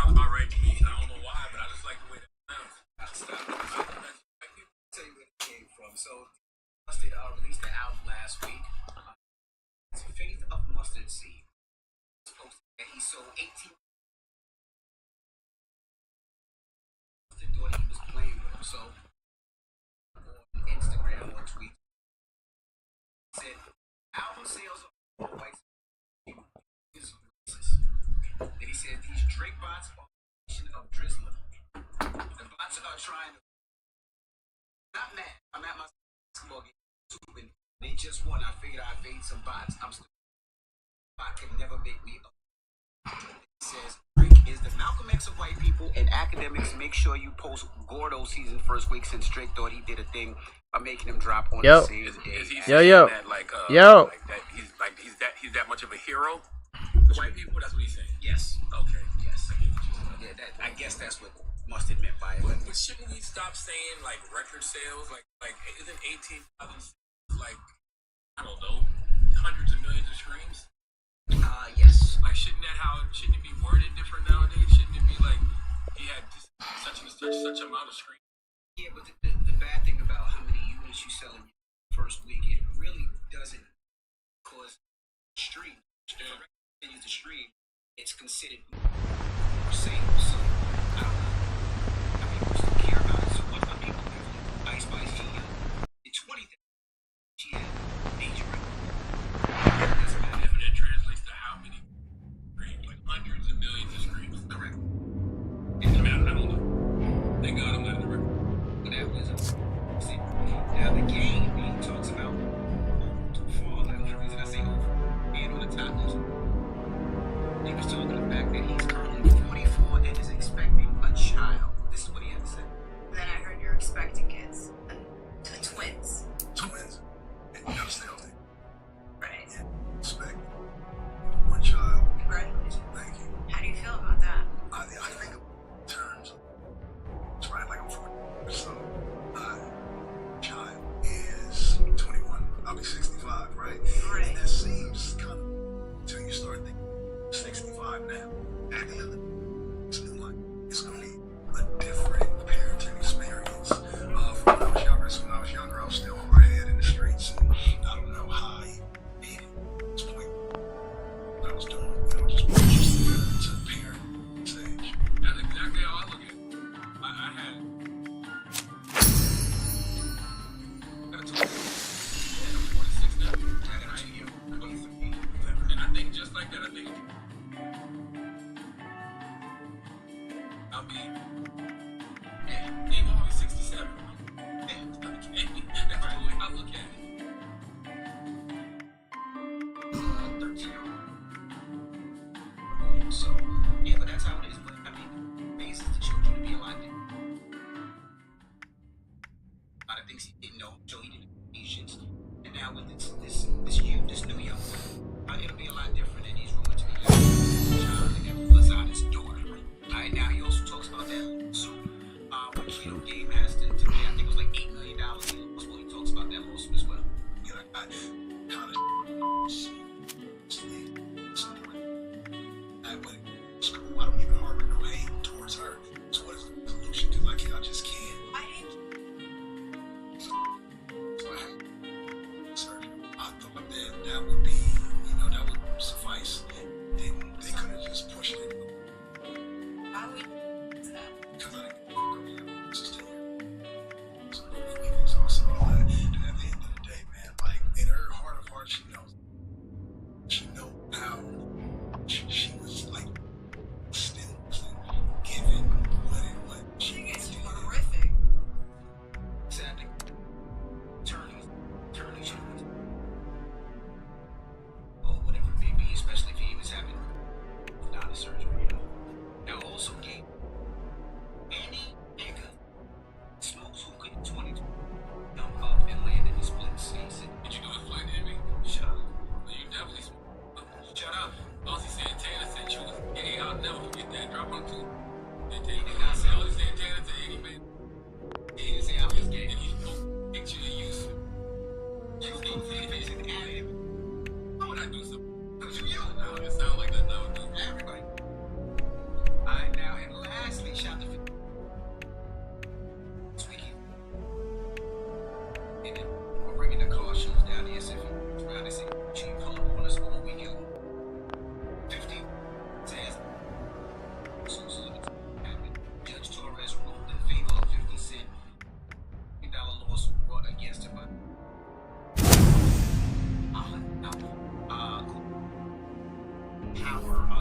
sounds about right to me. I don't know why, but I just like the way that sounds. Tell you where it came from. So, Mustard released the album last week. It's Faith of Mustard Seed. It's posted that he sold 18. Mustard thought he was playing with him. So, on Instagram or tweet, said album sales of white is racist. Then he said these Drake bots are a function of Drizzler. The bots are trying to. Not mad. I'm at my basketball game too, and they just won. I figured I'd fade some bots. I'm still. I can never make me up. It says Drake is the Malcolm X of white people, and academics make sure you post Gordo season first week since Drake thought he did a thing by making him drop on the same day. Is he Yo. saying that like that he's that much of a hero to white people? That's what he's saying. Yes. Okay. Yes. I get what you're saying. Yeah. I guess that's what Mustard meant by it. But shouldn't we stop saying like record sales? Like isn't 18,000 like I don't know hundreds of millions of streams? Yes. Like shouldn't it be worded different nowadays? Shouldn't it be like he had just such and such amount of streams? Yeah, but the bad thing about how many units you sell in your first week, it really doesn't cause stream. If a record continues to stream, it's considered sales. So I don't know how people still care about it. So what about people like Ice Spice? The 20th she had major record. That's bad. If that translates to how many streams, like hundreds of millions of streams. Correct. I mean, I don't know. Thank God I'm not in the record. But that was see, now the game he talks about old fall. Like the reason I say old being on the top list. He was talking the fact that he's currently 44 and is expecting a child. This is what he had to say. Then I heard you're expecting kids. Twins. Twins. And you gotta stay healthy. Right. Yeah. Expect one child. Congratulations. Thank you. How do you feel about that? I think in terms of it's right like I'm 40. So child is 21. I'll be 65, right? Right. And that seems kind of until you start thinking 65 now. At the end of the it's gonna be a different parenting experience. From when I was younger. So when I was younger, I was still hard head in the streets, and I don't know how I made it at this point. What I was doing, just to parent stage. That's exactly how I look at it. I had got a 20. Yeah, I'm 46 now. I got a 2-year-old, 23. And I think just like that, I think I'll be I'll be 67. Yeah, that's the way I look at it. 13-year-old. So, yeah, but that's how it is. But I mean, raises the children to be a lot different. A lot of things he didn't know, so he didn't have patience. And now with this new young one, it'll be a lot different. And he's rumored to be having a child, and that was out his daughter. Alright, now he also talks about that. So, when Keto Game Master today, I think it was like $8 million. Well, he talks about that lawsuit as well. You know, I kind of school. I don't even harbor no hate towards her. So what is the solution? Because I just can't. I hate So I thought that would be, that would suffice. Then they could have just pushed it. why would you that? Because I didn't sustain it. So hopefully there's also all that. And at the end of the day, man, like in her heart of hearts, she knows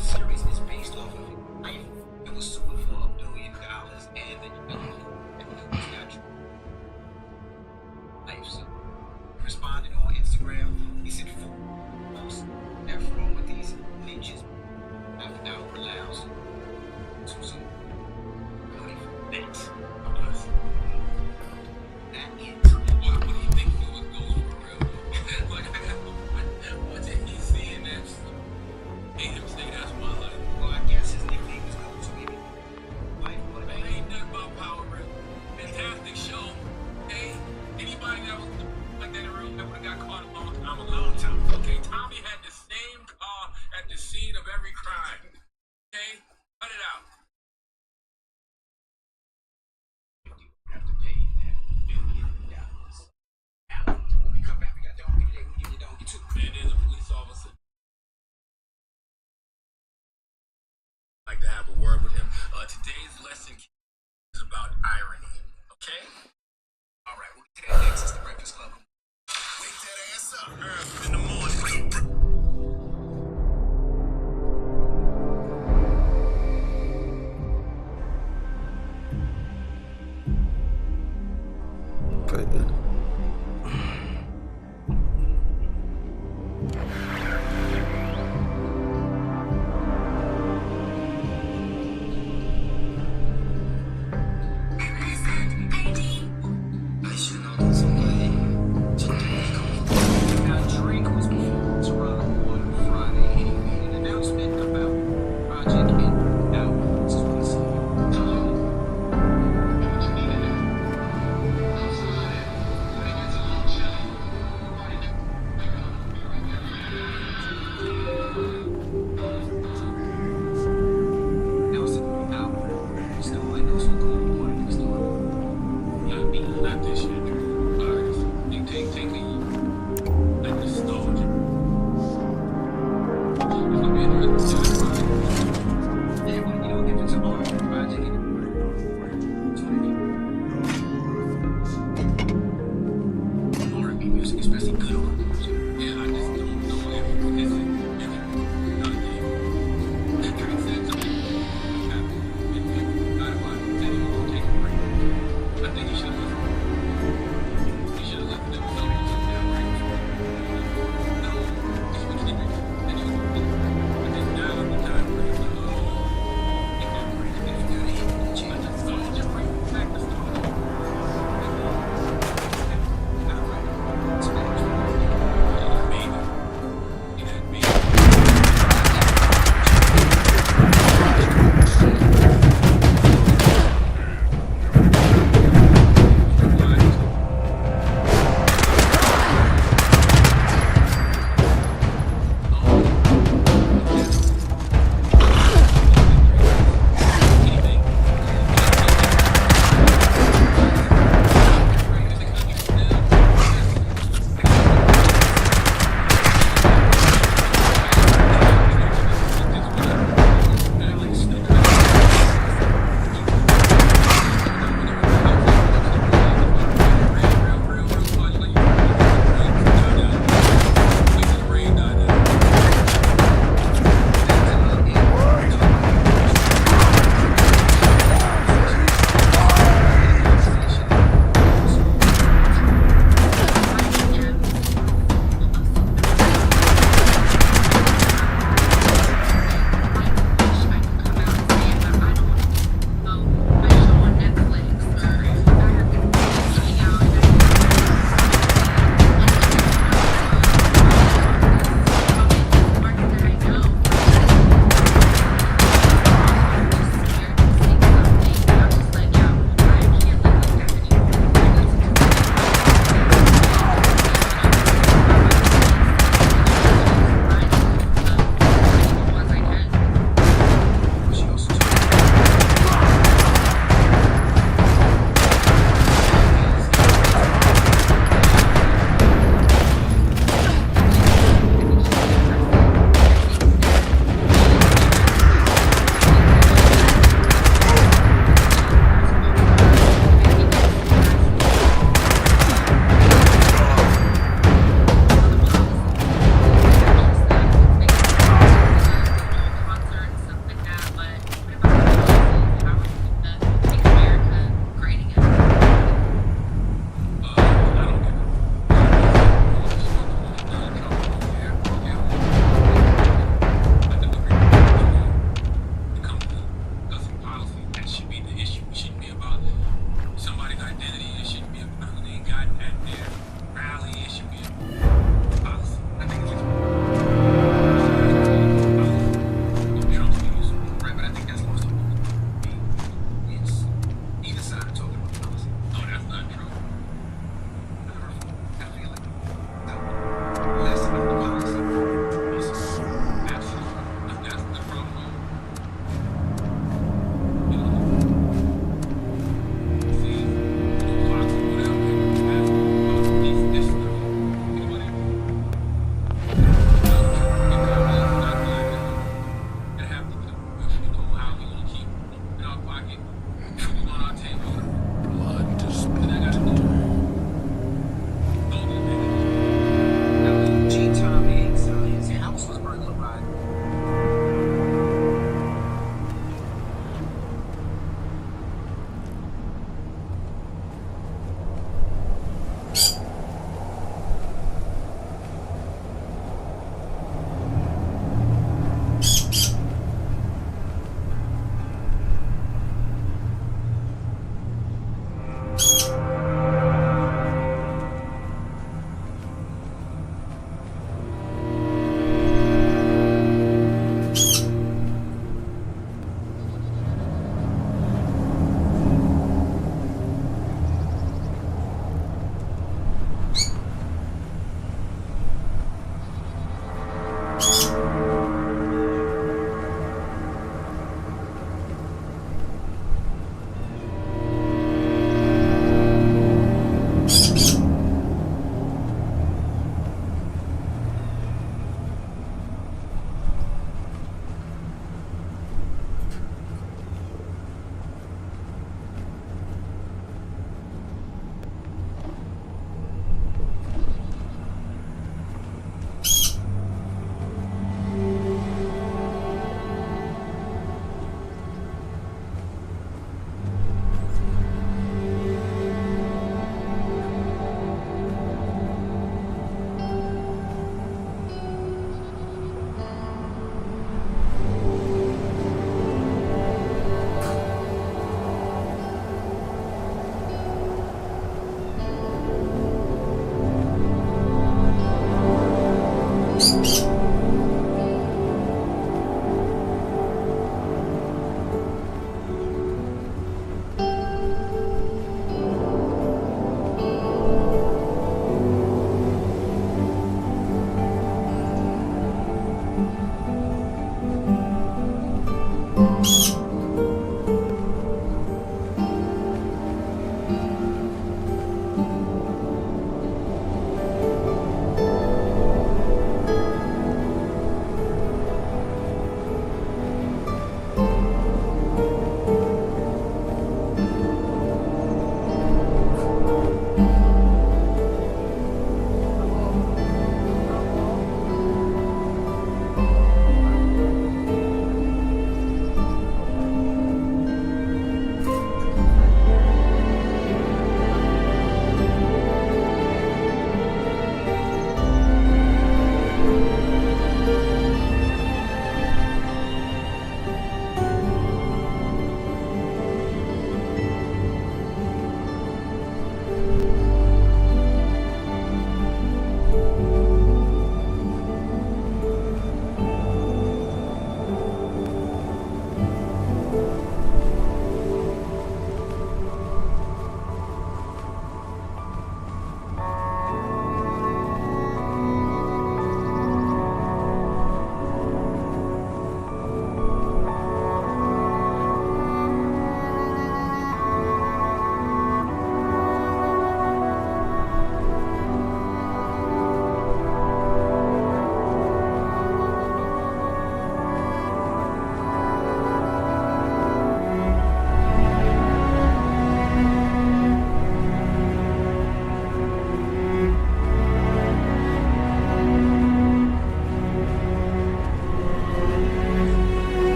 series is based off of his life. It was sued for $1 billion, and the life. So, responded on Instagram. He said, "Folks, have fun with these ninjas. I've out allows to some money for that." That is. What do you think he was going for real? Like, what did he see in that? Made him say that's my life. Well, I guess his nickname is going to be life, but Man, ain't nothing about power, bro. Fantastic show. Hey, anybody that was like that in real life would have got caught a long time ago. Okay, Tommy had the same car at the scene of every crime. Okay, cut it out. have to pay that $1 billion. Now, when we come back, we got Donkey today. We give you Donkey too. Man, there's a police officer. I'd like to have a word with him. Today's lesson is about irony. Okay? All right, we'll get to that next. It's the Breakfast Club. Wake that ass up. Early in the morning. Good. Now drink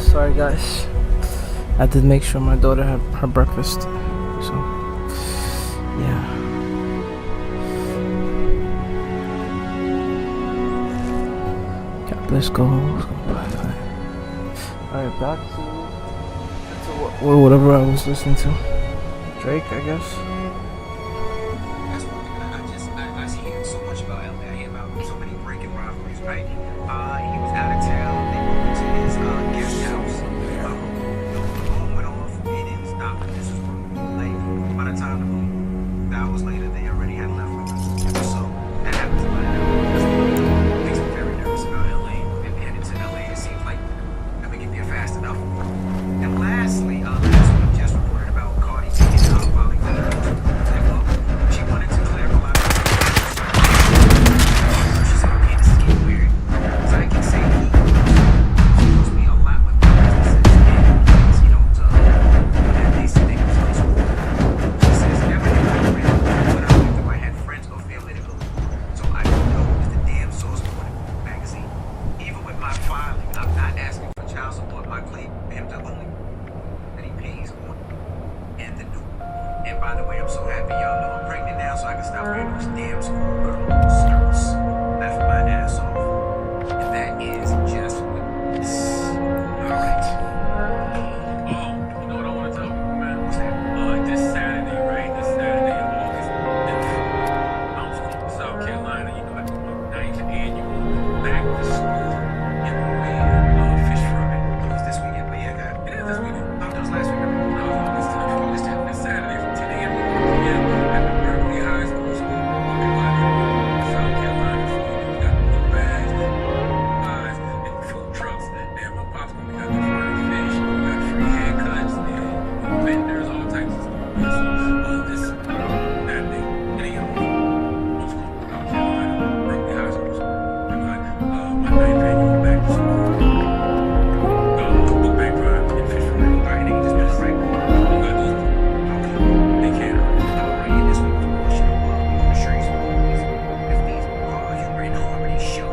sorry guys. I did make sure my daughter had her breakfast. So, yeah. God, let's go. Alright, back to whatever I was listening to. Drake, I guess. That's one thing I hear so much about LA. I hear about so many breaking rivalries, right? He was out of town. They moved to his guest house. The bomb went off. He didn't stop. This was like by the time the movie, hours later, they already had left with him. So that happens a lot. It makes me very nervous about LA. If they headed to LA, it seems like I would get there fast enough. And lastly, last week just reported about Cardi taking Molly she wanted to clear a lot of she said, okay, this is getting weird. So I can say he supposed to be a lot with businesses and things, you know, that they said they could place with. She says, never knew I ran when I went through, I had friends or family to go. So I don't know if the damn source for the magazine. Even with my filing, I'm not asking for child support. My claim for him to only that he pays on and the new. And by the way, I'm so happy y'all know I'm pregnant now, so I can stop wearing those damn schoolgirl skirts. Left my ass off. And that is just what alright. Oh, you know what I want to tell people, man? What's that? This Saturday, right? This Saturday, August 5th, I'm from South Carolina. You know, I do my 9th annual back to school giveaway fish fry. It was this weekend, but yeah, It is this weekend. that was last week. No, August 10th. This Saturday from 10 a.m. to 1 p.m. at the Berkeley High School parking lot in South Carolina. So we got blue bags, pies, and food trucks. And my pops gonna got the fried fish. We got free haircuts and vendors, all types of stuff. So this Saturday, 10 a.m. North South Carolina, Berkeley High School. My 9th annual back to school. Book bag drive and fish fry. Alright, nigga, just been right. You got those? They can't. Right here this week for Washington World. I'm gonna show you some movies. If these you already know already show.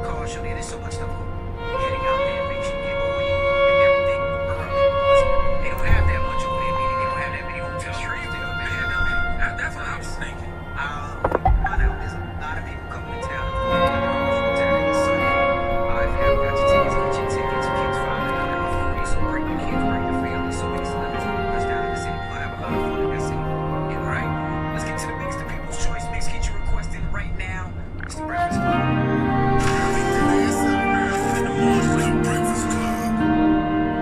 Car show there, there's so much stuff heading out there. Make sure you get oil and everything early. They don't have that much over there, meaning they don't have that many hotels. Extreme, Still, man. That's what I was thinking. Find out there's a lot of people coming to town. It's sunny. If you haven't got your tickets, get your tickets. Kids $5 for free, so bring your kids, bring your family. So many celebrities will down in the city. We'll have a lot of fun in that city. Yeah, right. Let's get to the mix, the people's choice mix. Get your request in right now. It's the Breakfast Club. Breakfast Club.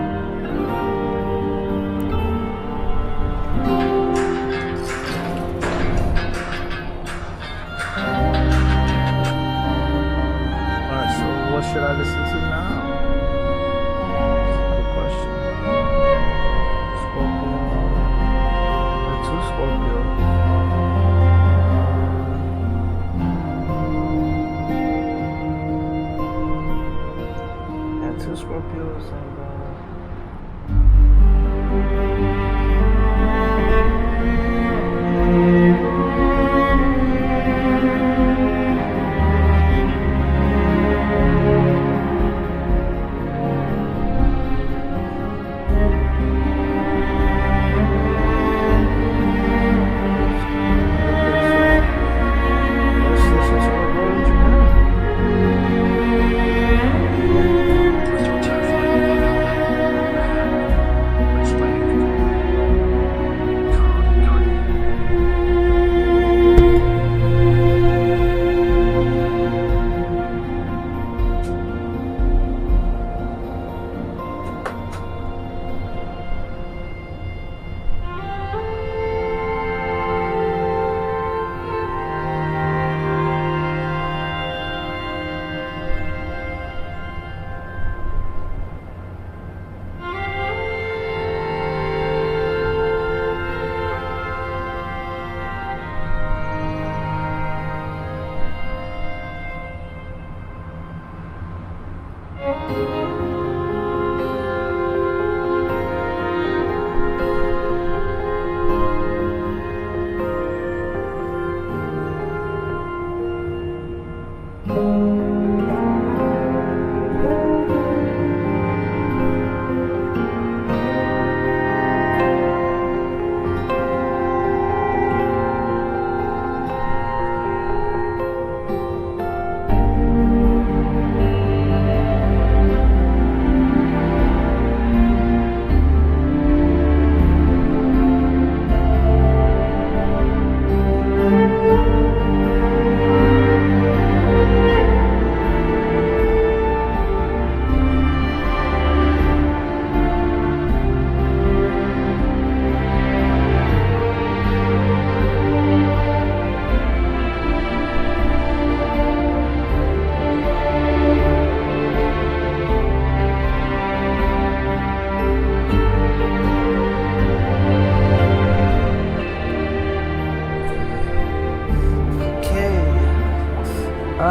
Alright, so what should I listen to now? Good question. Scorpio. The two Scorpio. Yeah, two Scorpios and let's listen to a girl in Japan.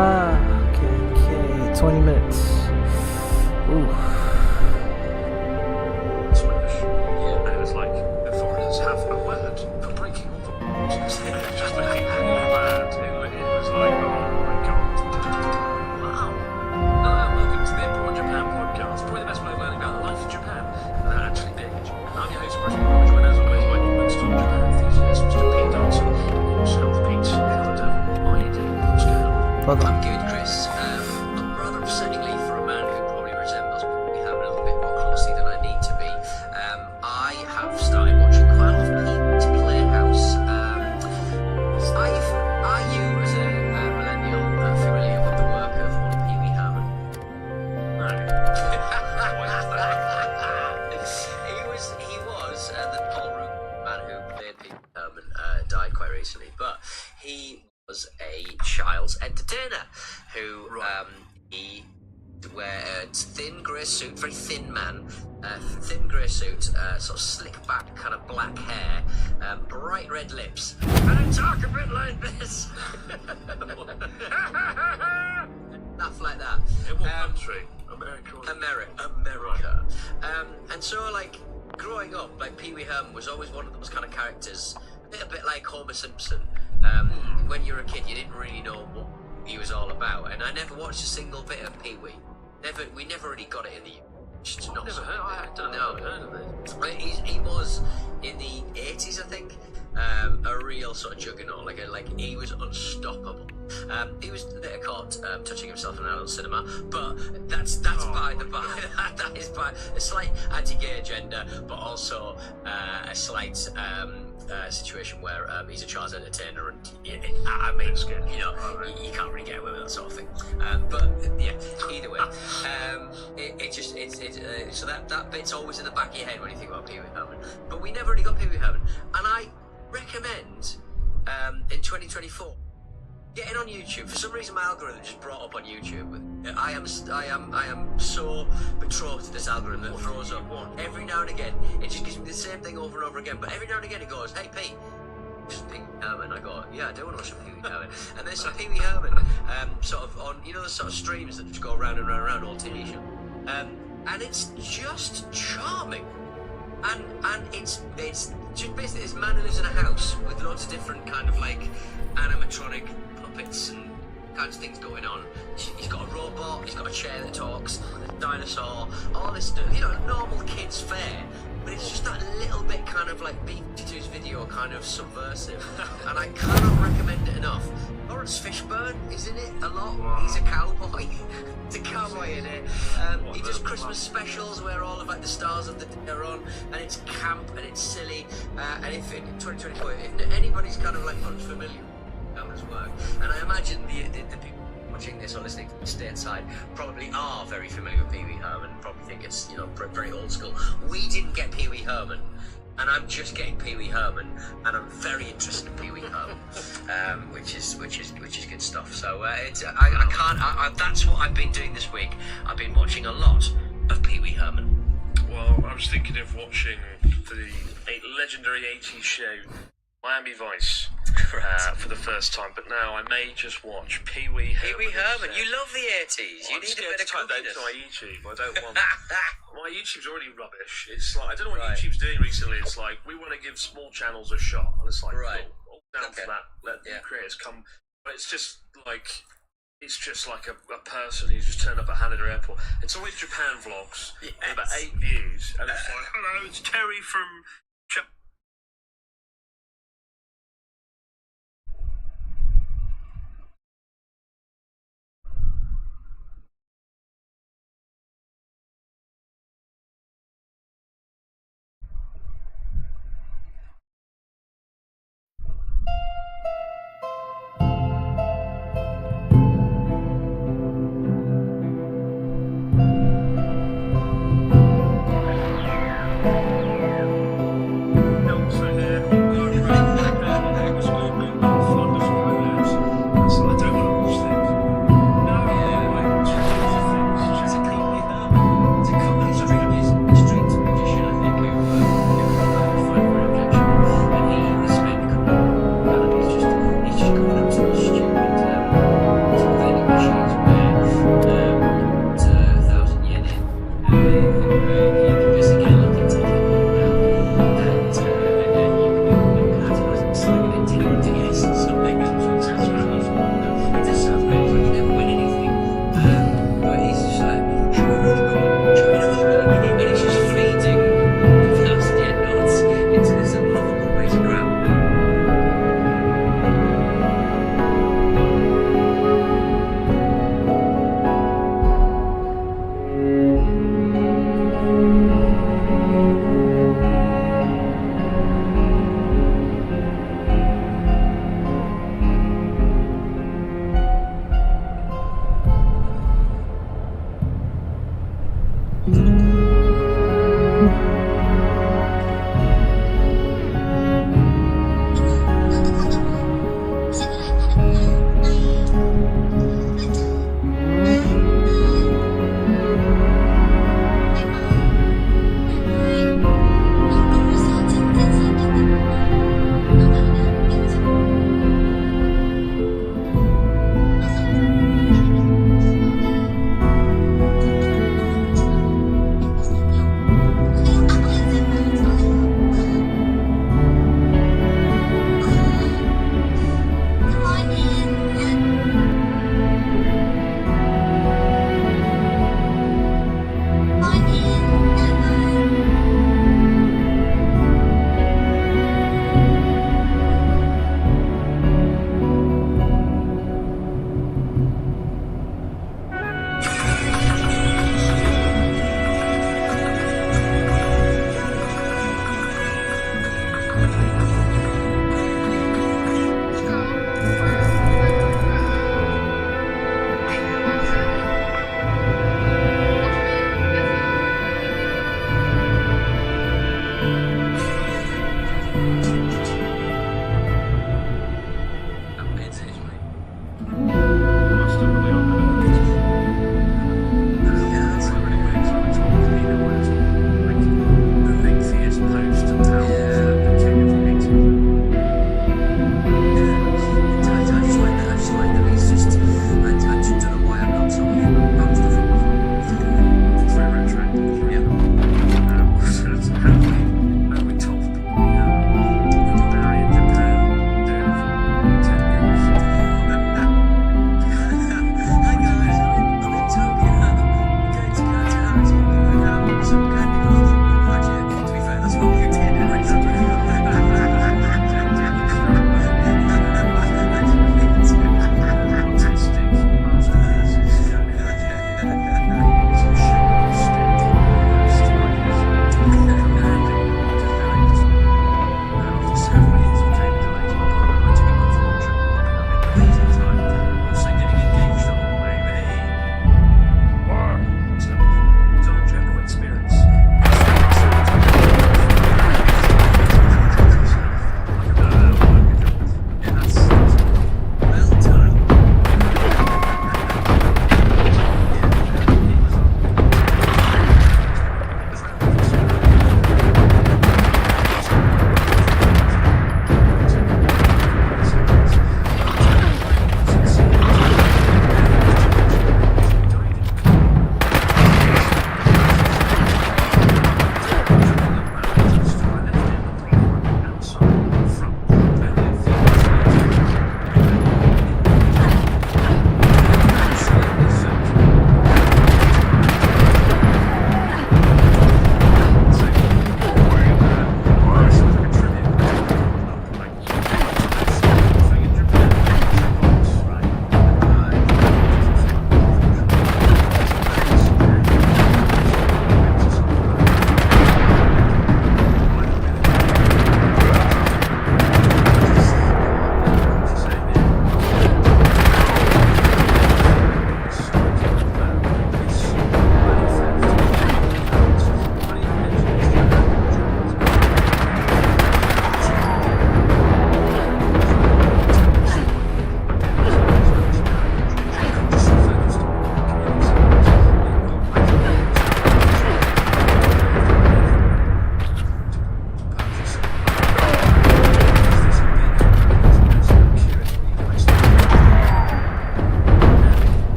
Okay. 20 minutes. Ooh. Swedish. Yeah. And it was like, the foreigners have a word for breaking all the rules. It was just looking really bad. It was like, oh my god. Wow. Welcome to the Important Japan podcast. Probably the best way of learning about the life of Japan without actually being in Japan. I'm your host, Russian Rubbish, joined as always by England's top Japan enthusiast, Mr. Pete Dancer. Himself, Pete. How the devil are you doing? What's going on? Hold on. I'm good, Chris. Rather upsettingly for a man who probably resembles me having a little bit more closely than I need to be, I have started watching quite a lot of Pete's Playhouse. Are you, as a millennial, familiar with the work of one Pee Wee Herman? No. He was the Paul Root man who played Pee Wee Herman, died quite recently, but he was a child's entertainer who he wears thin grey suit, very thin man, thin grey suit, sort of slick back kind of black hair, bright red lips, and I talk a bit like this. Laugh like that. In what country? America. America. And so, like, growing up, like, Pee Wee Herman was always one of those kind of characters, a little bit like Homer Simpson. When you were a kid, you didn't really know what he was all about, and I never watched a single bit of Pee Wee. We never really got it in the UK. Never heard. I don't know. I've heard of it. He was in the 80s, I think. A real sort of juggernaut, like he was unstoppable. He was later caught touching himself in an adult cinema, but that's by the by. That is by a slight anti-gay agenda, but also a slight situation where he's a child's entertainer, and I mean, you know, you can't really get away with that sort of thing. But yeah, either way, so that bit's always in the back of your head when you think about Pee Wee Herman. But we never really got Pee Wee Herman, and I recommend in 2024 getting on YouTube. For some reason my algorithm just brought up on YouTube. I am so betrothed to this algorithm that throws up every now and again. It just gives me the same thing over and over again, but every now and again it goes, hey Pete, Pee Wee Herman. I go, yeah, I do want to watch Pee Wee Herman. And there's some Pee Wee Herman sort of on, you know, the sort of streams that just go round and round and round, all TV show. And it's just charming. And it's just basically this man who lives in a house with lots of different kind of like animatronic puppets and kinds of things going on. He's got a robot, he's got a chair that talks, a dinosaur, all this stuff, you know, normal kids fare. But it's just that little bit kind of like B-52's video, kind of subversive. And I cannot recommend it enough. Lawrence Fishburne is in it a lot. Wow. He's a cowboy. He's a cowboy in it. He does Christmas specials where all of like the stars of the day are on, and it's camp and it's silly. And if in 2024, if anybody's kind of like unfamiliar with Herman's work, and I imagine the people watching this or listening to the stateside probably are very familiar with Pee Wee Herman, probably think it's, you know, very old school. We didn't get Pee Wee Herman, and I'm just getting Pee Wee Herman, and I'm very interested in Pee Wee Herman, which is good stuff. So that's what I've been doing this week. I've been watching a lot of Pee Wee Herman. Well, I was thinking of watching the legendary 80s show Miami Vice for the first time, but now I may just watch Pee Wee Herman. Pee Wee Herman, you love the 80s. You need a bit of type that kookiness. into my YouTube. I don't want. My YouTube's already rubbish. It's like I don't know what YouTube's doing recently. It's like we want to give small channels a shot, and it's like Right. cool, all down for that. Let the creators come, but it's just like a person who's just turned up at Haneda Airport. It's always Japan vlogs, with about 8 views, and it's like, hello, it's Terry from.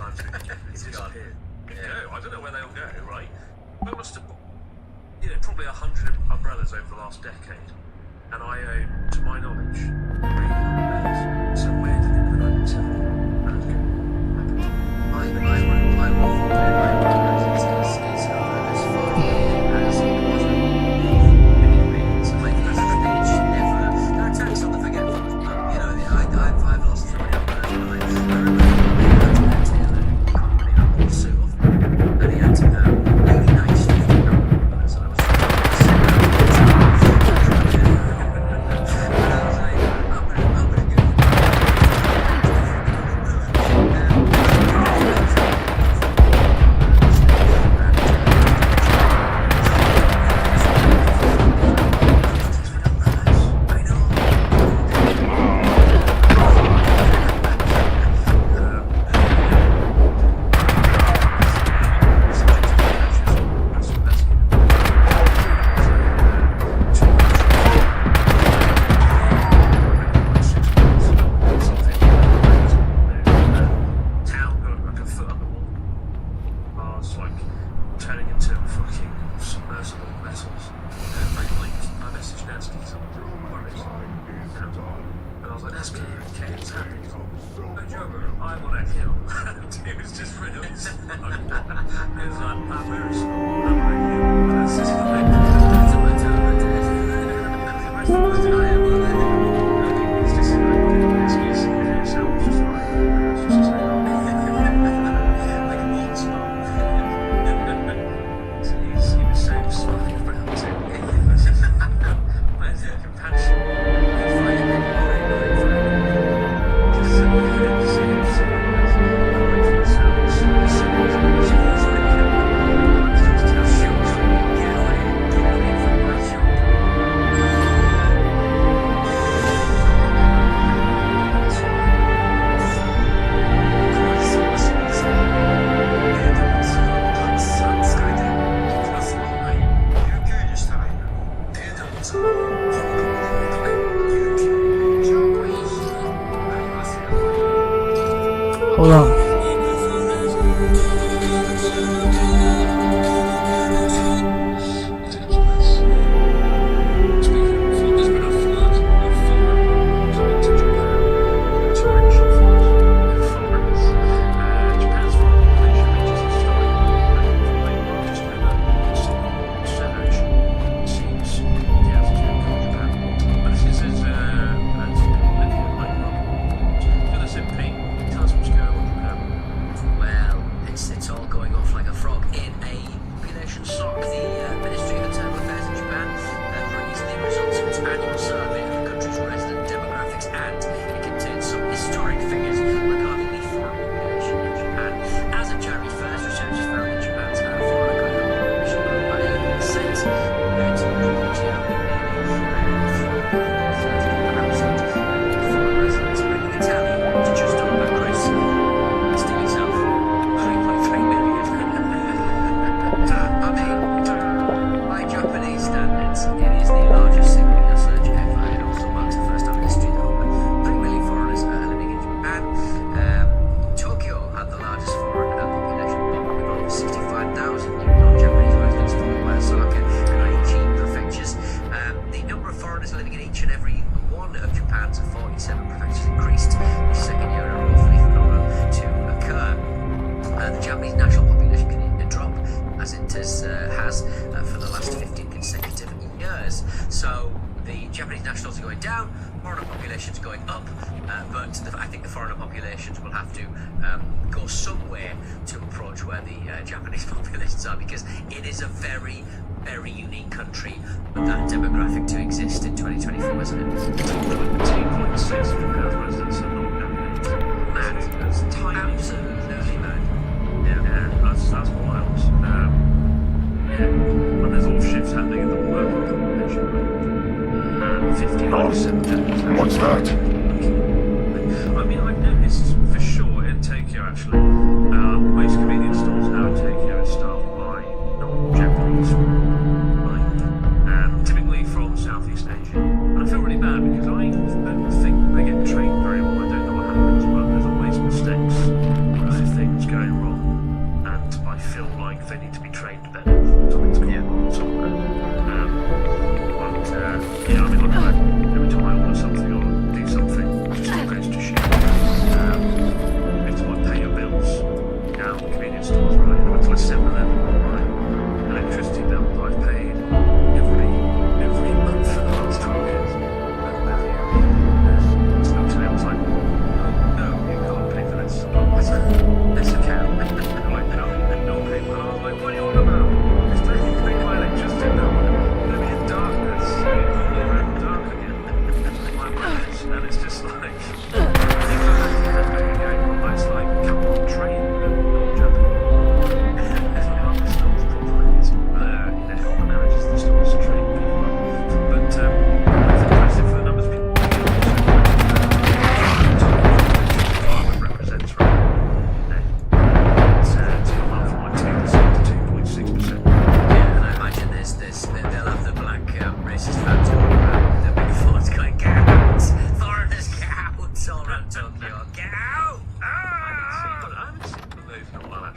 time to disappear. Go. I don't know where they'll go, right? We must have, probably 100 umbrellas over the last decade. And I own, to my knowledge, 3 umbrellas. So where did it go until that happened? My role for is as far as it wasn't. Like the image never. There are times on the forgetful. I've lost 3 umbrellas. I remember Taylor, company that bought Sue, and he had to really nice stuff. So I was Hold on. What's that? I mean, I've noticed for sure in Tokyo actually, most convenience stores now in Tokyo are staffed by non-Japanese, right? Typically from Southeast Asia. And I feel really bad because I don't think they get trained very well. I don't know what happens, but there's always mistakes. Things go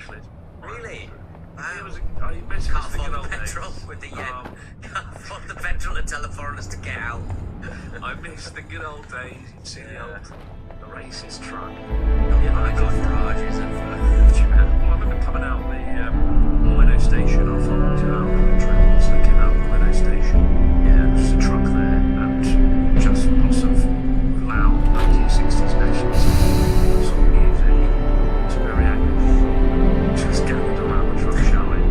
actually. Really? It was, I miss Can't the good afford old the petrol days. with the yen. Um, Can't afford the petrol to tell the foreigners to get out. I miss the good old days. You'd see Yeah. the racist truck. Yeah, I got Farages and Well, I remember coming out the Meadow Station off of trains that came out of the Meadow Station. Yeah, just a truck there and just lots of loud 1960s nationalist sort of music. It's very active. Just gathered around the truck shouting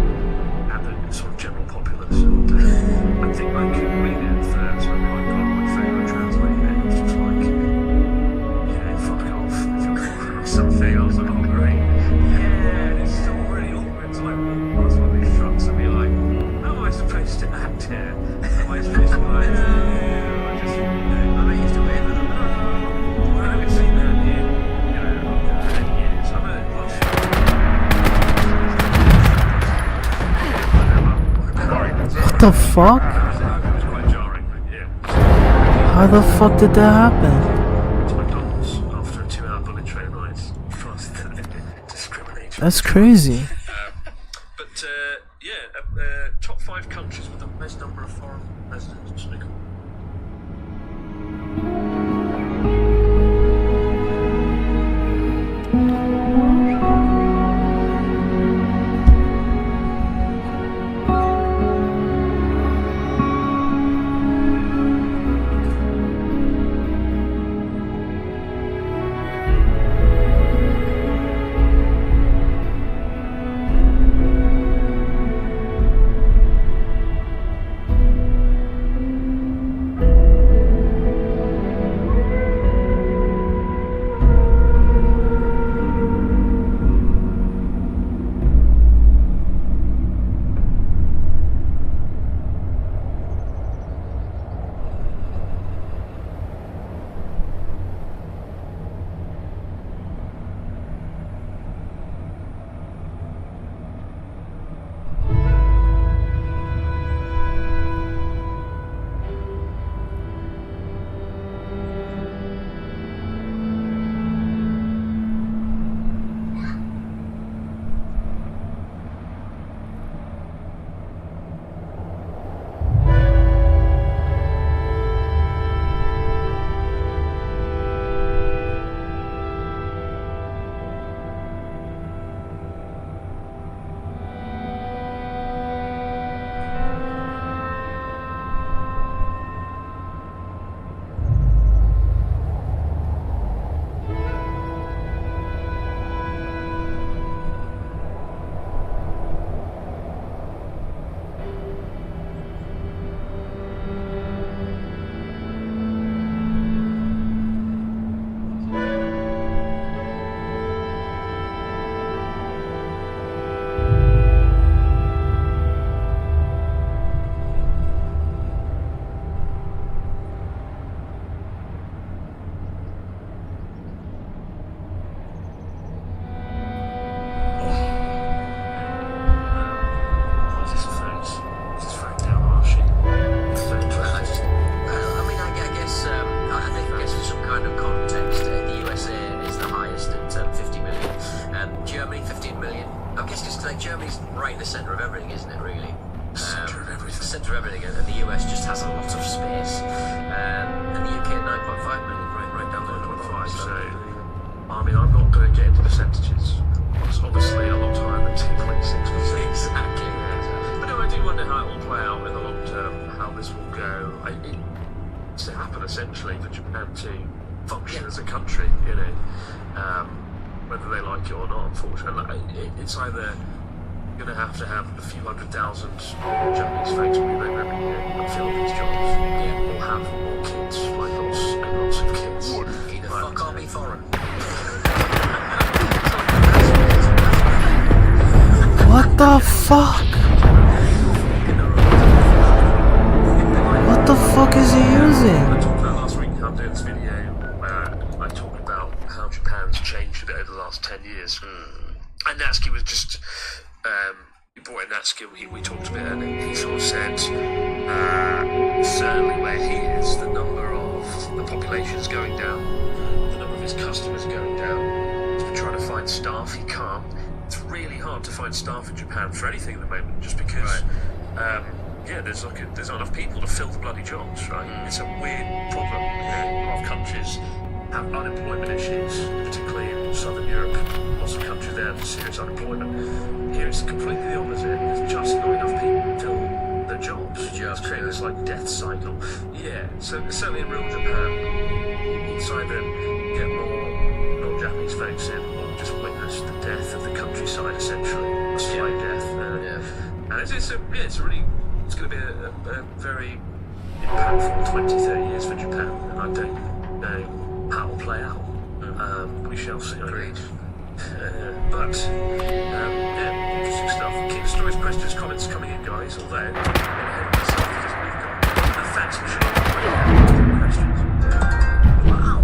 at the sort of general populace. And I think I could read it at first when I got my phone and translated it. It was just like, fuck off. If you're talking about something, I was like, oh great. Yeah, and it's still really awkward to like walk past one of these trucks and be like, how am I supposed to act here? Am I supposed to be like, I just, I'm not used to it. I haven't seen that in, years. I'm a What the fuck? it was quite jarring, but yeah. How the fuck did that happen? To McDonald's after a 2-hour bullet train ride past discriminatory. That's crazy. But top 5 countries with the most number of foreign residents. Germany's right in the centre of everything, isn't it, really? Centre of everything. Centre of everything, and the US just has a lot of space. And the UK at 9.5 million, right down there. 9.5, so, I mean, I'm not going to get into percentages. It's obviously a lot higher than 2.6%. Exactly. But no, I do wonder how it will play out in the long term, how this will go. It needs to happen, essentially, for Japan to function as a country, you know. Whether they like it or not, unfortunately. It's either going to have a few 100,000 Japanese folks move over every year and fill these jobs, or have more kids, like lots and lots of kids. Either fuck or be foreign. What the fuck? What the fuck is he I using? talked about last week, I'm doing this video where I talked about how Japan's changed a bit over the last 10 years. And Natsuki was just, we brought in Natsuki, we talked a bit, and he sort of said, certainly where he is, the number of the population is going down, the number of his customers are going down. He's been trying to find staff, he can't. It's really hard hard to find staff in Japan for anything at the moment, just because. There's not enough people to fill the bloody jobs, right? It's a weird problem. A lot of countries have unemployment issues, particularly in Southern Europe. Lots of countries there have serious unemployment. Here it's completely the opposite. There's just not enough people to fill their jobs. It's creating this like death cycle. Yeah, so certainly in real Japan, it's either get more non-Japanese folks in, or just witness the death of the countryside, essentially, a slow death. And it's going to be a very impactful 20-30 years for Japan, and I don't know how it will play out. We shall see. Interesting stuff. Keep stories, questions, comments coming in, guys. Although, ahead of myself, because we've got a fax machine. Questions. Wow.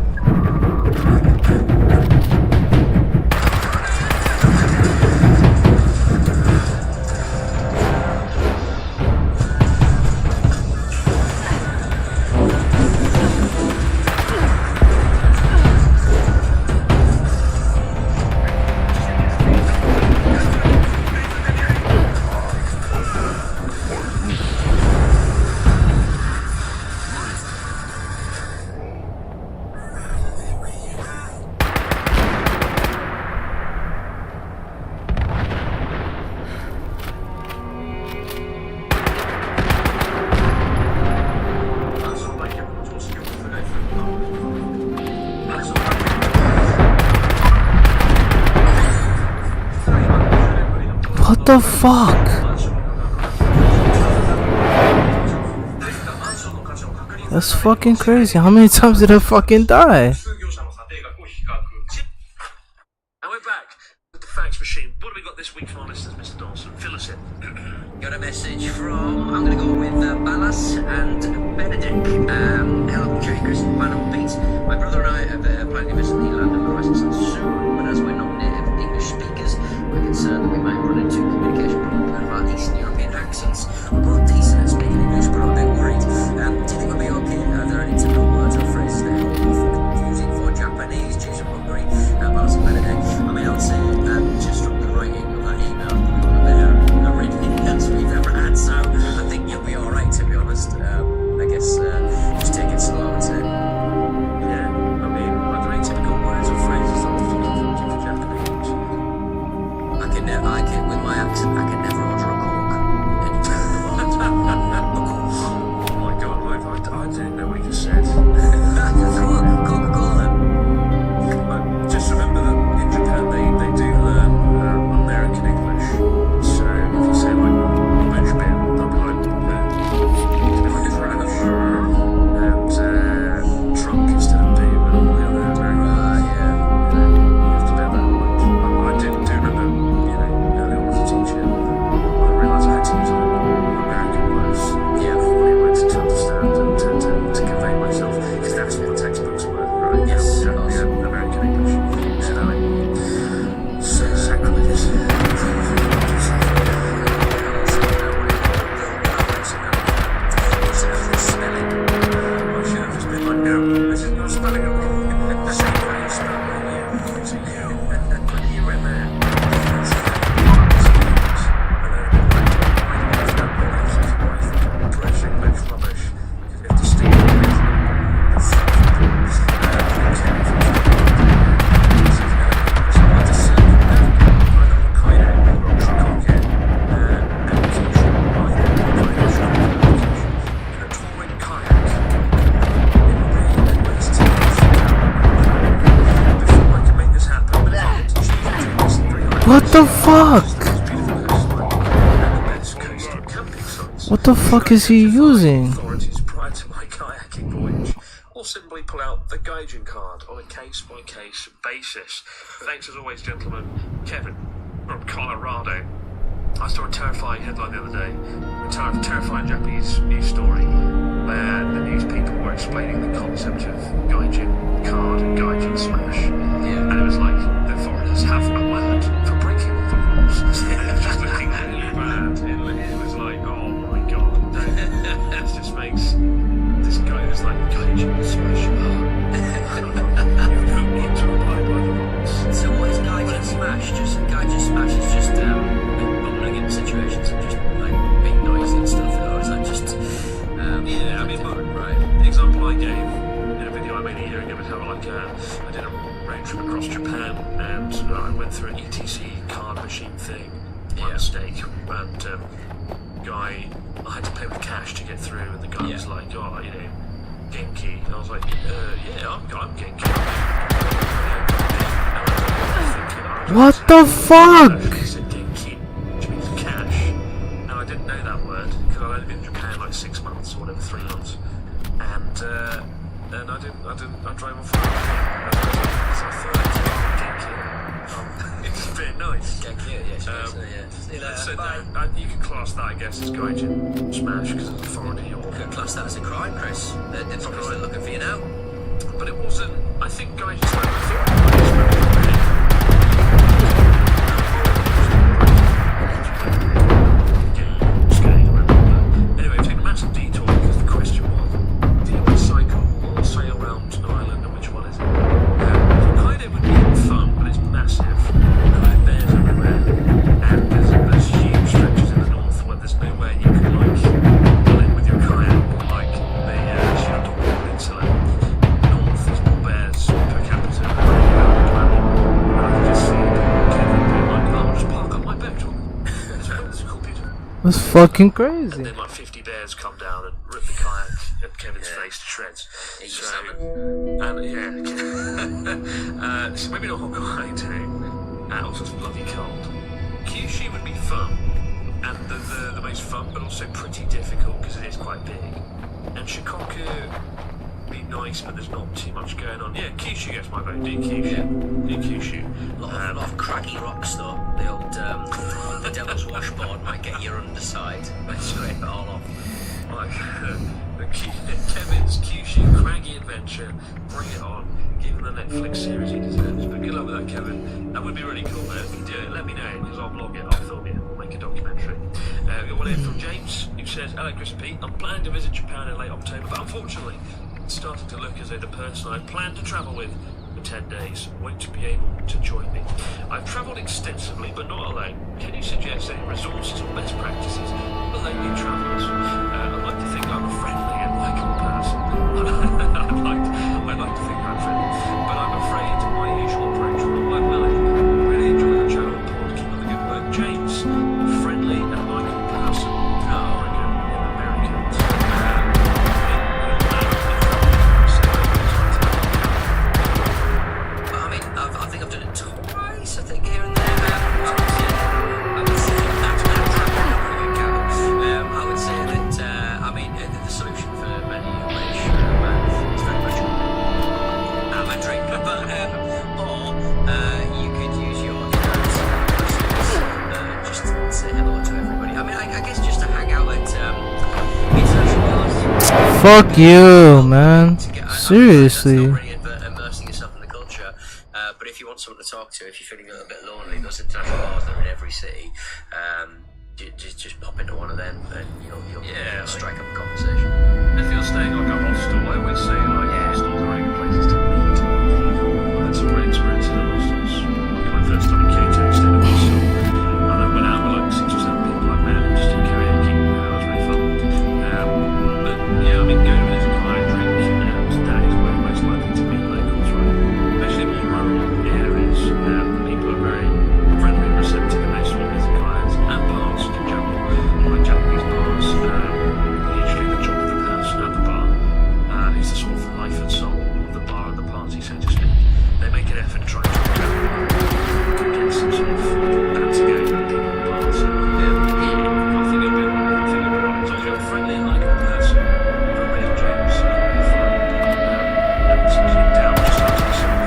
What the fuck? That's fucking crazy. How many times did I fucking die? And we're back with the fax machine. What have we got this week for our listeners, Mr. Dawson? Fill us in. Got a message from, I'm going to go with Ballas and Benedict. Hello, Jerry, Chris, man on beats. My brother and I have planning to visit the land of crisis soon, but as we're not native English speakers, we're concerned that we might run into communication problems with our Eastern European accents. We're both decent at speaking English, but I'm a bit worried. Do you think we'll be okay? Are there any typical words or phrases that are confusing for Japanese, Jews, and Hungary? Ballas and Benedict. I mean, I would say just from the writing of that email, they're as we've ever had, so I think you'll be alright, to be honest. I guess just take it slow and say, Yeah, I mean, are there any typical words or phrases that are confusing for Japanese? I can, with my accent, I can never order a Coke anywhere in the world. Oh my god, I didn't know what he just said. Coca-Cola. Just remember that in Japan they do learn American English. So if you say like British beer, they'll be like trash and drunk instead of beer, and all the other American words. You have to bear that in mind. I do remember, early on as a teacher, I realised I had to use American words. Only words to understand and to convey myself, because that's what the textbooks were, right? Yes, of course. American English. So sacrilegious. This is not spelling it wrong. The same way you spell it, it's a U. Put a U in there. British English rubbish. Because we have to stick with it. What the fuck? What the fuck is he using? Authorities prior to my kayaking voyage, or simply pull out the gaijin card on a case-by-case basis. Thanks as always, gentlemen. Kevin from Colorado. I saw a terrifying headline the other day, a terrifying Japanese news story, where the news people were explaining the concept of gaijin card and gaijin smash. And it was like, the authorities have a word for breaking all the rules. And it was just looking really bad. It was like, oh my god, this just makes this guy who's like gaijin smash. You don't want to abide by the rules. So what is Gaijin Smash? Gaijin Smash is just machine thing by mistake, and guy, I had to pay with cash to get through, and the guy was like, oh, you know, Genki. And I was like, yeah, I'm Genki. What the fuck? He said Genki, which means cash. Now I didn't know that word because I'd only been in Japan like 6 months or whatever, 3 months, and I drove off. So I thought it's a bit nice. So you can class that, I guess, as Gaijin Smash because it's a foreign heel. Could class that as a crime, Chris. They're probably still looking for you now. But it wasn't. I think Gaijin Anyway, we've taken a massive detour because the question was, do you want to cycle or sail around an island, and which one is it? Hokkaido would be fun, but it's massive. There's bears everywhere, and there's huge stretches in the north where there's nowhere you can pull in with your kayak, like the Shinotoko Peninsula. North, there's more bears per capita than anywhere on the planet. And I can just see Kevin being like, oh, I'll just park up my boat. It's cool, beautiful. That's fucking And crazy. then like 50 bears come down and rip the kayak at Kevin's face to shreds. Eat So, your salmon. and yeah, so maybe not Hokkaido. Also, it's bloody cold. Kyushu would be fun, and the most fun, but also pretty difficult because it is quite big. And Shikoku would be nice, but there's not too much going on. Yeah, Kyushu gets my vote. Do Kyushu. Do Kyushu. A lot of craggy rocks though. The old the Devil's Washboard might get your underside. Might straight it all off. Like Kevin's Kyushu Craggy Adventure, bring it on. Give him the Netflix series he deserves. But good luck with that, Kevin. That would be really cool, man. If you do it, let me know, because I'll vlog it, I'll film it, we'll make a documentary. We've got one here from James, who says, hello Chris and Pete, I'm planning to visit Japan in late October, but unfortunately, it's starting to look as though the person I planned to travel with for 10 days won't be able to join me. I've travelled extensively, but not alone. Can you suggest any resources or best practices for lonely travellers? I'd like to think I'm a friendly and likeable person. I'd like to think I'm friendly, but I'm afraid my usual approach will not work well anymore. Really enjoy the channel and pod. Keep up the good work. James, friendly and likeable person. Oregon in America. I mean, I think I've done it twice. I think here and there. I would say that I mean the solution for many English is very much Mandarin, but or you could use your just to say hello to everybody. I mean, I guess just to hang out at international bars. Fuck you, man. To get- Seriously. That's not really immersing yourself in the culture. But if you want someone to talk to, if you're feeling a little bit lonely, those international bars that are in every city, just pop into one of them and you'll strike up a conversation. If you're staying like a hostel, I always say like hostels are really good places to meet people. I had some great experiences at hostels. Like my first time in Kyoto, I stayed at a hostel, and I went out with like 6 or 7 people I met and just did karaoke. That was really fun. But yeah, I mean, going with a car and drink, that is where most likely to meet locals, right? Especially in more rural areas, people are very friendly and receptive, and they sort of visit clients and bars in general, like Japanese bars. Usually the job of the person at the bar is the sort of life and soul of the bar and the party, so to speak. They make an effort to try and talk to everyone, get some sort of banter going with people at the bar. So I think it'll be alright. As long as you're a friendly and likeable person, you're a real James, it'll be fine. And as long as you're down, just ask yourself,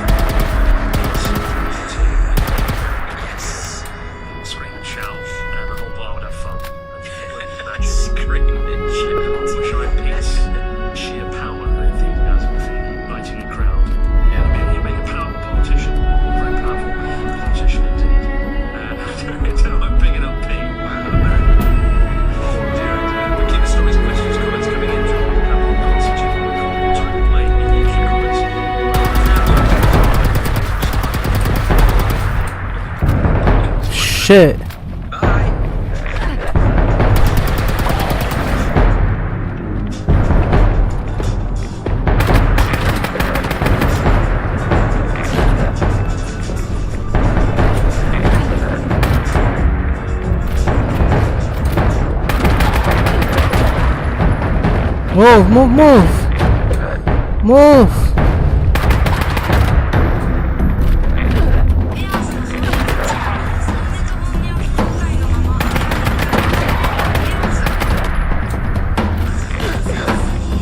yes, scream and shout, and the whole bar would have fun. Imagine. Scream and shout. Wish I had peace, sheer power, and enthusiasm for uniting a crowd. Yeah, you make a powerful politician, a very powerful politician indeed. I'm picking up Pete. Oh dear, but keep the stories, questions, comments coming in. Shit. Bye. Move, move, move! Move!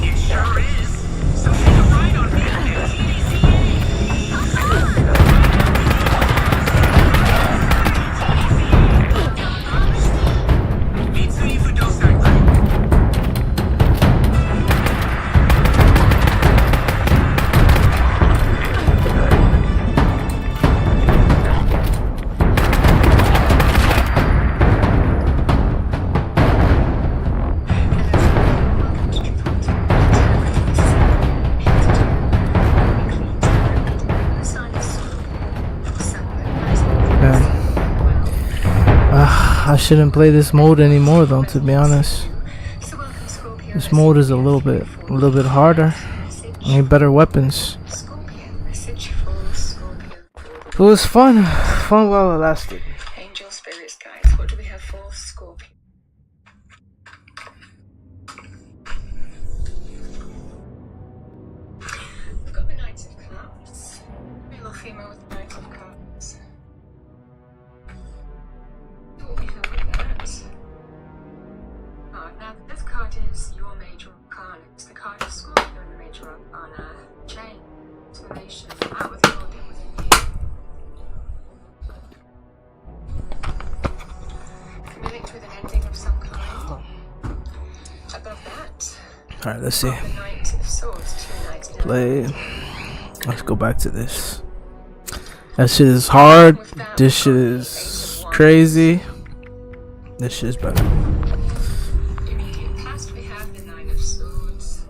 It sure is. So take a ride on me at TDCA. Mitsui Fudosan Group. I shouldn't play this mode anymore though, to be honest. This mode is a little bit harder. I need better weapons. It was fun while it lasted. Angel spirits, guys. What do we have for Scorpion? We've got the Knight of Cups. Male or female with the Knight of Cups. What we have with that? Now this card is your major arcana. It's the card of Scorpion in the major arcana. Chain, explanation, out with the world in within you. Can be linked with an ending of some kind. Above that, Alright, let's see. the Knight of Swords, two knights. Play. Let's go back to this. That shit is hard. This shit is crazy. This shit is better. Immediate past, we have the Nine of Swords.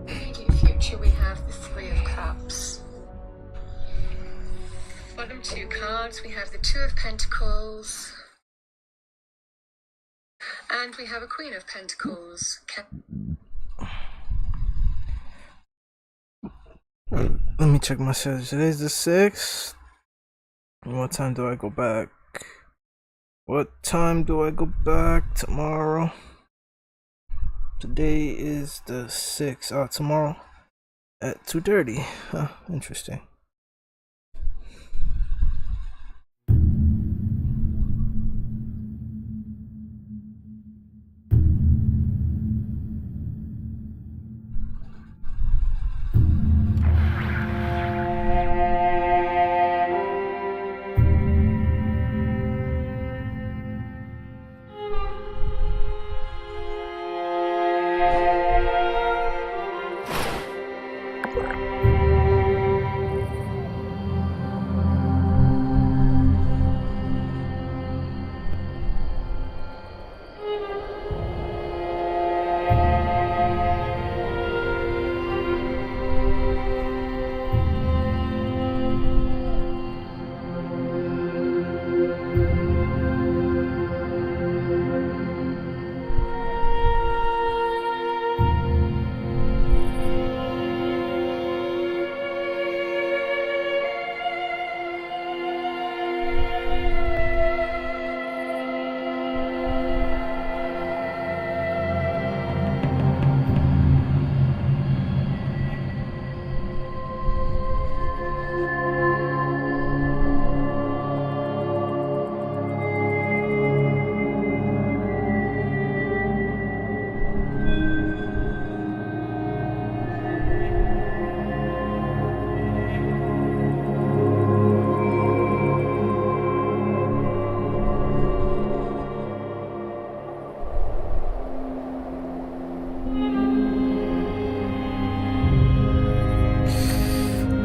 Immediate future, we have the Three of Cups. Bottom two cards, we have the Two of Pentacles. And we have a Queen of Pentacles. Let me check my schedule. Today's the 6th. What time do I go back? What time do I go back tomorrow? Today is the 6th. Tomorrow at 2:30. Huh, interesting.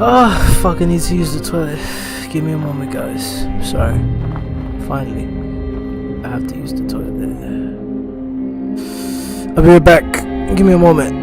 Oh, fuck, I need to use the toilet. Give me a moment, guys. Sorry. Finally. I have to use the toilet. I'll be right back. Give me a moment.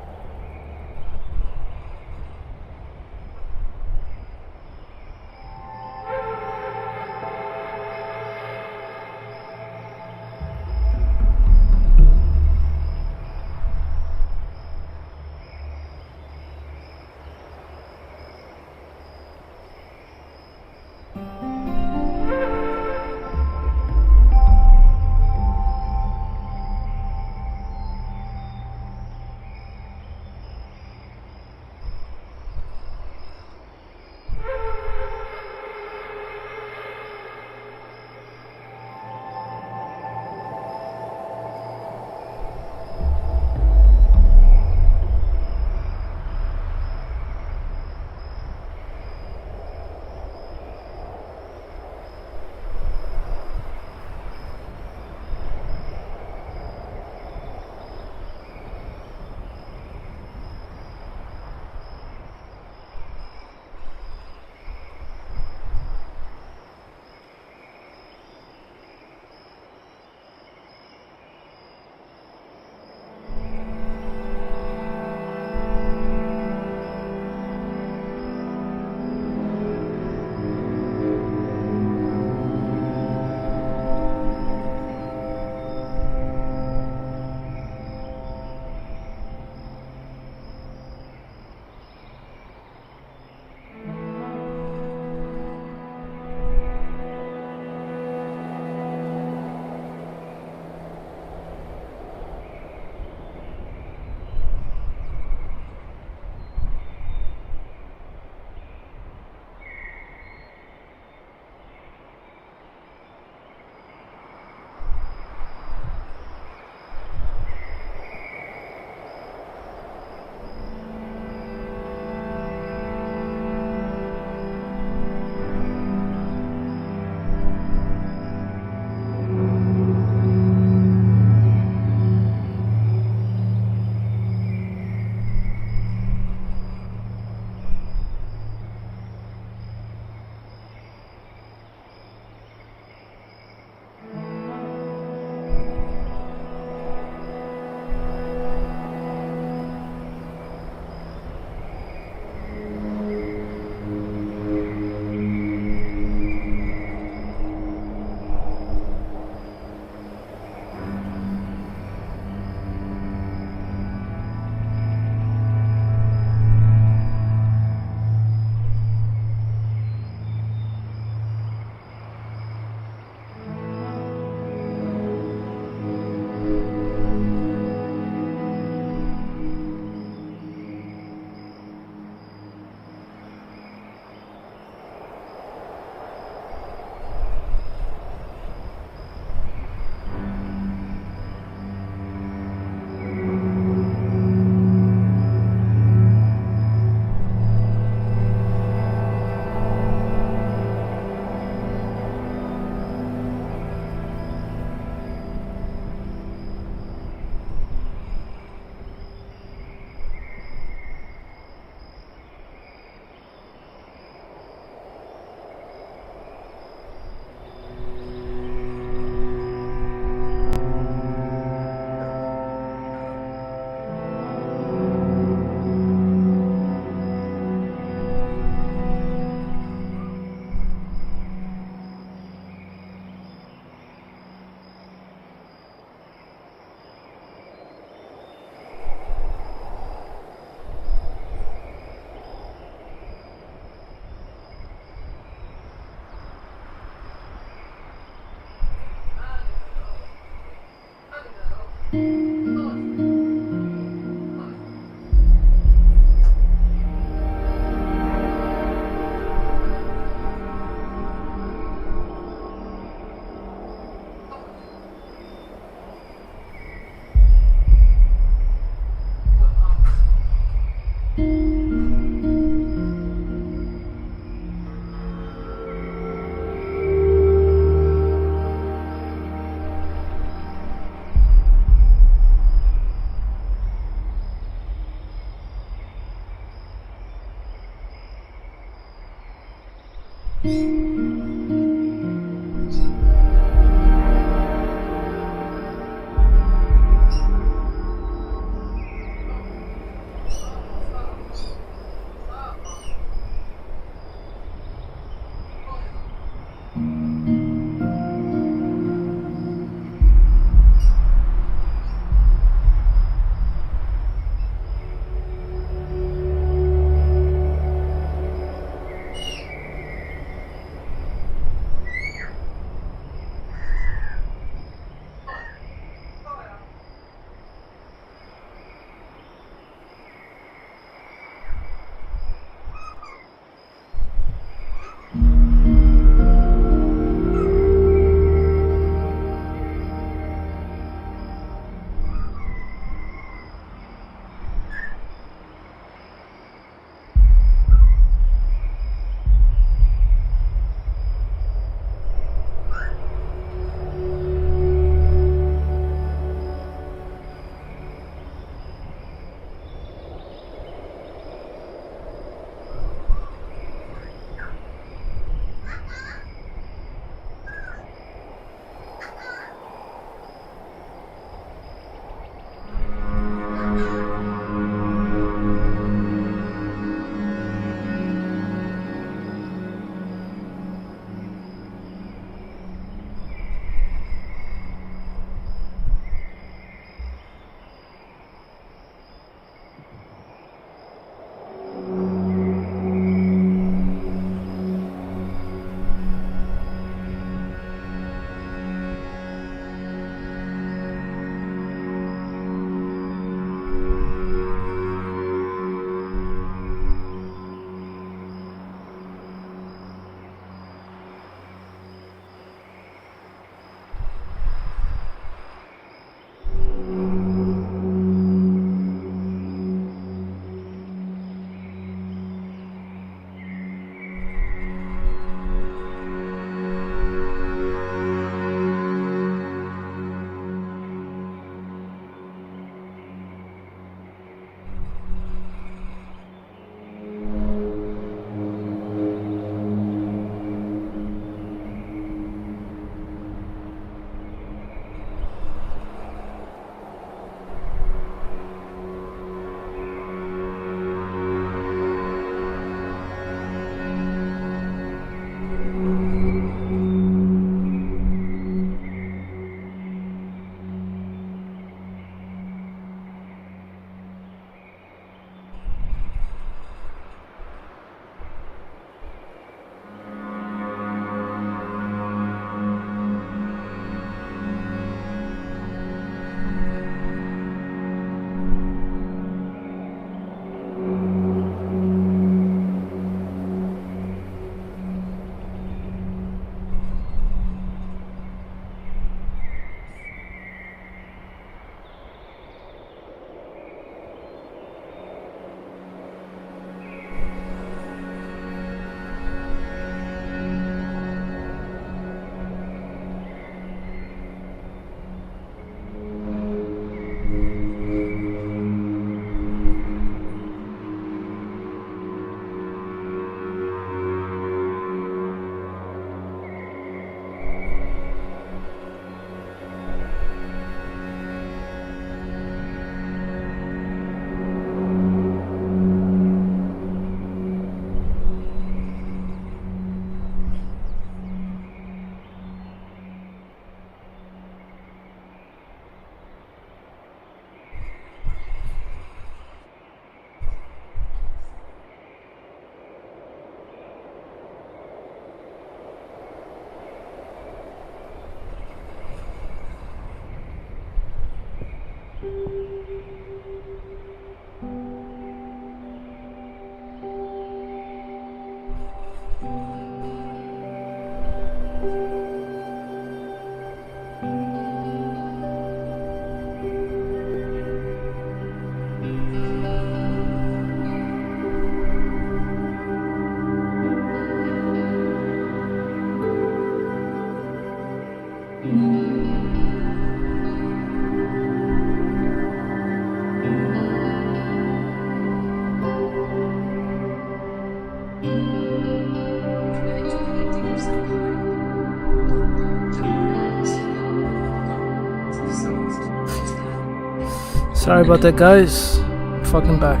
Sorry about that, guys. I'm fucking back.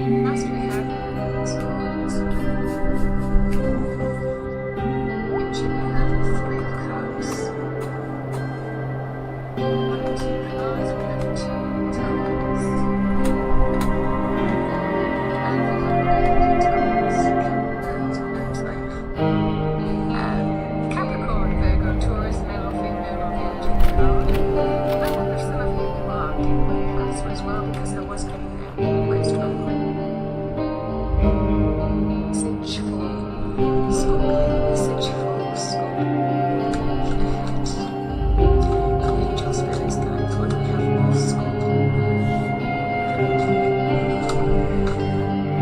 Last we have swords. Which we have 3 of cups. 1 and 2 cards, we have 2 tokens. And we have Capricorn, Virgo, Taurus, male or female on the edge of the card. I wonder if some of you are dealing with cancer as well, because I was getting there quite strongly. Message for Scorpio, message for Scorpio. Angel spirits, guys, what do we have for Scorpio?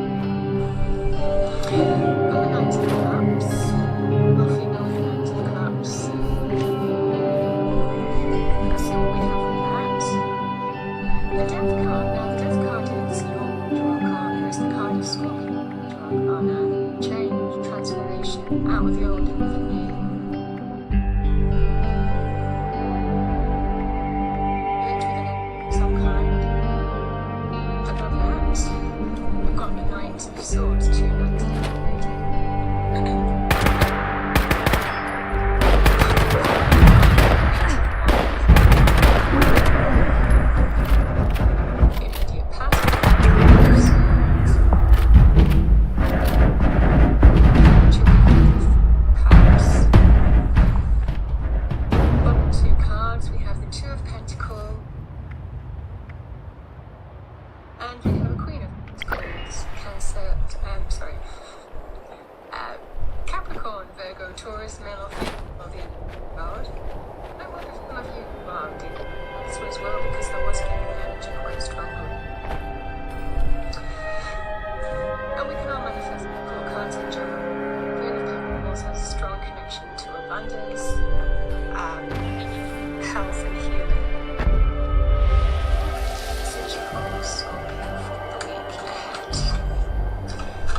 The Knight of Cups, or female Knight of Cups. Let's see what we have with that. The Death card. Now, the Death card is your draw card. It's the card of Scorpio. Draw arcana. Change, transformation, out with the old, in with the new. Linked with an of some kind. Above that, we've got the Knight of Swords, 2 knights down. Immediate passive swords. 2 cups. Bottom 2 cards, we have the 2 of Pentacles. And we have a Queen of Pentacles. Capricorn, Virgo, Taurus, male or female of the card. I wonder if some of you are dealing with this as well, because I was getting the energy quite strongly. And we can all manifest 4 cards in general. Queen of Pentacles has a strong connection to abundance, health and healing. Message for Scorpio for the week ahead.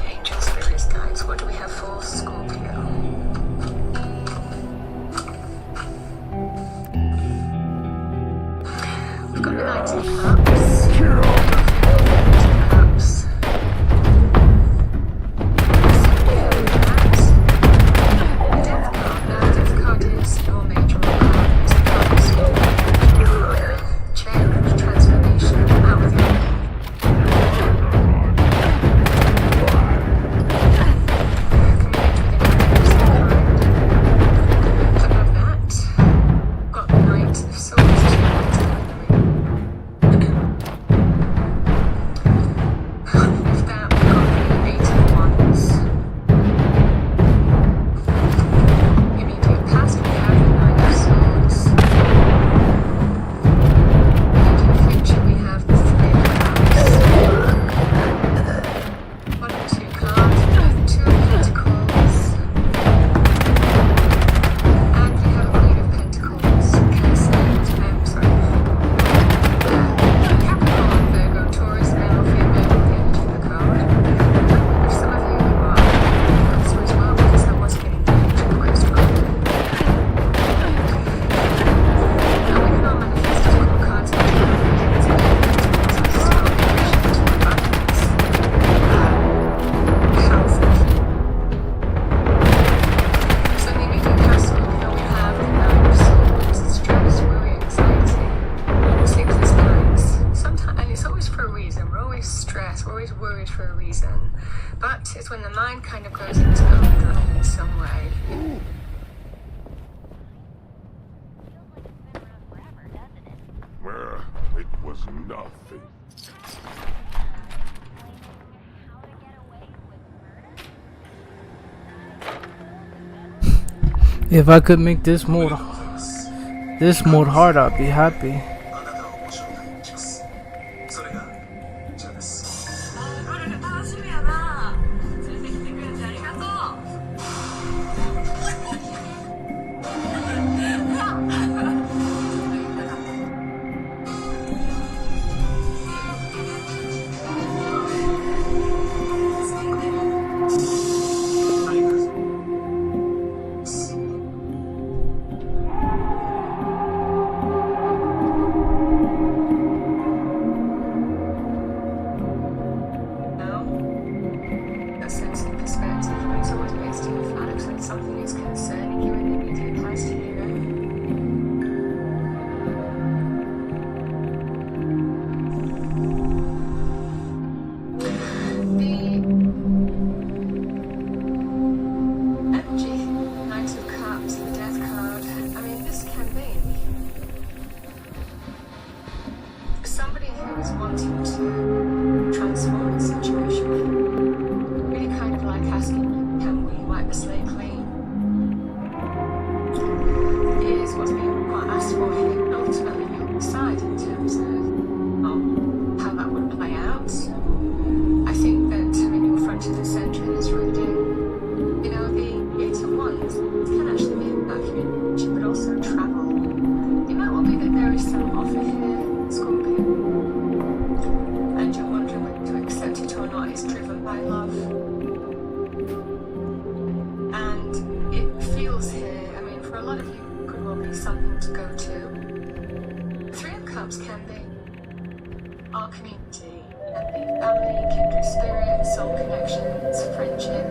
Angel spirits, guides, what do we have for Scorpio? We've got the Knight of Cups. Cups. The Death card. Now, the Death card is your major card. It's the card of Scorpio. Change, transformation, out with your above that, got the Knight of Swords, 2 knights down the ring. With that, we got the 8 of Wands. Immediate past, we have the 9 of Swords. Immediate future, we have the 3 of Cups. Bottom 2 cards, we have the 2 of Pentacles. And we have a Queen of Pentacles. Capricorn, Virgo, Taurus, male or female, the energy of the card. If some of you are Cancer as well, because I was getting the energy quite strongly. And we can all manifest as 4 cards in general. It's going to be towards a strong connection to abundance, health and healing. So in the immediate past, we have the 9 of Swords, stress, worry, anxiety, sleepless nights. Sometimes, and it's always for a reason. We're always stressed, we're always worried for a reason. But it's when the mind kind of goes into overdrive in some way. Well, it was nothing. If I could make this more hard, I'd be happy. あなたをご紹介します。それがこちらです。楽しみやな。連れてきてくれてありがと best for him, and ultimately you'll decide in terms of how that would play out. I think that you're front and centre in this reading. You know, the 8 of Wands can actually be about communication, but also travel. It might well be that there is some offer here, Scorpio, and you're wondering whether to accept it or not. It's driven by love. And it feels here, I mean, for a lot of you, it could well be something to go to. The Three of Cups can be our community, can be family, kindred spirits, soul connections, friendship.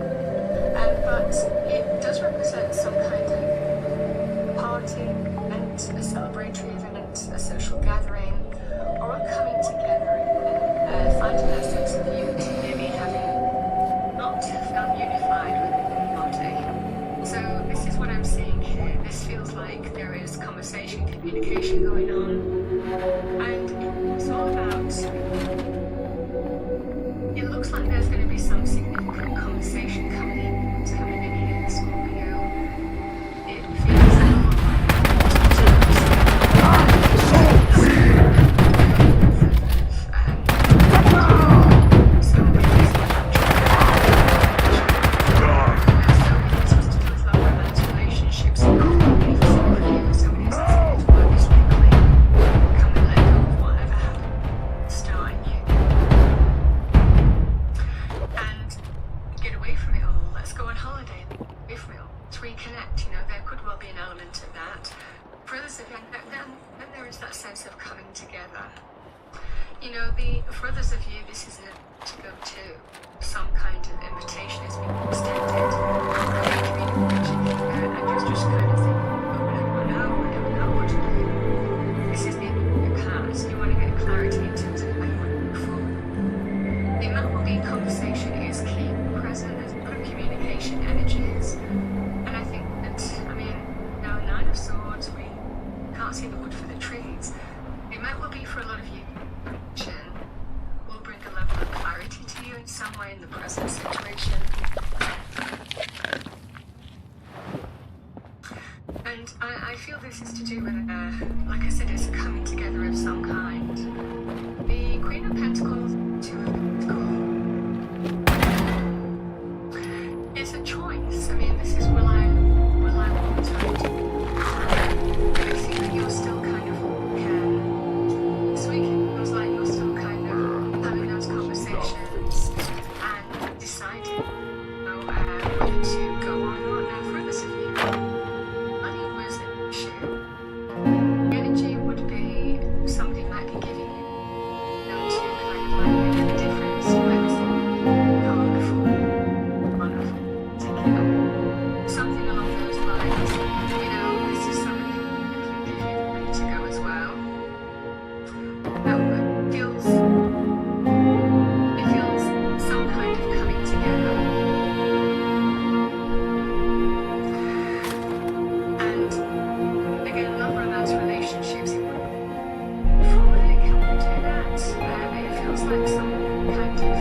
But it does represent some kind of party, event, a celebratory event, a social gathering, or a coming together and finding that sense of unity, maybe having not felt unified with body. So this is what I'm seeing here. This feels like there is conversation, communication going on, and it's all about, it looks like there's going to be some significant conversation coming in here, Scorpio. It feels for others of you, this is to go to some kind of invitation has been extended. And you're just kind of thinking, I don't know what to do. This is the end of your cards. You want to get clarity in terms of how you want to move forward. The amount will be conversation is key, present, there's a lot of communication energies. And I think that, I mean, now 9 of Swords, we can't see the wood for the trees. It might well be for a lot of you, will bring a level of clarity to you in some way in the present situation. And I feel this is to do with, like I said, it's a coming together of some kind. The Queen of Pentacles, 2 of Pentacles. It's a choice. I mean, this is will I want to do? I see that you're still kind of this week it feels like you're still kind of having those conversations and deciding whether to go on or not. Now, for others of you, money was an issue. The energy would be somebody might be giving you, to kind of like make a difference. You might be thinking, wonderful, take it up. Something along those lines. This is somebody who can give you the way to go as well. It feels some kind of coming together. And again, a number of those relationships, it would formally can we do that? It feels like some kind of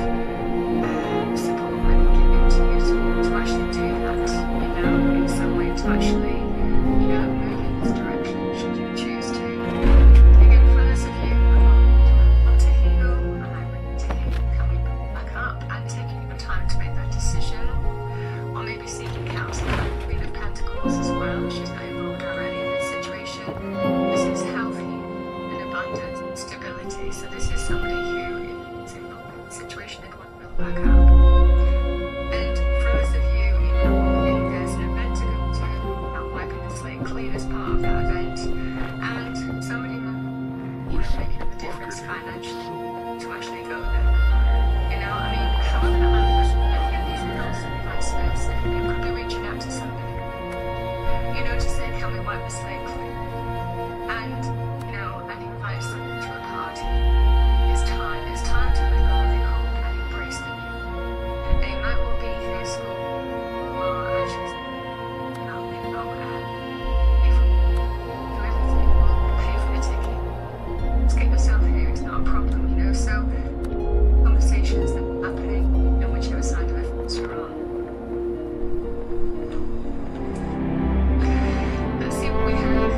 support might be given to you to actually do that, in some way to actually, move in this direction should you choose to. Again, for those of you who want to heal, and I'm ready to heal, coming back up and taking your time to make that decision, or maybe seeking counsel from the Queen of Pentacles as well. She's not involved already in this situation. This is healthy and abundance and stability. So this is somebody who is involved in the situation and want to build back up. And for those of you, there's an event to go to, wiping the slate clean as part of that event, and somebody might make a difference financially to actually go there. However that manifests, again, these are also vice versa. It could be reaching out to somebody, to say, can we wipe the slate clean? And, and invite somebody to a party. It's time to let go of the old and embrace the new. And it might well be here, so, or actually, if we do everything, we'll pay for the ticket. Just get yourself here, it's not a problem, so conversations that are happening in whichever side of it you're on. Let's see what we have.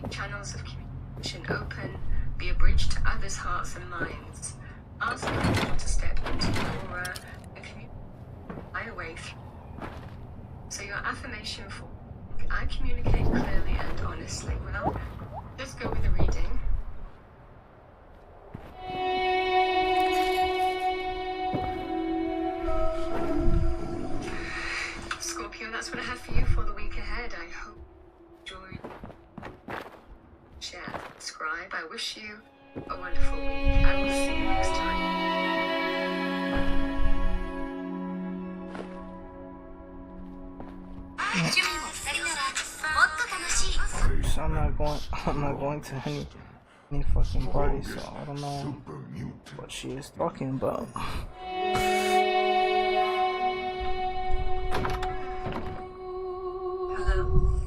keep channels of communication open, be a bridge to others' hearts and minds. Ask people to step into your aura and communicate away through. So your affirmation for I communicate clearly and honestly. Well, let's go with the reading. Scorpio, that's what I have for you for the week ahead. I hope you enjoy. Share, subscribe. I wish you a wonderful week. I will see you next time. So I'm not going to any fucking party, so I don't know what she is talking about. Hello.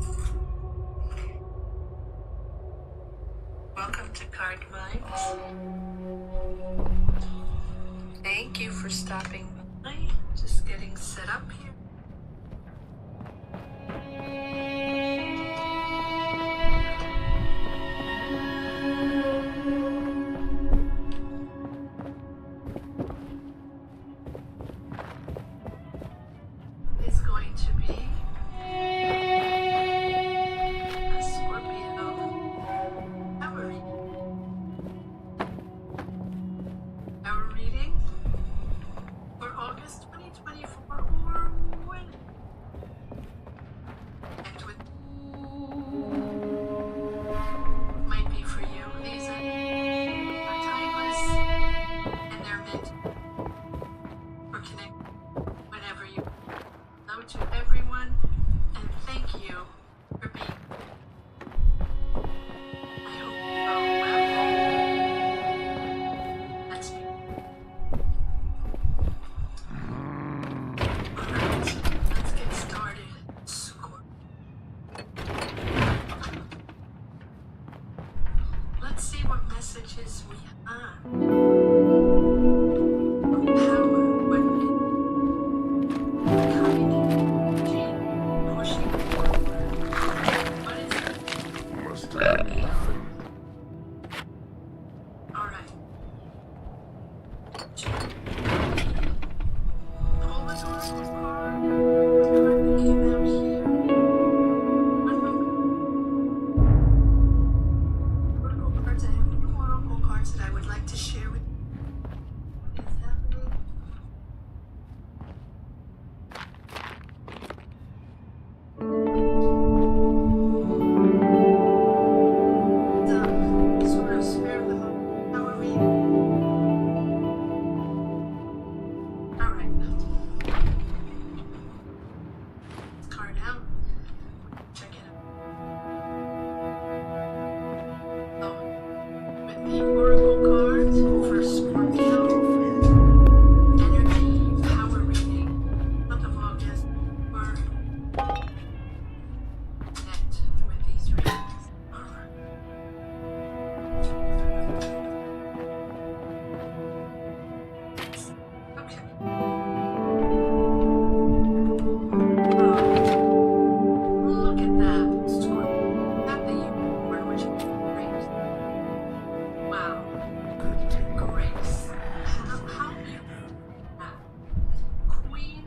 Welcome to Card Minds. Thank you for stopping by. Just getting set up here. It's going to be a Scorpio power reading. Power reading for August 2024 or when? And with might be for you. These are timeless and they're meant for connect whenever you. Hello to everyone, and thank you for being. I hope you're all well. Let's be. Alright, let's get started. Let's see what messages we have. Power, women. Coming in, pushing forward. What is it? Must have nothing. Alright. Pull the oracle card. The card that came out here. One moment. Oracle cards. I have new oracle cards that I would like to share with you. What is happening? Sort of spare the moment. How are we? Alright. Card out. Check it out. Oh, with the oracle cards for Scorpio. Energy power reading. Month of August. Or connect with these readings. Alright. Okay. Look at that, Scorpio. That the unicorn which is great. Wow. Grace. How beautiful. Queen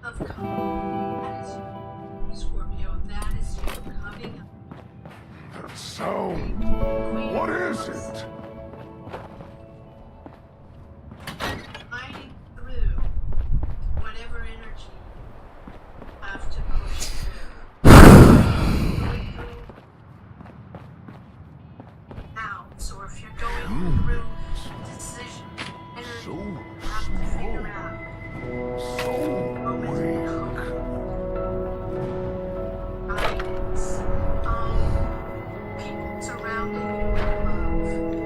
of Cups. That is you, Scorpio. That is you coming up. That sound. Queen What of is Cups. it? Fighting through whatever energy you have to push through. Going through now. So if you're going through decision, energy, So you have to figure out So weak. guidance, people surrounding you with love.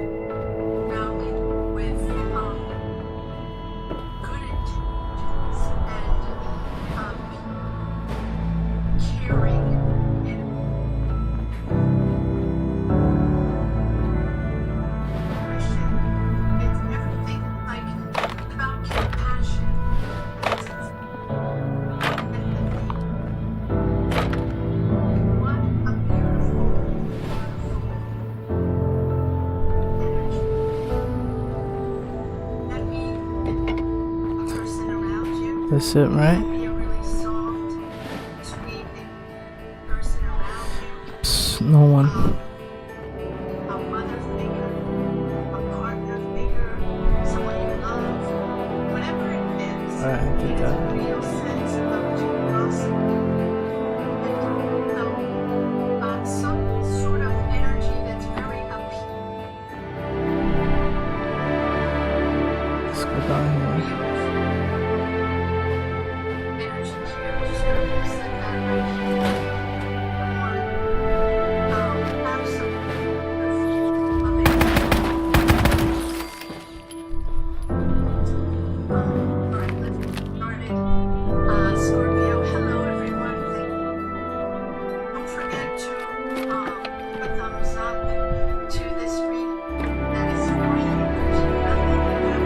That's it, right? Be a really soft, sweet person around you. Psst, no one. A mother figure, a partner figure, someone you love, whatever it is. Alright, I did It's that. a real sense of generosity. And some sort of energy that's very appealing. Let's go down here. Energy here. We're just going to set that right here. Have some loving. Alright, let's get started. Scorpio, hello everyone. Don't forget to put thumbs up to this reading. That is free. There's nothing you have to do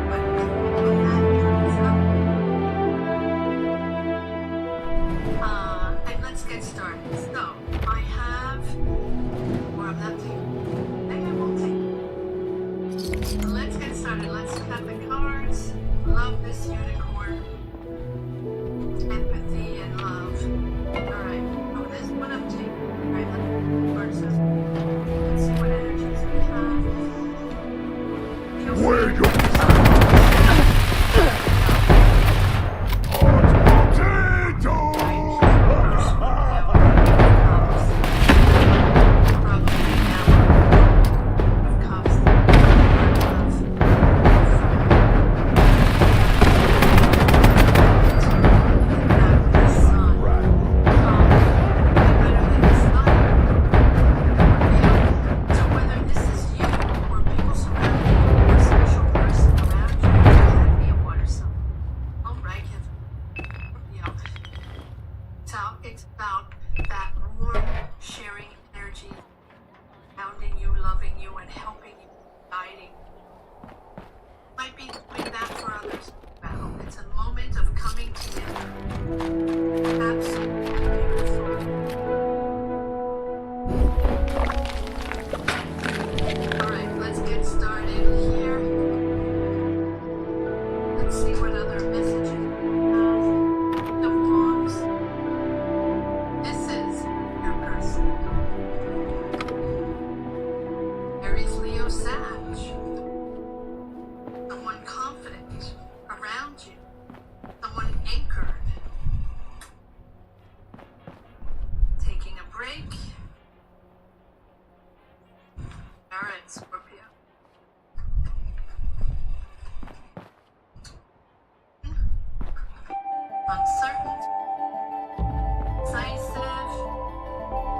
but click on that thumbs up. And let's get started. So, I have, or I'm not taking, maybe I won't take. Let's get started. Let's cut the cards. Love this unicorn. Empathy and love. Alright. Oh, this one I'm taking. Alright, let's see what energies we have. Feel free to it's about that warm, sharing energy, grounding you, loving you, and helping you, guiding. Might be doing that for others as well. It's a moment of coming together. Absolutely beautiful. Alright, let's get started here. Let's see what other messages we have. The wands. This is your person. Aries, Leo, Sag. Someone confident around you. Someone anchored. Taking a break. Alright, Scorpio. Uncertain. Decisive.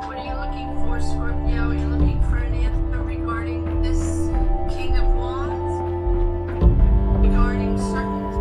What are you looking for, Scorpio? Are you looking for an answer regarding this King of Wands? Regarding certainty?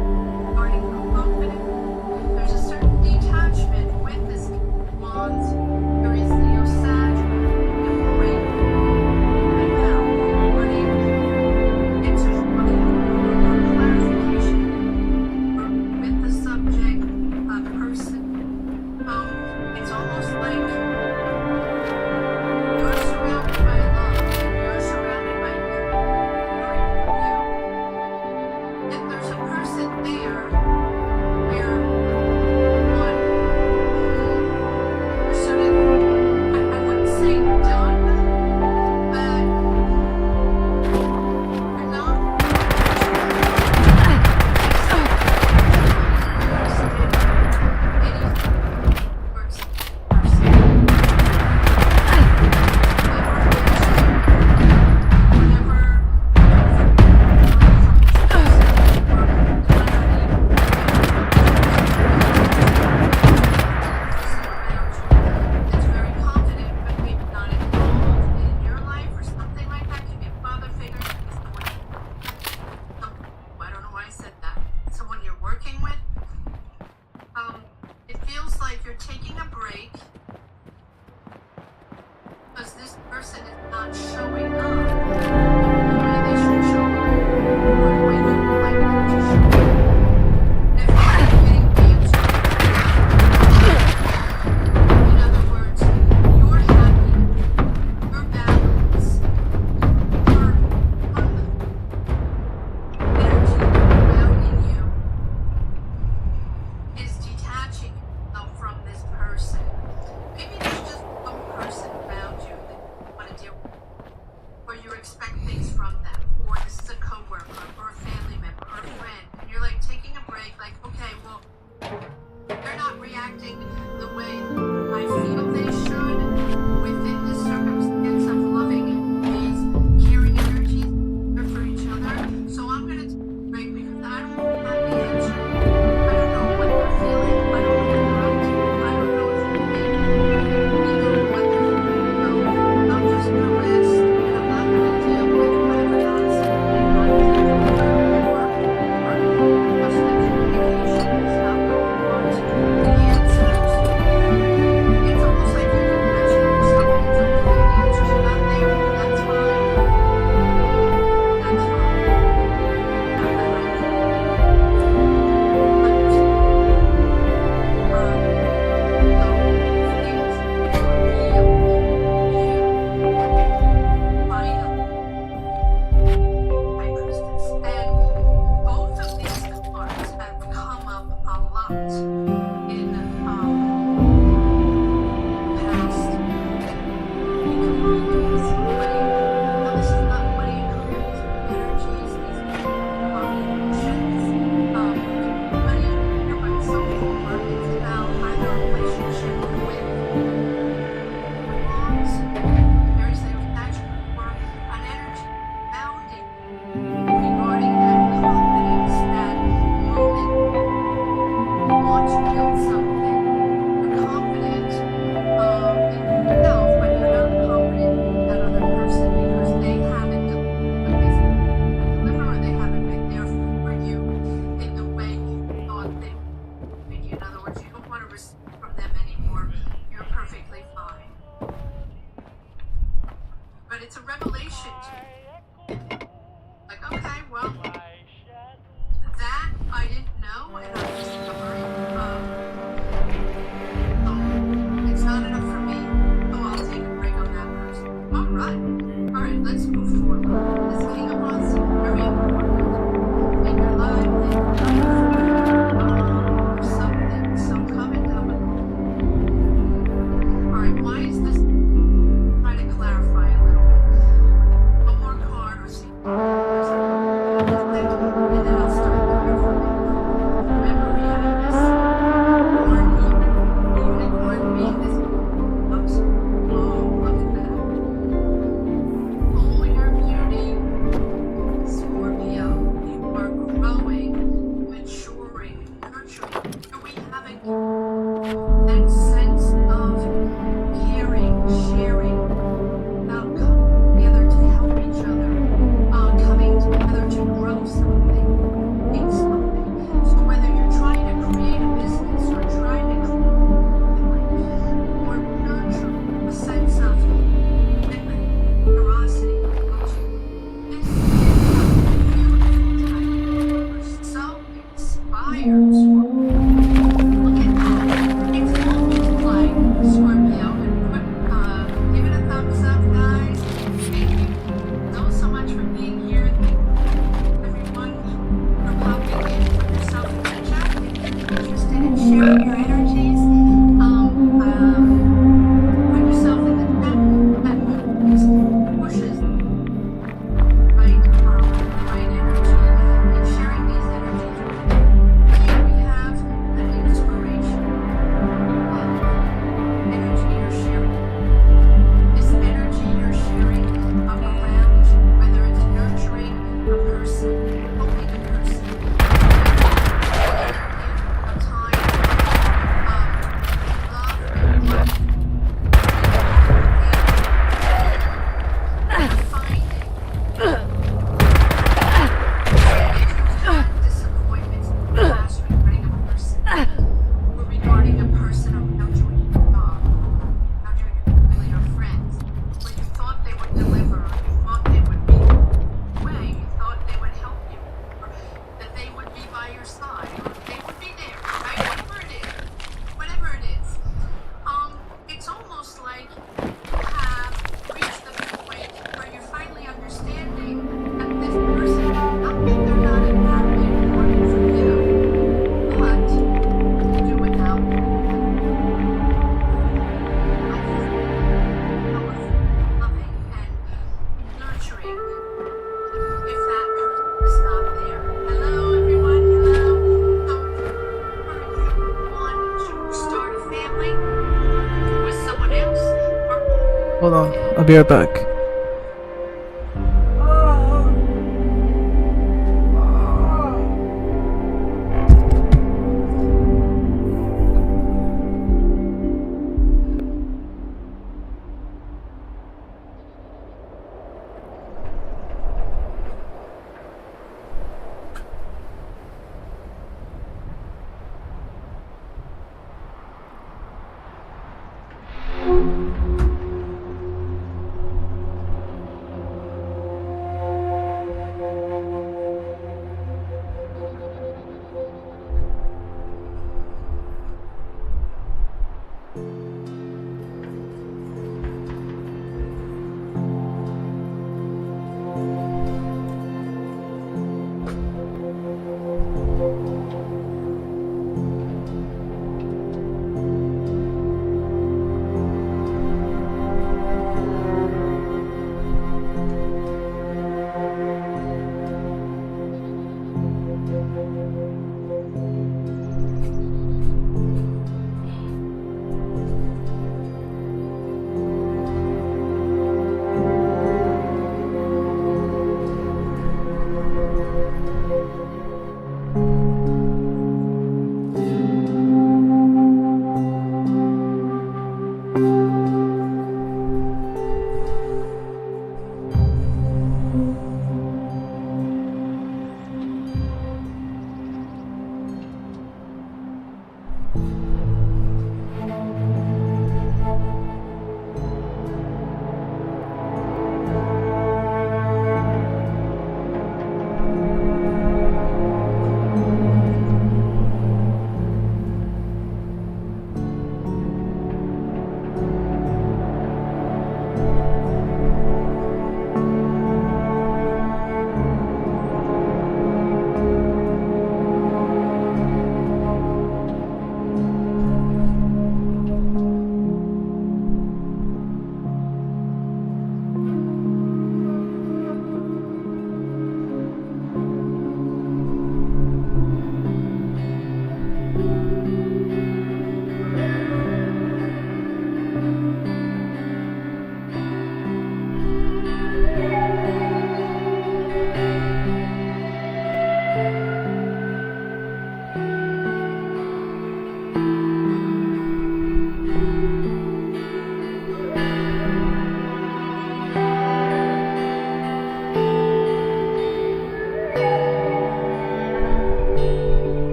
Hold on, I'll be right back.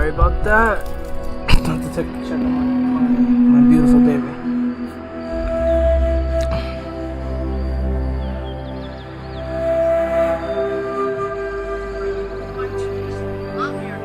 Sorry about that. I have to take a check on my beautiful baby. Love your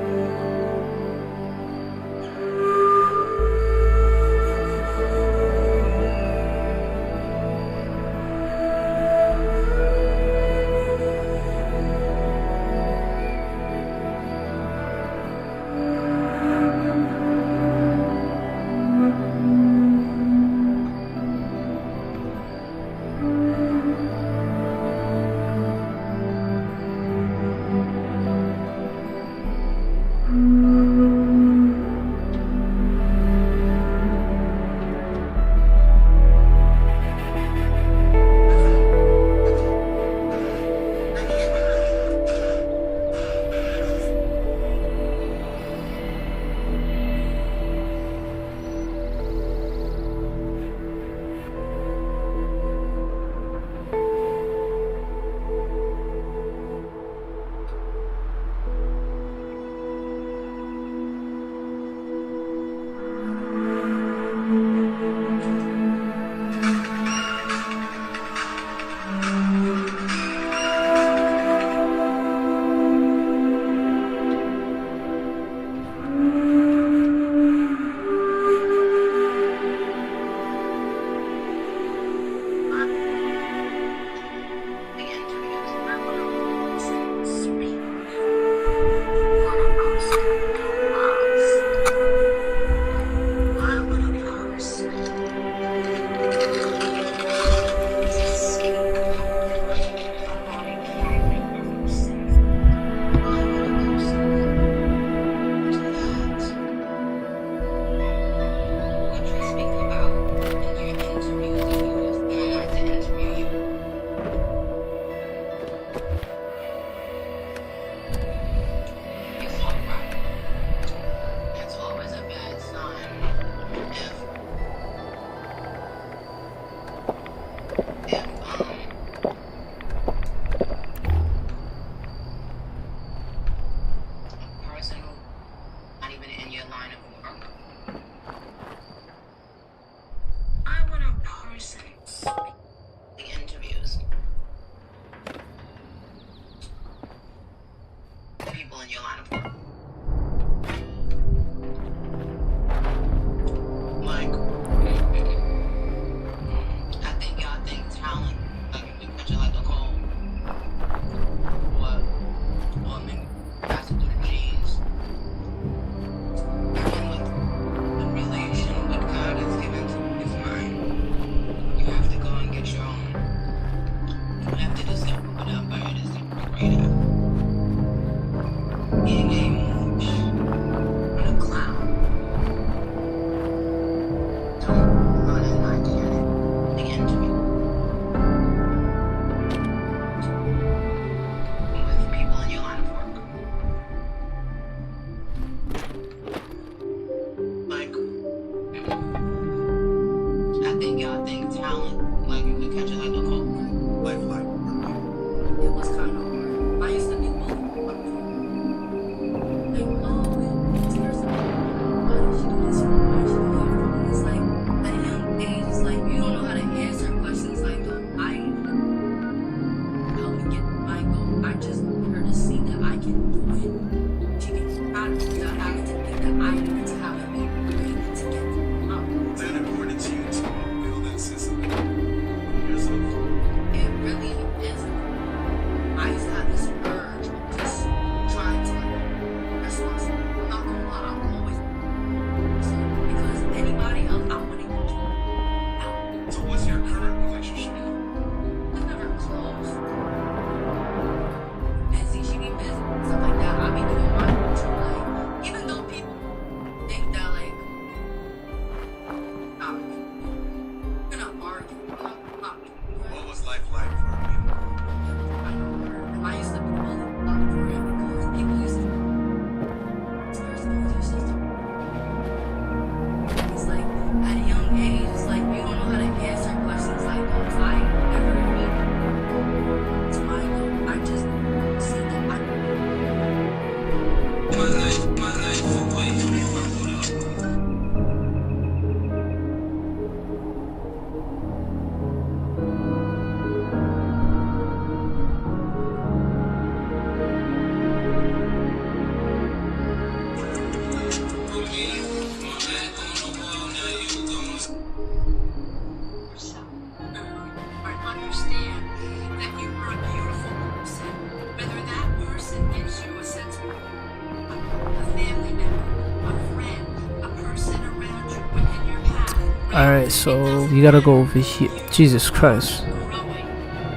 Alright, so you gotta go over here. Jesus Christ. growing.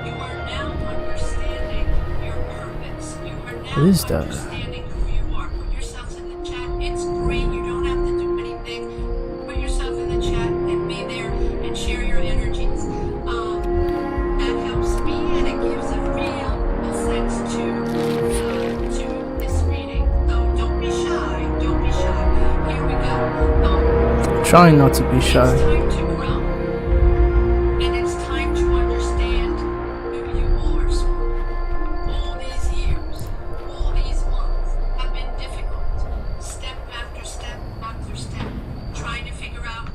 You are now understanding your purpose. You are now What is that? understanding who you are. Put yourselves in the chat. It's great. You don't have to do anything. Put yourself in the chat and be there and share your energies. That helps me and it gives a real sense to this reading. So don't be shy. Don't be shy. Here we go. Trying not to be It's shy. time to grow. And it's time to understand who you are. So all these years, all these months have been difficult. Step after step after step. Trying to figure out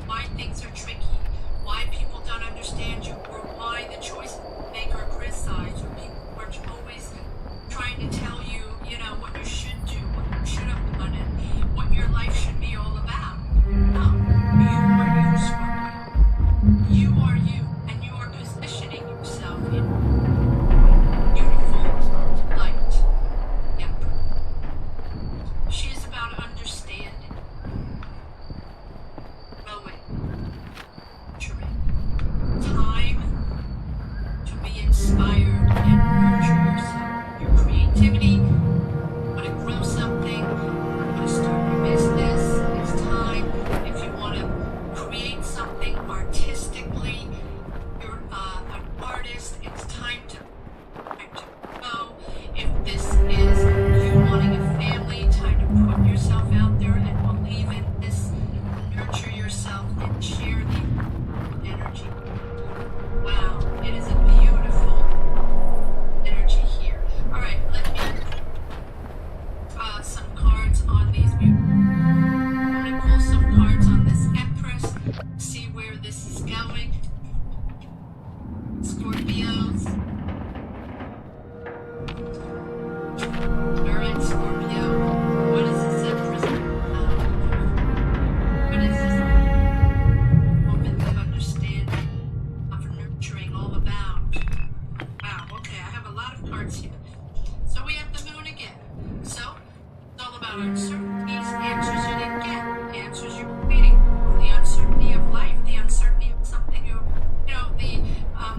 why things are tricky, why people don't understand you, or why the choices you make are criticized, or people are always trying to tell you, what you should do, what you should have done, and what your life should be all about. No, you are you, Scorpio. You are you, and you are positioning yourself in beautiful light. Yep. She is about understanding, growing, nurturing. Time to be inspired and nurture yourself. Your creativity, want to grow something, want to start your business, it's time. If you want to create something artistically, you're an artist, it's time to go. If this is you wanting a family, time to put yourself out there and believe in this, nurture yourself and share the energy. Wow, it is a beautiful energy here. All right, let me some cards on these. I'm gonna pull some cards on this Empress. See where this is going. Scorpios. Alright, Scorpio. What is this Empress? What is this moment of understanding, of nurturing all about? Wow, okay, I have a lot of cards here. So we have the moon again. So it's all about uncertainties, answers you didn't get, answers you were waiting for, the uncertainty of life, the uncertainty of something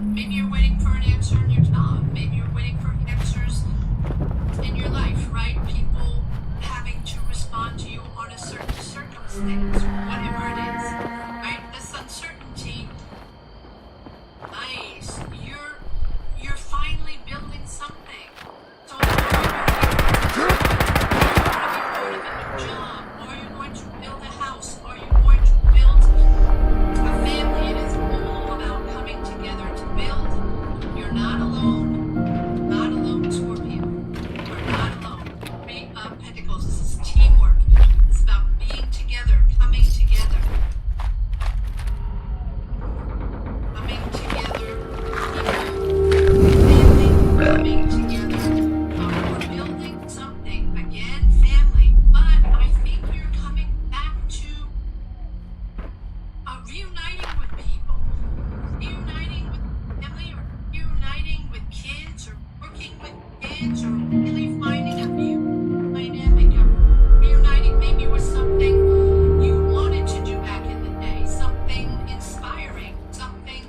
maybe you're waiting for an answer in your job, maybe you're waiting for answers in your life, right? People having to respond to you on a certain circumstance, whatever it is, right? This uncertainty, nice. You're finally building something. So are you going to be part of a new job? Are you going to build a house? Are you going to build a family? It is all about coming together to build. You're not alone. Not alone, Scorpio. You are not alone. Three of Pentacles. This is teamwork. It's about being together, coming together. Coming together. Coming together. We're building something. Again, family. But I think you're coming back to reuniting with people. Reuniting with family, or reuniting with kids, or working with kids, or really finding a new dynamic of reuniting maybe with something you wanted to do back in the day, something inspiring, something,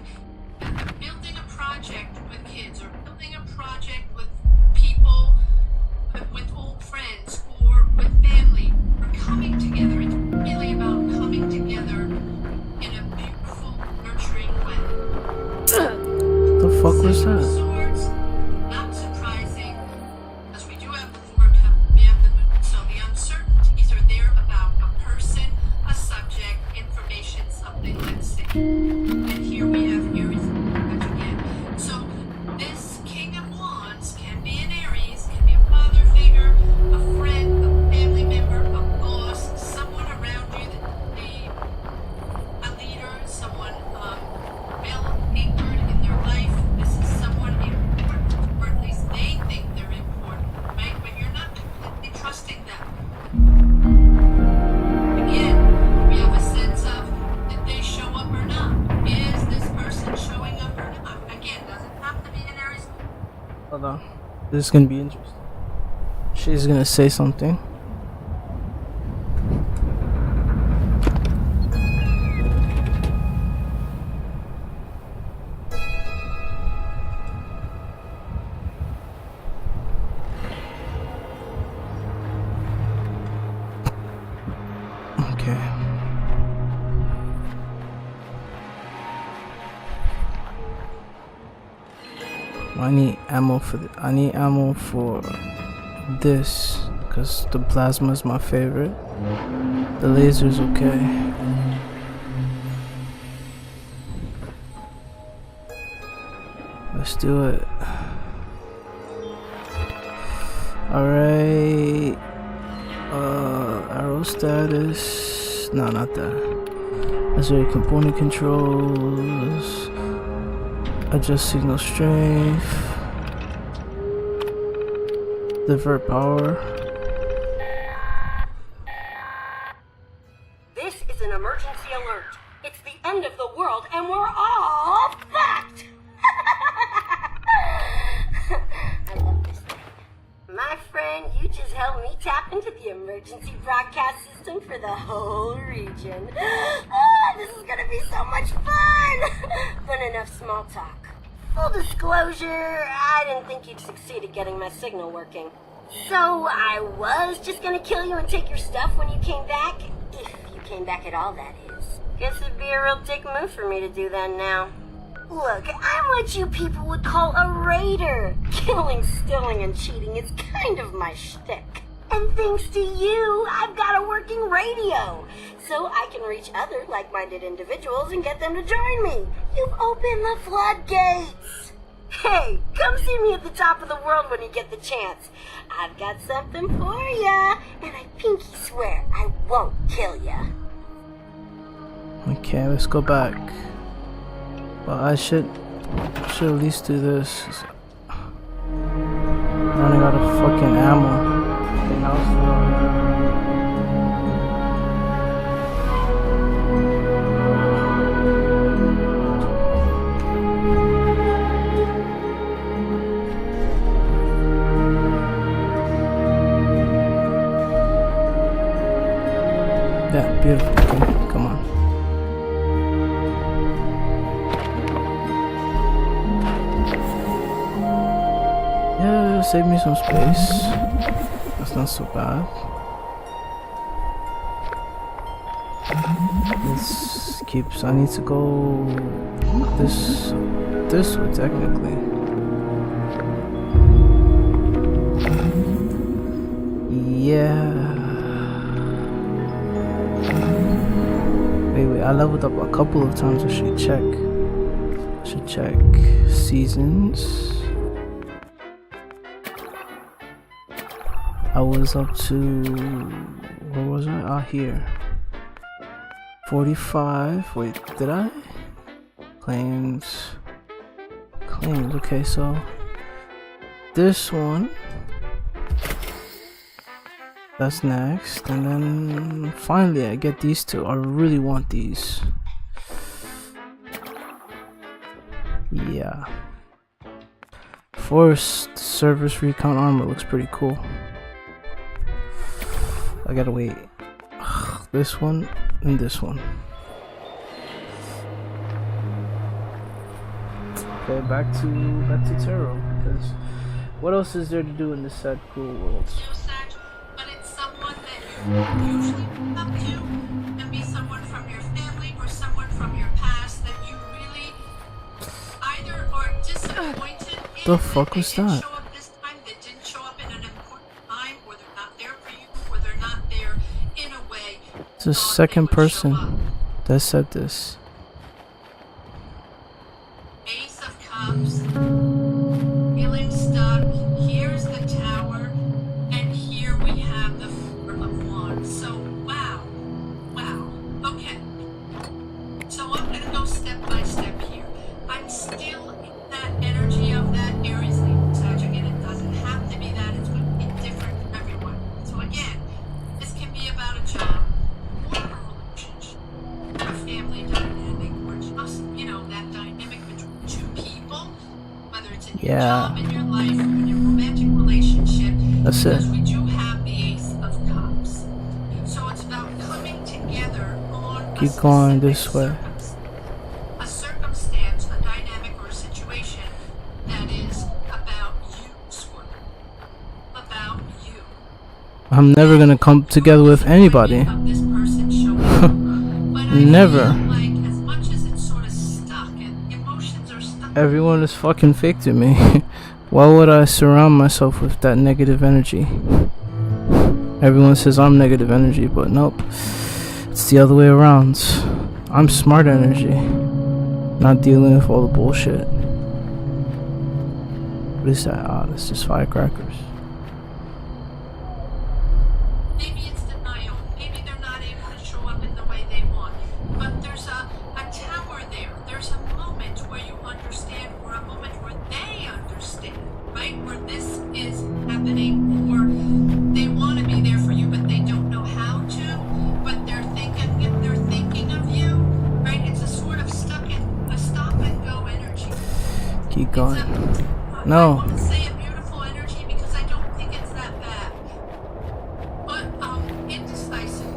building a project with kids, or building a project with people, with old friends, or with family, or coming together. It's really about coming together in a beautiful, nurturing way. The fuck was Seven of that? Swords, not surprising, because we do have the Four of Cups, we have the Moon, so the uncertainties are there about a person, a subject, information, something, let's see. And here we have Aries again. So this King of Wands can be an Aries, can be a father figure, a friend, a family member, a boss, someone around you that a leader, someone well anchored in their life. This is someone important, or at least they think they're important, right? But you're not completely trusting them. Again, we have a sense of, did they show up or not? Is this person showing up or not? Again, doesn't have to be an Aries. Hold on. This is gonna be interesting. She's gonna say something. I need ammo for this, because the plasma is my favorite. The laser's okay. Let's do it. Alright. Arrow status. No, not that. That's very component controls. Adjust signal strength. Divert power. This is an emergency alert. It's the end of the world and we're all fucked! I love this thing. My friend, you just helped me tap into the emergency broadcast system for the whole region. Oh, this is gonna be so much fun! But enough small talk. Full disclosure, I didn't think you'd succeed at getting my signal working. So I was just gonna kill you and take your stuff when you came back. If you came back at all, that is. Guess it'd be a real dick move for me to do that now. Look, I'm what you people would call a raider. Killing, stealing, and cheating is kind of my shtick. And thanks to you, I've got a working radio. So I can reach other like-minded individuals and get them to join me. You've opened the floodgates. Hey, come see me at the top of the world when you get the chance. I've got something for ya, and I pinky swear I won't kill ya. Okay, let's go back. Well, I should at least do this. Running out of fucking ammo. Yeah, beautiful. Okay, come on. Yeah, save me some space. That's not so bad. This keeps. I need to go this way technically. Yeah. Wait, I leveled up a couple of times. I should check seasons. I was up to, where was I? Ah, here. 45. Wait, did I? Claims. Okay, so this one. That's next, and then finally I get these two. I really want these. Yeah. Forced Service Recon armor looks pretty cool. I gotta wait. This one and this one. Okay, back to Taro, because what else is there to do in this sad, cool world? But it's someone that you usually look up to, and be someone from your family or someone from your past that you really either are disappointed in. The fuck was that? Show up this time, that didn't show up in an important time, or they're not there for you, or they're not there in a way. It's the second person that said this. Ace of Cups, feeling stuck. Here's the Tower, and here we have the Four of Wands. So wow. Okay. So I'm gonna go step by step here. I'm still in that energy of that Aries Leo Sag. Again, it doesn't have to be that. It's going to be different for everyone. So again, this can be about a job, or a relationship, a family dynamic, or just, that dynamic between two people, whether it's in your job, in your life, or in your romantic relationship. That's it. Because we do have the Ace of Cups. So it's about coming together on Keep going this way. a circumstance, a dynamic, or a situation that is about you, Scorpio. About you. I'm never gonna come together with anybody. Of this person showing up. But I Never. feel like as much as it's sort of stuck and emotions are stuck Everyone is fucking fake to me. Why would I surround myself with that negative energy? Everyone says I'm negative energy, but nope. It's the other way around. I'm smart energy. Not dealing with all the bullshit. What is that? Ah, that's just firecrackers. Maybe it's denial. Maybe they're not able to show up in the way they want. But there's a tower there. There's a moment where you understand, or a moment where they understand, right? Where this is happening, or they want to be there for you, but they don't know how to. But they're thinking of you, right? It's a sort of stop and go energy. Keep going. I No. want to say a beautiful energy because I don't think it's that bad. But indecisive. We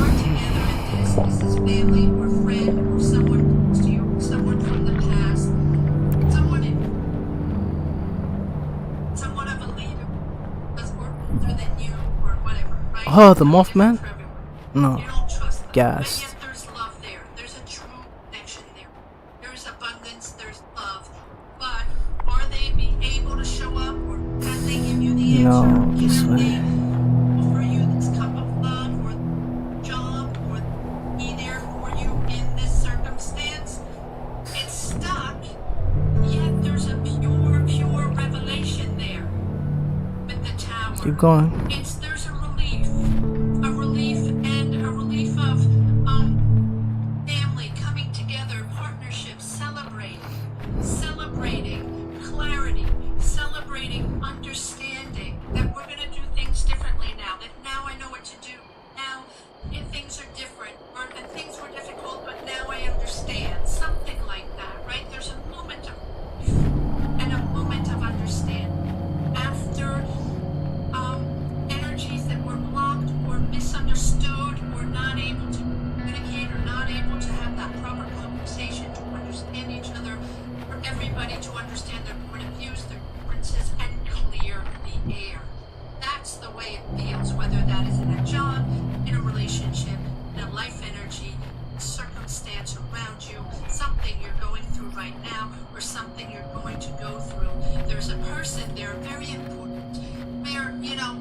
are together in this. This is family or friend or someone close to you, someone from the past, someone of a leader, or older than you, or whatever, right? Oh, the Mothman? For everyone. No. You don't trust them. Gassed. But yet there's love there. There's a true connection there. There's abundance, there's love. But are they able to show up, or can they give you the answer? No, this Can way. they offer you this cup of love, or job, or be there for you in this circumstance? It's stuck, yet there's a pure revelation there with the tower. Keep going. There's a relief and a relief of family coming together, partnership, celebrating clarity, celebrating understanding that we're gonna do things differently now. That now I know what to do. Now, if things are different, or and things were difficult, but now I understand. Something like that, right? There's a moment of relief and a moment of understanding after energies that were blocked or misunderstood or not able to communicate or not able to have that proper conversation to understand each other, for everybody to understand their point of views, their differences, and clear the air. That's the way it feels, whether that is in a job, in a relationship, in a life energy, circumstance around you, something you're going through right now, or something you're going to go through. There's a person there, very important, where,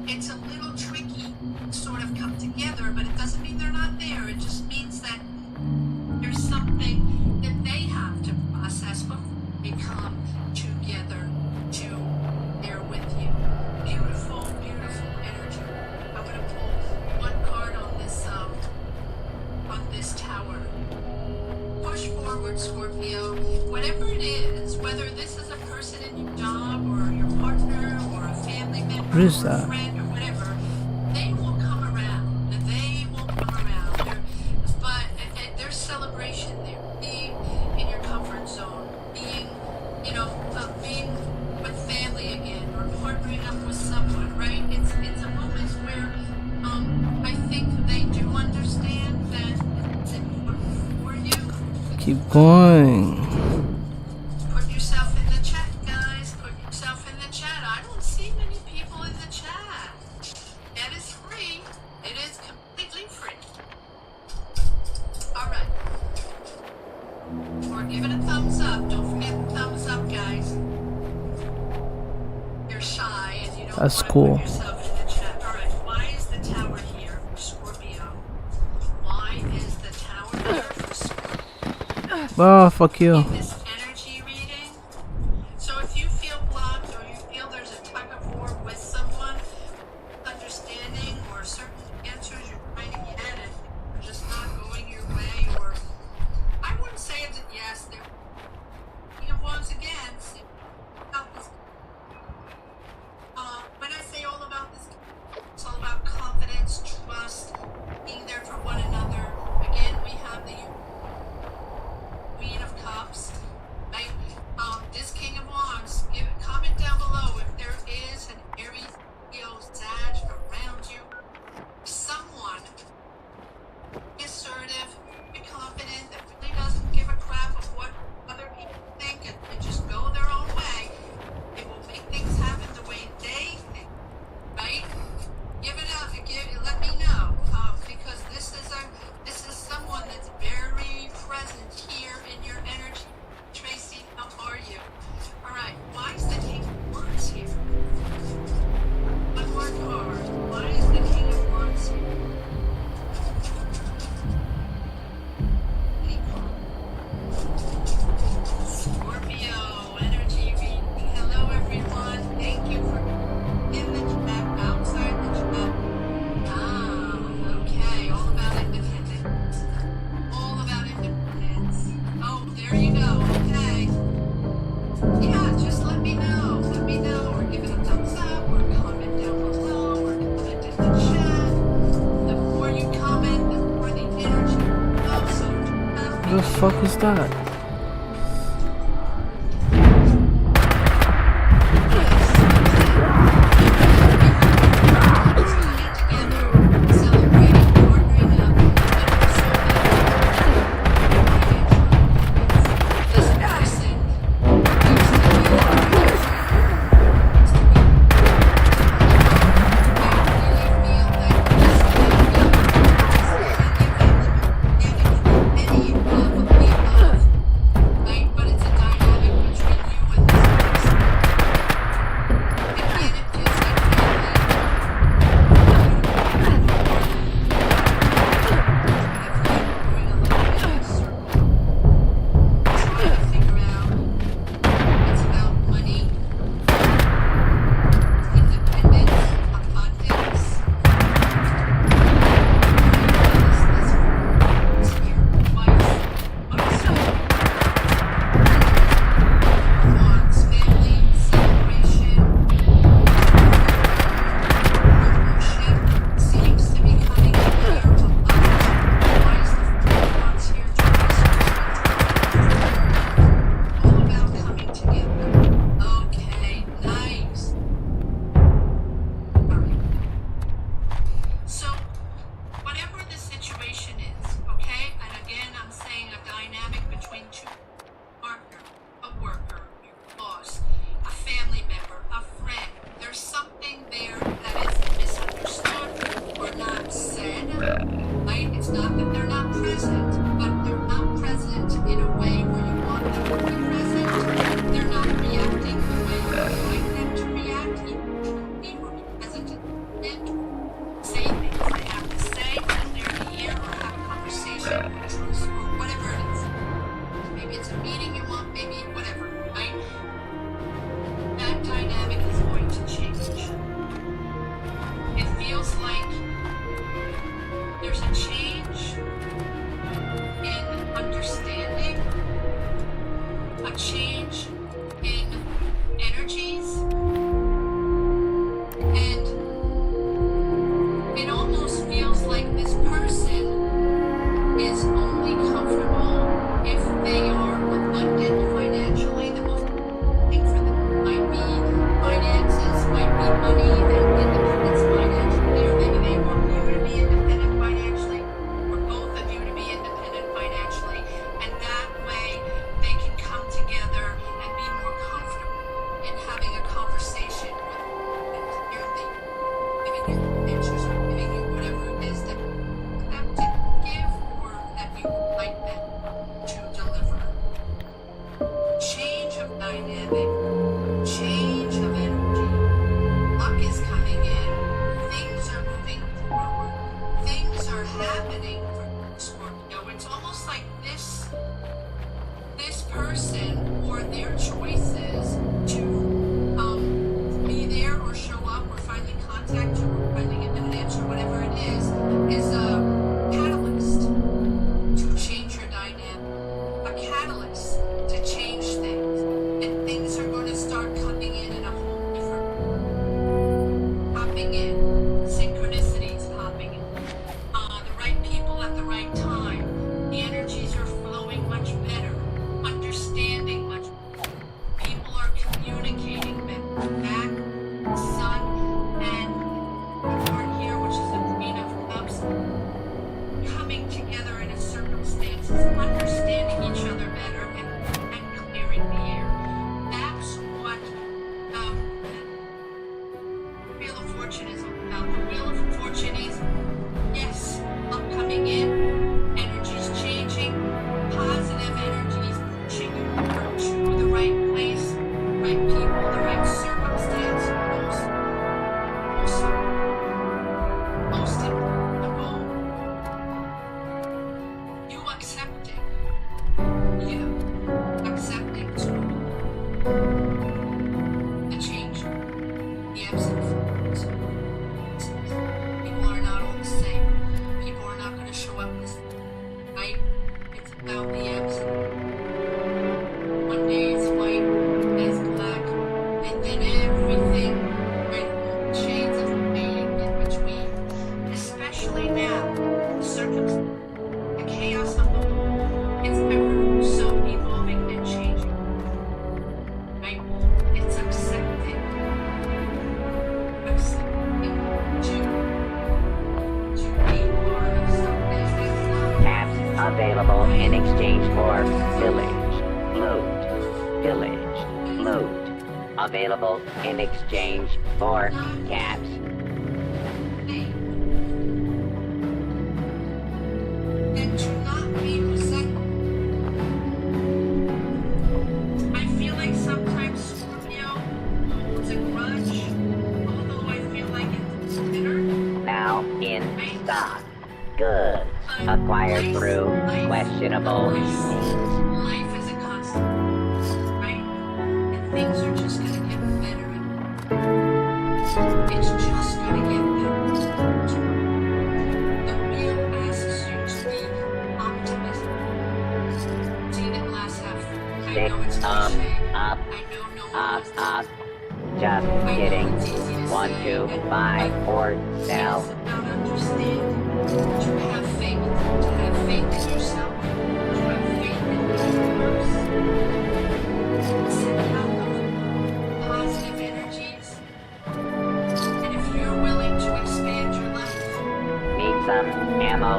it's a little tricky to sort of come together, but it doesn't mean they're not there. It just means that there's something that they have to process before they come together to bear with you. Beautiful, beautiful energy. I'm going to pull one card on this tower. Push forward, Scorpio. Whatever it is, whether this is a person in your job, or your partner, or a family member, What is or a that? friend, or whatever, they will come around. They will come around. But there's celebration there. Being in your comfort zone. Being with family again, or partnering up with someone, right? It's a moment where I think they do understand that it's important for you. Keep going. Put yourself in the chat, guys. Put yourself in the chat. I don't see many people in the chat. That is free. It is completely free. Alright. Or give it a thumbs up. Don't forget the thumbs up, guys. You're shy and you don't That's want to cool. put yourself in the chat. Alright, why is the tower here for Scorpio? Why is the tower here for Scorpio? Oh, fuck you. In this energy reading? So if you feel blocked, or you feel there's a tug of war with someone, understanding, or certain answers you're trying to get and they're just not going your way, or I wouldn't say it's a yes, they're once again, see about this. When I say all about this, it's all about confidence, trust, being there for one another. Again, we have the Queen of Cups. the fuck is that? available in exchange for pillage, loot, pillage, loot. Available in exchange for caps. Hey. And to not be resentful. I feel like sometimes Scorpio holds a grudge, although I feel like it's bitter. Now in stock. Goods acquired through questionable means. Life is a constant, right? And things are just gonna get better and better. It's just gonna get better. The real asks you to be optimistic. See the glass half full. I Stick know it's cliche. up, I know no one wants up. Just I know kidding. it's easy to Want say, to and buy or It's sell? about understanding. To have faith. To have faith in yourself. To have faith in the universe. Send out those positive energies. And if you're willing to expand your life, Need some ammo,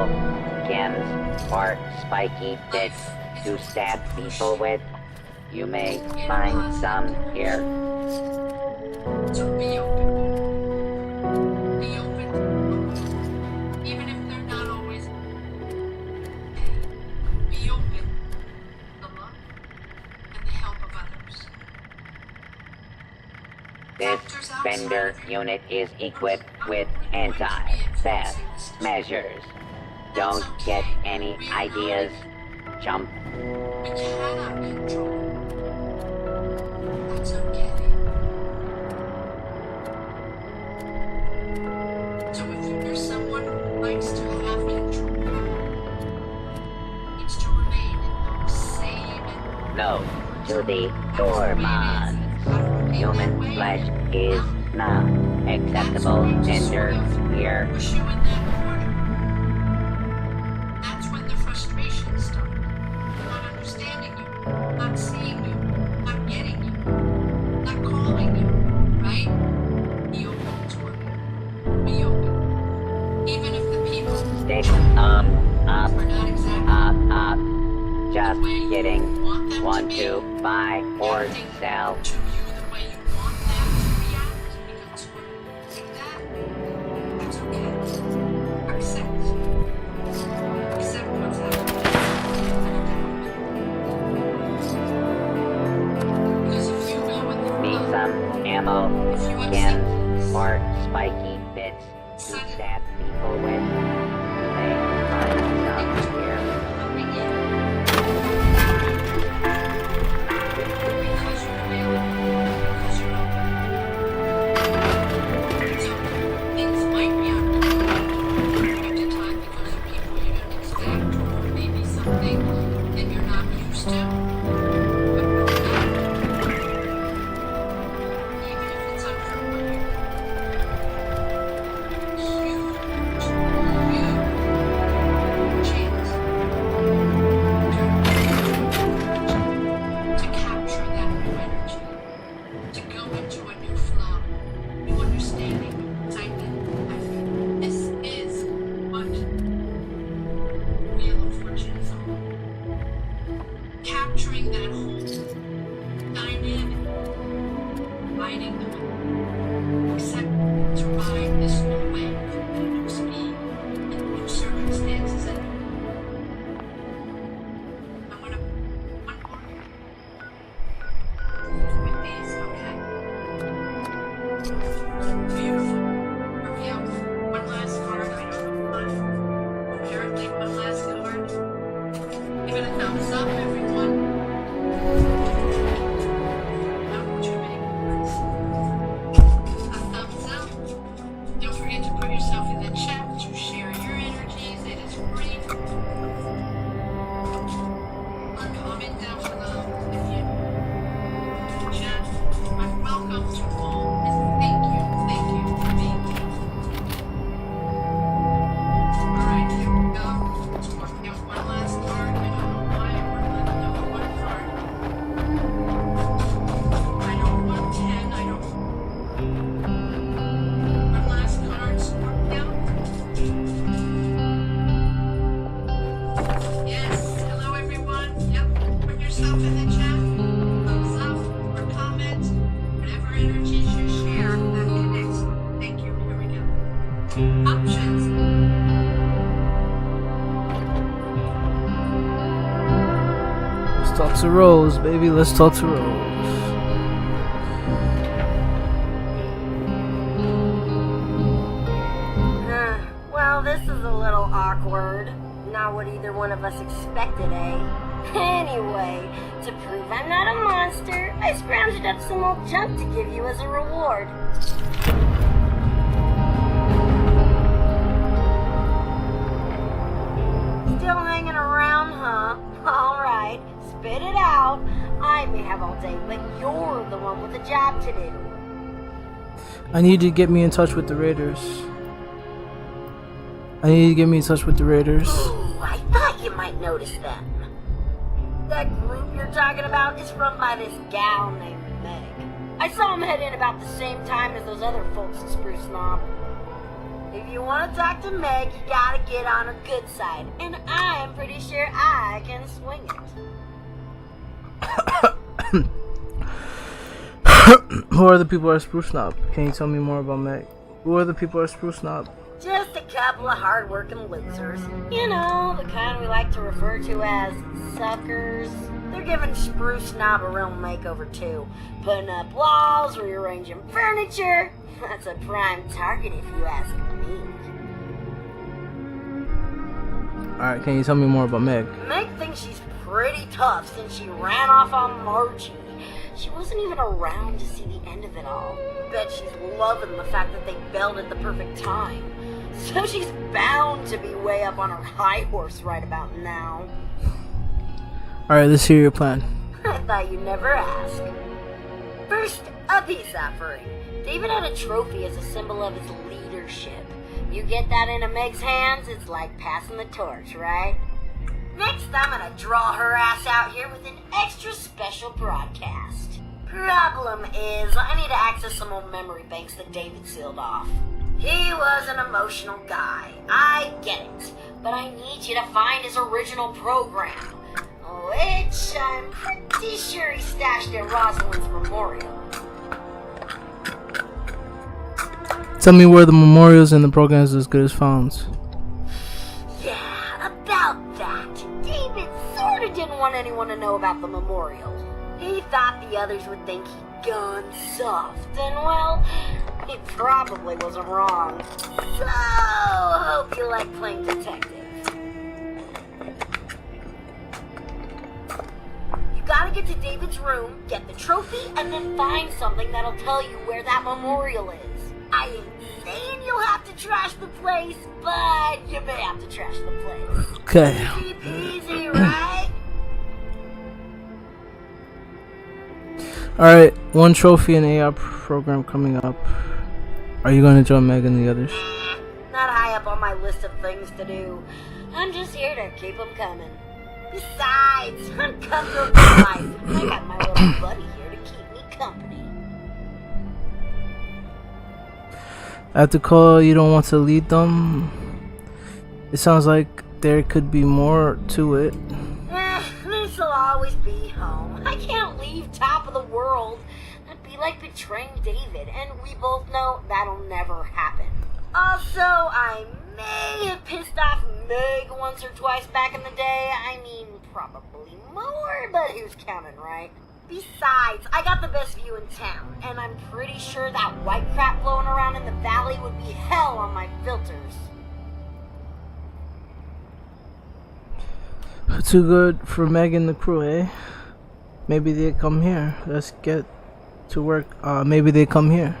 chems, or spiky bits to stab people with? You may find some here. so be open. Be open. Even if they're not always. Be open. The love and the help of others. This vendor unit is equipped with anti-theft measures. Don't get any ideas, chump. We cannot control. That's okay. So if you're someone who likes to have control, it's to remain in those same and No to the Dormans. Human flesh is not acceptable tender here. push you in that corner. That's when the frustrations start. Not understanding you, not seeing you, not getting you, not calling you, right? Be open to it. Be open. Even if the people Stick are up, not exactly up. Just the way you kidding. want them Want to to be, buy or acting sell? to you the way you want them to react, because when you do that, that's okay. Accept. Accept what's happening. Because if you go with the Need flow, some ammo, if you accept chems, or spiky bits to suddenly stab people with? You may find some here. coming in, because you're available, because you're open. So things might be out of the time because of people you didn't expect, or maybe something that you're not used to. But know that, even if it's unfamiliar, huge chance to capture that new energy, to go into a new flow, new understanding, new excitement. I feel this is what Wheel of Fortune is all about. Capturing that whole dynamic, riding the wave, accepting to ride this new wave at a new speed, in new circumstances, and I'm gonna one more with these, okay? Beautiful. Reveal one last card. I don't know why. Apparently, one last card. Give it a thumbs up, everyone. How would you make a thumbs up? Don't forget to put yourself in the chat to share your energies. It is free. Or comment down below if you chat. I'm welcome to all. And thank you to Rose, baby. Let's talk to Rose. Well, this is a little awkward. Not what either one of us expected, eh? Anyway, to prove I'm not a monster, I scrounged up some old junk to give you as a reward. Still hanging around, huh? Alright, spit it out. I may have all day, but you're the one with a job to do. I need you to get me in touch with the Raiders. I need you to get me in touch with the Raiders. Ooh, I thought you might notice them. That group you're talking about is run by this gal named Meg. I saw him head in about the same time as those other folks at Spruce Knob. If you want to talk to Meg, you gotta get on her good side. And I'm pretty sure I can swing it. Who are the people at Spruce Knob? Can you tell me more about Meg? Who are the people at Spruce Knob? Just a couple of hard-working losers. You know, the kind we like to refer to as suckers. They're giving Spruce Knob a real makeover too. Putting up walls, rearranging furniture. That's a prime target if you ask me. Alright, can you tell me more about Meg? Meg thinks she's pretty tough since she ran off on Margie. She wasn't even around to see the end of it all. Bet she's loving the fact that they bailed at the perfect time. So she's bound to be way up on her high horse right about now. Alright, let's hear your plan. I thought you'd never ask. First, a peace offering. David had a trophy as a symbol of his leadership. You get that into Meg's hands, it's like passing the torch, right? Next, I'm gonna draw her ass out here with an extra special broadcast. Problem is, I need to access some old memory banks that David sealed off. He was an emotional guy, I get it, but I need you to find his original program, which I'm pretty sure he stashed at Rosalind's memorial. Tell me where the memorials and the programs as good as found. Yeah, about that. David sorta didn't want anyone to know about the memorial. He thought the others would think he'd gone soft, and well, he probably wasn't wrong. So, hope you like playing detective. You gotta get to David's room, get the trophy, and then find something that'll tell you where that memorial is. I ain't saying you'll have to trash the place, but you may have to trash the place. Okay. Easy peasy, right? Alright, one trophy and AR program coming up. Are you going to join Meg and the others? Not high up on my list of things to do. I'm just here to keep them coming. Besides, I'm cutthroat for life. I got my little buddy here to keep me company. After call, you don't want to lead them? It sounds like there could be more to it. This'll always be home. I can't leave top of the world. That'd be like betraying David, and we both know that'll never happen. Also, I may have pissed off Meg once or twice back in the day. I mean, probably more, but who's counting, right? Besides, I got the best view in town, and I'm pretty sure that white crap blowing around in the valley would be hell on my filters. Too good for Meg and the crew, eh? Maybe they come here. Let's get to work. Maybe they come here.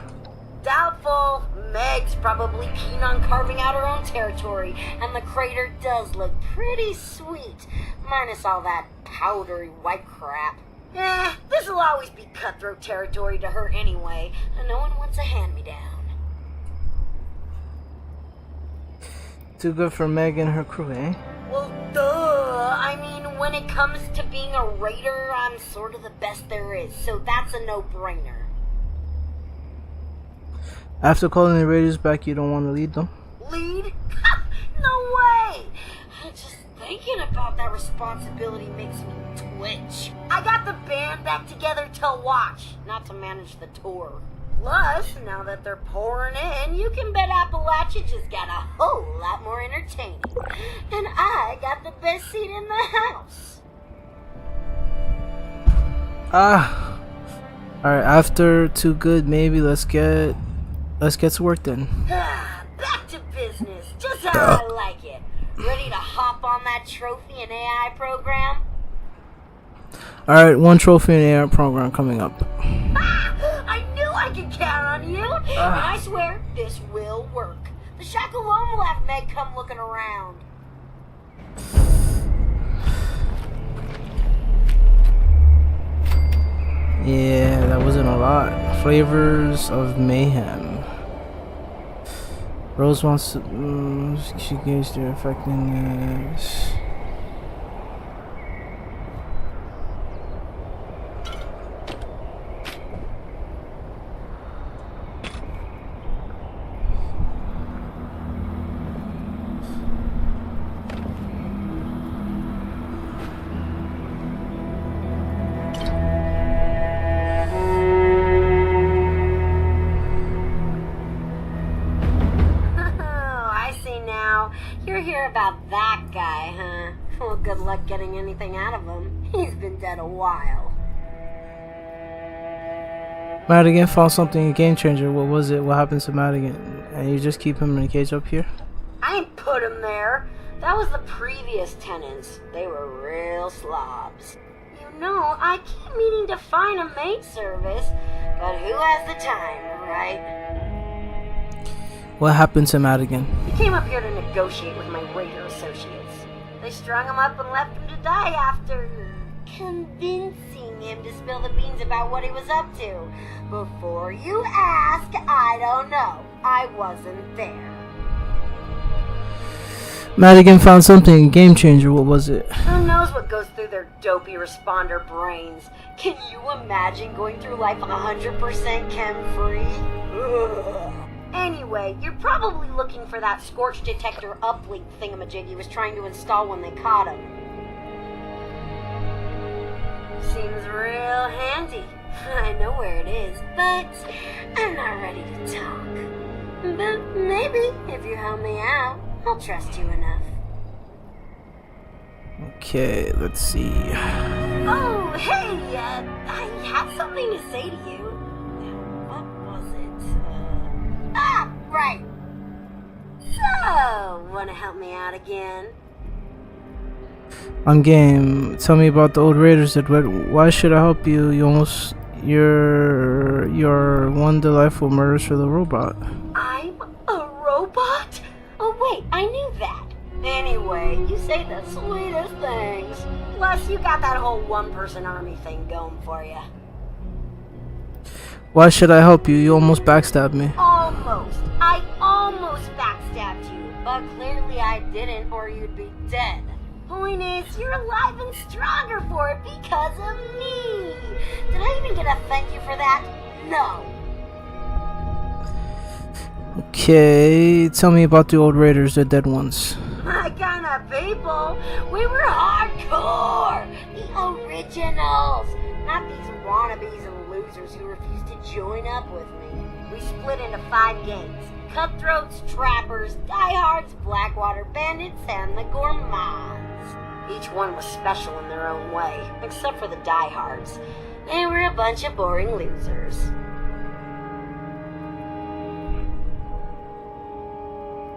Doubtful. Meg's probably keen on carving out her own territory, and the crater does look pretty sweet, minus all that powdery white crap. This'll always be cutthroat territory to her anyway, and no one wants a hand-me-down. Too good for Meg and her crew, eh? Well, duh. I mean, when it comes to being a raider, I'm sort of the best there is, so that's a no-brainer. After calling the Raiders back, you don't want to lead them? Lead? No way! Just thinking about that responsibility makes me twitch. I got the band back together to watch, not to manage the tour. Plus, now that they're pouring in, you can bet Appalachia just got a whole lot more entertaining. And I got the best seat in the house. Ah. All right. After too good, maybe let's get to work then. Back to business, just how I like it. Ready to hop on that trophy and AI program? All right. One trophy in the air program coming up. I knew I could count on you, and I swear this will work. The shack alone will have Meg come looking around. Yeah, that wasn't a lot. Flavors of mayhem. Rose wants to. She gauged their effectiveness. You're here about that guy, huh? Well, good luck getting anything out of him. He's been dead a while. Madigan found something, a game changer. What was it? What happened to Madigan? And you just keep him in a cage up here? I ain't put him there. That was the previous tenants. They were real slobs. You know, I keep meaning to find a maid service, but who has the time, right? What happened to Madigan? He came up here to negotiate with my Raider associates. They strung him up and left him to die after convincing him to spill the beans about what he was up to. Before you ask, I don't know. I wasn't there. Madigan found something, a game changer. What was it? Who knows what goes through their dopey responder brains? Can you imagine going through life 100% chem-free? Ugh. Anyway, you're probably looking for that scorch detector uplink thingamajig he was trying to install when they caught him. Seems real handy. I know where it is, but I'm not ready to talk. But maybe, if you help me out, I'll trust you enough. Okay, let's see. Oh, hey, I had something to say to you. What was it? Right. So, wanna help me out again? On game, tell me about the old Raiders, Edward. Why should I help you? You're one delightful murders for the robot. I'm a robot? Oh wait, I knew that. Anyway, you say the sweetest things. Plus, you got that whole one-person army thing going for you. Why should I help you? You almost backstabbed me. Almost. I almost backstabbed you, but clearly I didn't, or you'd be dead. Point is, you're alive and stronger for it because of me. Did I even get a thank you for that? No. Okay, tell me about the old Raiders, the dead ones. My kind of people. We were hardcore. The originals. Not these wannabes and losers who refuse to join up with me. We split into 5 gangs. Cutthroats, Trappers, Diehards, Blackwater Bandits, and the Gourmands. Each one was special in their own way, except for the Diehards. They were a bunch of boring losers.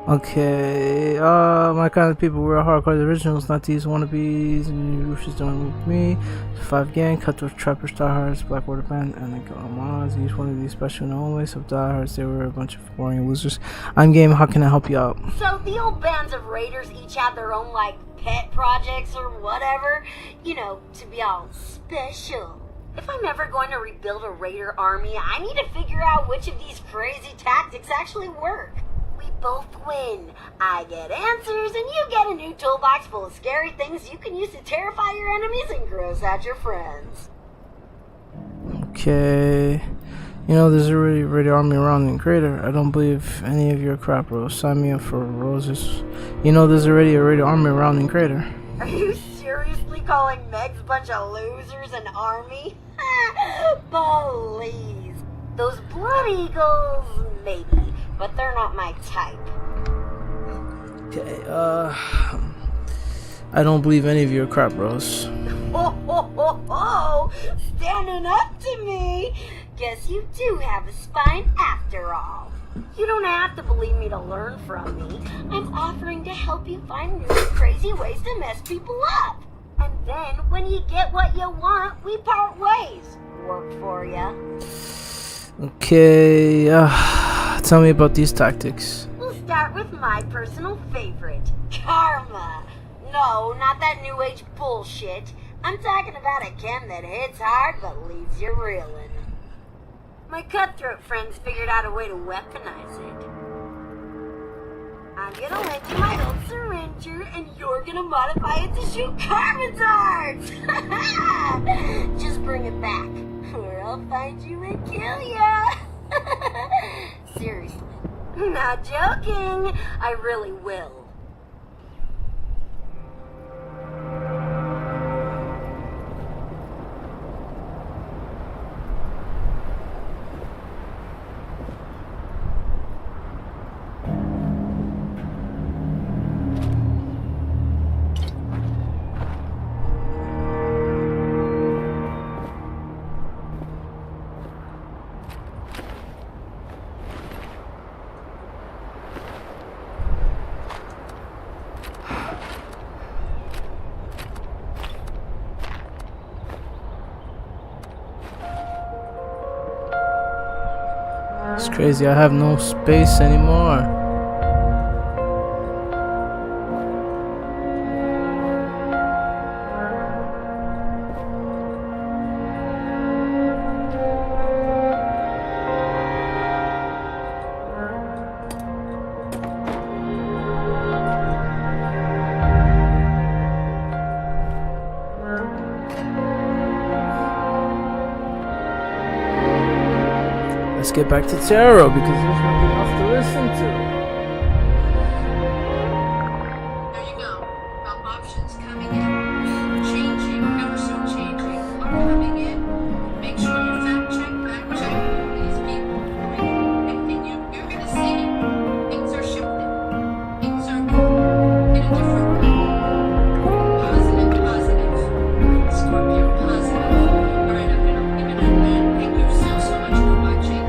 Okay, my kind of people were hardcore the originals, not these wannabes and Rufus doing with me. 5 gang, Cutthroat, Trappers, Diehards, Blackwater Band, and the Gourmands. Each one of these special in their own way. So Diehards, they were a bunch of boring losers. I'm game, how can I help you out? So the old bands of raiders each had their own, like, pet projects or whatever, you know, to be all special. If I'm ever going to rebuild a raider army, I need to figure out which of these crazy tactics actually work. We both win. I get answers, and you get a new toolbox full of scary things you can use to terrify your enemies and gross out your friends. Okay. You know, there's a Raider army around in Crater. I don't believe any of your crap, bros. Sign me up for roses. You know, there's already a Raider army around in Crater. Are you seriously calling Meg's bunch of losers an army? Please. Those Blood Eagles, maybe, but they're not my type. Okay, I don't believe any of your crap, bros. Ho, ho, ho, ho! Standing up to me! Guess you do have a spine after all. You don't have to believe me to learn from me. I'm offering to help you find new crazy ways to mess people up. And then, when you get what you want, we part ways. Work for ya. Okay, tell me about these tactics. We'll start with my personal favorite, karma. No, not that new age bullshit. I'm talking about a chem that hits hard but leaves you reeling. My cutthroat friends figured out a way to weaponize it. I'm gonna lend you my old syringer, and you're gonna modify it to shoot karma darts! Just bring it back, or I'll find you and kill ya! Seriously. Not joking. I really will. It's crazy, I have no space anymore. Let's get back to tarot because there's nothing else to listen to. There you go. Got options coming in, changing, ever so changing, are coming in. Make sure you fact check these people. And you're gonna see things are shifting. Things are moving in a different way. Positive. Scorpio positive. Alright, I'm gonna leave it at that. Thank you so much for watching.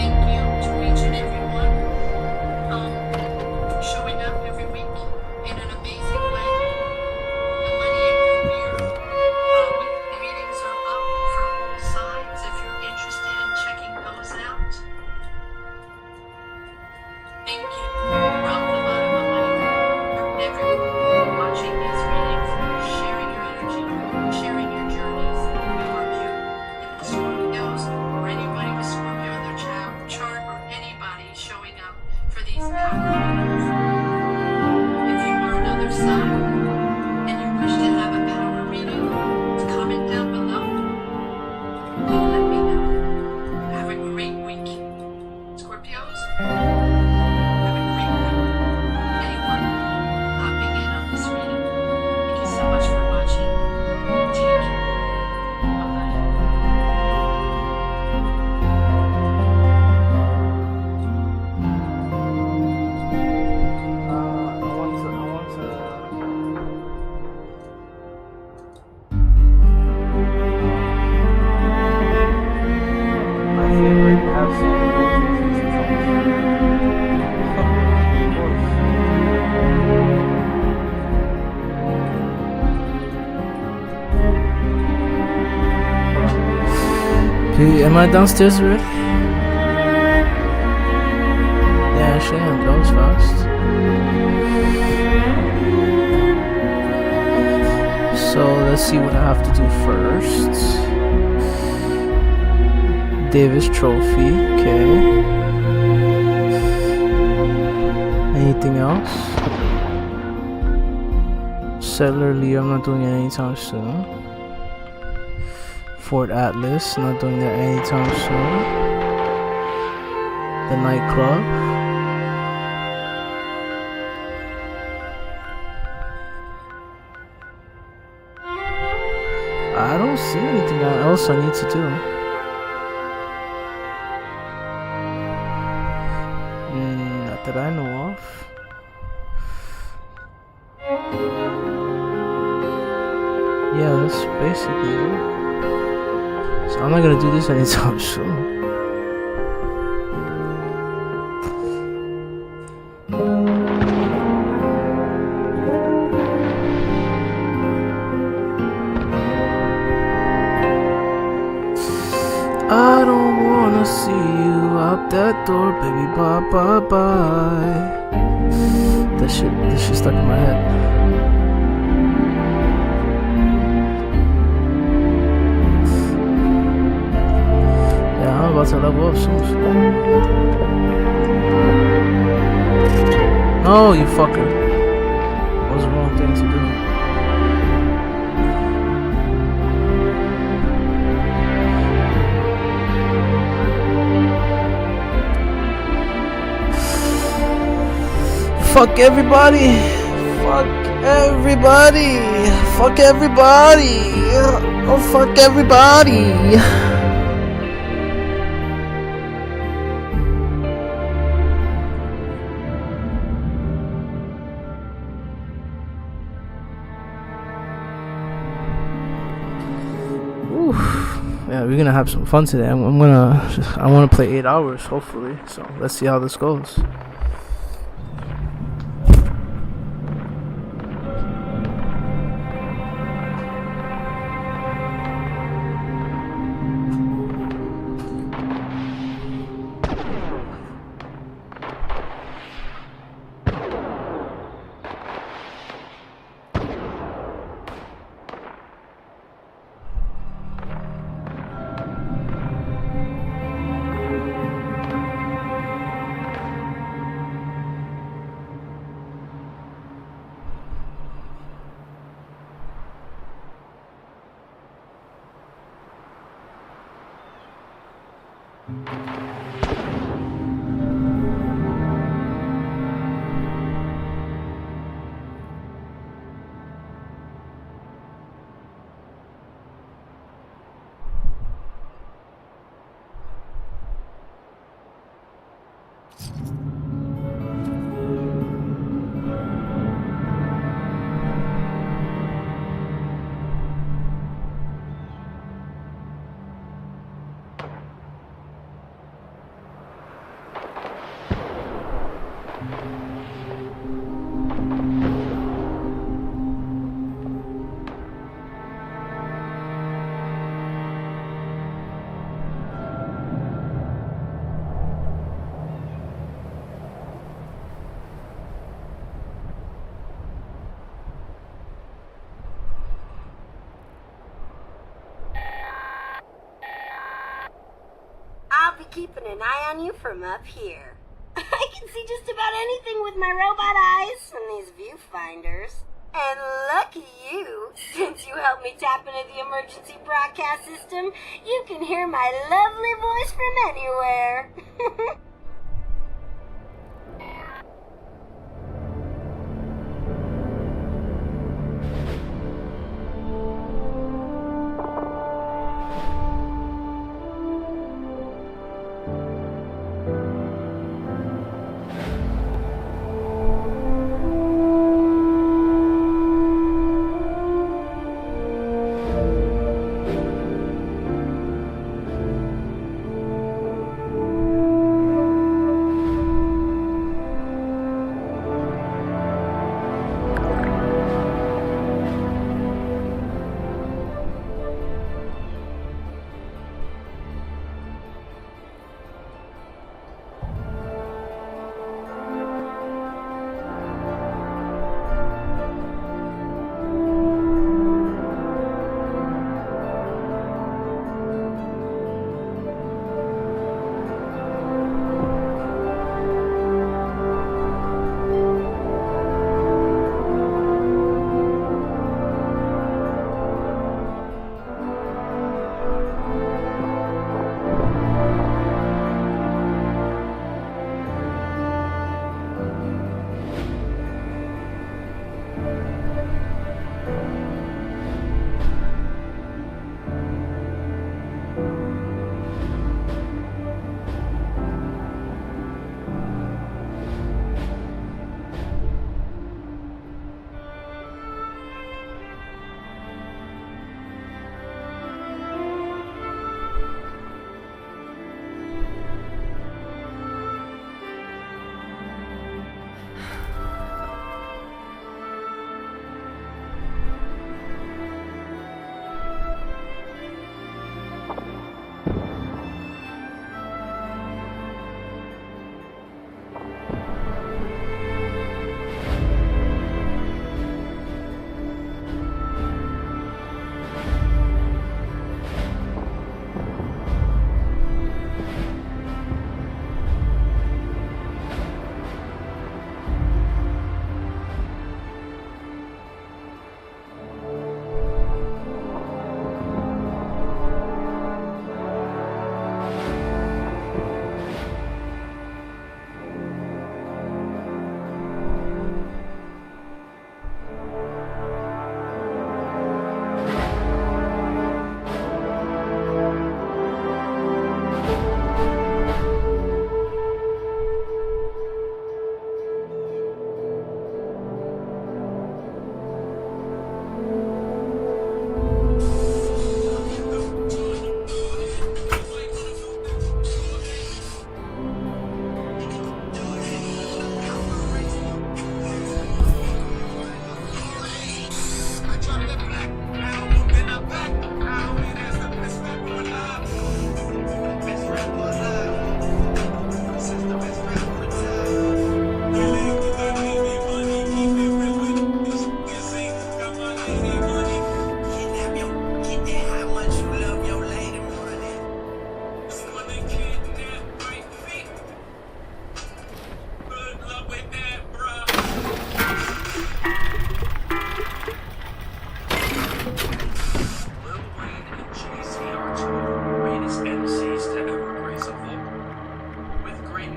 Thank you to each and every one showing up every week in an amazing way. The money and career weekly meetings are up for all sides if you're interested in checking those out. Thank you from the bottom of my heart, everyone watching these readings, sharing your energy, sharing your journeys, your view. If the Scorpios or anybody with Scorpio in their chart or anybody showing up for these power readings. If you are another sign and you wish to have a power reading, comment down below and let me know. Have a great week. Scorpios, have a great week. Anyone hopping in on this reading, thank you so much for watching. Take care. Bye-bye. My favorite Hey, am I downstairs already? Yeah, actually, I'm that was fast. So let's see what I have to do first. Davis Trophy, okay. Anything else? Settler Lee, I'm not doing it anytime soon. Fort Atlas, not doing that anytime soon. The nightclub. I don't see anything else I need to do. Not that I know of. That's basically it. So I'm not gonna do this anytime soon. I don't wanna see you out that door, baby. Bye, bye, bye. This shit stuck in my head. Yeah, I'm about to level up soon. No, you fucker. That was the wrong thing to do. Fuck everybody. Fuck everybody. Fuck everybody. Oh, fuck everybody. Yeah, we're gonna have some fun today. I wanna play 8 hours, hopefully. So let's see how this goes. I'll be keeping an eye on you from up here. I can see just about anything with my robot eyes from these viewfinders. And lucky you, since you helped me tap into the emergency broadcast system, you can hear my lovely voice from anywhere.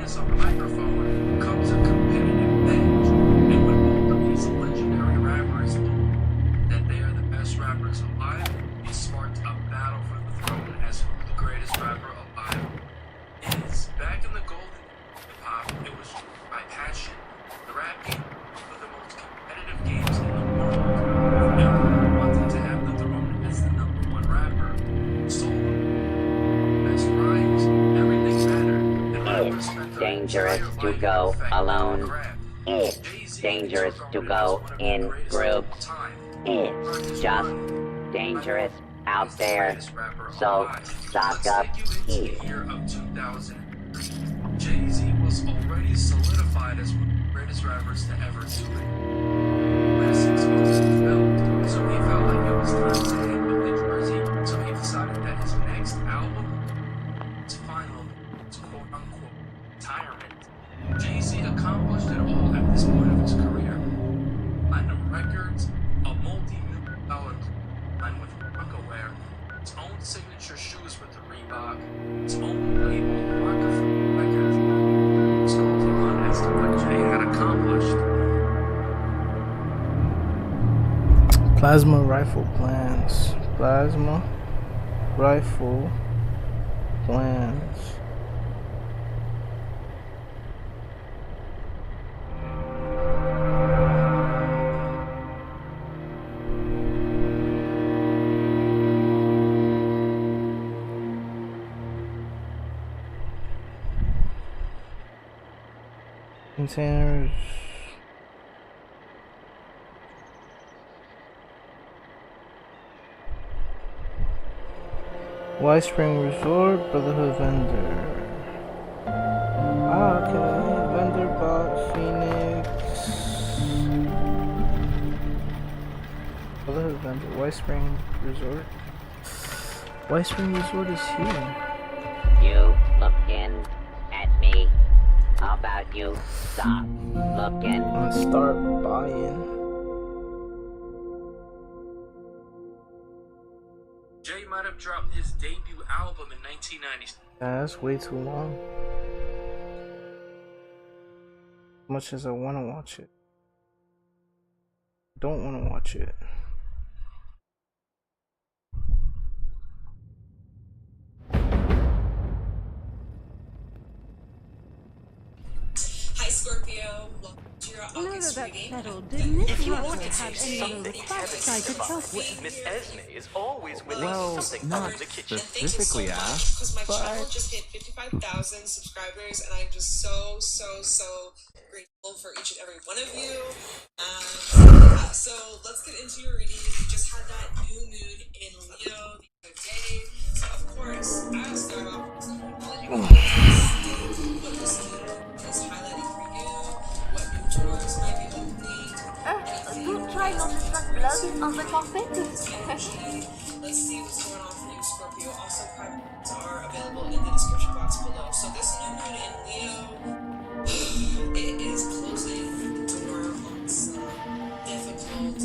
as a microphone comes a competitive edge. And when both of these legendary rappers believe that they are the best rappers alive, it sparked a battle for the throne as who the greatest rapper alive is. Back in the golden hip-hop, it was by passion. The rap game was one of the most competitive games in the world. Everyone wanted to have the throne as the #1 rapper. Solo, best rhymes, everything mattered. And rappers spent their Dangerous entire to life go perfecting alone. the craft. It's Jay-Z dangerous took to on go as one of in the greatest groups. of all time. It's just dangerous out there. So stock up here. Year of 2003. Jay-Z was already solidified as one of the greatest rappers to ever do it. Classics was built, so he felt like it was time to hang up the jersey. So he decided that his next album, his final, was quote-unquote retirement. Jay-Z accomplished it all at this point of his career. Platinum records, a multi-million-dollar line with Rocawear, his own signature shoes with the Reebok, his own label, Rockefeller Records. This goes on as to what Jay had accomplished. Plasma rifle plans. Plasma rifle plans. Containers. White Spring Resort, Brotherhood Vendor. Okay. Vendor bot, Phoenix. Brotherhood Vendor, White Spring Resort. White Spring Resort is here. You looking at me? How about you stop looking? And start buying. Jay might have dropped his debut album in 1996. That's way too long. As much as I want to watch it, I don't want to watch it. Hi Scorpio, welcome to your You know August that reading. settled, didn't it? If you Not want to to have say any other requests I could help with. Miss Esme is always willing Well, to do something not for the kitchen. And thank you so specifically much asked, because my channel but just hit 55,000 subscribers, and I'm just so grateful for each and every one of you. Yeah, so let's get into your reading. We just had that new moon in Leo the other day, so of course I'll start off with some acknowledging what this new moon is highlighting for you, what new doors might be opening. Do try not to suck blood on the topic. Let's see what's going on for you, Scorpio. Also, private rooms are available in the description box below. So this new moon in Leo, it is closing the door on some difficult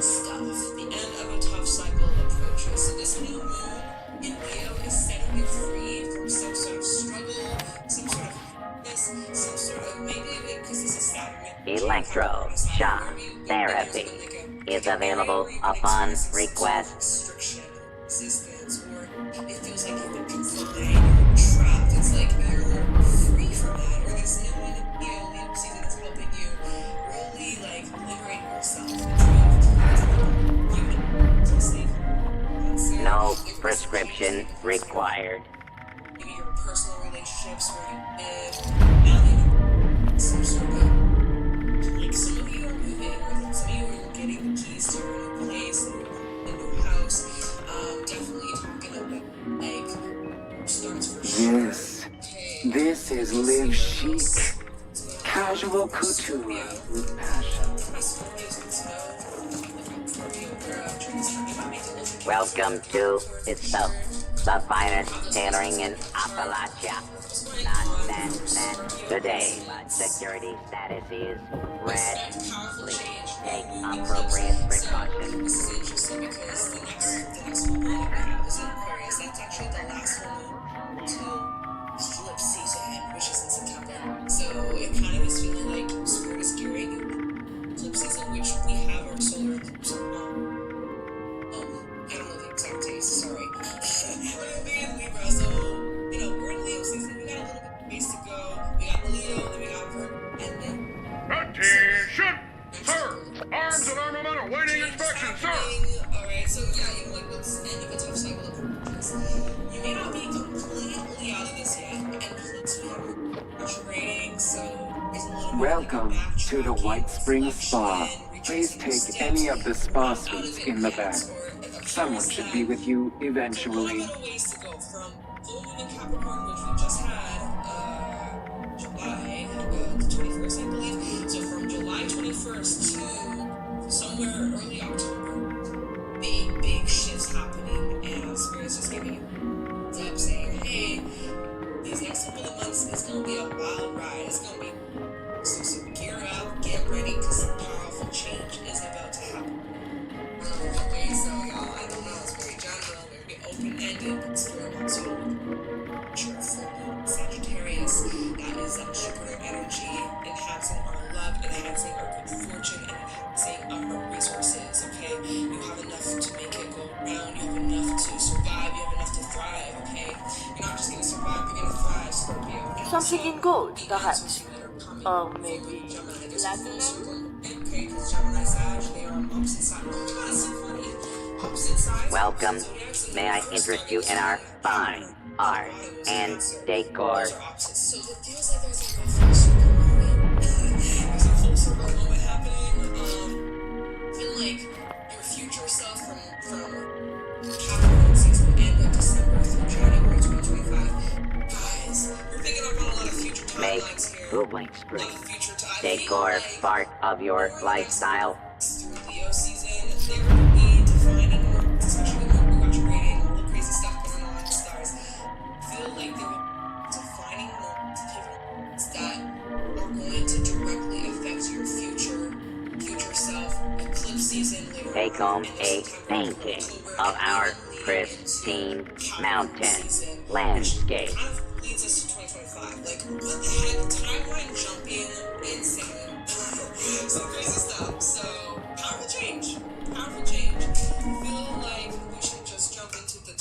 stuff. The end of a tough cycle approaches. So this new moon in Leo is setting you free from some sort of struggle, some sort of this, some sort of maybe because this is Saturn. Electroshock therapy is available upon request. Restriction, resistance, or it feels like you've been confined or trapped. It's like you're free from that. Or this new one, Leo season is helping you really like liberate yourself. No prescription required. Maybe your personal relationships where you live, now some sort of like some of you are moving, or some of you are getting the keys to your new place, a new house. Definitely talking about like starts for sure. This is Live Chic. Casual couture with passion. Welcome to Isto, the finest tailoring in Appalachia. Not that today, but security status is red. Please take appropriate precautions. This is interesting because the next full moon that we have is in Aquarius. That's actually the last full moon until flip season, which is in September. Leo, then we got and then Attention! Sir! Arms and armament awaiting inspection, sir! Alright, so yeah, you know, like, what's the end of a tough cycle of purchase? You may not be completely out of this yet, and plus we have retrograding, so there's a little Welcome to the White Springs Spa. Please take any of the spa suites in the back. Someone should be with you eventually. a ways to go from full moon in Capricorn, which we just had, July the 21st, I believe. So from July 21st to somewhere early October, big shifts happening, and Spirit is just giving you heads up saying, hey, these next couple of months is going to be a wild ride. It's going to be so gear up, get ready, because some powerful change is about to happen. Okay, so y'all, I don't know, it's very general, very open-ended, but Spirit wants you to full moon Sagittarius. That is that Jupiter energy, enhancing our luck, enhancing our good fortune, and enhancing our resources, okay? You have enough to make it go around, you have enough to survive, you have enough to thrive, okay? You're not just gonna survive, you're gonna thrive, Scorpio. Something in gold, perhaps. Or maybe platinum? Okay, because Gemini Sag, they are on opposite sides. Oh my god, it's so funny. Opposite sides. Welcome. May I interest you in our fine art and decor? So it feels like there's a full circle moment. There's a full circle moment happening. Even like your future self from Capricorn season end of December through January 2025. Guys, we're picking up on a lot of future Make timelines here. moving spree. Decor part of your lifestyle. Through Leo season, they will need to find a more, especially with Mercury retrograding, all the crazy stuff going on in the stars. I feel like they will be defining more pivotal that are going to directly affect your future self. Eclipse season later Take home on, a painting of our pristine mountain landscape. kind of leads us to 2025. Like, what the heck? Timeline jumping, insane. Some crazy stuff. So, powerful change. Powerful change. I feel like we should just jump into the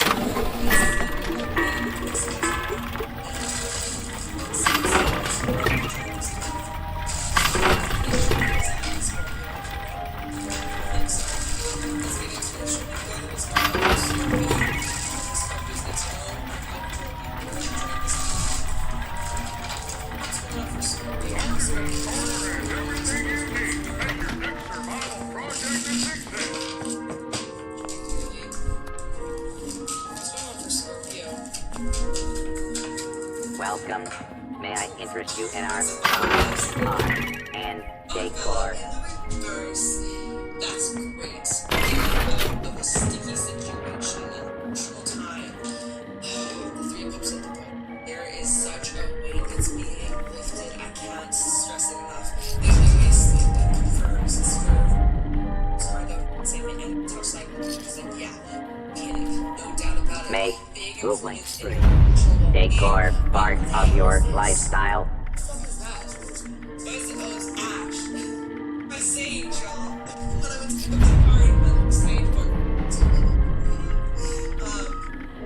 Welcome. May I interest you in our fine art and decor? That's great. Of a sticky situation in emotional time. The Three of Cups at the bottom. There is such a weight that's being lifted. I can't stress it enough. There's always sleep that confirms it's kind of same thing and tough cycle. It's like, yeah, no doubt about it. Make Big moving influence spree. in control. Decor part of your lifestyle. What the fuck is that? Why is it Ash? My sage, y'all. When I went to the party, my sage book.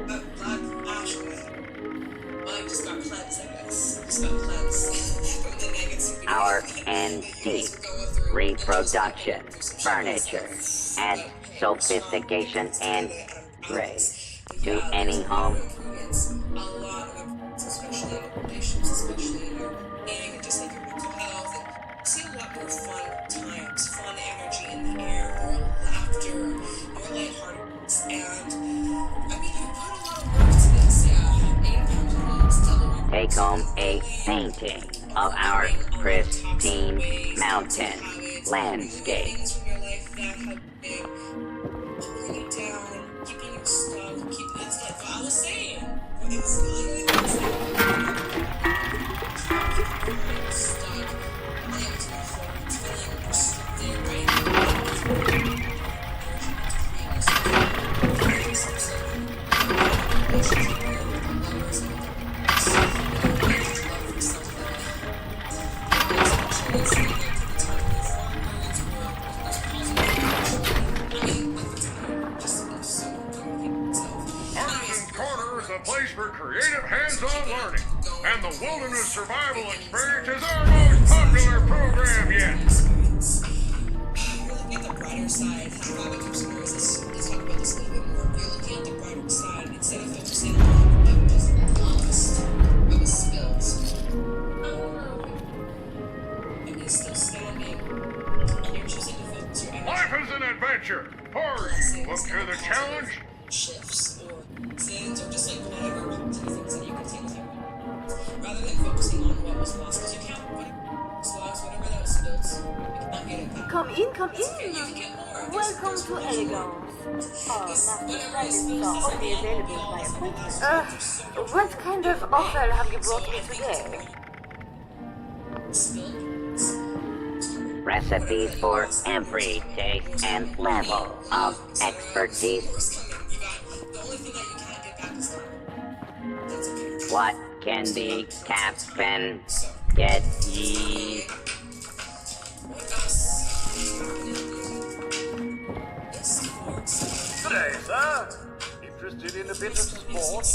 Black Ash. Well, I just got cleansed, I guess. Just got cleansed from the negativity. Our antique reproduction, furniture, add sophistication and grace to any home. A lot of improvements, especially in relationships, especially in your being, and just like your mental health. And see a lot more fun times, fun energy in the air, more laughter, more lightheartedness. And I mean, you put a lot of work to this, yeah. 8 pounds of homes, double. Take home a painting of our pristine mountain landscape. Things from your life that have been pulling you down and keeping you stuck, keeping it's like I was saying. It's literally what I'm saying. Stuck, unable to move forward, feeling restricted, right? Artisan Corner is a place for creative hands-on learning, and the Wilderness Survival survival experience is our most popular program yet. You're looking at the brighter side. How Bobby keeps noise is talk about this a little bit more. You're looking at the brighter side instead of focusing on what was lost, what was spilled. And is still standing. And you're choosing to focus your energy. Life is an adventure. Hurry, look to the challenge. Shifts or sins or just like whatever positive things that you can take with you. Rather than focusing on what was lost, because you can't put what's lost, whatever that was spilled, you cannot get it back. Come in, come You can in. get more. Welcome to Elegance. Oh, master privates are only available by appointment. What kind of offer have you brought me today? Recipes for every taste and level of expertise. What can the captain get ye? Today, sir. Interested in a bit of sport?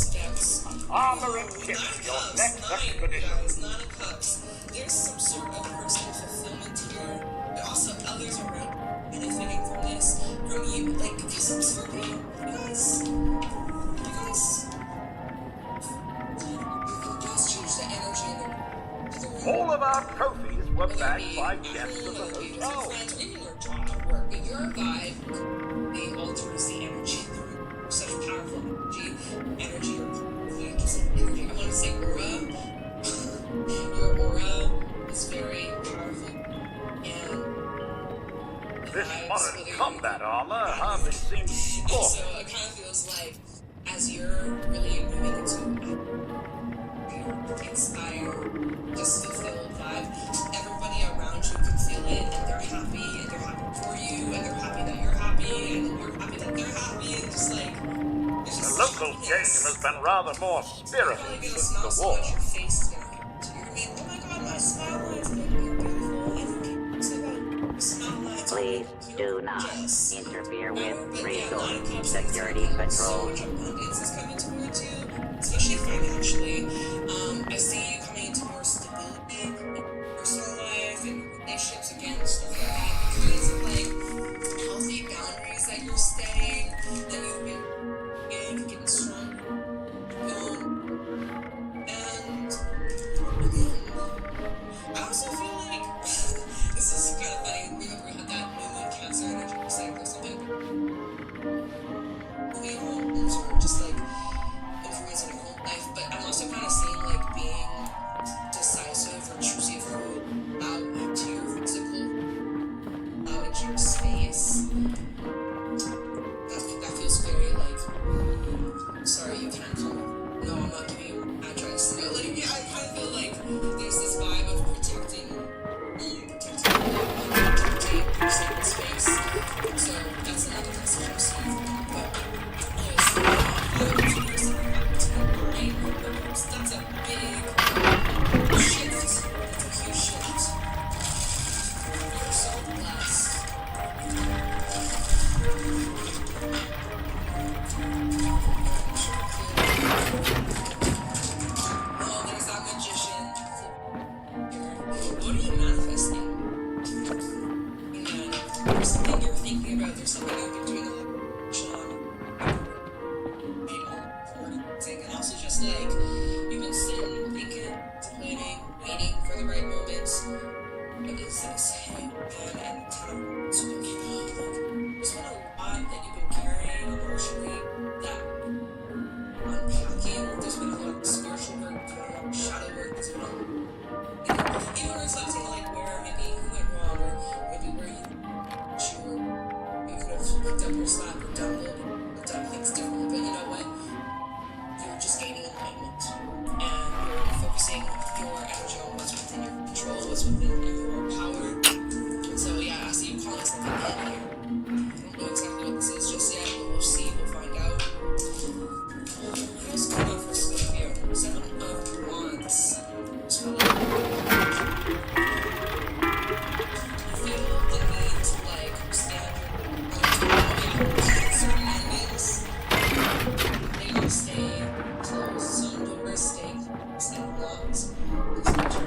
Armor and kit for your next expedition. There's some sort of personal fulfillment here, but also others are benefiting from this, from you, like, because I'm Scorpio. You guys change the energy in the All of our trophies were bagged by guests of the hotel. even your job at work, but your vibe, they alters the energy in the room. Such powerful energy or just like energy. I want to say aura. Your aura is very powerful, and This modern combat armor hardly seems sport. so it kind of feels like as you're really moving into inspired, just fulfilled vibe, everybody around you can feel it, and they're happy for you, and they're happy that you're happy, and you're happy that they're happy, and just like it's The just local game has been rather more spirited you're gonna since smile the so war. much your face is gonna hurt. You're gonna be, oh my god, my smile lines are beautiful. Everything so good. Smile lines. Please do not interfere with regal security patrol. Abundance is coming towards you, especially financially. I see you coming into more stability in your personal life and relationships again, stuff like that. Because of like healthy boundaries that you're setting, that you've been getting stronger. And again, I also feel like this is kind of funny. Remember, we had that new moon Cancer energy. It's like there's something moving homes or just like improvements in your home life. But I'm also kind of seeing like being decisive or choosy of who out into your physical, out into your space. That feels very like, sorry, you can't come. No, I'm not giving you an address. No, like, yeah, I kind of feel like there's this vibe of protecting your sacred space. So that's another message I'm seeing. But anyways, that's a big shift. It's a huge shift. You're so blessed. Oh, there's that magician. What are you manifesting? There's something you're thinking about. There's something you've been doing a lot of thing, and also just like you've been sitting, thinking, contemplating, waiting for the right moments. What is this? Hey, man, and kind of speaking of, like, there's been a lot that you've been carrying emotionally that unpacking. There's been a lot of spiritual work, there's been a lot of shadow work, there's been a lot of even reflecting like where maybe you went wrong or maybe where you could have picked up your slack or done a little bit, done things differently, but you know what? You're just gaining alignment and you're focusing your energy on what's within your control, what's within your power. And so yeah, I see you calling something in here. I don't know exactly what this is just yet, but we'll see, we'll find out. What else going on for Scorpio? 7 of Wands. So you feel the need to like stand your certain endings. They stay closed, some doors stay locked.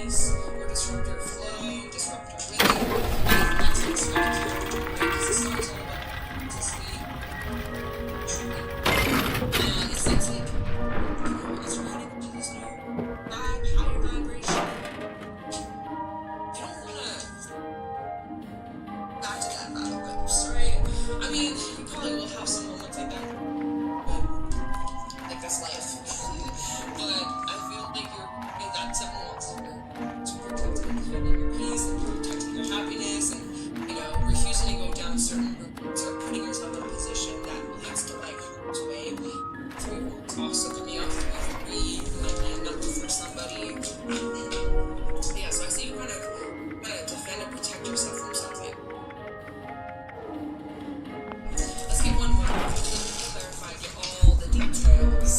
happiness, or disrupt your flow, disrupt your rhythm. That's what it's like. Because the song is all about authenticity. It's like, as you're heading into this new vibe, higher vibration, you don't want to back to that bad vibes, right? I mean, you probably will have some moments like that, but like that's life. But I feel like you're in that 7 months to protect and defending your peace and protecting your happiness and, you know, refusing to go down certain routes or putting yourself in a position that leads to like harm's way. Also coming out through 3, like being number for somebody. Yeah, so I see you kind of defend and protect yourself from something. Let's get one more. Clarify, get all the details.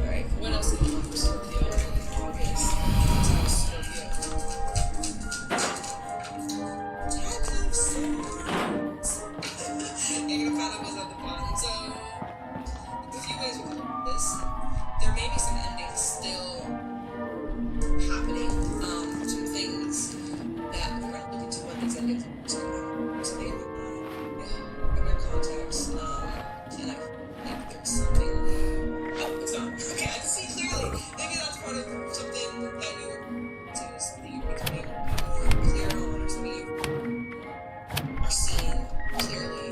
Alright, what else do you want for Scorpio? August. Scorpio. You're gonna find out what's at the bottom. So, if you guys will look at this, there may be some endings still happening. Some things that we're gonna look into what these endings are. So, in every context, and I think there's something. Oh, it's gone. Okay, I can see clearly. Maybe that's part of something that you were something you're becoming more clear on, or something you are seeing clearly.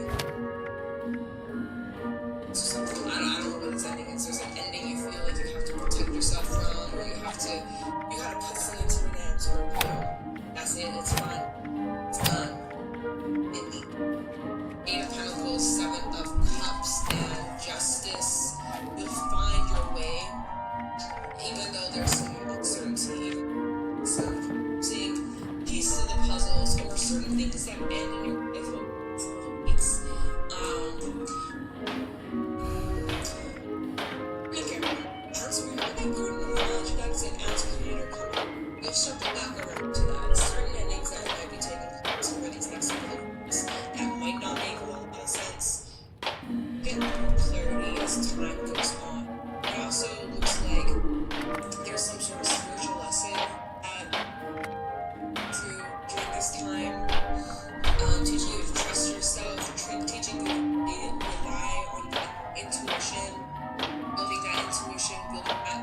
So something, I don't know what this ending is. There's an ending you feel like you have to protect yourself from, or you gotta put something to an end, Scorpio. That's it, it's fine. It's done. 8 of Pentacles, 7 of Cups, and Justice. You'll find your way, even though there's some uncertainty, some seeing pieces of the puzzles, or certain things that end in your life over several weeks. Answer your important knowledge that is an answer creator coming. You'll circle back around to that. Certain endings that might be taking place over these next couple of weeks that might not make a whole lot of sense. Get more clarity as time goes on. It also looks like there's some sort of spiritual lesson through during this time, teaching you to trust yourself, teaching you to rely on your intuition, building that intuition, building that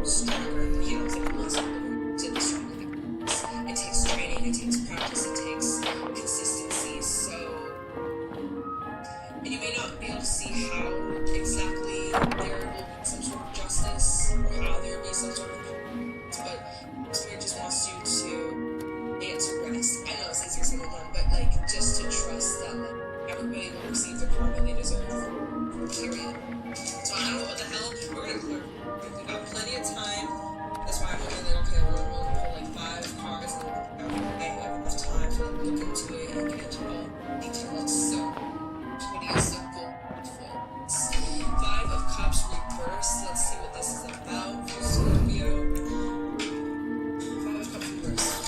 stronger, you know, like muscle to the stronger things. It takes training, it takes practice, it takes consistency. So, and you may not be able to see how exactly there will be some sort of justice, or how there will be some sort of, but Spirit just wants you to rest. I know it's easier said than done, but like just to trust that like everybody will receive the karma they deserve. Period. So I don't know what the hell we're gonna clear. We've got plenty of time. That's why I'm really like, okay, we'll pull like 5 cards and we have enough time to look into it and get into all the details. So 20 is the goal for 5 of Cups reversed. Let's see what this is about for Scorpio. 5 of Cups reversed.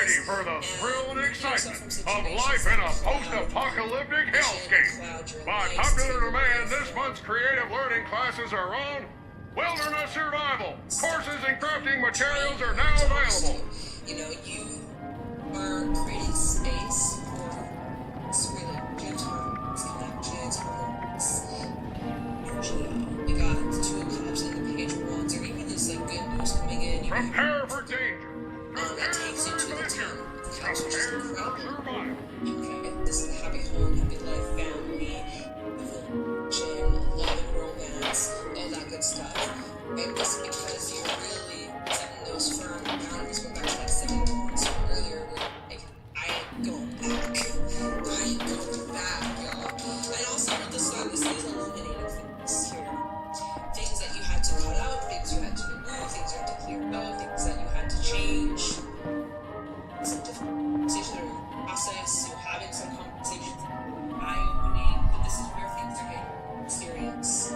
Here's for the thrill and excitement of life in a post-apocalyptic hellscape. By popular demand, this month's creative learning classes are on wilderness survival. Courses in crafting materials are now available. You know, you are creating space for really good times, connections, moments, Prepare for danger. It takes you to the town of Couch, which is Prepare incredible. for survival. Okay, this is a happy home, happy life, family, gym, love and romance, all that good stuff. And this is because you're really setting those firm boundaries. Going back to that 7 months earlier, where like, I ain't going back. I ain't going back, y'all. And also, with this song, this is illuminating things here. Things that you had to cut out, things you had to remove, things you had to clear out, things that you had to change. Some different conversations or process, you're having some conversations. Eye-opening, but this is where things are getting serious.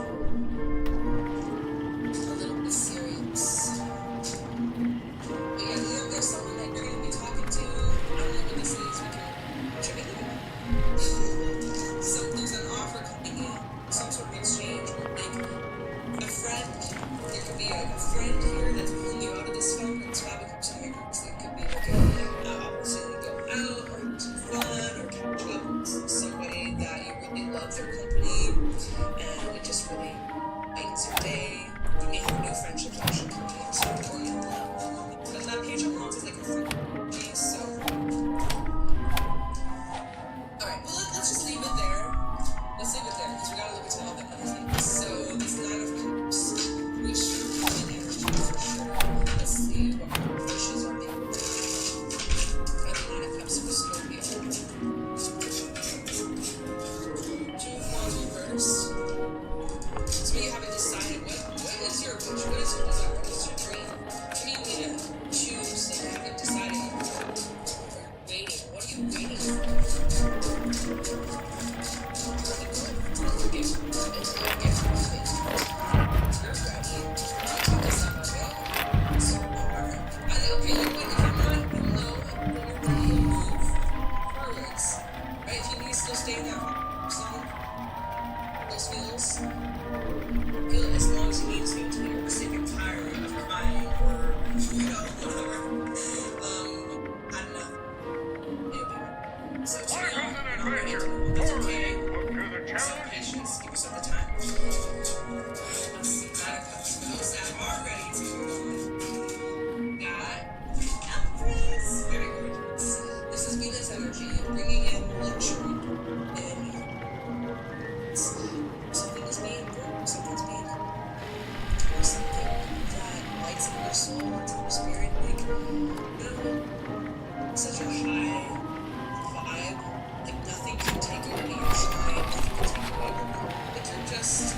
A little bit serious. But yeah, there's someone that you're going to be talking to. I don't know what this is. We can check it out. Something's an offer coming in. Some sort of exchange or like a friend. There could be a friend here that's pulling you out of this phone and swapping up some records. It could be like a opportunity to go out or to fun or catch up with somebody that you really love their company and it just really lightens your day. You may have new friendships actually coming in, so important. But that page of wands is like a friend piece, so. Alright, well let's just leave it there. Let's leave it there because we gotta look into all the other things. So this Nine of Cups, we should have an energy for sure. Let's see what wishes are being made. And the Nine of Cups for Scorpio. Two of Wands reversed. So you haven't decided what is your wish, what is your desire, what is your dream? What do you need to choose that you haven't decided yet? Or you're waiting. What are you waiting for? As long as you need to until you're sick and tired of crying or, you know, whatever. I don't know. So it's Life real. is an You're not ready adventure. to. It's okay. Look to the Give yourself challenge. patience. Give yourself the time. Let's see. Nine of Cups. For those that are ready to move on. Got Empress. Very gorgeous. This is Venus energy, bringing in luxury and something is being born, something's being or something that lights up your soul, lights up your spirit, like, you know, such a high vibe, like nothing can take away your shine, nothing can take away your glow, like you're just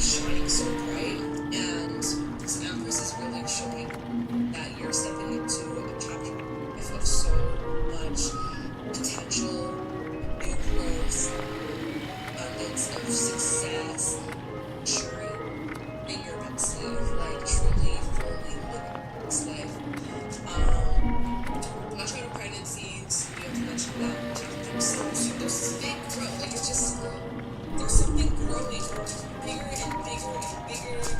shining so bright, and this Empress is really showing that you're stepping into a chapter of so much potential, new growth, abundance of success, maturing in your next life, like truly, fully living this life. Watch out for pregnancies, you have to mention that, taking them seriously. There's this big growth, like it's just, there's something growing bigger and bigger and bigger.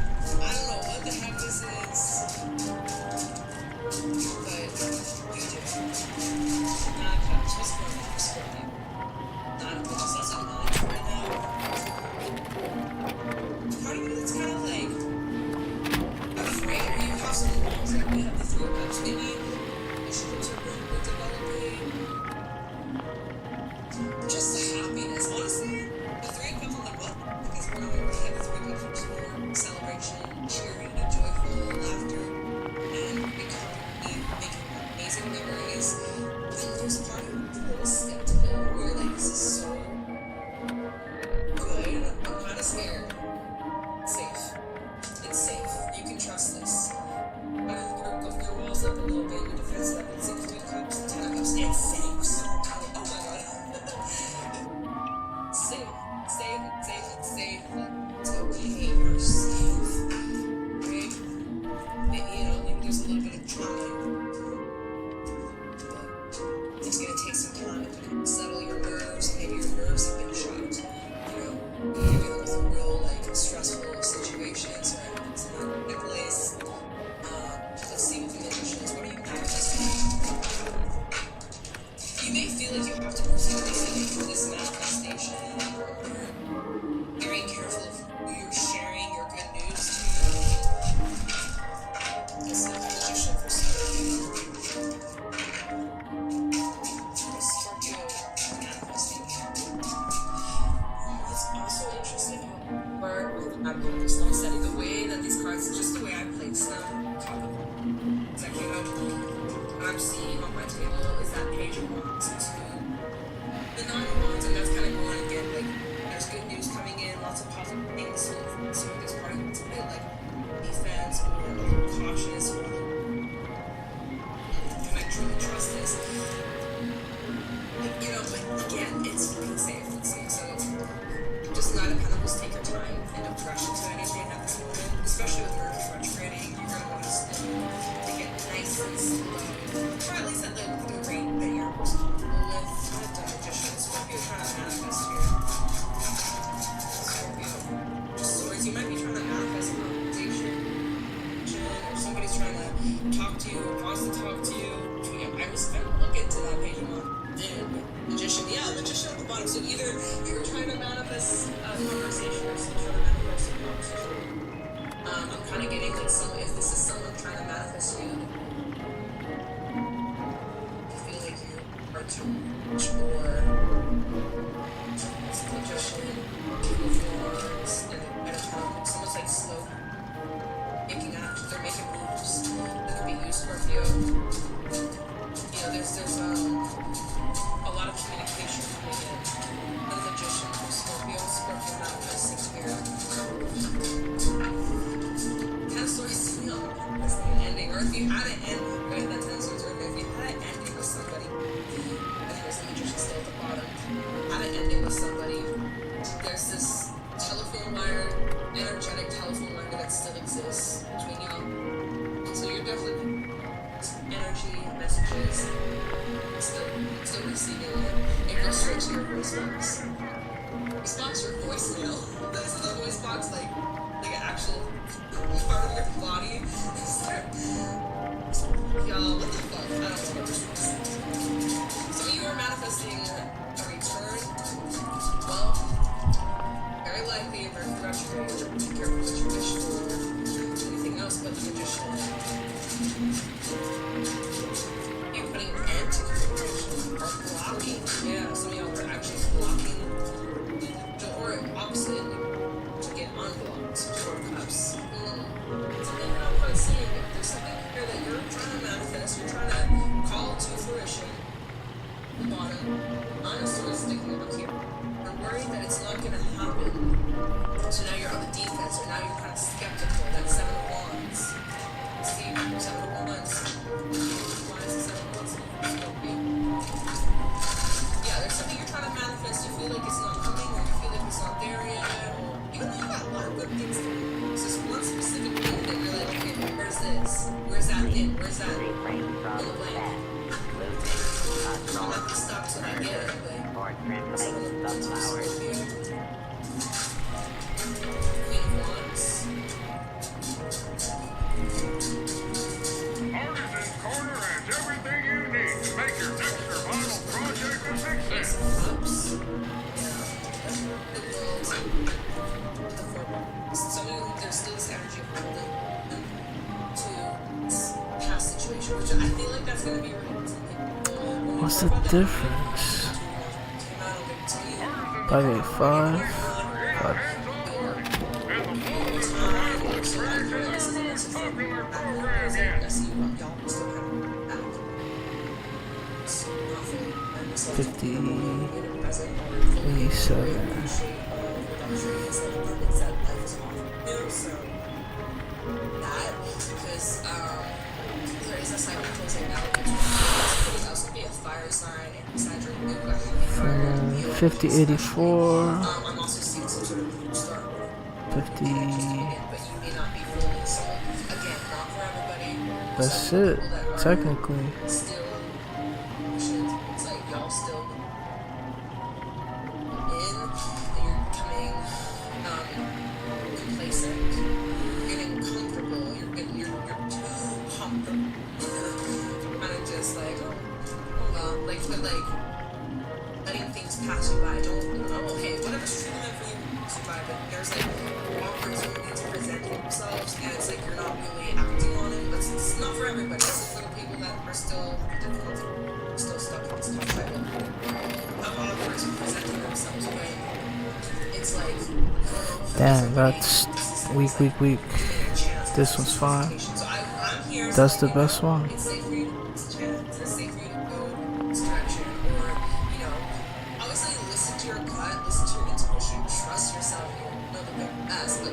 I'm focused on setting the way that these cards, just the way I place them, it's like, you know, what I'm seeing on my table is that Page of Wands to the Nine of Wands, and that's kind of going again, like, there's good news coming in, lots of positive things, so if this party gets a bit, like, defense, or a little cautious, or can I truly trust this? You know, but again, it's being safe, so just not a Pentacles, take your time and don't rush into anything at this moment, especially with Mercury retrograding. You're going to want to take it nice and slow, or at least at the rate that you're most comfortable with. The Magician, Scorpio trying to manifest here. Scorpio, just swords, you might be trying to manifest a conversation, or somebody's trying to talk to you, or pause to talk to you. I was going to look into that Page of Wands. Magician, yeah, Magician at the bottom. So either you're trying to manifest a conversation or you're trying to manifest a conversation. I'm kind of getting like, so if this is someone trying to manifest you, you feel like you are too much, or Magician, King of Wands, and a term, someone's like slow, making actions, they're making moves. That could be you, Scorpio. You know, there's a lot of communication coming in. The Magician from Scorpio manifesting here. Ten of Swords, you know, that's the ending. Or if you had an ending, right? That Ten of Swords, or if you had an ending with somebody, I think there's the Magician still at the bottom. Had an ending with somebody. There's this telephone wire, energetic telephone wire that still exists between y'all. So you're definitely energy, messages, still receiving it. It goes straight to your voice box. Voice box or voicemail. That's the voice box, like an actual part of your body. Y'all, what the fuck? I don't know. Some of you are manifesting a return. Well, very likely if you're retrograde, be careful what you wish for, anything else but the Magician. You're putting an end to communication, or blocking. Yeah, some of y'all are actually blocking, or opposite, to get unblocked. Four of Cups. Something that I'm quite seeing, there's something here that you're trying to manifest, you're trying to call to fruition. The bottom, honestly, is sticking up here. You're worried that it's not going to happen. So now you're on the defense, or now you're kind of skeptical. That Seven of Wands. See, Seven of Wands. Why is the Seven of Wands Scorpio? Yeah, there's something you're trying to manifest. You feel like it's not coming, or you feel like it's not there yet, or even though you got a lot of good things coming. It's just one specific thing that you're like, okay, where's this? Where's that thing? Where's that? Fill the blank. I'm not gonna stop till I get it, but Queen of Wands. Artisan Corner has everything you need to make your next survival project a success. Some of you, there's still this energy of holding to past situation, which I feel like that's going to be really something. What's the difference? 585. Popular program yet. 50, 27. Because there is a cycle closing out. Could also be a fire sign and exaggerating. 50, 84. I'm also seeing some sort of start. 50. But you may not be fully. So again, not for everybody. That's it, technically. Still, it's like y'all still in, and you're becoming complacent. You're getting comfortable. You're too comfortable. Kind of just like, oh well, like, but like letting things pass you by. Okay, whatever's true enough for you pass you by. But there's like opportunities to present themselves, and it's like you're not really acting on it. But it's not for everybody. It's for the people that are still stuck in this tough cycle of offers and presenting themselves. But it's like, Damn, that's Weak. This one's fine. So I'm here. That's the best one. It's safe for you to chance. It's safe for you to go stretch it, or obviously listen to your gut, listen to your intuition, trust yourself. You know the best, but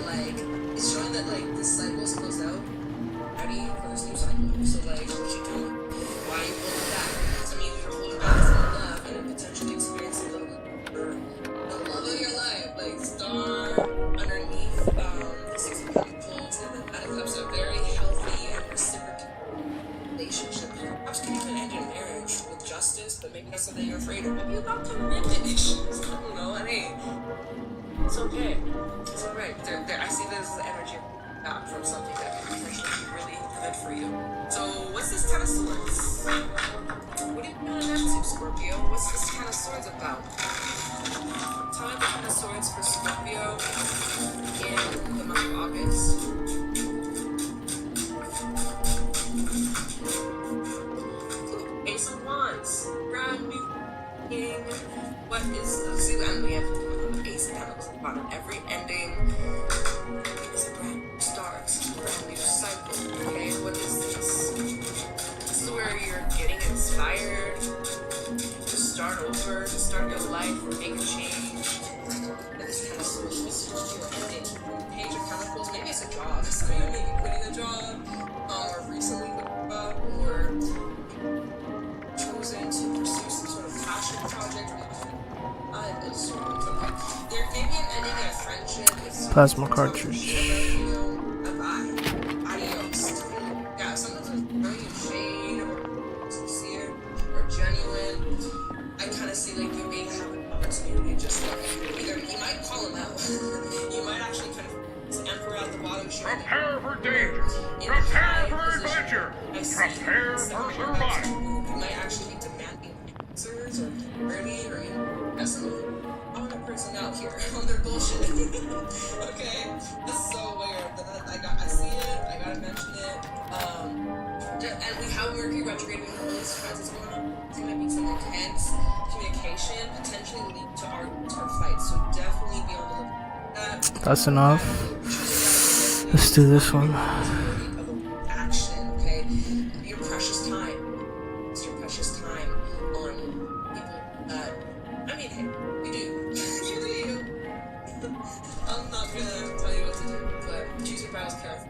it's showing that this cycle's closed out. Ready for this new cycle. So what you doing? Why are you holding back? Some of you are holding back from love and potentially experiencing the love of your life. Star underneath the Six of Pentacles and the Nine of Cups, a very healthy and reciprocal relationship. Perhaps could even end in marriage with justice, but maybe that's something you're afraid of. Maybe you got commitment issues. I don't know. And hey, it's okay. It's alright. I see this as the energy back from something that could potentially be really good for you. So, what's this Ten of Swords? What are you doing into, Scorpio? What's this Ten of Swords about? Tell me the Ten of Swords for Scorpio in the month of August. Ace of Wands, brand new thing. What is the zoo? And we have Ace of Pentacles at the bottom. Every ending is a brand new start, brand new cycle. Okay, what is this? This is where you're getting inspired to start over, to start your life, make a change. And this kind of what's your ending? Page of Pentacles. Maybe it's a job. Some of you may be quitting a job, or recently quit a job, or chosen to pursue some sort of passion project. There may be an ending in a friendship. Plasma cartridge. Adios. Yeah, sometimes it's throwing you shade or sincere or genuine. I kind of see you may have an opportunity just either you might call him out. You might actually kind of Emperor at the bottom. Prepare for danger. Prepare for adventure. Prepare for survival. You might actually be demanding answers or clarity or I'm a person out here on their bullshit. Okay? That's so weird. I see it, I gotta mention it. And we have Mercury retrograde, we have all these transits going on. There might be some intense communication, potentially lead to arguments or fights. So definitely be on the lookout for that. That's enough. Let's do this one. Action, okay? Your precious time. It's your precious time on people that, hey, you do. I'm not gonna tell you what to do, but choose your battles carefully.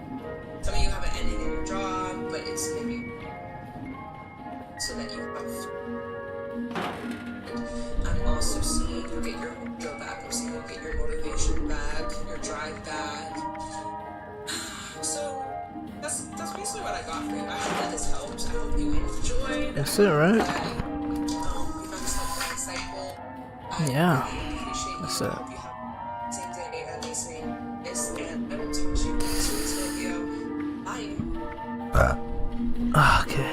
Some of you have an ending in your job, but it's maybe so that you have. I'm also seeing you'll get your mojo back. I'm seeing you'll get your motivation back, your drive back. So that's basically what I got for you. I hope that this helps. I hope you enjoyed. That's it, right? Yeah. That's it. Okay.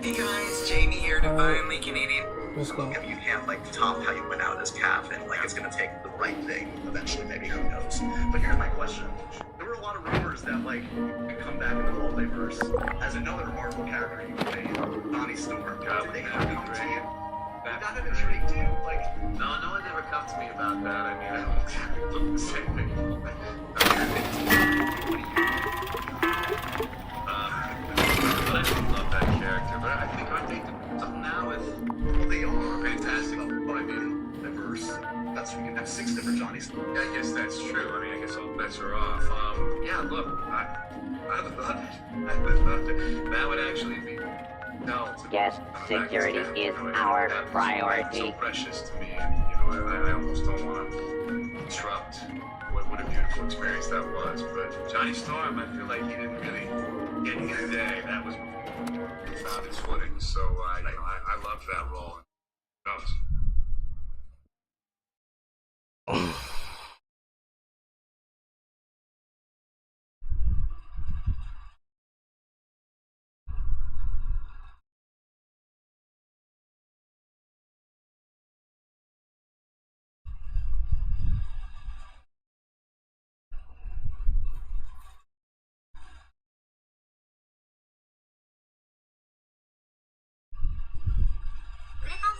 Hey guys, Jamie here, Divinely Canadian. Let's go. If you can't top how you went out as Cap, and it's gonna take the right thing eventually, maybe, who knows. But here's my question. There were a lot of rumors that you could come back in the multiverse as another Marvel character you played, Donnie Storm. Did they happen to you? Would that have intrigued you? No, no one ever come to me about that. I mean, I don't exactly look the same thing. But I don't love that character. But I think aren't they doing something now with? Well, they are fantastic. But I mean, diverse. That's we can have 6 different Johnnies. Yeah, I guess that's true. I mean, I guess all bets are off. Yeah, look, I would love it. I would love it. That would actually be. Yes, security is our priority. So precious to me, and I almost don't want to disrupt what a beautiful experience that was. But Johnny Storm, I feel like he didn't really get his day. That was he found his footing. So I loved that role. Who knows? Rico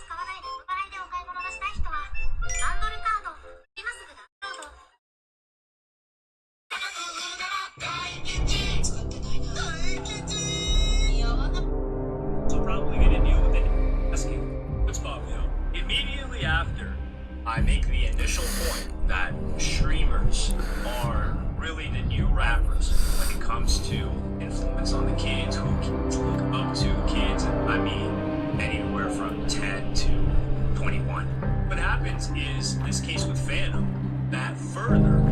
I make the initial point that streamers are really the new rappers when it comes to influence on the kids, who kids look up to kids, I mean anywhere from 10 to 21. What happens is this case with Phantom that further.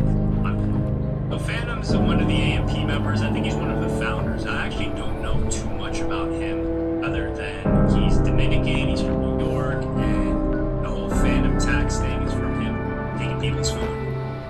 So Phantom's one of the AMP members. I think he's one of the founders. I actually don't know too much about him other than he's Dominican, he's from New York, and the whole Phantom tax thing is from him taking people's food.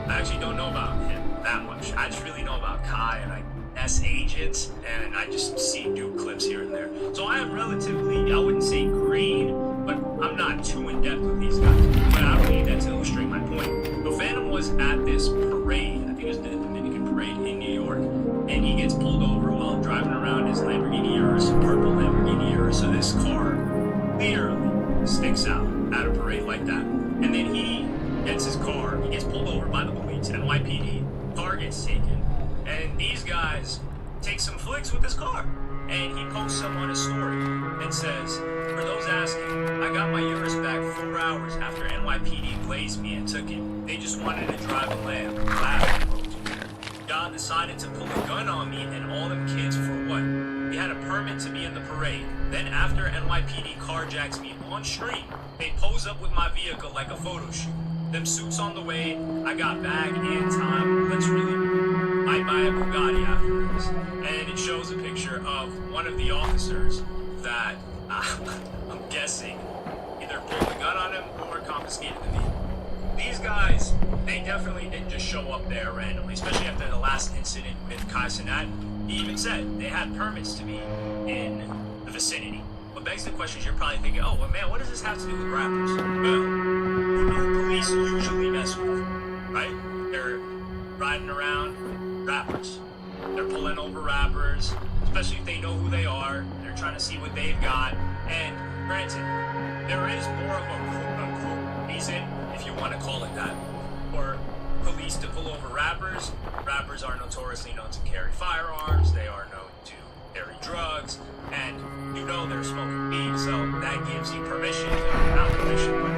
I actually don't know about him that much. I just really know about Kai and S agents, and I just see new clips here and there. So I am relatively, I wouldn't say green, but I'm not too in depth with these guys. But I don't need that to illustrate my point. So Phantom was at this parade, I think it was the Dominican parade in New York, and he gets pulled over while driving around his Lamborghini Urus, purple Lamborghini Urus. So this car clearly sticks out at a parade like that. And then he gets his car, he gets pulled over by the police, NYPD, car gets taken, and these guys take some flicks with his car. And he posts some on his story and says, for those asking, I got my Urus back 4 hours after NYPD blazed me and took it. They just wanted to drive a lamb. God decided to pull a gun on me and all them kids for what? He had a permit to be in the parade. Then after NYPD carjacks me on street, they pose up with my vehicle like a photo shoot. Them suits on the way, I got bag and time. Let's really might buy a Bugatti after this. And it shows a picture of one of the officers that I'm guessing either pulled a gun on him or confiscated the vehicle. These guys, they definitely didn't just show up there randomly, especially after the last incident with Kai Cenat. He even said they had permits to be in the vicinity. What begs the question is you're probably thinking, oh, well, man, what does this have to do with rappers? Well, who do police usually mess with, right? They're riding around rappers. They're pulling over rappers, especially if they know who they are. They're trying to see what they've got. And granted, there is more of a quote-unquote reason, if you want to call it that, for police to pull over rappers. Rappers are notoriously known to carry firearms. They are known to carry drugs. And you know they're smoking weed, so that gives you permission, not permission, but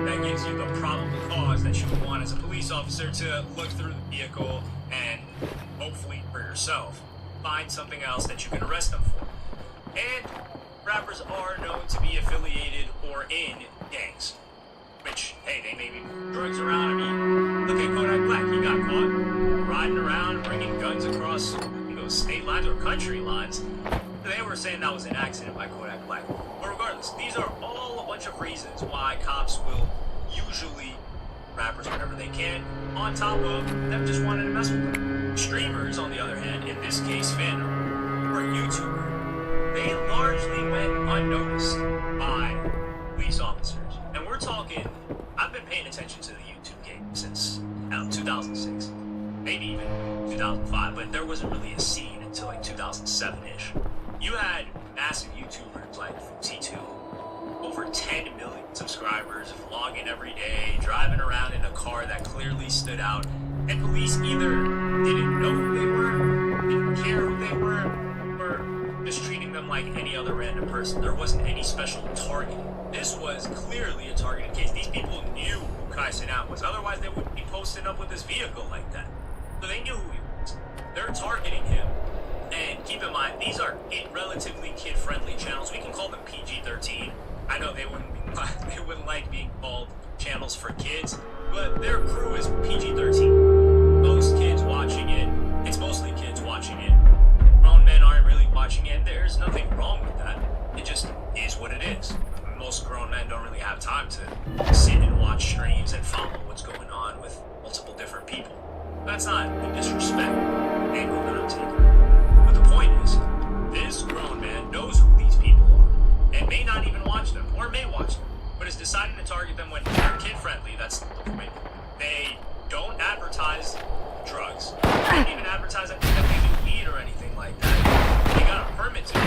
that gives you the probable cause that you would want as a police officer to look through the vehicle and hopefully for yourself find something else that you can arrest them for. And rappers are known to be affiliated or in gangs, which, hey, they may be drugs around. I mean, look at Kodak Black. He got caught riding around bringing guns across state lines or country lines. They were saying that was an accident by Kodak Black. But regardless, these are all a bunch of reasons why cops will usually rappers whenever they can, on top of them just wanting to mess with them. Streamers, on the other hand, in this case Phantom, or YouTuber, they largely went unnoticed by police officers. And we're talking, I've been paying attention to the YouTube game since 2006, maybe even 2005, but there wasn't really a scene until like 2007-ish. You had massive YouTubers like T2, over 10 million subscribers, vlogging every day, driving around in a car that clearly stood out, and police either didn't know who they were, didn't care who they were, or just treating them like any other random person. There wasn't any special targeting. This was clearly a targeted case. These people knew who Kai Cenat was, otherwise they wouldn't be posting up with this vehicle like that. So they knew who he was. They're targeting him. And keep in mind, these are relatively kid-friendly channels. We can call them PG-13. I know they wouldn't like being called channels for kids, but their crew is PG-13. Most kids watching it, it's mostly kids watching it. Grown men aren't really watching it. There's nothing wrong with that. It just is what it is. Most grown men don't really have time to sit and watch streams and follow what's going on with multiple different people. That's not a disrespect angle that I'm taking. But the point is, this grown man knows who these people are and may not even watch them, or may watch them, but is deciding to target them when they're kid-friendly. That's the point. They don't advertise drugs. They don't even advertise that they do weed or anything like that. They got a permit to do it.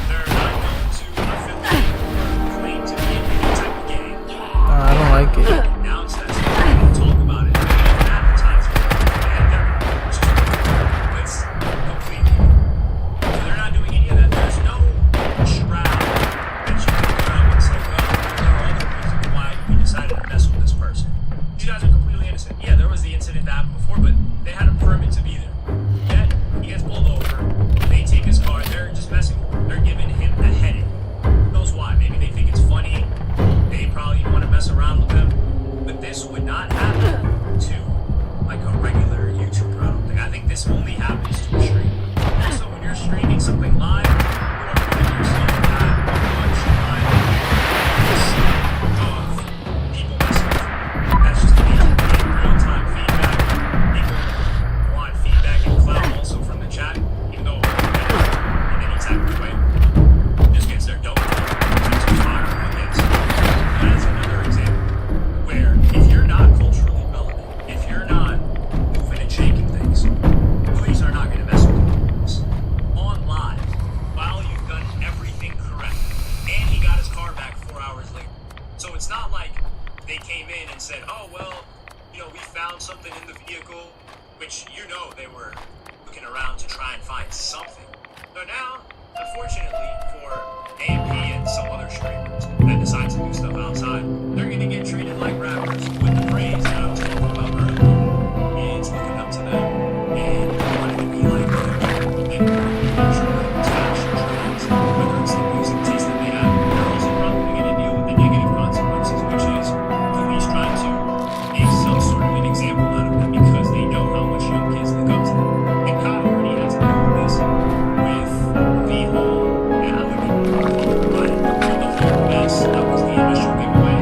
They're not going to affiliate or claim to be in any type of gang. I don't like it. Announce that so they can talk about it. They don't advertise it. And it's completely. So they're not doing any of that. There's no shroud that you can put around and say, well, there are other reasons why we decided to mess with this person. back 4 hours later. So it's not like they came in and said, oh, well, you know, we found something in the vehicle, which, you know, they were looking around to try and find something. So now, unfortunately, for AMP and some other streamers that decide to do stuff outside, they're going to get treated like rappers with the praise that I was talking about earlier. It's looking up to them, and they wanted to be like them, and make sure that it's fashion trends, whether it's the music taste that they have, they're also probably going to deal with the negative consequences, which is police trying to make some sort of an example out of them because they know how much young kids look up to them. And Kyle already has to do this with the whole, and I'm going to but with the whole mess that was the initial giveaway,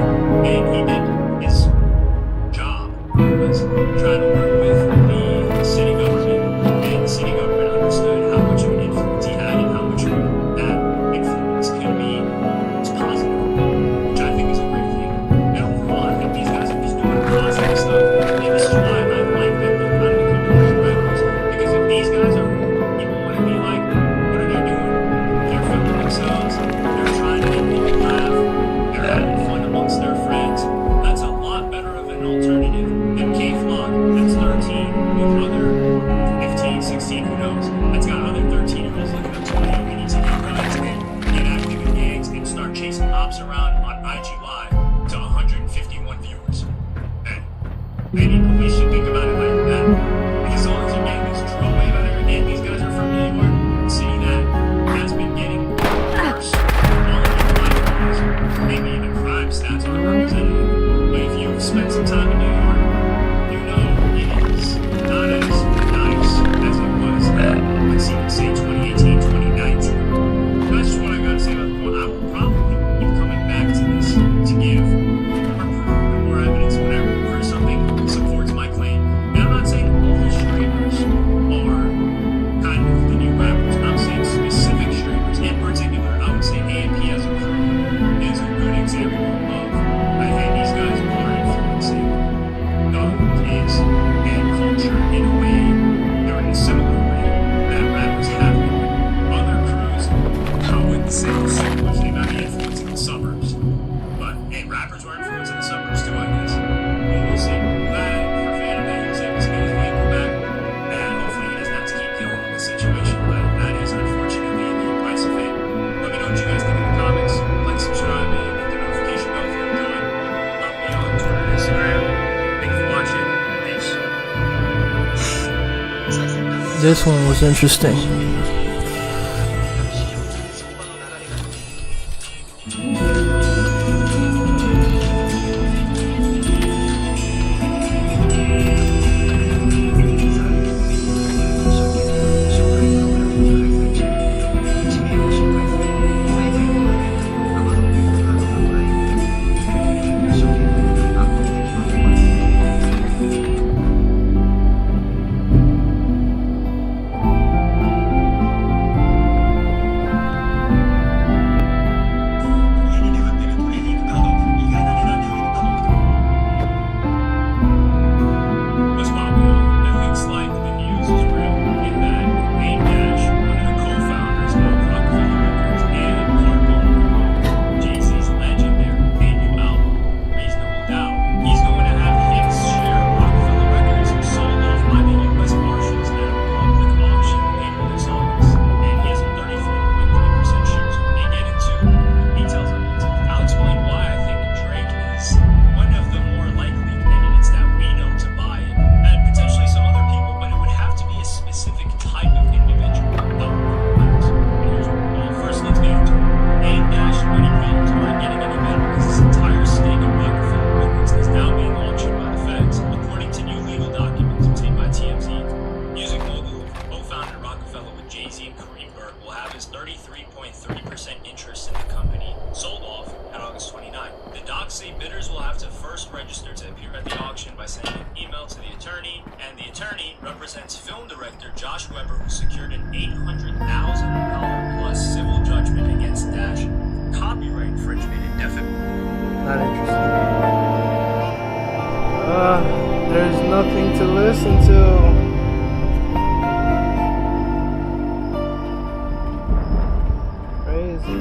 and he did his job, was trying to work with the city government, and the city government understood how much of an influence he had and how much of that influence could be positive, which I think is a great thing. And overall, I think these guys are just doing positive stuff, and this is why I like that they're trying to become like rappers, because if these guys are people want to be like, what are they doing? They're filming themselves, they're trying to make people laugh, they're having fun amongst their friends. That's a lot better of an alternative than K-Vlog that's 13 with other 15, 16, who knows, that's got other 13-year-olds looking up to me. We need to get guns and get active in gangs and start chasing ops around on IG Live to 151 viewers. And maybe police should think about it like that. Because as long as your gang is true way better, and these guys are from New York, a city that has been getting worse all of their life, maybe even crime stats aren't representative. But if you've spent some time in New York, you know it is not as nice as it was let's even say 2018, 2019. That's just what I gotta say about the point. I will probably keep coming back to this to give more proof and more evidence whenever something supports my claim. And I'm not saying all streamers are kind of the new rappers. I'm saying specific streamers. In particular, I would say AMP as a crew is a good example of hey, these guys are influencing the kids and culture in a way, or in a similar way that rappers have been. Other crews, I wouldn't say so much. They might be influencing the suburbs, but hey, rappers were influencing the suburbs too, I guess. Well, we'll see. Glad for Phantom that he was able to get his vehicle back, and hopefully he doesn't have to keep dealing with this situation. But that is unfortunately the price of fame. Let me know what you guys think in the comments. Like, subscribe, and hit the notification bell if you're enjoying. Follow me on Twitter and Instagram. Thank you for watching. Peace. This one was interesting. What's popping on? It looks like the news is real in that Wayne Dash, one of the co-founders of Rockefeller Records and Carbone, Jay-Z's legendary debut album, Reasonable Doubt, he's going to have his share of Rockefeller Records sold off by the U.S. Marshals at a public auction later this August. And he has a 33.3% share. So when they get into details on it, I'll explain why I think Drake is one of the more likely candidates that we know to buy it, and potentially some other people, but it would have to be a specific type of individual that would work with us. And here's what well, first let's get into it. Wayne Dash money problems aren't getting any better because his entire stake of Rockefeller Records is now being auctioned by the feds, according to new legal documents obtained by TMZ. Music mogul who co-founded Rockefeller with Jay-Z and Kareem Burke will have his 33.3% interest in the company sold off at August 29th. The docs say bidders will have to first register to appear at the auction by sending an email to the attorney, and the attorney represents film director Josh Weber, who secured an $800,000 plus civil judgment against Dash for copyright infringement indefinitely. Not interesting. There's nothing to listen to. Crazy.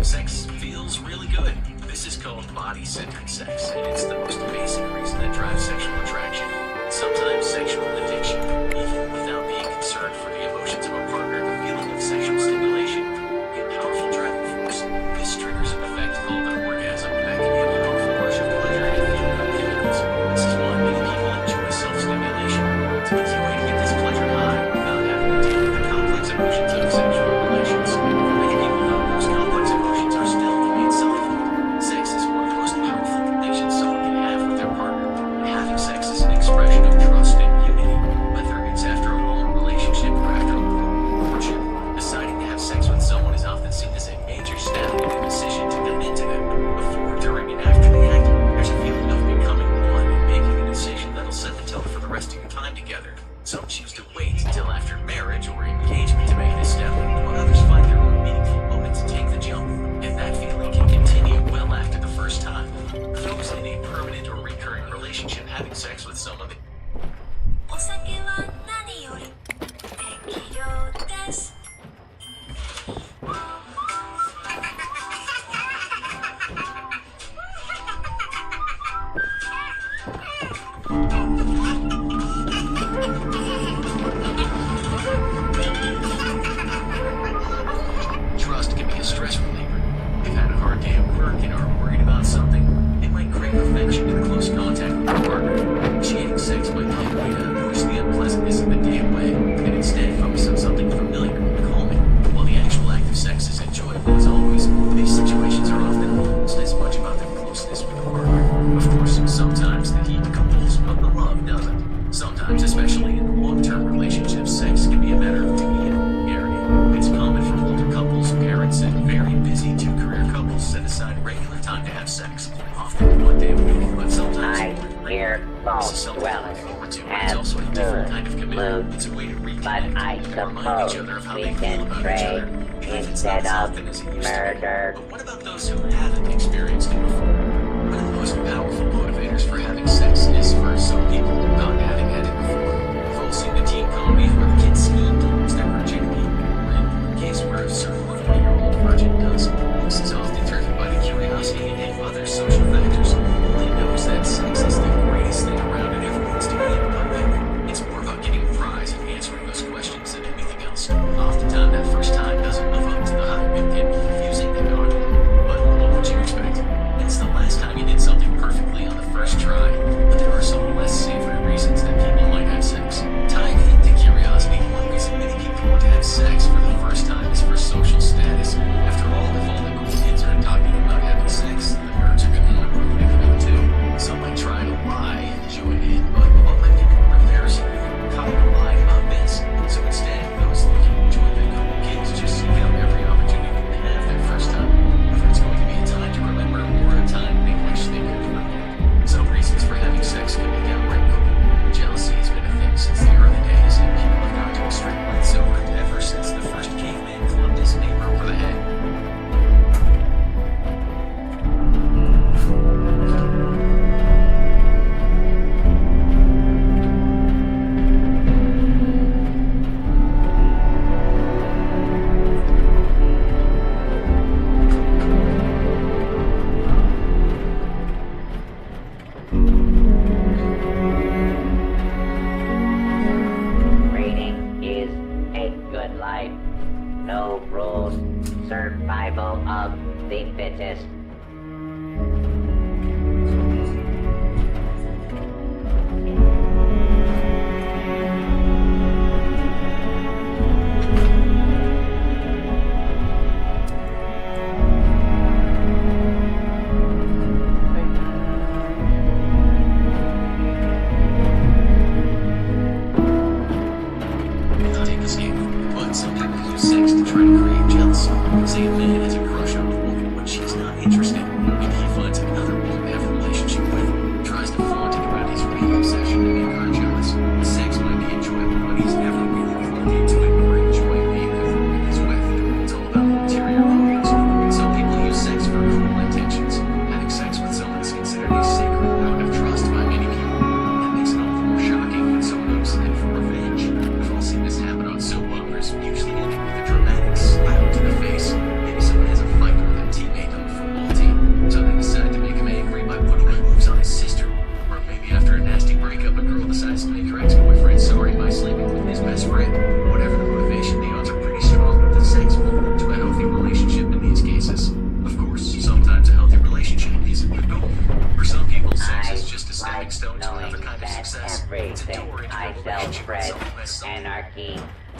Sex feels really good. This is called body-centered sex, and it's the most basic reason that drives sexual attraction, sometimes sexual addiction. Even without being concerned for the emotions of a partner, the feeling of sexual stimulation can be a powerful driving force. This triggers an effect called an orgasm that can be a powerful rush of pleasure and feel good chemicals. This is why many people enjoy self-stimulation. It's an easy way to get this pleasure high without having to deal with the complex emotions of sexual relations. Many people know those complex emotions are still the main selling point. Sex is one of the most powerful connections someone can have with their partner. And having sex is an expression of trust and unity, whether it's after a long relationship or after a courtship. Deciding to have sex with someone is often seen as a major step in the decision to commit to them. Before, during, and after the act, there's a feeling of becoming one and making a decision that'll set the tone for the rest of your time together. Some choose to wait until after marriage or engagement to make this step, while others find their own meaningful moment to take the jump. And that feeling can continue well after the first time. For those in a permanent or recurring relationship, having sex with someone that お酒は何より適量です。 trust can be a stress reliever. They've had a hard day at work and are worried about something. They might crave affection and close contact with their partner. Initiating sex might be a way to push the unpleasantness of the day away and instead focus on something familiar and calming. While the actual act of sex is enjoyable as always, these situations are often almost as much about the closeness with the partner. Of course, sometimes the heat cools, but the love doesn't. Sometimes, especially in long-term relationships, sex can be a matter of duty and familiarity. It's common for older couples, parents, and very busy two-career couples set aside regular time to have sex, often one day a week, but sometimes this is something to look forward to, but it's also a different kind of commitment. It's a way to reconnect and remind each other of how they feel about each other, even if it's not as often as it used to be. But what about those who haven't experienced it before? One of the most powerful motivators for having sex is for some people not having had it before. We've all seen the teen comedies where the kids scheme to lose their virginity, or in the case where a certain 20-year-old virgin does. This is often driven by the curiosity and other social factors. Only knows that sex is the greatest thing around and everyone's doing it, but then it's more about getting a prize and answering those questions than anything else. Oftentimes, that first time doesn't live up to the hype and can be confusing and awkward. But what would you expect? It's the last time you did something perfectly on the first try, but there are some less savory reasons that people might have sex. Tying into curiosity, one reason many people want to have sex for the first time is for social status. After all, if all the cool kids are talking about having sex, the nerds are going to want to think about it too. Some might try to lie and join in, but what might be more embarrassing than trying to lie about this? So instead, those looking to join the cool kids just seek out every opportunity to have their first time. Whether it's going to be a time to remember or a time they wish they could forget. Some reasons for having sex can be downright cool. Jealousy has been a thing since the early days, and people have gone to extreme lengths over it ever since the first caveman clubbed his neighbor over the head. Breeding is a good life. No rules. Survival of the fittest. Take this game, but some people use sex to try to create jealousy. Say a man has a crush on a woman, but she's not interested, and he finds another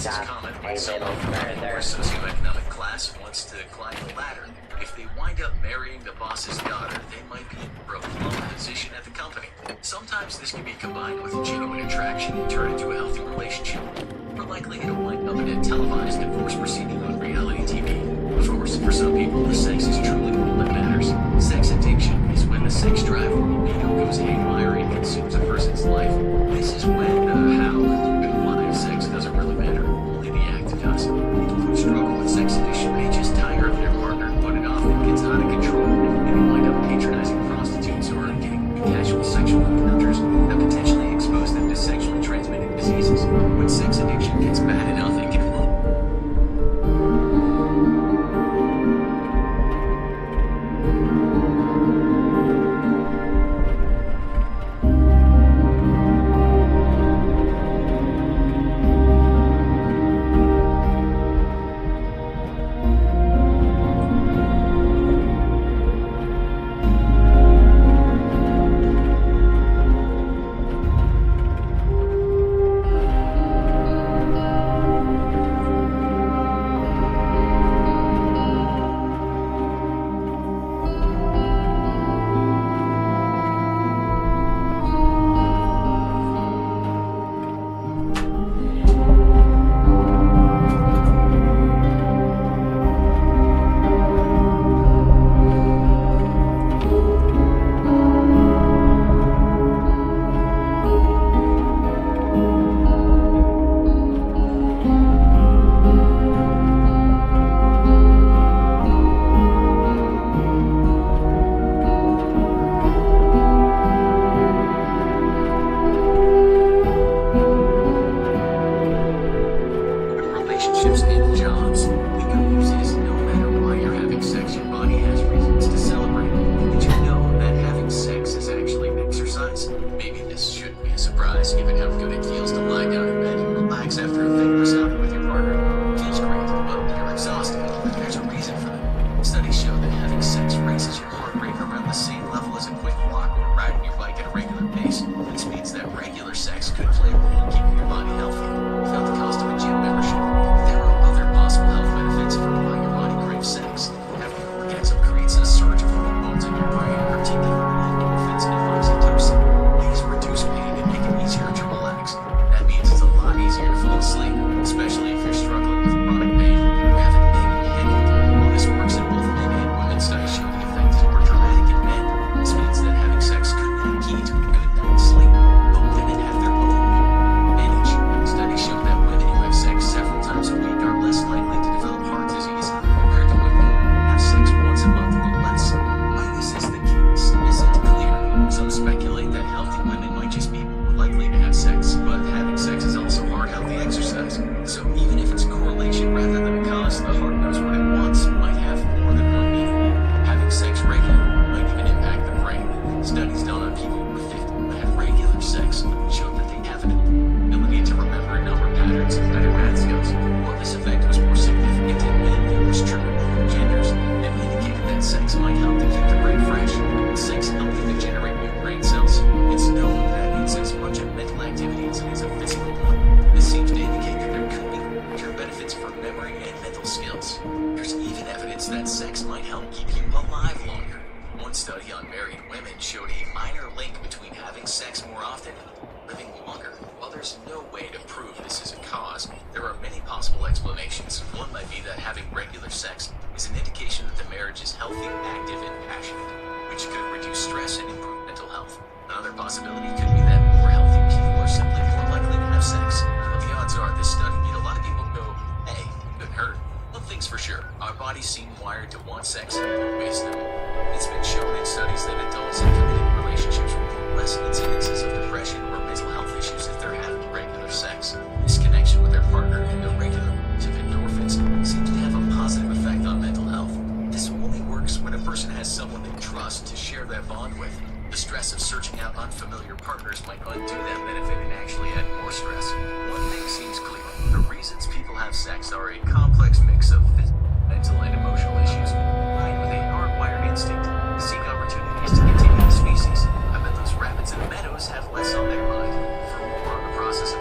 It's just common a when someone little from a further. lower socioeconomic class wants to climb the ladder. If they wind up marrying the boss's daughter, they might be in for a plum position at the company. Sometimes this can be combined with genuine attraction and turn into a healthy relationship. More likely it'll wind up in a televised divorce proceeding on reality TV. Of course, for some people, the sex is truly all that matters. Sex addiction is when the sex drive or libido goes haywire and consumes a person's life. This is when the how and why of sex doesn't really matter. Only the act does. People who struggle with sex addiction may just tire of their partner, but it often gets out of control and they wind up patronizing prostitutes or getting casual sexual encounters that potentially expose them to sexually transmitted diseases. When sex addiction gets bad enough, it can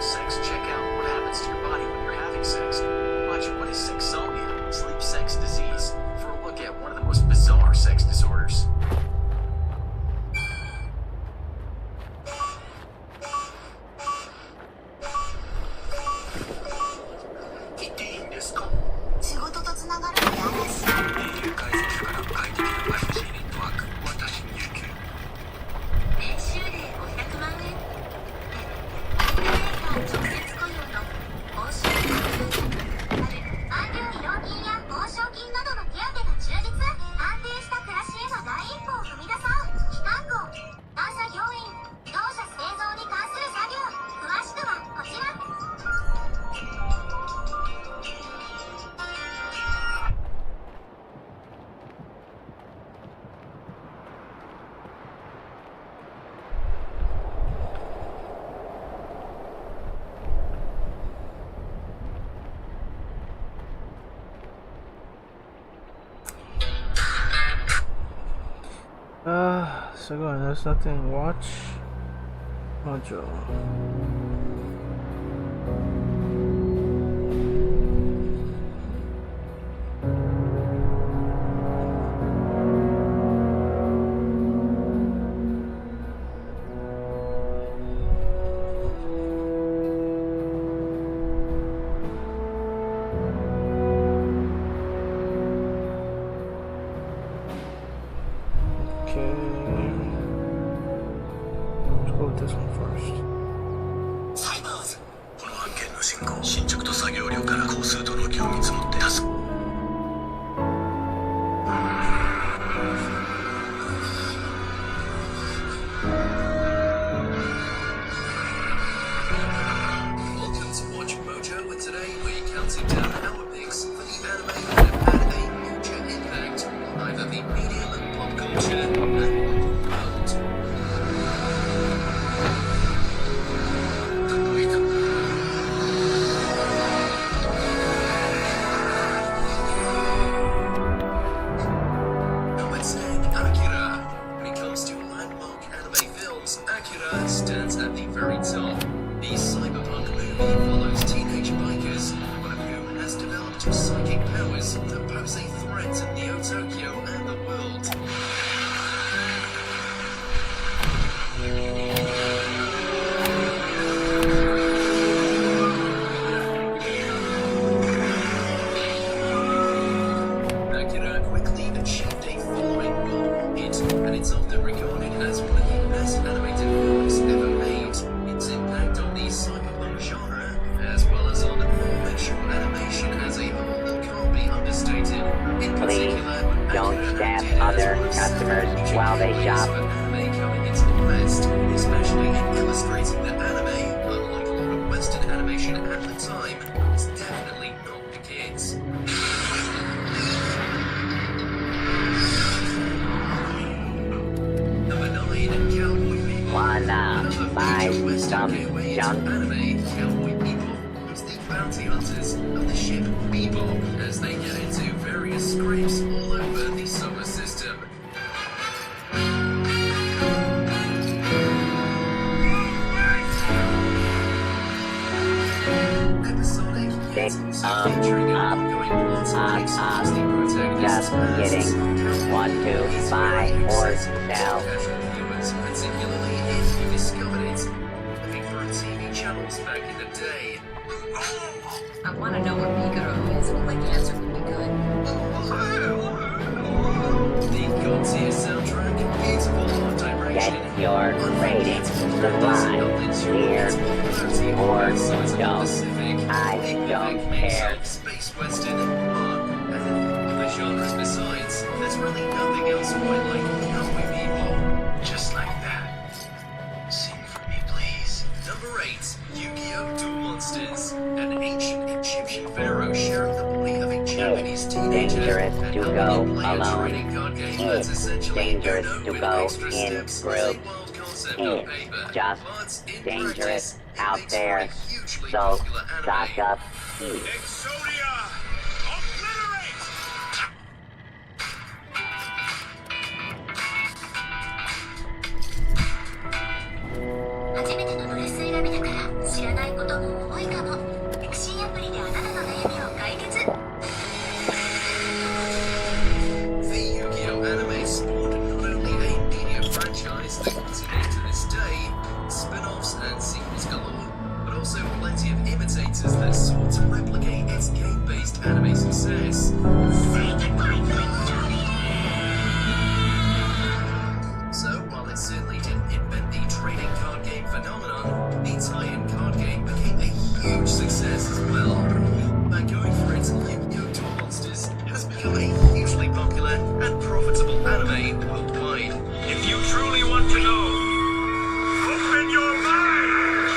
sex, check out what happens to your body when you're having sex. So go on, there's nothing. Watch module. Just kidding. 1, 2, 5, 4, cell. Particularly if you discovered it looking for TV channels back in the day. I want to know what Figaro is. A quick answer would be good. The God-tier soundtrack, beautiful direction. Get your rating. Survive. Here. Or don't. I don't care. Space Western, and the genres besides. There's really nothing else quite like Cowboy Bebop. Just like that. Sing for me, please. Number 8, Yu-Gi-Oh! Duel Monsters. An ancient Egyptian pharaoh sharing the body of a Japanese teenager. Dangerous to and go multiplayer trading alone. card game that's essentially Dangerous Uno to with go extra in steps. groups. It's a wild concept on paper. Just But in dangerous practice, it out makes for there. a hugely So popular stock anime. up. Exodia! Obliterate! 初めてのドレス選びだから知らないことも多いかも。新アプリであなたの悩みを解決。 The Yu-Gi-Oh! Anime spawned not only a media franchise that continues to this day, spin-offs and sequels galore, but also plenty of imitators that sought to replicate its game-based anime success. So, while it certainly didn't invent the trading card game phenomenon, the tie-in card game became a huge success as well. By going for it, Yu-Gi-Oh! Duel Monsters has become a hugely popular and profitable anime worldwide. If you truly want to know, open your mind!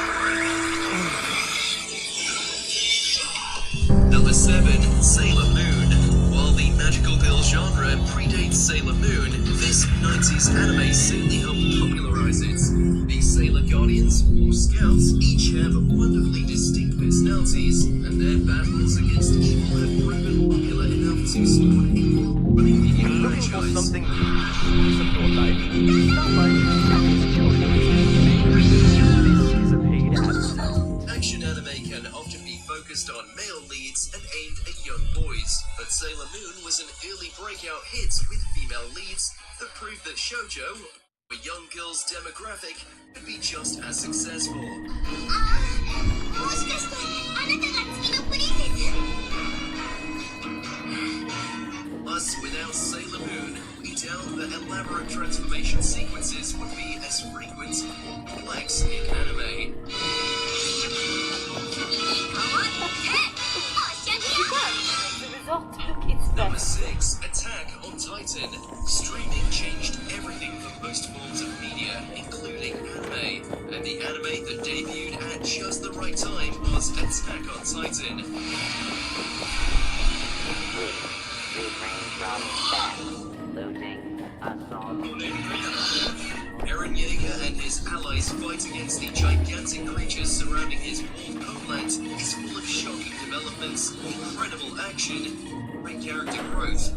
Number 7, Sailor Moon. While the magical girl genre predates Sailor Moon, this 90s anime certainly helped popularize it. The Sailor Guardians, or Scouts, each have wonderfully distinct personalities, and their battles against evil have proven popular enough to spawn a running video franchise. Something new of your life. Stop by Captain's Children's. This is a paid advertisement. Action anime can often be focused on male leads and aimed at young boys, but Sailor Moon was an early breakout hit with female leads that proved that shoujo, a young girl's demographic, could be just as successful. Plus, without Sailor Moon, we doubt that elaborate transformation sequences would be as frequent or complex in anime. Number 6, Attack on Titan. Streaming changed everything for most forms of media, including anime. And the anime that debuted at just the right time was Attack on Titan. Refrain from theft, looting, assault. Eren Yeager and his allies fight against the gigantic creatures surrounding his walled homeland is full of shocking developments, incredible action, great character growth.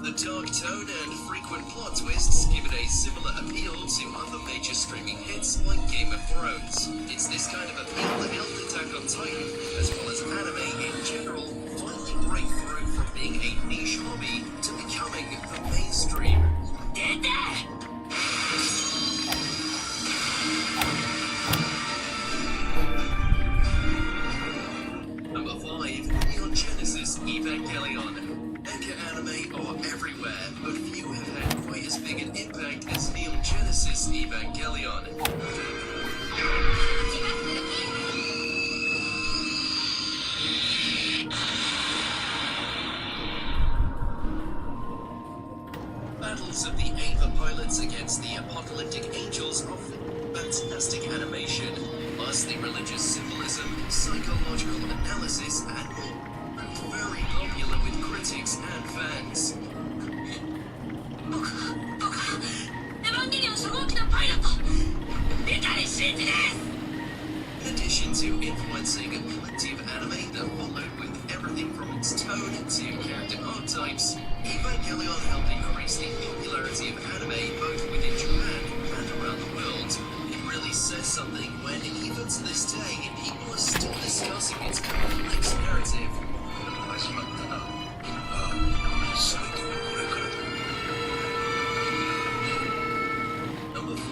The dark tone and frequent plot twists give it a similar appeal to other major streaming hits like Game of Thrones. It's this kind of appeal that helped Attack on Titan, as well as anime in general, finally break through from being a niche hobby to becoming the mainstream. Number 5, Neon Genesis Evangelion. Mecha anime are everywhere, but few have had quite as big an impact as Neon Genesis Evangelion. Battles of the Ava pilots against the apocalyptic angels offer fantastic animation, plus the religious symbolism, psychological analysis, and more. Very popular with critics and fans. In addition to influencing plenty of anime that followed with everything from its tone to character archetypes, Evangelion helped increase the popularity of anime both within Japan and around the world. It really says something when, even to this day, people are still discussing its complex narrative. Number 4,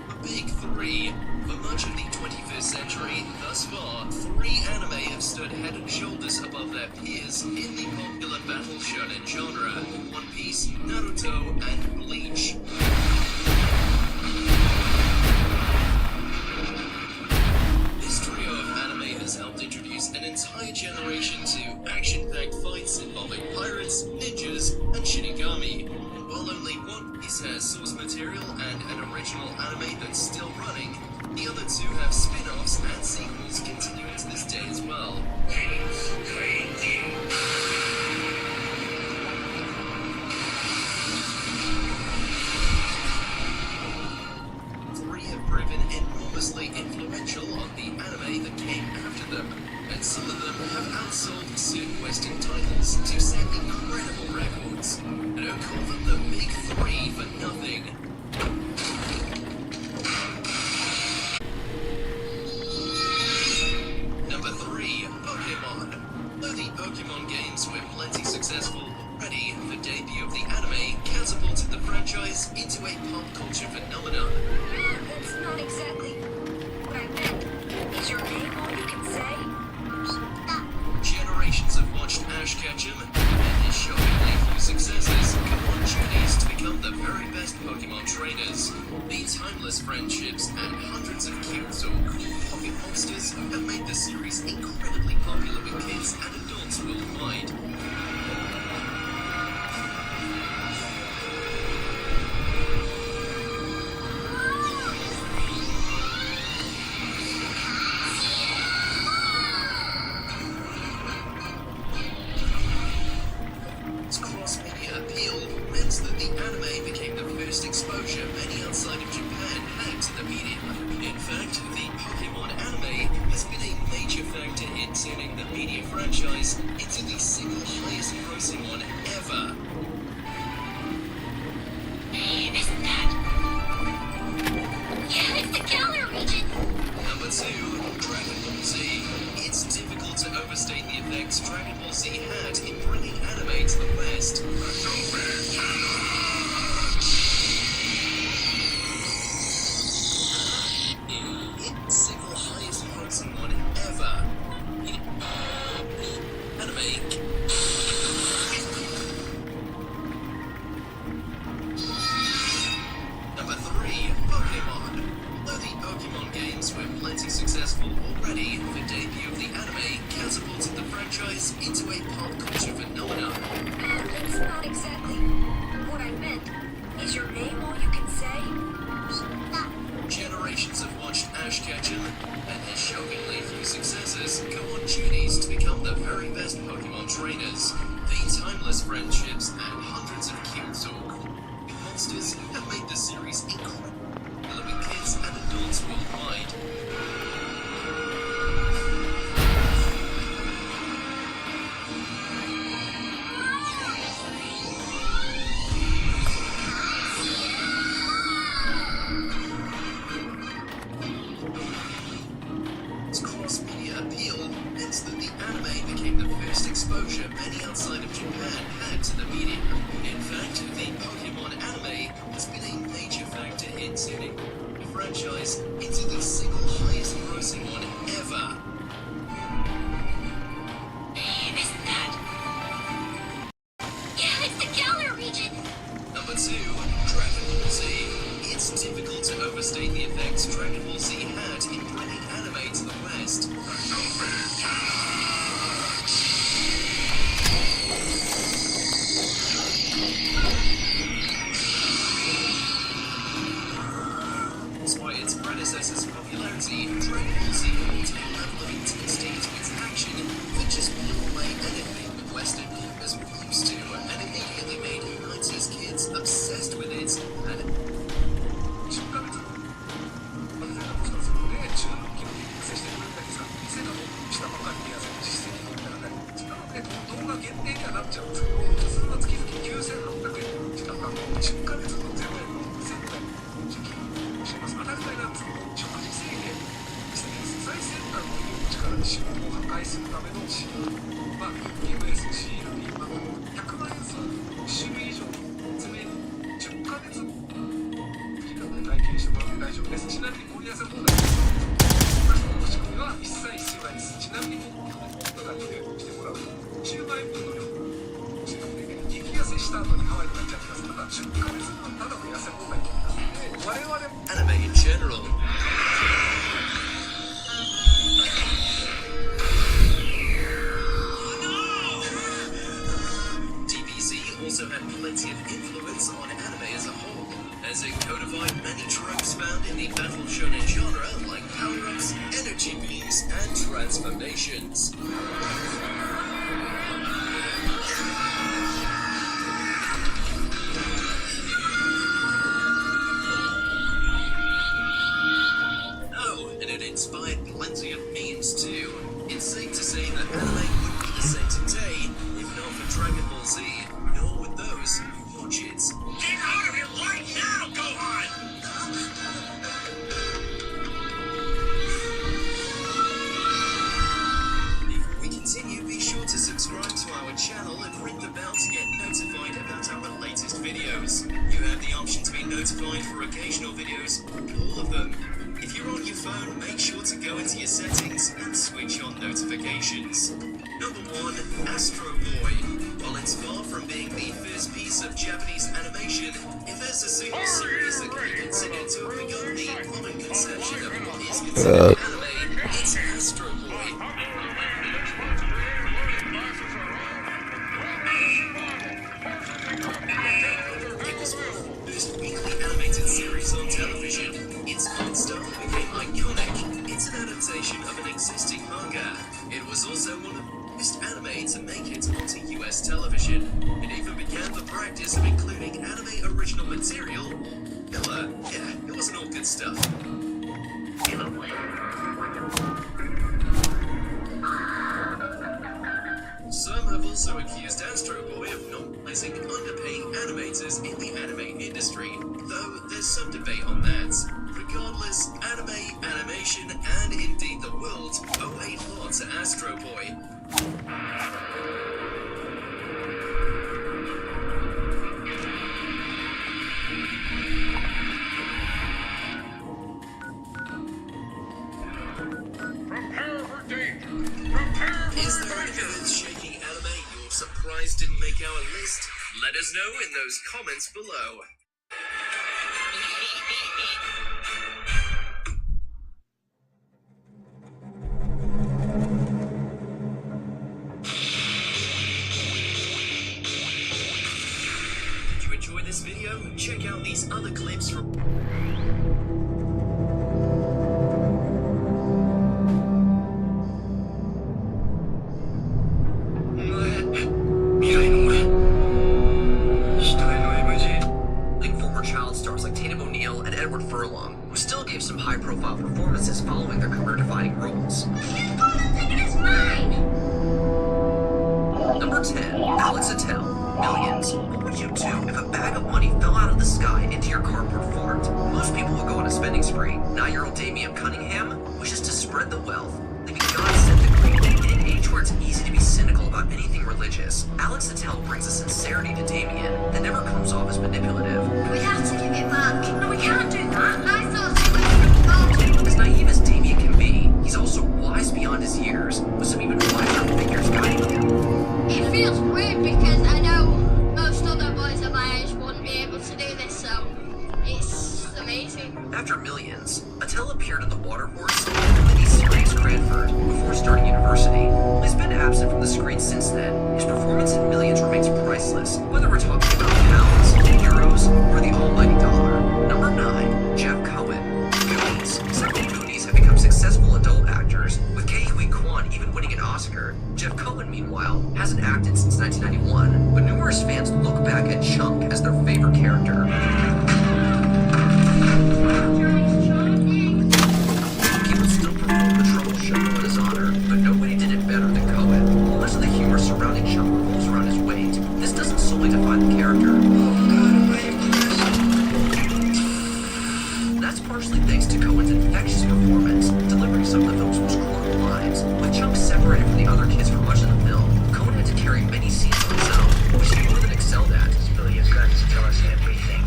the Big 3. For much of the 21st century, thus far, 3 anime have stood head and shoulders above their peers in the popular battle shonen genre: One Piece, Naruto, and Bleach. This trio of anime has helped introduce an entire generation to action-packed fights involving pirates, ninjas, and Shinigami. And while only One Piece has source material and an original anime that's still running, the other 2 have spin-offs and sequels continuing to this day as well. 3 have proven enormously influential on the anime that came after them, and some of them have outsold certain Western titles to set incredible records. And don't call them the Big 3 for nothing. Number 3, Pokemon. Though the Pokemon games were plenty successful already, the debut of the anime catapulted the franchise into a pop culture phenomenon. That's not exactly what I meant. Is your name all you can say? Generations have watched Ash Ketchum and his shockingly few successors go on journeys to become the very best Pokemon trainers. The timeless friendships and hundreds of cute or cool pocket monsters have made the series incredibly popular with kids and adults worldwide. in turning the media franchise into the single highest grossing one ever. Hey, isn't that? Yeah, it's the Galar region. Number 2, Dragon Ball Z. It's difficult to overstate the effects Dragon Ball Z had in bringing anime to the West. It's single highest grossing one ever. Anime. Number 3, Pokemon. Though the Pokemon games were plenty successful already, the debut of the anime catapulted the franchise into a pop culture phenomenon. That's not exactly what I meant. Is your name all you can say? Generations have watched Ash Ketchum and his shockingly few successors go on journeys to become the very best Pokemon trainers. The timeless friendships and hundreds of cute monsters have made the series incredible with kids and adults worldwide. Its cross-media appeal meant that the anime became the first exposure many outside of Japan had to the medium. In fact, the Pokemon anime has been a major factor in turning the franchise into the single highest grossing one ever. Hey, isn't that? Yeah, it's the Galar region. Number 2, Dragon Ball Z. It's difficult to overstate the effects Dragon Ball Z had in bringing anime to the West. Despite its predecessor's popularity, Dragon Ball Z brought a level of intensity to its action that just blew away anything that Western viewers were used to, and immediately made 90s kids obsessed with it. And anime in general. DBZ also had plenty of influence on anime as a whole, as it codified many tropes found in the battle shonen genre like power-ups, energy beams, and transformations. Oh, and it inspired plenty of memes too. It's safe to say that anime wouldn't be the same today if not for Dragon Ball Z, nor would those who watch it. Get out of here right now, Gohan! Before we continue, be sure to subscribe to our channel and ring the bell to get notified about our latest videos. You have the option to be notified for occasional videos or all of them. If you're on your phone, make sure to go into your settings and switch on notifications. Number 1, Astro Boy. While it's far from being the first piece of Japanese animation, if there's a single series that can be considered to have begun the common conception of what is considered anime, it's Astro Boy. It was one of the first weekly animated series on television. Its art style became iconic. It's an adaptation of an existing manga. It was also one of the first anime to make it onto US television. It even began the practice of including anime original material, filler. Yeah, it wasn't all good stuff. sponsor Astro Boy. Prepare for danger! Prepare for Is there any earth-shaking anime you're surprised didn't make our list? Let us know in those comments below. Did you enjoy this video? Check out these other clips from... Former child stars like Tatum O'Neal and Edward Furlong, who still gave some high-profile performances following their career-defining roles. Number 10, Alex Attell, Millions. What would you do if a bag of money fell out of the sky into your cardboard fort? Most people would go on a spending spree. 9-year-old Damian Cunningham wishes to spread the wealth, leaving God-sent decree. In an age where it's easy to be cynical about anything religious, Alex Attell brings a sincerity to Damian that never comes off as manipulative. We have to give it back. No, we can't do that. I thought it was As naive as Damian can be, he's also wise beyond his years, with some even wiser figures guiding him. It feels weird because I know most other boys of my age wouldn't be able to do this, so it's amazing. After Millions, Attell appeared in The Water Horse and the miniseries Cranford before starting university. While he's been absent from the screen since then, his performance in Millions remains priceless, whether we're talking about pounds, euros, or the almighty dollar. Number 9, Jeff Cohen, Goonies. Several Goonies have become successful adult actors, with Ke Huy Quan even winning an Oscar. Jeff Cohen, meanwhile, hasn't acted since 1991, but numerous fans look back at Chunk as their favorite character. People still perform the Trouble Show in his honor, but nobody did it better than Cohen. Much of the humor surrounding Chunk revolves around his weight. This doesn't solely define the character. That's partially thanks to Cohen's infectious performance, delivering some of the film's most cruel lines. With Chunk separated from the other kids for much of the film, Cohen had to carry many scenes on his own, which he more than excelled at. Spill your guts, tell us everything.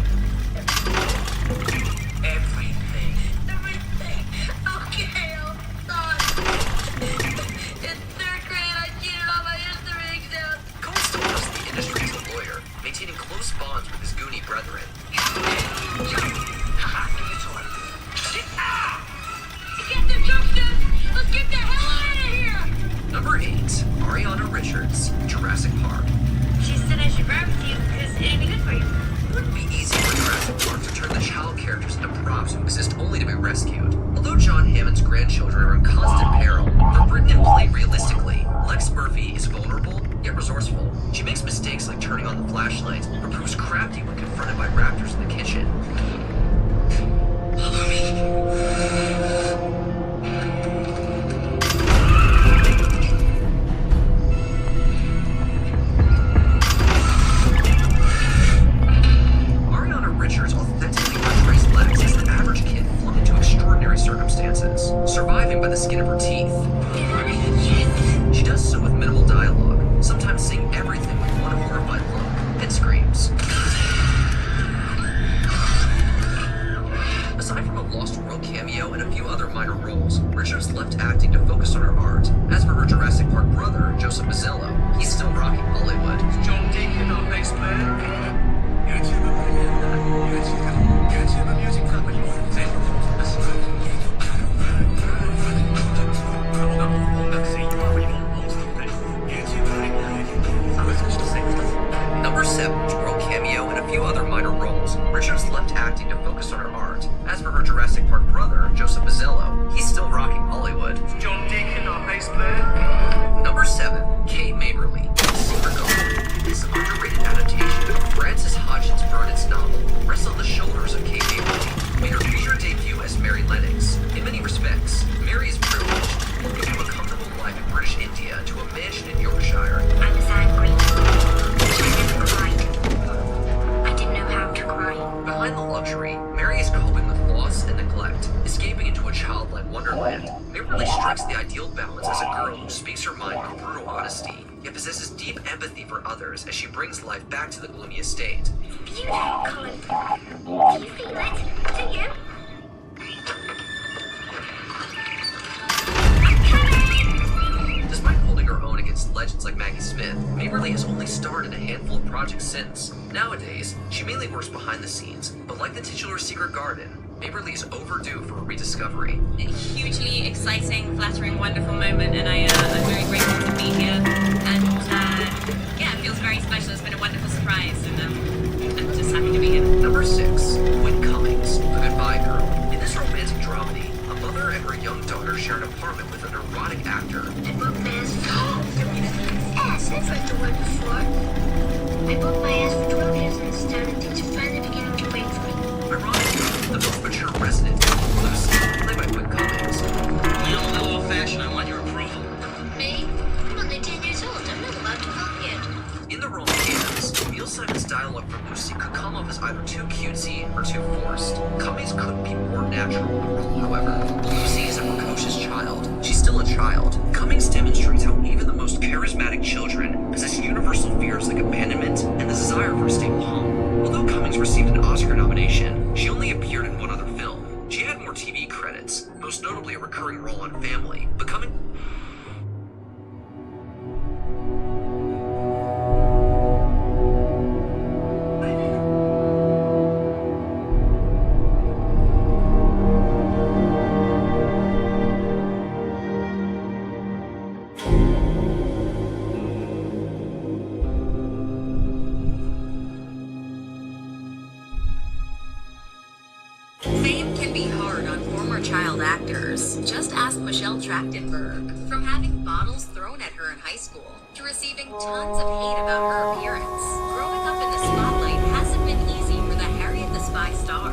Everything. Okay, I'll start. In 3rd grade, I cheated on my history exam. Cohen still works in the industry as a lawyer, maintaining close bonds with his Goonie brethren. Get the justice! Let's get the hell out of here! Number 8, Ariana Richards, Jurassic Park. She said I should ride with you because it'd be good for you. It wouldn't be easy for Jurassic Park to turn the child characters into props who exist only to be rescued. Although John Hammond's grandchildren are in constant peril, they're written and played realistically. Lex Murphy is vulnerable, yet resourceful. She makes mistakes like turning on the flashlight, or proves crafty when confronted by raptors in the kitchen. Follow me. Ariana Richards authentically portrays Lex as the average kid flung into extraordinary circumstances, surviving by the skin of her teeth. She does so with minimal dialogue, sometimes saying everything with one horrified look and screams. Aside from a Lost World cameo and a few other minor roles, Richards left acting to focus on her art. As for her Jurassic Park brother, Joseph Mazzello, he's still rocking Hollywood. John Deacon, our bass player. YouTube music company. Number 7, world cameo and a few other minor roles. Richards left acting to focus on her art. As for her Jurassic Park brother, Joseph Mazzello, he's still rocking Hollywood. John Deacon, our bass girl who speaks her mind with brutal honesty, yet possesses deep empathy for others as she brings life back to the gloomy estate. Beautiful, Colin. Do you feel it? Do you? Despite holding her own against legends like Maggie Smith, Maverly has only starred in a handful of projects since. Nowadays, she mainly works behind the scenes, but like the titular Secret Garden, Maverly is overdue for a rediscovery. A hugely exciting, flattering, wonderful moment, and I'm very grateful to be here. And yeah, it feels very special. It's been a wonderful surprise, and I'm just happy to be here. Number 6, Gwen Cummings, The Goodbye Girl. In this romantic dramedy, a mother and her young daughter share an apartment with a neurotic actor. I booked my ass for I've read the word before. I booked my ass for 12 years in this town, and things are finally beginning to wait for me. Ironically, the most mature resident, Lucy, played by Gwen Cummings. We all know old-fashioned. I want your approval. Me? I'm only 10 years old. I'm not allowed to vote yet. In the role of Candace, Neil Simon's dialogue for Lucy could come off as either too cutesy or too forced. Cummings couldn't be more natural in the role, however. Lucy is a precocious child. She's still a child. Cummings demonstrates how even the most charismatic children possess universal fears like abandonment and the desire for a stable home. Although Cummings received an Oscar nomination, she only appeared in one other film. She had more TV credits, most notably a recurring role on Family, becoming... Fame can be hard on former child actors. Just ask Michelle Trachtenberg. From having bottles thrown at her in high school to receiving tons of hate about her appearance, growing up in the spotlight hasn't been easy for the Harriet the Spy star.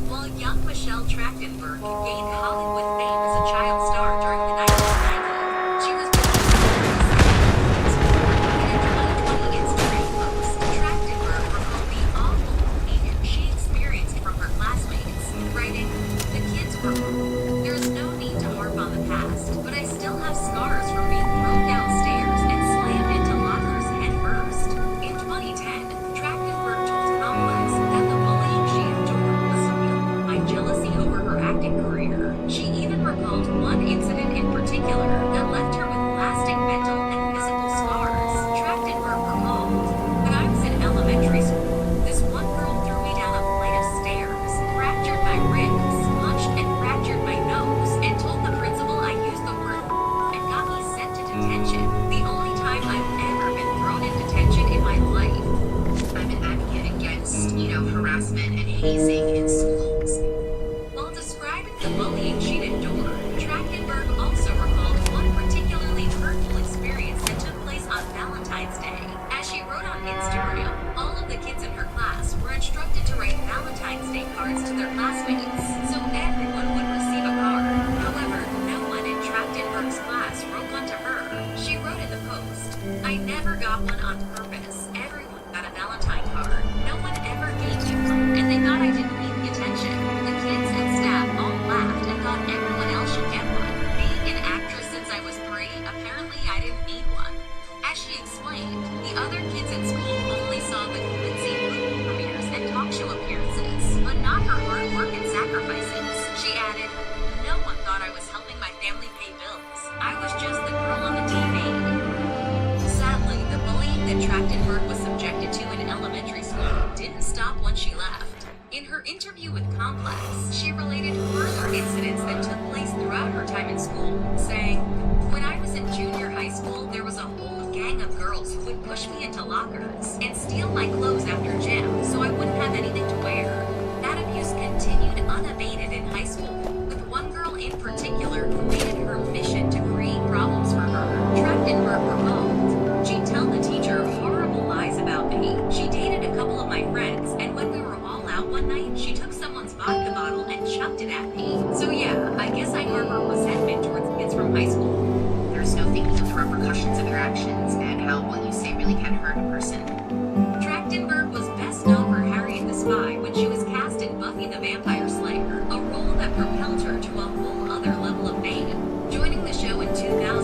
While young Michelle Trachtenberg gained Hollywood fame as a child star during the 1990s, she was in a 2020 Instagram post, Trachtenberg recalled the awful behavior she experienced from her classmates, writing, "The kids were cruel. There is no need to harp on the past, but I still have scars from being thrown downstairs and slammed into lockers head first." In 2010, Trachtenberg told Complex that the bullying she endured was fueled by jealousy over her acting career. She even recalled one incident in particular that left her with lasting mental and physical scars. Trachtenberg recalled, "When I was in elementary school, this one girl threw me down a flight of stairs, fractured my ribs, punched and fractured my nose, and told the principal I used the word and got me sent to detention. The only time I've ever been thrown in detention in my life." I'm an advocate against, harassment and hazing in schools. While describing the bullying she'd endured, Trachtenberg also recalled one particularly hurtful experience that took place on Valentine's Day. As she wrote on Instagram, all of the kids in her class were instructed to write Valentine's Day cards to their classmates, so everyone would receive a card. However, no one in Trachtenberg's class wrote one to her. She wrote in the post, "I never got one on purpose. Everyone got a Valentine card. No one ever gave me one, and they thought I didn't need the attention. The kids and staff all laughed and thought everyone else should get one. Being an actress since I was 3, apparently I didn't need one." As she explained, the other kids in school only saw the glitzy movie premieres and talk show appearances, but not her hard work and sacrifices. She added, "No one thought I was helping my family pay bills. I was just the girl on the TV." Sadly, the bullying that Trachtenberg was subjected to in elementary school didn't stop once she left. In her interview with Complex, she related further incidents that took place throughout her time in school, saying, "When I was in junior high school, there was a whole gang of girls who would push me into lockers and steal my clothes after gym so I wouldn't have anything to wear." That abuse continued unabated in high school, with one girl in particular who made it her mission to create problems for her. Trachtenberg recalled, "She'd tell the teacher horrible lies about me. She dated a couple of my friends, and when we were all out one night, she took someone's vodka bottle and chucked it at me. So yeah, I guess I harbor resentment towards kids from high school." There's no thinking of the repercussions of your actions and how what you say really can hurt a person. Trachtenberg was best known for Harriet the Spy when she was cast in Buffy the Vampire Slayer, a role that propelled her to a whole other level of fame. Joining the show in 2000,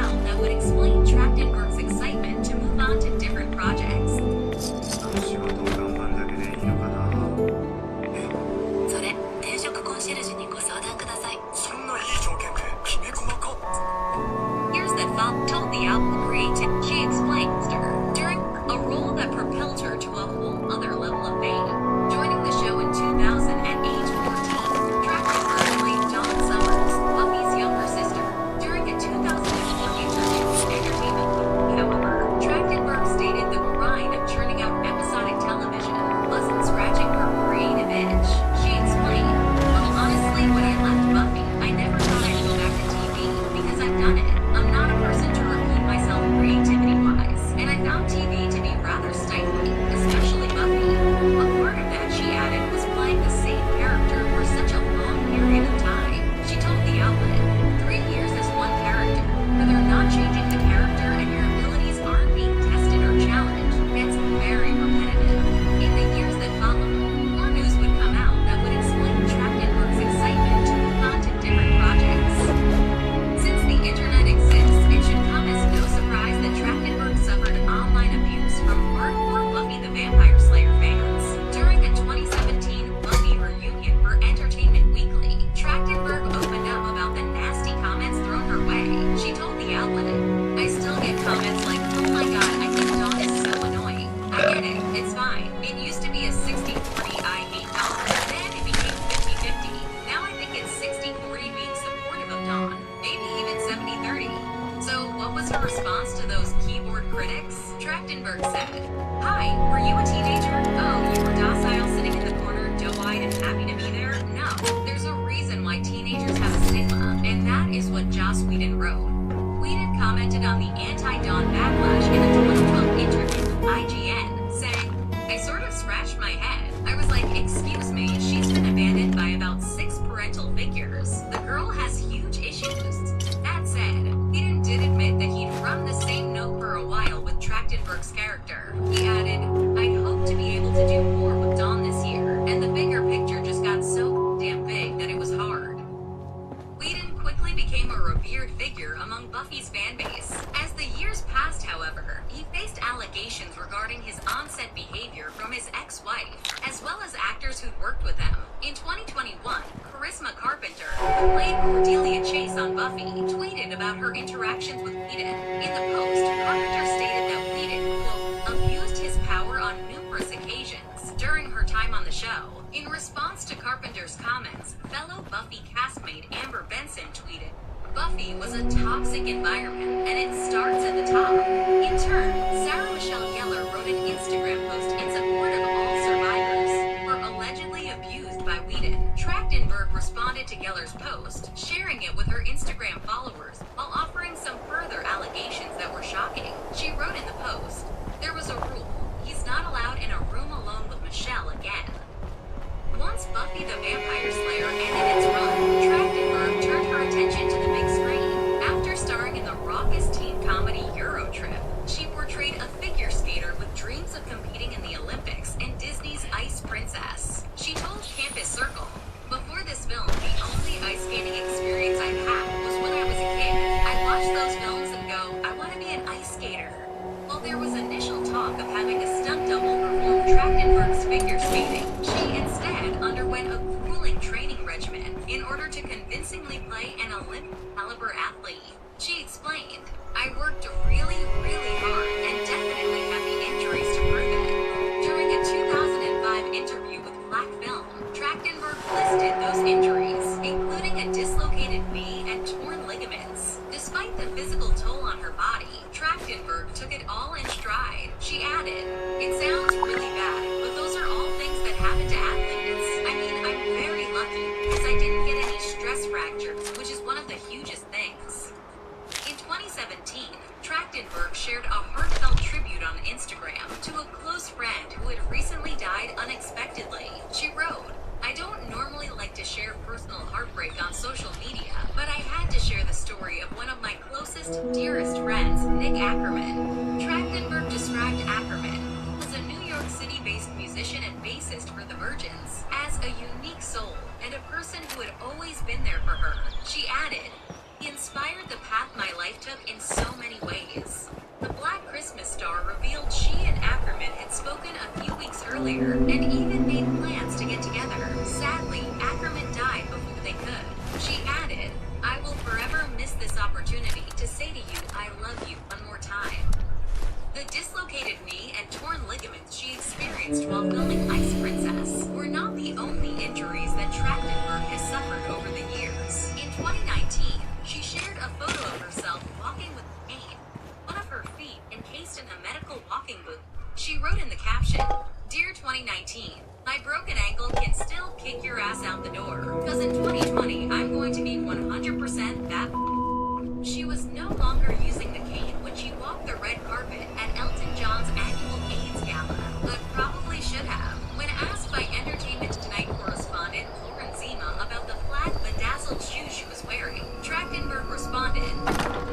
out that would explain Trachtenberg's excitement to move on to different projects. それ、転職コンシェルジュにご相談ください。そんないい条件できめ細かっ。 Here's that Felt told the outlet creative. She explains to her during a role that propelled her to a whole other level of fame. Joining the show in 2000 at age 14, Trachtenberg played Dawn Summers, Buffy's younger sister. During a 2004 interview with Entertainment Weekly, however, Trachtenberg stated the grind of churning out episodic television wasn't scratching her creative itch. She explained, "Well, honestly, when I left Buffy, I never thought I'd go back to TV because I've done it. I'm not a person to repeat myself creativity-wise, and I found TV to be rather stifling, especially Buffy. A part of that," she added, "was playing the same character for such a long period of time." She told the outlet, 3 years is one character, but they're not changing the character and your abilities aren't being tested or challenged. It's very repetitive. In the years that followed, more news would come out that would explain Trachtenberg's excitement to move on to different projects. Since the internet exists, it should come as no surprise that Trachtenberg suffered online abuse from hardcore Buffy the Vampire Slayer fans. During a 2017 Buffy reunion for Entertainment Weekly, Trachtenberg opened up about the nasty comments thrown her way. She told the outlet, "I still get comments like, 'Oh my god, I think Dawn is so annoying.' I get it, it's fine. It used to be a 60-40 I hate Dawn. Then it became 50-50. Now I think it's 60-40 being supportive of Dawn. Maybe even 70-30. So what was her response to those keyboard critics? Trachtenberg said, "Hi, were you a teenager? Oh, you were docile sitting in the corner, doe-eyed and happy to be there? No. There's a reason why teenagers have a stigma, and that is what Joss Whedon wrote." Whedon commented on the anti-Dawn backlash in a 2012 interview with IGN, saying, "I sort of scratched my head. I was like, excuse me, she's been abandoned by about 6 parental figures. The girl has huge issues." That said, Whedon did admit that he'd run the same note for a while with Trachtenberg's character. He added, "I'd hope to be able to do more with Dawn this year, and the bigger picture just got so damn big that it was hard." Whedon quickly became a revered figure among Buffy's fan base. As the years passed, however, he faced allegations regarding his on-set behavior from his ex-wife, as well as actors who'd worked with him. In 2021, Charisma Carpenter, who played Cordelia Chase on Buffy, tweeted about her interactions with Whedon. In the post, Carpenter stated that Whedon, quote, "abused his power on numerous occasions during her time on the show." In response to Carpenter's comments, fellow Buffy castmate Amber Benson tweeted, "Buffy was a toxic environment, and it starts at the top." In turn, Sarah Michelle Gellar wrote an Instagram post in support of all survivors who were allegedly abused by Whedon. Trachtenberg responded to Gellar's post, sharing it with her Instagram followers while offering some further allegations that were shocking. She wrote in the post, "There was a rule. He's not allowed in a room alone with Michelle again." Once Buffy the Vampire Slayer ended its run, Trachtenberg turned her attention to the big screen. After starring in the raucous teen comedy Eurotrip, she portrayed a figure skater with dreams of competing in the Olympics and Disney's Ice Princess. She told Campus Circle, "Before this film, the only ice skating experience I had was when I was a kid. I'd watch those films and go, I want to be an ice skater." While there was initial talk of having a stunt double perform Trachtenberg's figure skating, she instead underwent a grueling training regimen in order to convincingly play an Olympic-caliber athlete. She explained, "I worked really, really hard and definitely have the injuries to prove it." During a 2005 interview with Black Film, Trachtenberg listed those injuries, including a dislocated knee and torn ligaments. Despite the physical toll on her body, Trachtenberg took it all in stride. She added, "It sounds really bad, but those are all things that happen to athletes. I mean, I'm very lucky because I didn't get any stress fractures, which is one of the hugest things." In 2017, Trachtenberg shared a heartfelt tribute on Instagram to a close friend who had recently died unexpectedly. She wrote, "I don't normally like to share personal heartbreak on social media, but I had to share the story of one of my closest, dearest friends, Nick Ackerman." Trachtenberg described Ackerman, who was a New York City-based musician and bassist for The Virgins, as a unique soul and a person who had always been there for her. She added, "He inspired the path my life took in so earlier and even made plans to get together. Sadly, Ackerman died before they could. She added, "I will forever miss this opportunity to say to you I love you one more time." The dislocated knee and torn ligaments she experienced while filming Ice Princess were not the only injuries that Trachtenberg has suffered over the years. In 2019, she shared a photo of herself walking with a cane, one of her feet encased in a medical walking boot. She wrote in the caption, "Dear 2019, my broken ankle can still kick your ass out the door, because in 2020 I'm going to be 100% that." She was no longer using the cane when she walked the red carpet at Elton John's annual AIDS Gala, but probably should have. When asked by Entertainment Tonight correspondent Lauren Zima about the flat, bedazzled shoes she was wearing, Trachtenberg responded,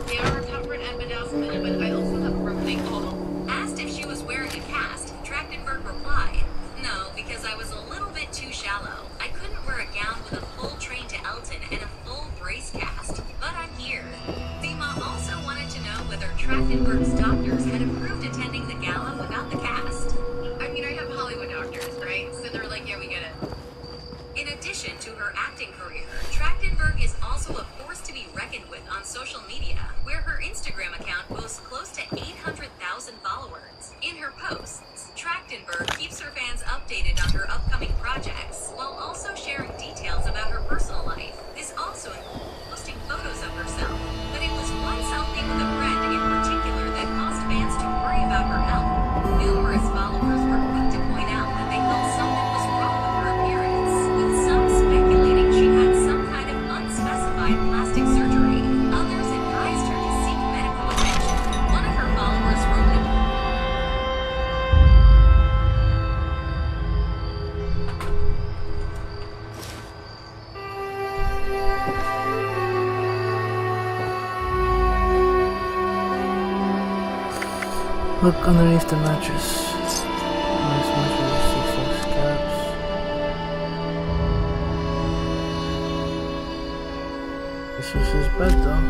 "They are covered and bedazzled, but I also have a broken ankle." Asked if she was wearing a cast, Trachtenberg replied, "No, because I was a little bit too shallow. I couldn't wear a gown with a full train to Elton and a full brace cast, but I'm here." Zima also wanted to know whether Trachtenberg's doctors had approved attending the gala without the cast. I mean, I have Hollywood doctors, right? So they're like, yeah, we get it. In addition to her acting career, Trachtenberg is also a force to be reckoned with on social media, where her Instagram account boasts close to 800,000 followers. In her posts, Trachtenberg keeps her fans updated on her upcoming projects, while also sharing details about her personal life. This also includes posting photos of herself, but it was one selfie with a friend in particular that caused fans to worry about her health. Numerous followers were quick to point out that they felt something was wrong with her appearance, with some speculating she had some kind of unspecified plastic surgery. Others advised her to seek medical attention. One of her followers wrote that look underneath the mattress. Nice mattress, 6 scabs. This was his bed though.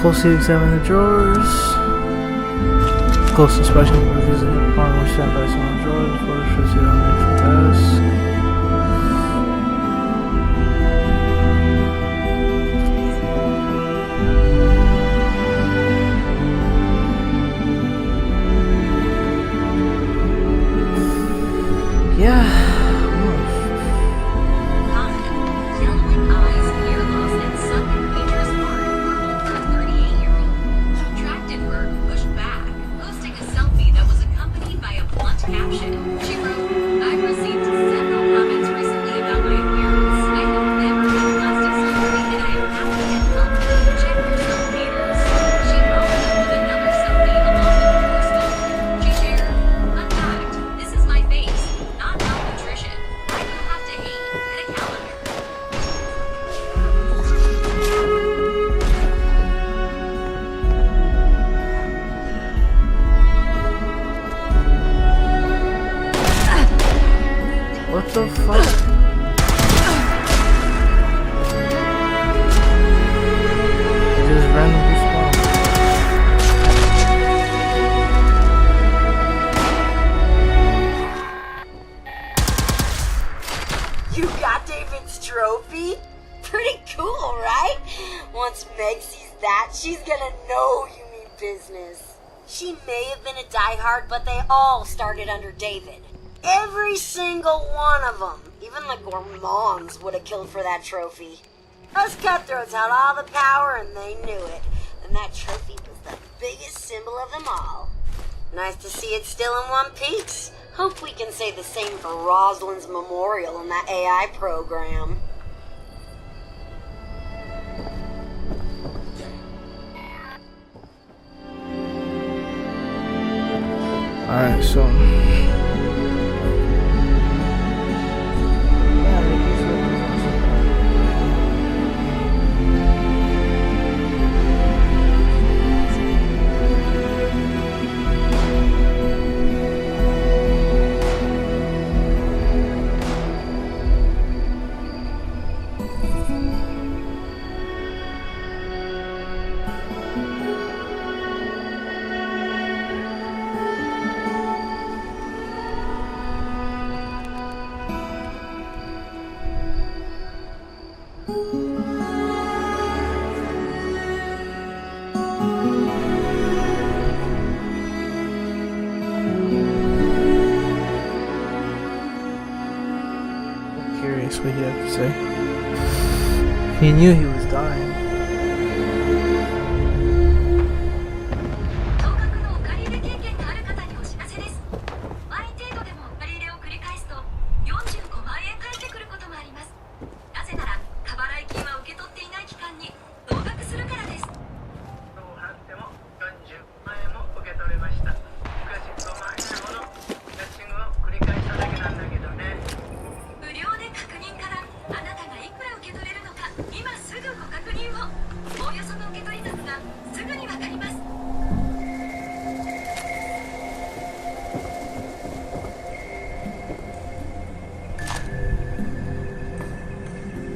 Closely examine the drawers. Close inspection reveals the hip upon which sandbags on the drawers. Photo shows the underneath the desk. Yeah. She wrote, "I've received several comments recently about my appearance. I have never had plastic surgery and I am happy to help. Check your self-haters." She followed up with another selfie along with the first photo. She shared, "Fun fact, this is my face, not malnutrition. I don't have to hate. Get a calendar." What the fuck? It just randomly spawned. You got David's trophy? Pretty cool, right? Once Meg sees that, she's gonna know you mean business. She may have been a diehard, but they all started under David. Every single one of them. Even the gourmands would have killed for that trophy. Us cutthroats had all the power and they knew it. And that trophy was the biggest symbol of them all. Nice to see it still in one piece. Hope we can say the same for Rosalind's memorial in that AI program. Alright, so what he had to say. He knew he was dying.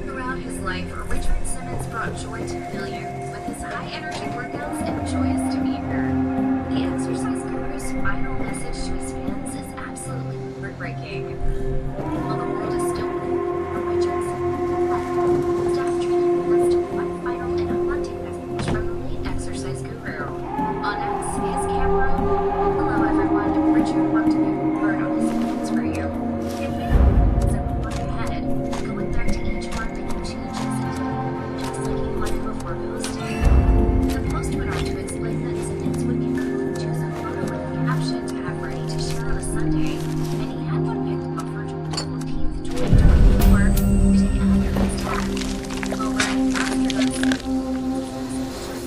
Throughout his life, Richard Simmons brought joy to millions with his high-energy workouts and joyous demeanor. The exercise guru's final message to his fans is absolutely heartbreaking. While the world is still waiting for Richard Simmons' staff treated him as to one final and haunting message from the lead exercise guru. On his camera, hello everyone, Richard worked a big word on his fans for you. If you don't look ahead, going back to each one that you changes into, just like he was before posting. The post went on to explain that Simmons would usually choose a photo with a caption to have ready to share on a Sunday, and he had one picked up for July 14th, 2024, to take after his death. Over after those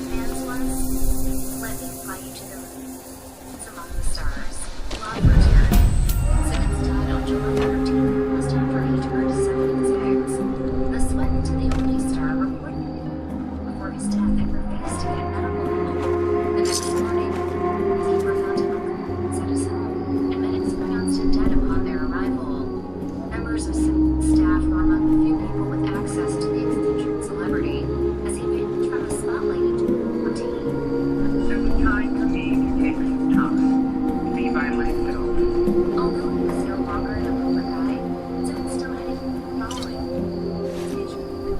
fans once, let me fly you to the moon. It's among the stars. Love Richard. Simmons died on July 13th, just after he turned 76. The sweat to the only star reported before his death and refused to get medical help. The next morning, his keeper found him unconscious at his home, and medics pronounced him dead upon their arrival. Members of Simmons' staff were among the few people with access to the eccentric celebrity, as he vanished from the spotlight in 2014. Time for me to take some talks. Levi myself. Although he was no longer in the public eye, Simmons still had a following.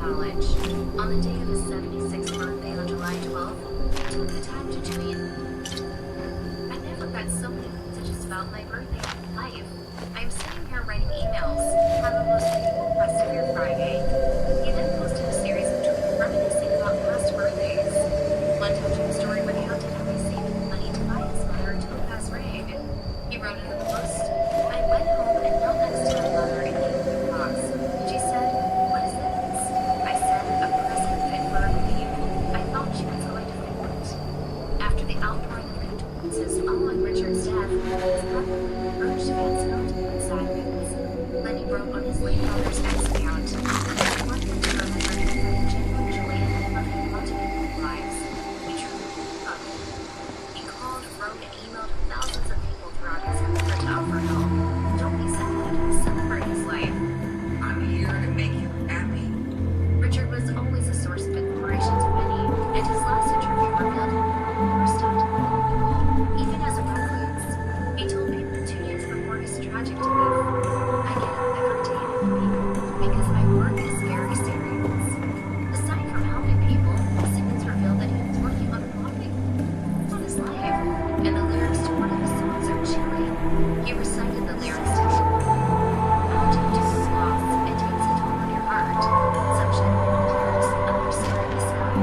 Knowledge. On the day of his 76th birthday on July 12th, he took the time to tweet, I never got so many messages about my birthday in life. I'm sitting here writing emails. Have the most beautiful rest of your Friday. He then posted a series of tweets reminiscing about past birthdays. One touching story recounted how he saved money to buy his mother a topaz ring. He wrote in the post, I went home and knelt next to my mother and gave her a box. She said, what is this? I said, a present fit for a queen. I thought she was going to fit it. After the outpouring of condolences following Richard's death, his brother urged fans not to put silence. Then he wrote on his late brother's X account, I want them to remember that the genuine joy and love he brought to people's lives. We truly love him. He called, wrote, and emailed thousands of people throughout his career to offer help. Don't be sad, celebrate his life. I'm here to make you happy. Richard was always a source of inspiration to many, and his last interview revealed he never stopped to help people, even as a recluse. He told people 2 years before his tragic death, I get up every day to help people because my work is very serious. Aside from helping people, Simmons revealed that he was working on writing on his life, and the lyrics to one of his songs are chilling. He recited the lyrics to how to do some loss and takes a toll on your heart. Some shed tears, others stare in the sky.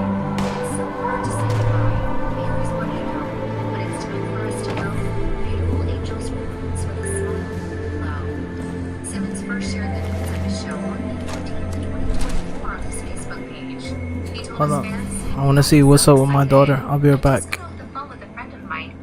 It's so hard to say goodbye. Here is what I know, but it's time for us to go. Beautiful angels will rise with a smile and glow. Simmons first shared the news of his show on May 14th, 2024 on his Facebook page. He told Hold his on. fans, I wanna see what's up with my daughter. I'll be right back. the phone with a friend of mine.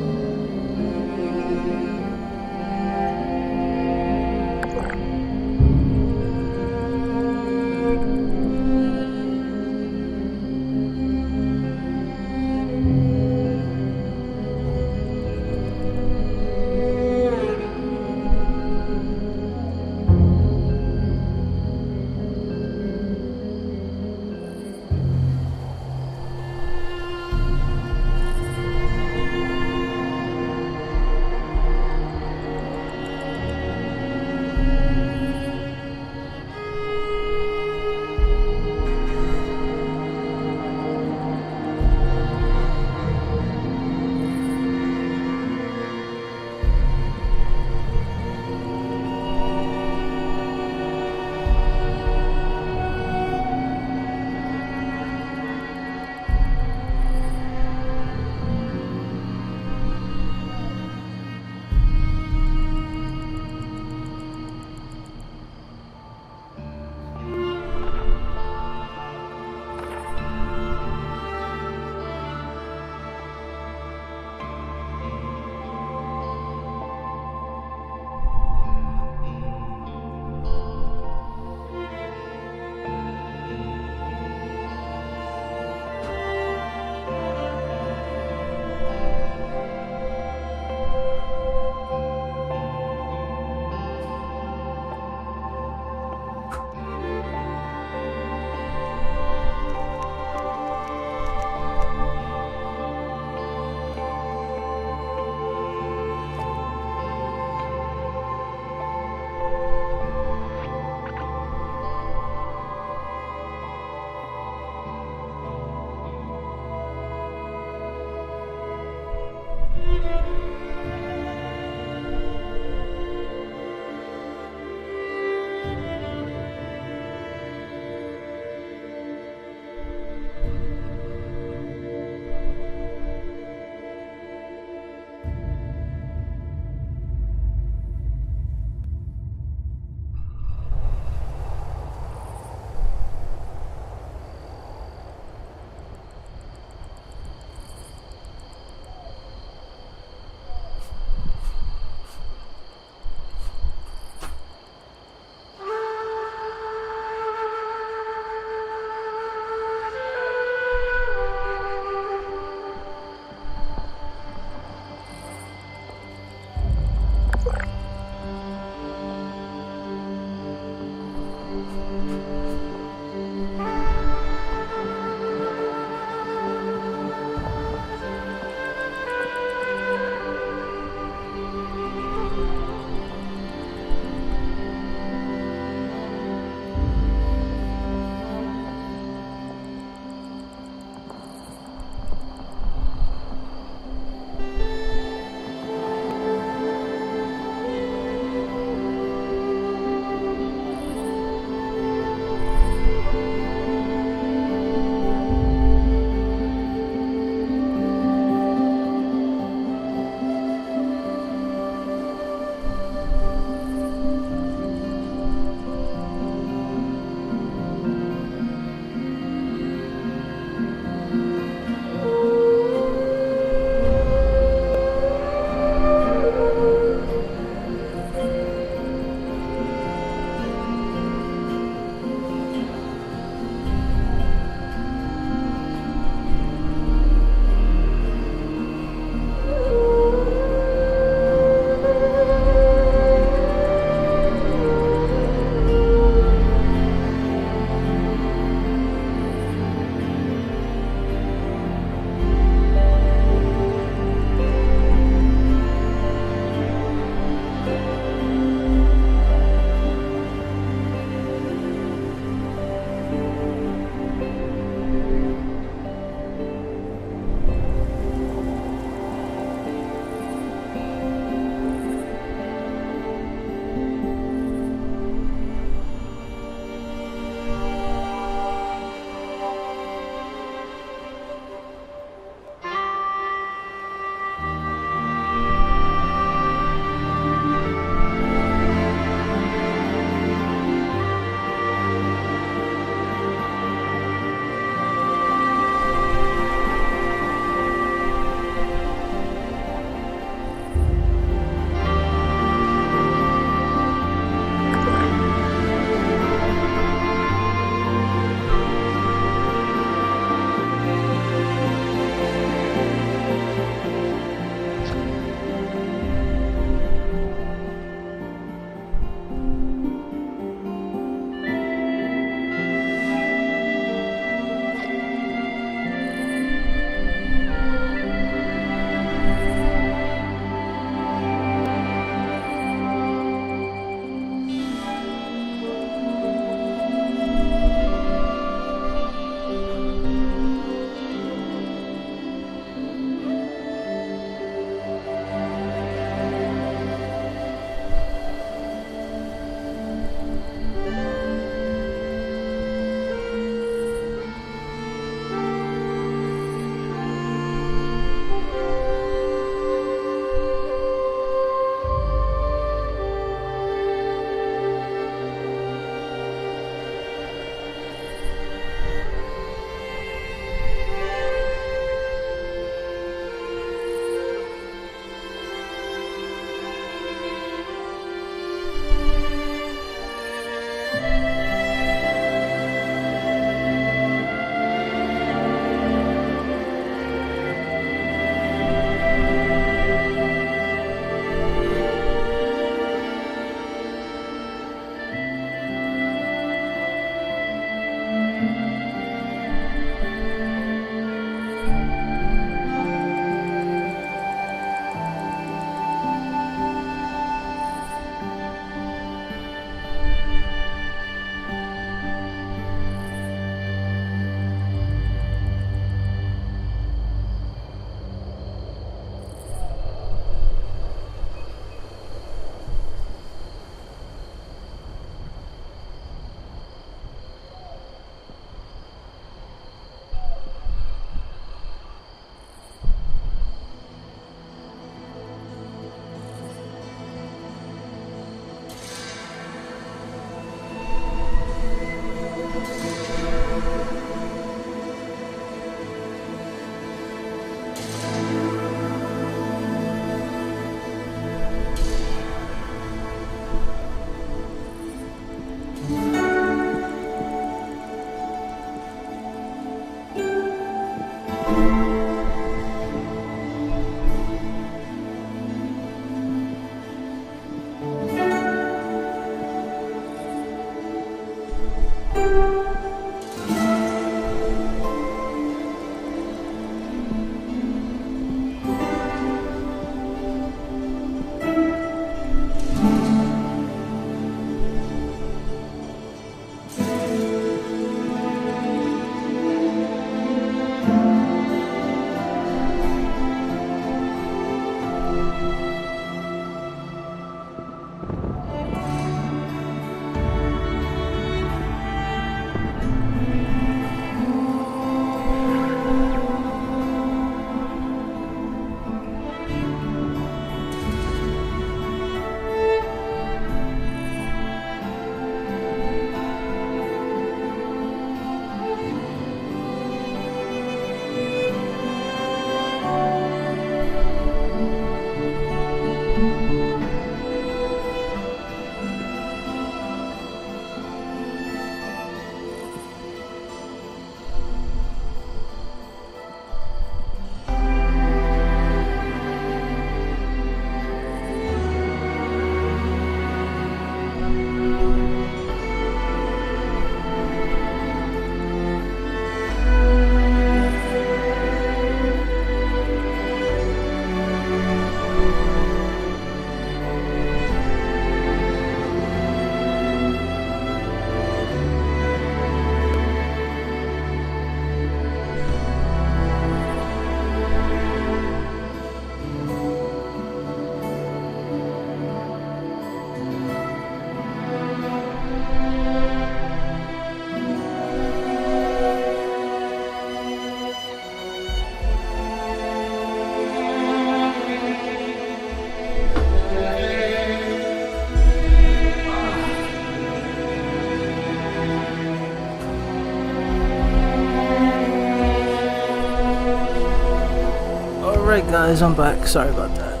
Alright guys, I'm back. Sorry about that.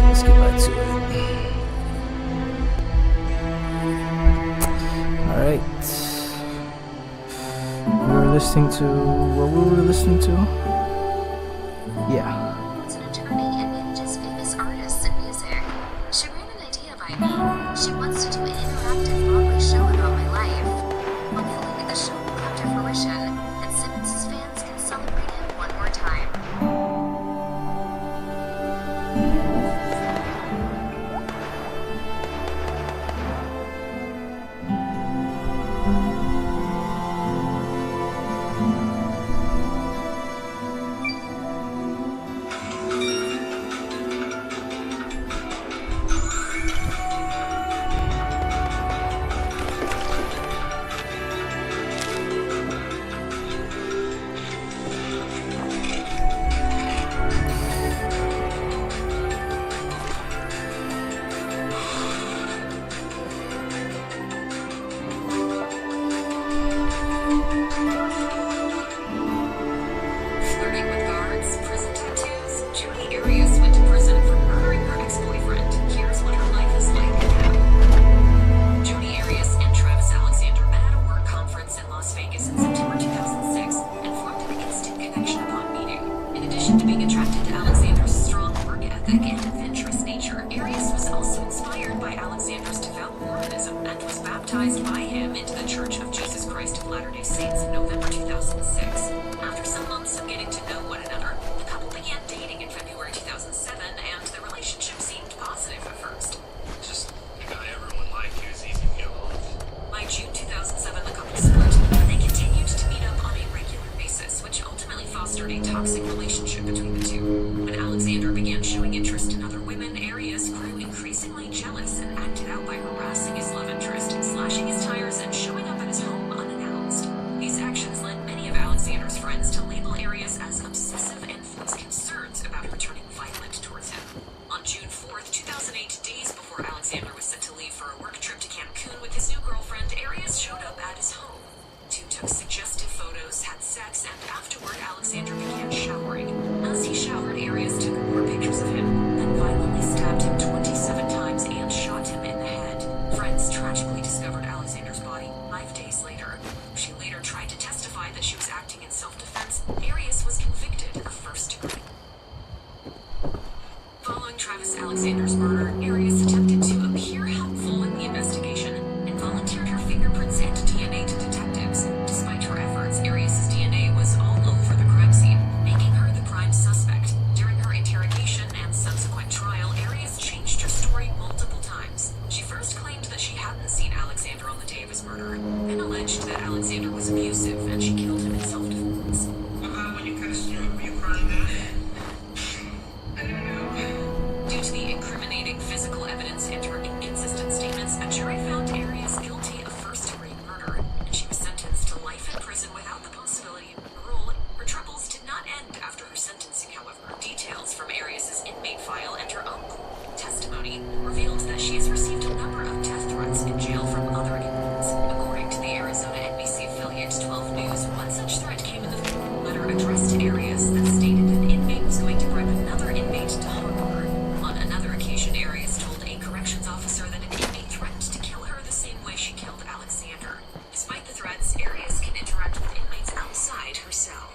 Let's get back to it. Alright. We were listening to what we were listening to? Yeah. It's an attorney and manages famous artists and music. She ran an idea by me. She wants to do an interactive Broadway show about my life. Hopefully, the show will come to fruition, and Simmons' fans can celebrate him one more time. Flirting with guards, prison tattoos, Judy Arias went to prison for murdering her ex-boyfriend. Here's what her life is like now. Judy Arias and Travis Alexander met at a work conference in Las Vegas in September 2006 and formed an instant connection upon meeting. In addition to being attracted to Alexander's strong work ethic and adventurous nature, Arias was also inspired by Alexander's devout Mormonism and was baptized by him into the Church of Jesus Christ of Latter-day Saints in November 2006. After some months of getting to know one another, the couple began dating in February 2007, and the relationship seemed positive at first. Just a guy everyone liked who was easy to get along with. By June 2007, the couple split, but they continued to meet up on a regular basis, which ultimately fostered a toxic relationship between the two. When Alexander began showing interest in other women, Arias grew increasingly jealous and acted out by harassing his love interest, slashing his tires, and showing up at his home unannounced. These actions led many of Alexander's friends to label Arias as obsessive and voiced concerns about her turning violent towards him. On June 4th, 2008, days before Alexander was set to leave for a work trip to Cancun with his new girlfriend, Arias showed up at his home. The two took suggestive photos, had sex, and afterward, Alexander began showering. As he showered, Arias took more pictures of him, then violently stabbed him 27 times and shot him in the head. Friends tragically discovered Alexander's body 5 days later. She later tried to testify that she was acting in self-defense. Arias was convicted of first degree. Following Travis Alexander's murder, Arias attempted to appear helpful in the investigation and volunteered her fingerprints and DNA to detectives. Despite her efforts, Arias' DNA was all over the crime scene, making her the prime suspect. During her interrogation and subsequent trial, Arias changed her story multiple times. She first claimed that she hadn't seen Alexander on the day of his murder, then alleged that Alexander was abusive and she killed him in self-defense. When you cut a stroke, were you crying then? I don't know. Due to the incriminating physical evidence and her inconsistent statements, a jury found Arias guilty of first-degree murder, and she was sentenced to life in prison without the possibility of parole. Her troubles did not end after her sentencing, however. Details from Arias' inmate file and her own testimony revealed that she has received a number of death threats in jail from other inmates. According to the Arizona NBC affiliate 12 News, one such threat came in the form of a letter addressed to Arias that stated an inmate was going to bribe another inmate to harm her. On another occasion, Arias told a corrections officer that an inmate threatened to kill her the same way she killed Alexander. Despite the threats, Arias can interact with inmates outside her cell.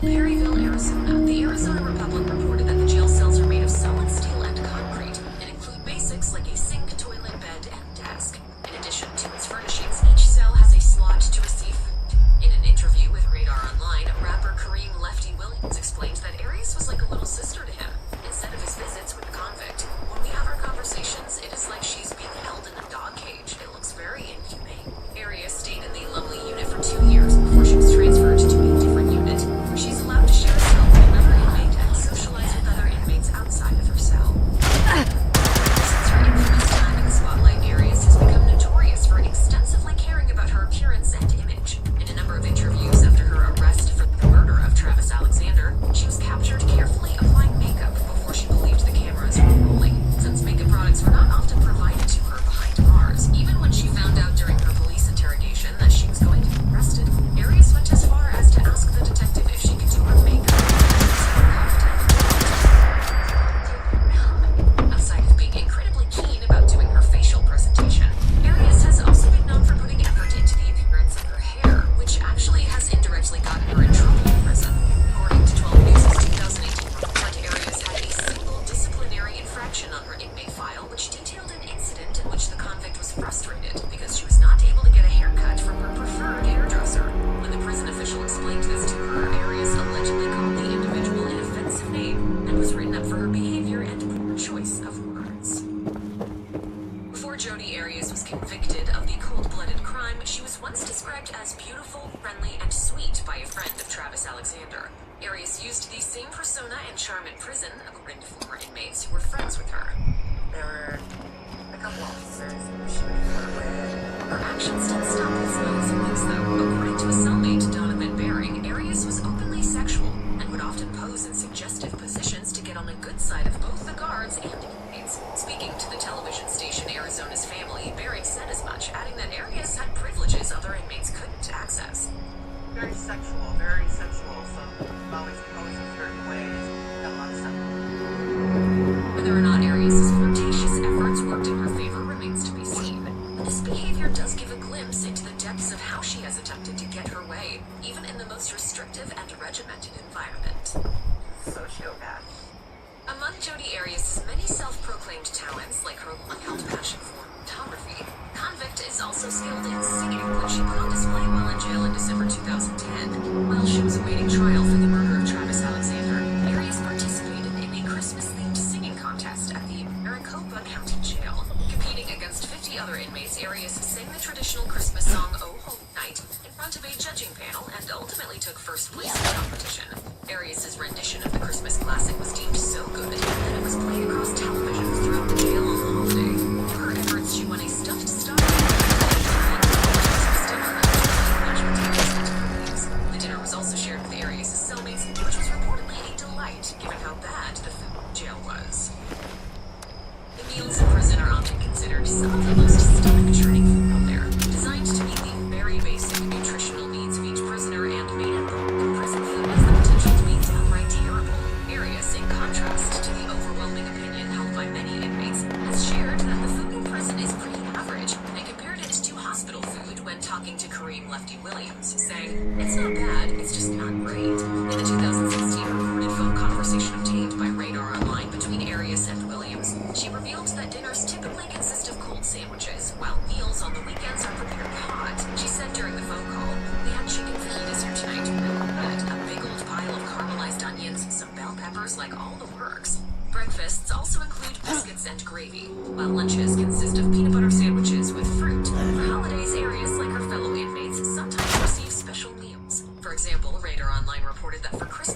Perryville, Arizona, the Arizona Republic reported that the jail cells are made of solid steel and concrete and include basics like a sink, toilet, bed, and desk. In addition to its furnishings, each cell has a slot to receive food. In an interview with Radar Online, rapper Kareem Lefty Williams explained that Arius was like a little sister to him. Instead of his visits with the convict, when we have our conversations, it is like she's being held in a dog cage. It looks very inhumane. Arius stayed in the lovely unit for 2 years before she was transferred to a different unit, where she's allowed to share a cell with another inmate and socialize with other inmates outside of her cell. Since her infamous time in the spotlight, Arius has become notorious for extensively caring about her appearance and image. In a number of interviews after her arrest for the murder of Travis Alexander, she was captured carefully applying makeup before she believed the cameras were rolling, since makeup products were not often provided to her behind bars. Even when she found out during her police interrogation that she was going to be arrested, Arius went as far as to ask the detective if she could do her makeup. Outside of being incredibly keen about doing her facial presentation, Arius has also been known for putting effort into the appearance of her hair, which actually has indirectly gotten her in trouble in prison. According to 12 News' 2018 report, Arius had a single disciplinary infraction on her inmate file, which detailed an incident in which the convict was frustrated because she was not able to get a haircut from her preferred hairdresser. When the prison official explained this to her, Arius allegedly called the individual an offensive name and was written up for her behavior and poor choice of words. Before Jodi Arias was convicted of the cold-blooded crime, she was once described as beautiful, friendly, and sweet by a friend of Travis Alexander. Arias used the same persona and charm in prison, according to former inmates who were friends with her. There were a couple officers who she would flirt with. Her actions didn't stop with smiles and winks, though. According to a cellmate, Donovan Baring, Arias was openly sexual and would often pose in suggestive positions to get on the good side of both the guards and inmates. Speaking to the television station Arizona's Family, Baring said as much, adding that Arias had privileges other inmates couldn't access. Very sexual, so always posed in certain ways. Got a lot of stuff. Whether or not Arias' flirtatious efforts worked in her favor remains to be seen. But this behavior does give a glimpse into the depths of how she has attempted to get her way, even in the most restrictive and regimented environment. Sociopath. Among Jodi Arias' many self-proclaimed talents, like her long-held passion for photography, Convict is also skilled in singing, which she put on display while in jail in December 2010. While she was awaiting trial for the murder of Travis Alexander, Arias participated in a Christmas-themed singing contest at the Maricopa County Jail. Competing against 50 other inmates, Arias sang the traditional Christmas song "Oh Holy Night" in front of a judging panel and ultimately took first place in the competition. Arias' rendition of the Christmas classic was deemed so good that it was played across television throughout the jail on the holiday. For her efforts, she won a stuffed stocking The dinner was also shared with Arias' cellmates, which was reportedly a delight given how bad the food in jail was. The meals in prison are often considered some of the most stomach-churning food out there, designed to meet the very basic nutritional needs of each prisoner and made in bulk. Prison food has the potential to be downright terrible. Arias, in contrast to the overwhelming opinion held by many inmates, has shared that the food in prison is pretty average and compared it to hospital food when talking to Kareem Lefty Williams, saying, "It's not bad, it's just not great." In the 2016 recorded phone conversation obtained by Radar Online between Arias and Williams, she revealed that dinners typically consist of cold sandwiches, while meals on the weekends are prepared hot. She said during the phone call, "We had chicken fajitas here tonight, bread, a big old pile of caramelized onions, some bell peppers, like all the works." Breakfasts also include biscuits and gravy, while lunches consist of peanut butter sandwiches with fruit. For holidays, Arias, like her fellow inmates, sometimes receive special meals. For example, Radar Online reported that for Christmas,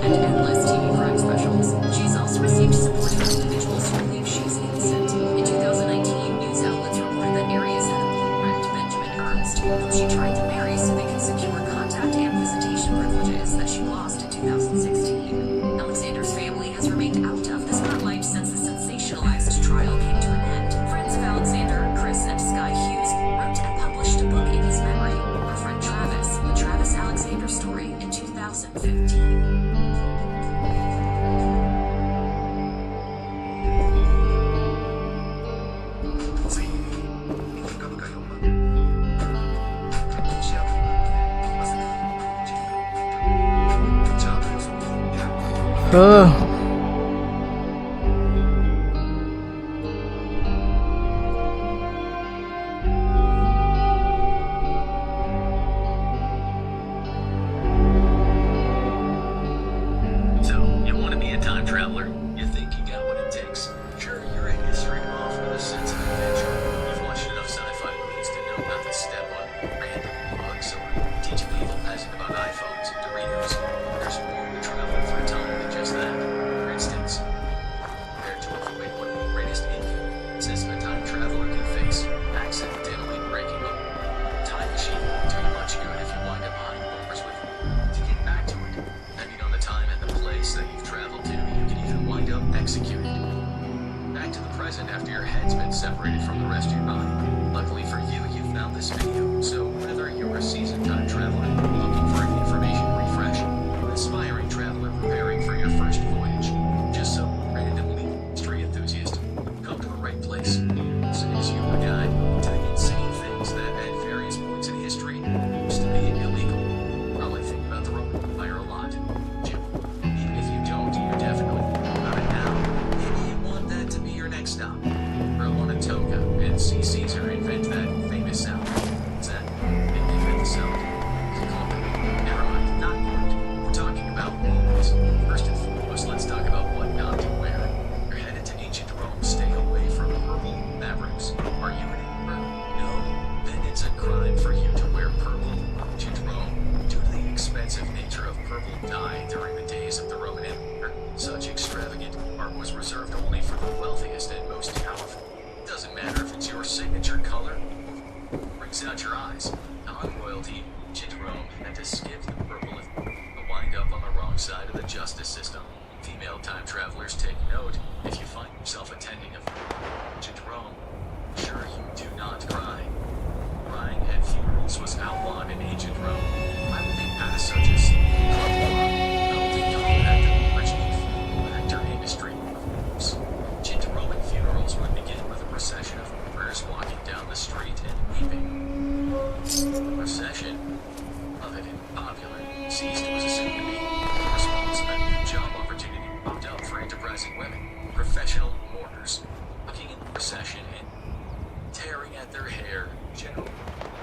and endless TV crime specials. She's also received support from individuals who believe she's innocent. In 2019, news outlets reported that Arias had a boyfriend, Benjamin Ernst, who she tried to marry so they could secure contact and visitation privileges that she lost in 2016. Alexander's family has remained out of the spotlight since the sensationalized trial came to an end. Friends of Alexander, Chris and Sky Hughes, wrote and published a book in his memory, Her Friend Travis, The Travis Alexander Story, in 2015. So, you want to be a time traveler? You think you got what it takes? Sure, you're a history buff with a sense of adventure. You've watched enough sci-fi movies to know not to step on random bugs or teach an evil peasant about iPhones and Doritos. There's more to traveling through time than just that. For instance, prepare to avoid one of the greatest inconveniences a time traveler can face: accidentally breaking up a time machine won't do you much good if you wind up behind bars with it. To get back to it, depending on the time and the place that you've traveled to, you can even wind up executed. Back to the present after your head's been separated from the rest of your body. Luckily for you, you found this video, so whether you're a seasoned time traveler looking for an information refresh, or an aspiring traveler preparing for your first voyage, just some randomly history enthusiast, come to the right place. This is your guide to the insane things that at various points in history used to be illegal. Probably think about the Roman Empire a lot. Jim, even if you don't, you definitely think about it now. Maybe you want that to be your next stop. Row on a toga and see Caesar invent that famous salad. What's that? Invent the salad. Never mind, not important. We're talking about meals. First and foremost, let's talk about what not to wear. You're headed to ancient Rome. Stay away from purple fabrics. Are you an emperor? No? Then it's a crime for you to wear purple. Ancient Rome, due to the expensive nature of purple dye during the days of the Roman Empire, such extravagant art was reserved only for the wealthiest and most powerful. It doesn't matter if it's your signature color or brings out your eyes. Non-royalty, ancient Rome had to skip the purple and wind up on the wrong side of the justice system. Female time travelers, take note. If you find yourself attending a ancient Rome, sure you do not cry. Crying at funerals was outlawed in ancient Rome. Why would they pass such a seemingly club law? No, they don't have the original actor industry. Ancient Roman funerals would begin with a procession of mourners walking down the street and weeping. The procession, beloved and popular, ceased was assumed to be the response to a new job opportunity popped up for enterprising women, professional mourners, walking in the procession and tearing at their hair, generally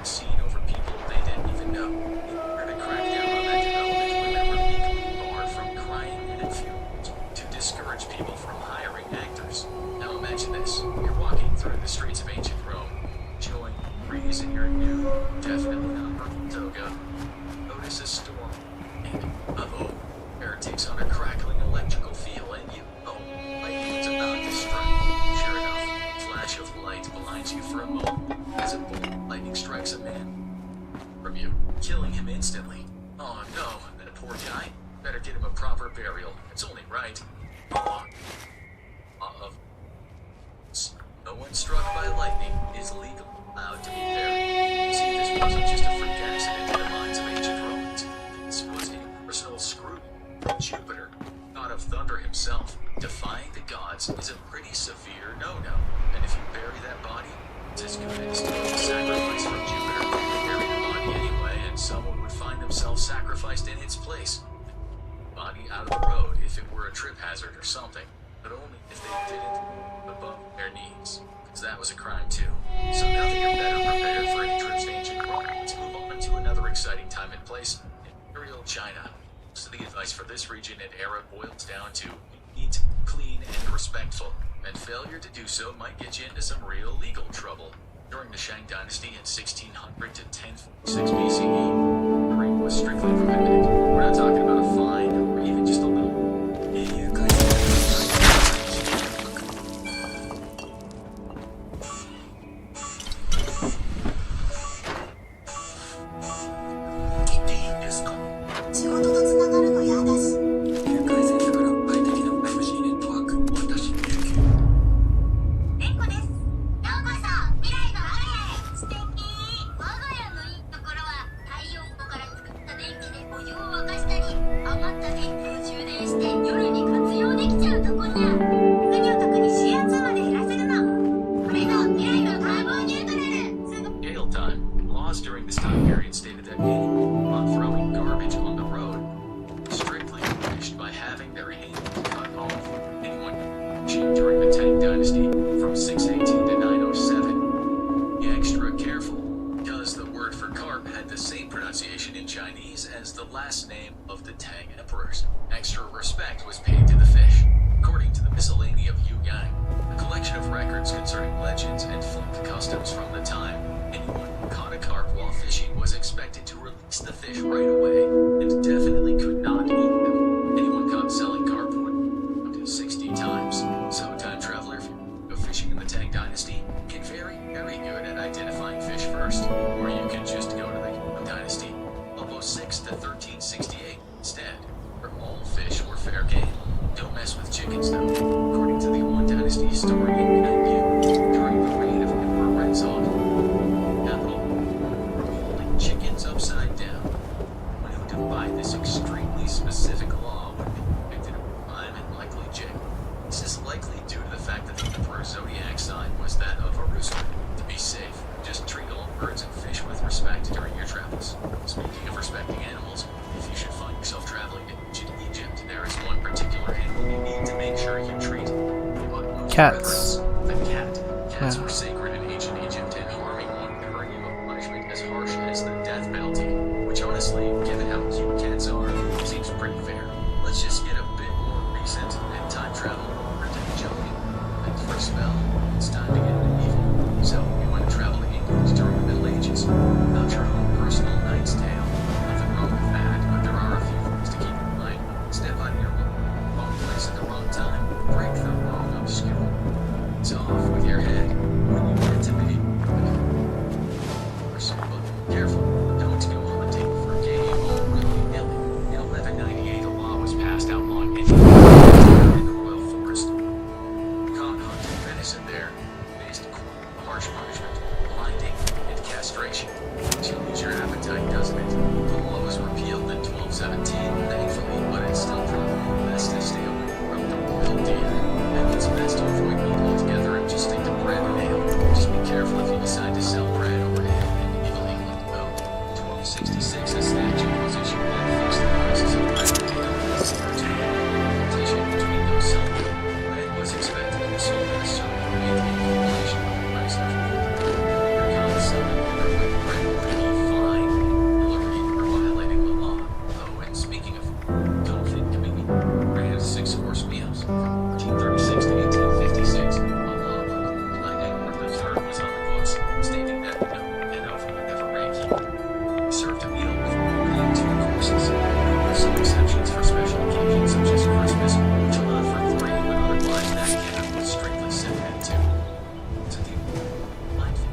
seen over people they didn't even know. In order to crack down on that development, women were legally barred from crying at funerals to discourage people from hiring actors. Now imagine this: you're walking through the streets of ancient Rome, enjoying the breeze in your new, definitely not purple toga. Notice a storm, and uh-oh, air takes on a crackling electrical feel, and you know lightning's about to strike. Sure enough, flash of light blinds you for a moment as a bolt of lightning strikes a man from you, killing him instantly. Oh no, that poor guy. Better get him a proper burial. It's only right. No one struck by lightning is legally allowed to be buried. See, this wasn't just a freak accident in the minds of ancient Romans. This was a personal scrutiny from Jupiter, god of thunder himself. Defying the gods is a pretty severe no-no, and if you bury that body, it's as good as doing a sacrifice from Jupiter. Bury the body anyway, and someone would find themselves sacrificed in its place. Body out of the road if it were a trip hazard or something, but only if they didn't above their knees, because that was a crime too. So now that you're better prepared for any trips to ancient Rome, let's move on to another exciting time and place: Imperial China. Most of the advice for this region and era boils down to neat, clean, and respectful, and failure to do so might get you into some real legal trouble. During the Shang Dynasty in 1600 to 1046 BCE, drinking was strictly prohibited. We're not talking about a fine or even just a little Dynasty from 618 to 907. Be extra careful, because the word for carp had the same pronunciation in Chinese as the last name of the Tang emperors. Extra respect was paid to the fish. According to the Miscellany of Yu Yang, a collection of records concerning legends and folk customs from the time, anyone who caught a carp while fishing was expected to release the fish right away and definitely could not eat them. Anyone caught selling carp would up to 60 times. So, time traveler, if you go fishing in the Tang Dynasty, get very, very good at identifying fish first, or you can just go to the Yuan Dynasty, almost 6 to 1368 instead, where all fish were fair game. Don't mess with chickens, though. According to the Yuan Dynasty historian Yang Yu, during the reign of Emperor Renzong, capital, were holding chickens upside down. One who defied this extremely specific law would be convicted of a crime and likely jail. This is likely due to the fact that the Emperor's zodiac sign was that of a rooster. To be safe, just treat all birds and fish with respect during your travels. Speaking of respecting animals, if you should find yourself traveling to ancient Egypt, there is one particular animal you need to make sure you treat. Cats. A cat. Cats were sacred in ancient Egypt, and harming one could earn you a punishment as harsh as the death penalty, which honestly, given how cute cats are, seems pretty fair. Let's just get a bit more recent and time travel over to the jungle. And for a spell, it's time to get into evil. So, you want to travel to England during the Middle Ages. Not your own personal Knight's Tale. Nothing wrong with that, but there are a few things to keep in mind. Step out of your wrong place at the wrong time. Break the wrong obscure. It's off with your head when you get to be. But careful, don't go on the table for gay all willy-nilly. In 1198, a law was passed outlawing any in the royal forest. Caught hunting venison there faced harsh punishment, blinding, and castration. Chills your appetite, doesn't it? The law was repealed in 1217, thankfully, but it's still probably best to stay away from the royal deer. And it's best to avoid meat altogether and just stick to bread and ale. Just be careful if you decide to sell bread or ale in medieval England. Well, 1266, a statute was issued that fixed the prices of bread and ale. Competition between those selling it. Bread was expected to be sold at a certain rate in inflation of the price of food. Your cons selling water with bread would be fine. Looking for violating the law. Oh, and speaking of conflict committee, ran 6-course meals. 1836 to 1856, a law by Edward III was on the books, stating that no enough would ever rank he served a meal with only 2 courses. There were some exceptions for special occasions such as Christmas, which allowed for 3, but otherwise that canon was strictly set at 2. To the mindful.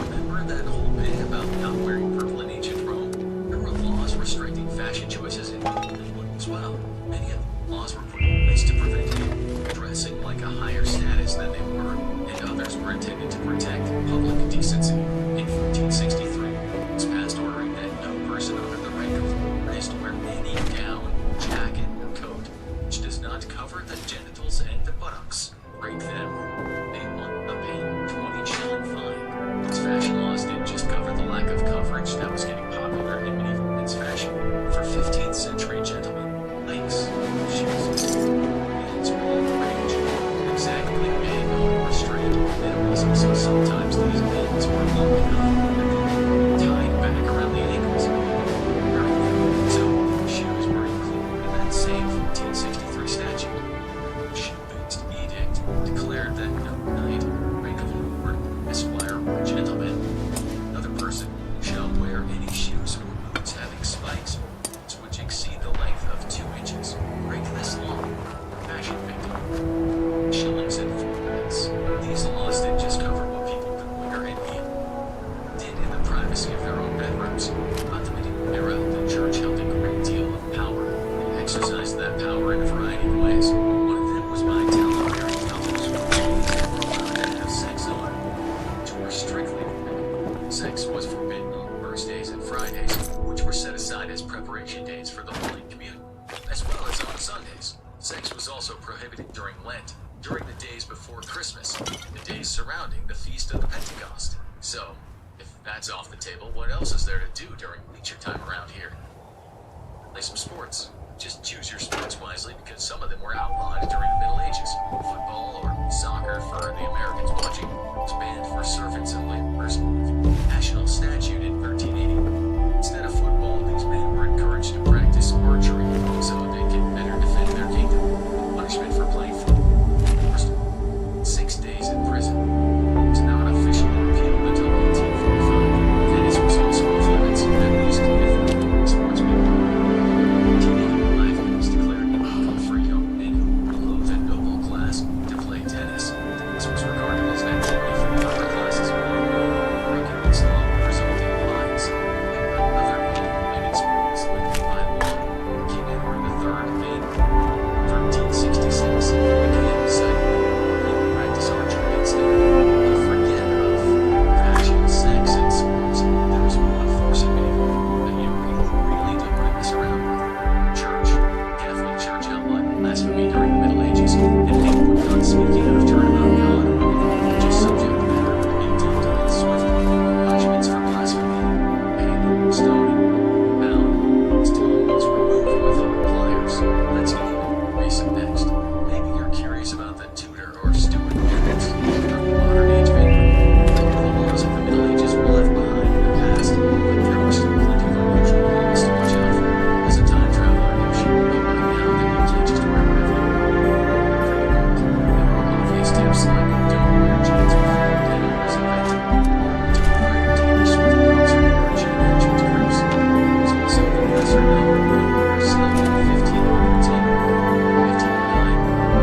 Remember that whole bit about not wearing purple in ancient Rome? There were laws restricting fashion choices in England as well. Many of the laws were put in place to prevent people dressing like a higher status than they were, and others were intended to protect public decency. In 1463, it was passed ordering that no person under the rank of lord is to wear any gown, jacket, or coat which does not cover the genitals and the buttocks. Break them. They want a pay 20 shilling fine. These fashion laws didn't just cover the lack of coverage that was getting popular in medieval men's fashion. For 15th century gentlemen, legs, shoes, hands were all the rage. Exactly made no restraint or minimalism, so sometimes these bands were long enough and tied back around the ankles. So, shoes were included in that same 1463 statute. The shoe-based edict declared that no knight, rank of lord, esquire, or gentleman, another person, shall wear any shoes or boots having spikes or boots which exceed the length of 2 inches. Break this law. Fashion victim. Shillings and 4pence. These laws didn't just cover what people could wear and eat. Did in the privacy of their own bedrooms. About the medieval era, the church held a great deal of power. They exercised that power in a variety of ways. One of them was by telling married couples who were allowed to have sex on, which were strictly forbidden. Sex was forbidden on Thursdays and Fridays, which were set aside as preparation days for the Holy Communion, as well as on Sundays. Sex was also prohibited during Lent, during the days before Christmas, and the days surrounding the Feast of the Pentecost. So, if that's off the table, what else is there to do during leisure time around here? Play some sports. Just choose your sports wisely because some of them were outlawed during the Middle Ages. Football, Speaking of turnabout God, just subject matter indeed and swiftly. Punishments for blasphemy, hanging, stoning, bound, still was removed without pliers. Let's get recent next. Maybe you're curious about the Tudor or Stuart periods of modern age vapor. The laws of the Middle Ages were left behind in the past, but there were still plenty of unusual laws to watch out for. As a time traveler, you should know by now that you can't just wear whatever you want. Obvious tips like don't wear jeans before denim was invented. Don't wear your Taylor Swift clothes or wear jean jeans groups. There's also the lesser known wear silk in 1510, 1509,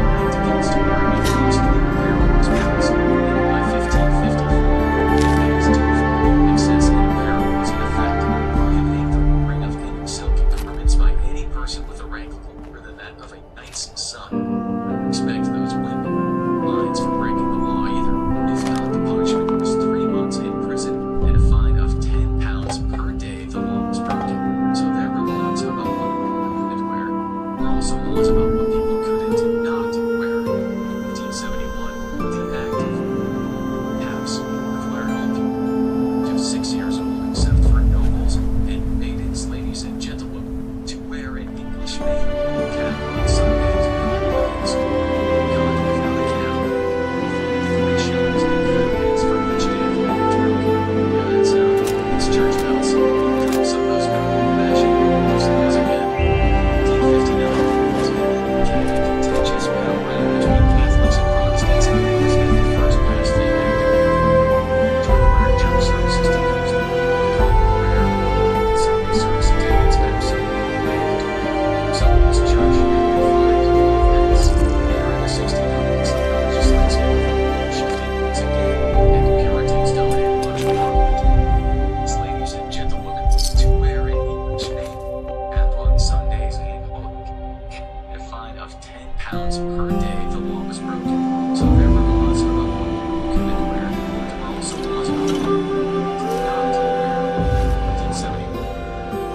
act against wearing a costly apparel was passed, and by 1554, it makes to excess in apparel was in effect, prohibiting the wearing of any silk garments by any person with a rank lower than that of a knight's son. Respect those women. Lines for breaking the law either. If not, the punishment was 3 months in prison and a fine of £10 per day the law was broken. So there were laws about what people could wear. There were also laws about what people couldn't not wear. 1571, the Act of Caps required all people to 6 years old, except for nobles and maidens, ladies and gentlemen, to wear an English-made cap on Sundays and holidays. £10 per day the law was broken. So there were laws about what people couldn't wear. There were also laws about what people did not wear. 1571,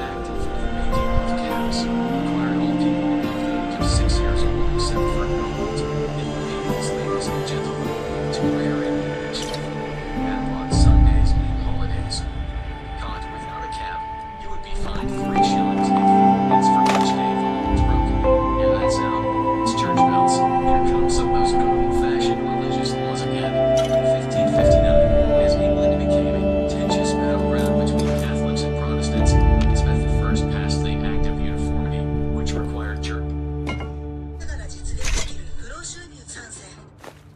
active in making of caps required all people above the age of 6 years old, except for nobles and maidens, ladies and gentlemen, to wear an English cap on Sundays and holidays. Caught without a cap, you would be fined 3 shillings and 4 pence for each day the law was broken. Yeah, that sound. It's church bells. Here comes some of those good old-fashioned religious laws again. 1559, as England became a contentious battleground between Catholics and Protestants, Elizabeth I passed the Act of Uniformity, which required church. だから実現できる不労収入3選。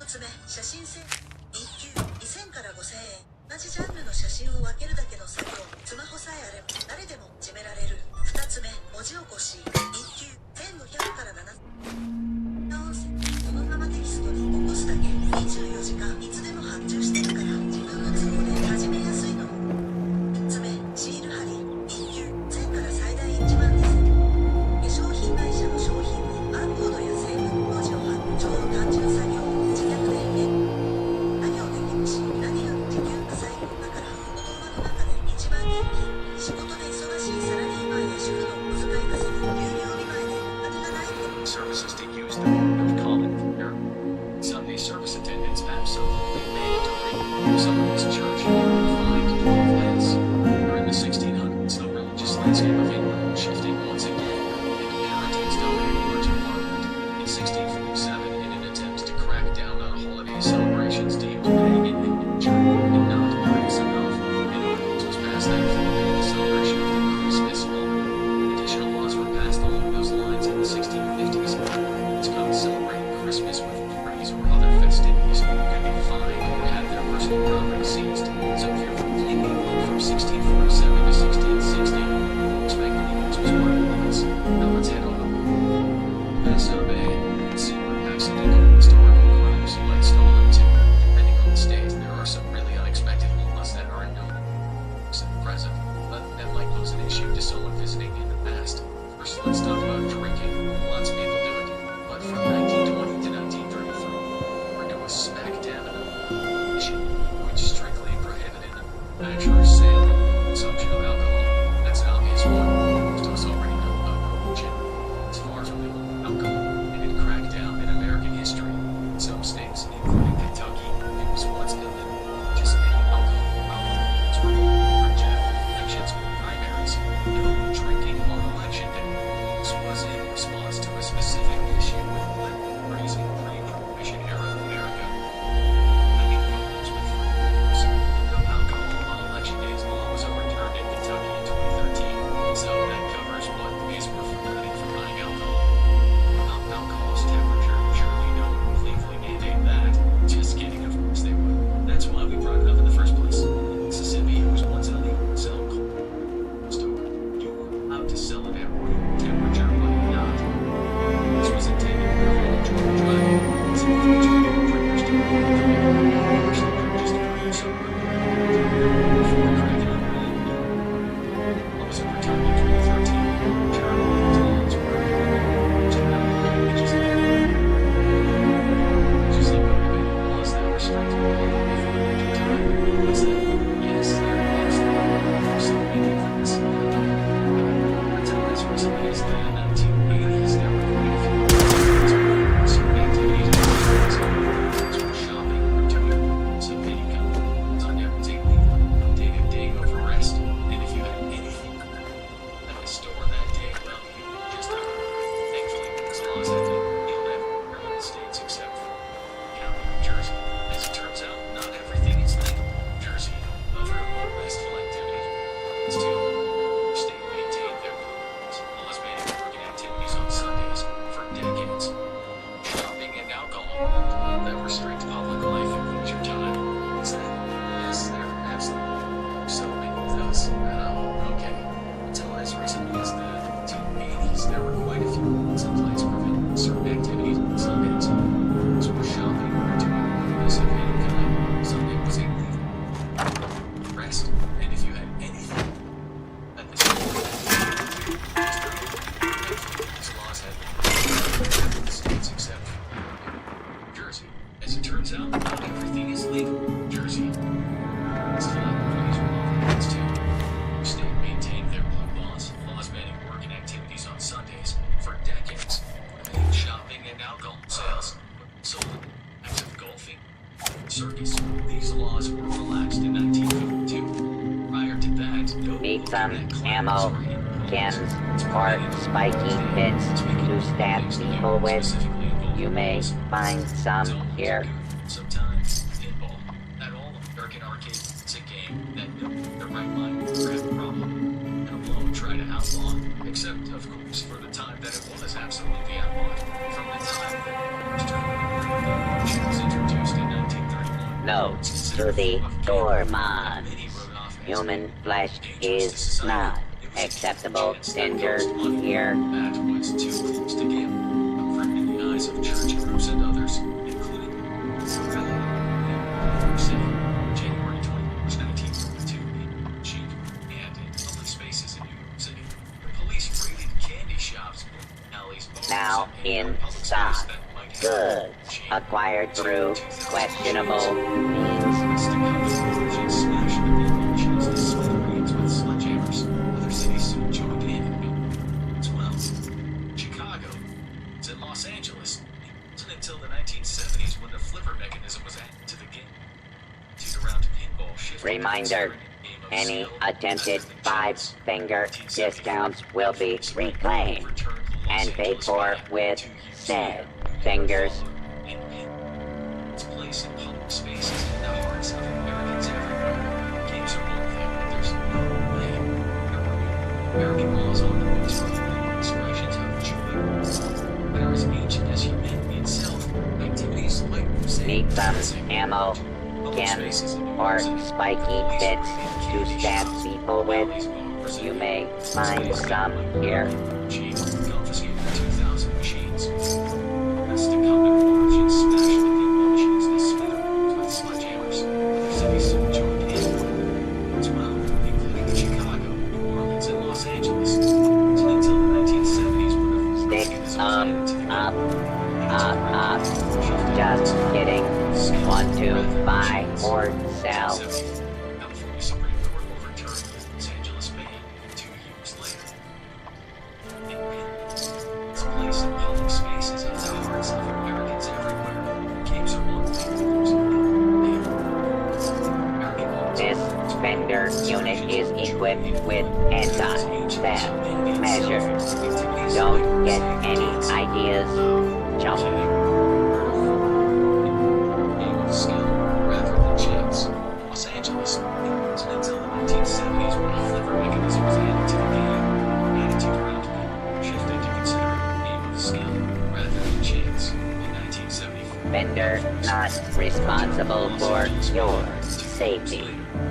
1つ目、写真選。日給2000から5000円。同じジャンルの写真を分けるだけの作業。スマホさえあれば誰でも始められる。2つ目、文字起こし。日給1500から7000。そのままテキストに起こすだけ。24時間いつでも発注してるから自分の都合で始めやすいの。3つ目、シール貼り。日給1000から最大1万2000。化粧品会社の商品にバーコードや成分文字を貼る超単純作業。自宅で何をできるし何より時給が最高だからこの動画の中で一番人気。仕事で忙しいサラリーマンや主婦のお小遣い稼ぎ有料日前で金がないって。 Services to use them with common air. Sunday service attendants absolutely mandatory. Someone's church fined 12 pence. During the 1600s, the religious landscape of England shifted once again, and Puritans dominated much of Parliament. In 1647, in an attempt to crack down on holiday celebrations deemed pagan and church and not pious enough, an ordinance was passed that forbade the celebration of the Christmas holiday. Additional laws were passed along those lines in the 1650s. specific issue with political crazy pre-prohibition era America. Pending problems with no alcohol on election days law was overturned in Kentucky in 2013, so that covers what is prohibited from buying alcohol. Alcohol's temperature, surely no one would legally mandate that. Just kidding, of course they would. That's why we brought it up in the first place. In Mississippi, it was once illegal to sell cold store. You were allowed to sell it at room temperature, but not. This was intended to prevent drunk driving. It's encouraged drinkers to avoid the actually just improve sober. Before cracking up really new. What was overturned in 2013? Carolina's laws were just like laws that restrict what's that? Yes, there is so many things. Until as recently as the 1980s, there were quite a few certain activities shopping or doing some any kind of on there take day of rest. And if you had anything at the store that day, well, you just thankfully because laws have been in every states except for County, New Jersey. As it turns out, not everything is legal in New Jersey. Other more restful activities to state maintain their laws banning working activities on Sundays for decades. Shopping and alcohol that restrict public life and leisure time. Is that? Yes, there are absolutely so many of those. Okay. Until as recently as the 1980s, there were quite a few rules in place preventing certain activities on Sundays. So we're shopping or doing this of any kind. Sunday was illegal. Rest. And if you had anything at the store, these laws have been states except for New Jersey. As it turns out, not everything is legal in New Jersey. It's fine. Please remove things too. The state maintained their blue laws banning work and activities on Sundays for decades. Limiting shopping and alcohol sales. So, acts of golfing, circus. These laws were relaxed in 1952. Prior to that, no Need some ammo, cans, or spiky bits to stab people with? You may find some here. Sometimes pinball. At all American arcades, it's a game that no the right mind would grab a problem and alone try to outlaw. Except, of course, for the time that it was absolutely outlawed. From the time that it was introduced in 1931. Note to the doorman. Human flesh is not acceptable danger here. That was too close to gambling. In the eyes of church groups and others, including Sorella in New York City, January 21st, 1942, in Chief and in public spaces in New York City. The police raided candy shops, alleys, bars, Now and in public stock. space that might have Goods acquired through questionable means. Smash the pinball machines to smithereens with sledgehammers. Other cities soon joined in as well. Chicago. It's in Los Angeles. It wasn't until the 1970s when the flipper mechanism was added to the game. To the round pinball shift. Reminder, any attempted 5-finger discounts will be reclaimed and paid for with said fingers. Its place in public spaces in the hearts of Americans everywhere. Games are one thing, but there's no way. American laws on the books prohibit expressions of joy that are as ancient as humanity itself. Activities like Need some ammo, cans, or spiky bits to stab people with? You may find some here. confiscated 2,000 machines. That's the common origin smash the pinball machines to smithereens with sledgehammers. Other cities soon joined in as well, including Chicago, New Orleans, and Los Angeles. Until the 1970s when the Stick up. Just kidding. Want to buy or sell? California Supreme Court overturned the Los Angeles ban 2 years later. Its place in public spaces in the hearts of Americans everywhere. Games are one thing, This vendor unit is equipped with anti-theft measures. Don't get any is jump. Game of skill rather than chance. Los Angeles was until the 1970s when a clever mechanism was added to the game. The attitude around people shifted to consider it a game of skill rather than chance in 1974. Vendor not responsible for your safety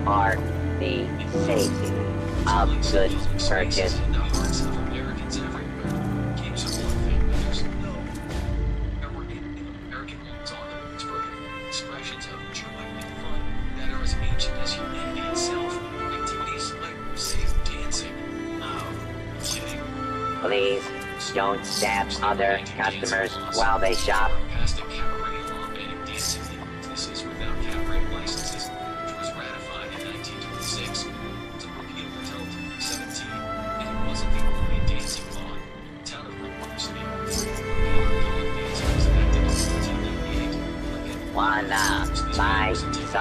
or the safety of goods purchased. In the hearts of Americans everywhere. Games are one thing, but there's no American rules on them. It's broken expressions of joy and fun that are as ancient as humanity itself. Activities like, say, dancing. No, kidding. Please don't stab other customers while they shop. Passed a cabaret law banning dancing in businesses without cabaret licenses, which was ratified in 1926. It was repealed until 2017, and it wasn't the only dancing law in the town of University. Colored dancing was enacted in 1998. Wanna buy some junk?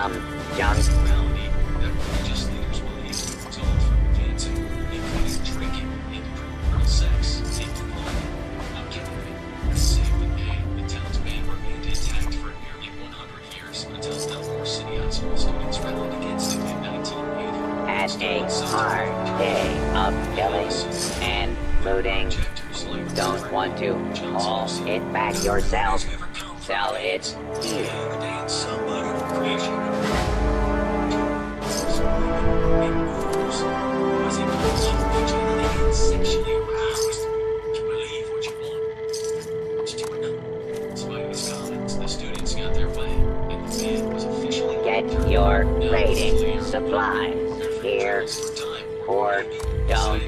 Morality that religious leaders believe would result from dancing, including drinking and premarital sex, and fun. I'm kidding me. Save the day, the town's ban remained intact for nearly 100 years until Elmore City High School students rallied against it in 1980. At a hard day of killing and looting, don't want to haul it back yourself. Sell it here. Somebody will creation. Was it each other they get sexually aroused? You believe what you want. Did you know? Despite these comments, the students got their way, and the ban was officially Get your rating supplies here or don't.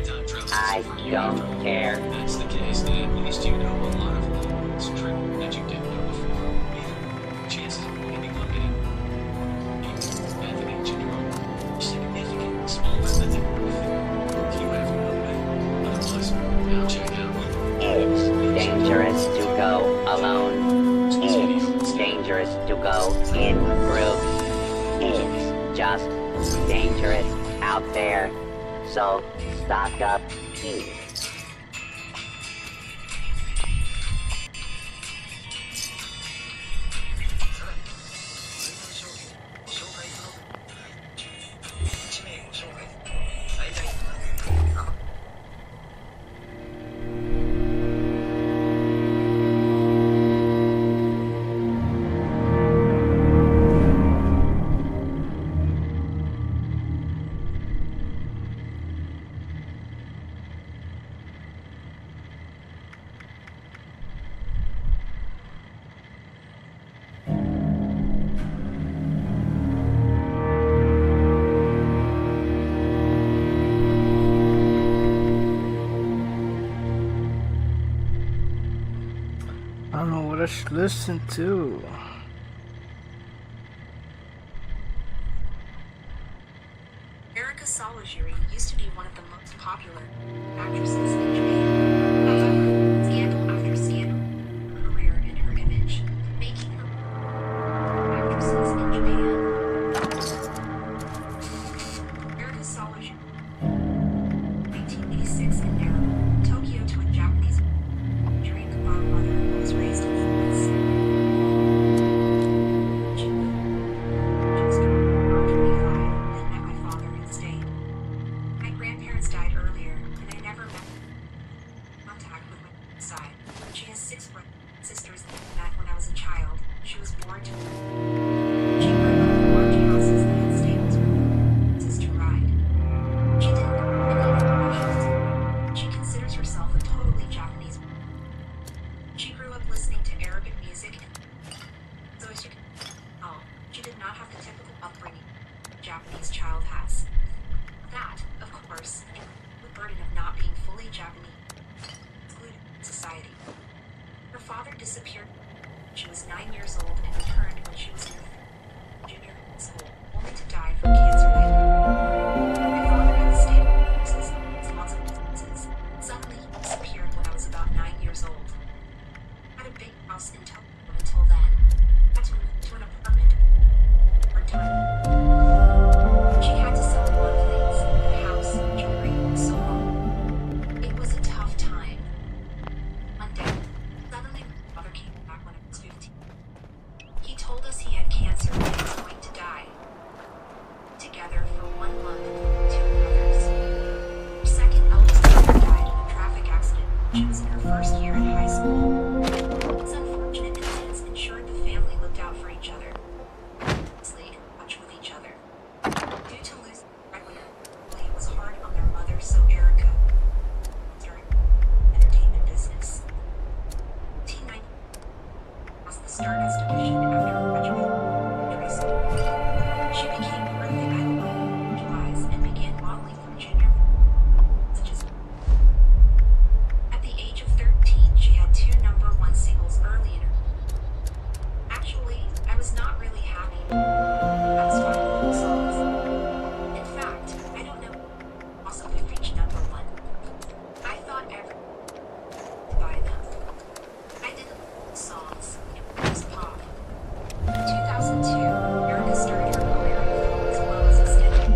I don't care. That's the case, then at least you know a lot of rules true that you didn't know before. Either chances of ending up getting Anthony Gendron significant smaller than they would if you have no way. Otherwise, now check out. It's dangerous to go alone. It's dangerous to go in groups. It's just dangerous out there. So stock up here. I don't know what I should listen to. Erica Saliguri used to be one of the most popular actresses in Japan. However, scandal after scandal, her career and her image, making her actresses in Japan. Erica Saliguri, 1986 in Nara, Tokyo to a Japanese Korean godmother who was raised in France. She was 25 and met my father in Spain. My grandparents died earlier, and I never met contact with my side. She has 6 sisters that I met when I was a child. She was born to She grew up in large houses that had stables for horses to ride. She didn't have any education. She considers herself a totally Japanese woman. She grew up listening to Arabic music, and so as you can tell, she did not have the typical upbringing a Japanese child has. That, of course, included the burden of not being fully Japanese, excluded from society. Her father disappeared when she was 9 years old and returned when she was in junior high school, only to die from cancer later. My father had the state of horses, lots of businesses. Suddenly, he disappeared when I was about 9 years old. I had a big house in Tokyo until then. I had to move to an apartment for a time. She had to sell a lot of things, the house, jewelry, and so on. It was a tough time. One day, Stardust Division after graduating. She became part of the Idol July's and began modeling from junior such as at the age of 13, she had 2 #1 singles early in her. Actually, I was not really happy. I was fine with the songs. In fact, I don't know also could reach #1. I thought everyone would buy them. I didn't like the songs. It was pop. In 2002, Erica started her career in film as well as extended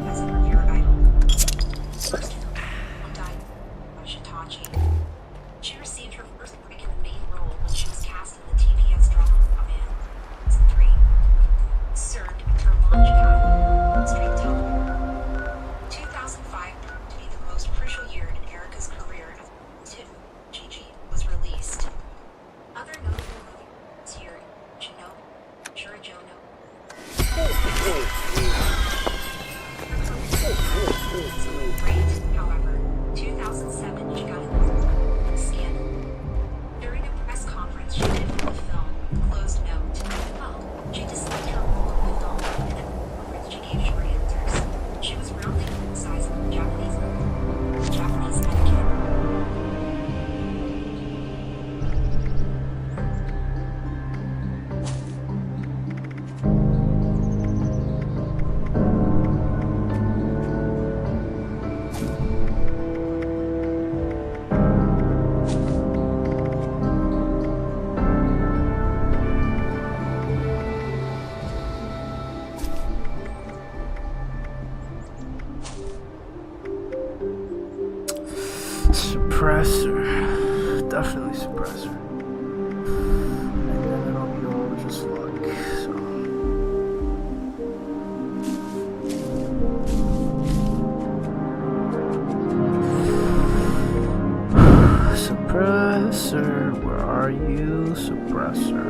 as a reviewer idol. First film died by Shitachi. She received her first break in the main role when she was cast in the TBS drama Man Season 3. Served as her launch pad on stream television. 2005 proved to be the most crucial year in Erica's career as Gigi was released. Other notable movies this year, Shurajono. Great, however, 2007 she got a scandal. During a press conference she did for the film, closed note, she disliked her role in the film, and at the conference she gave short answers. She was roundly criticized for Japanese etiquette. Suppressor. Definitely suppressor. And then it'll be all just luck, so. Suppressor, where are you, suppressor?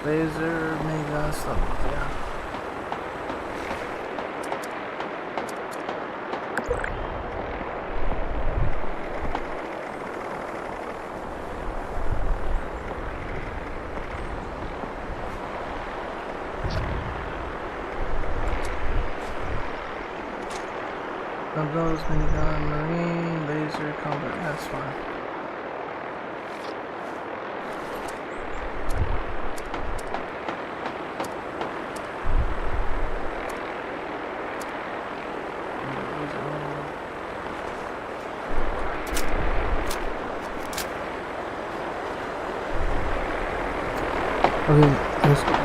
Laser, minigun, stuff, yeah. Those minigun, marine, laser, combat, that's fine. Okay, let's go.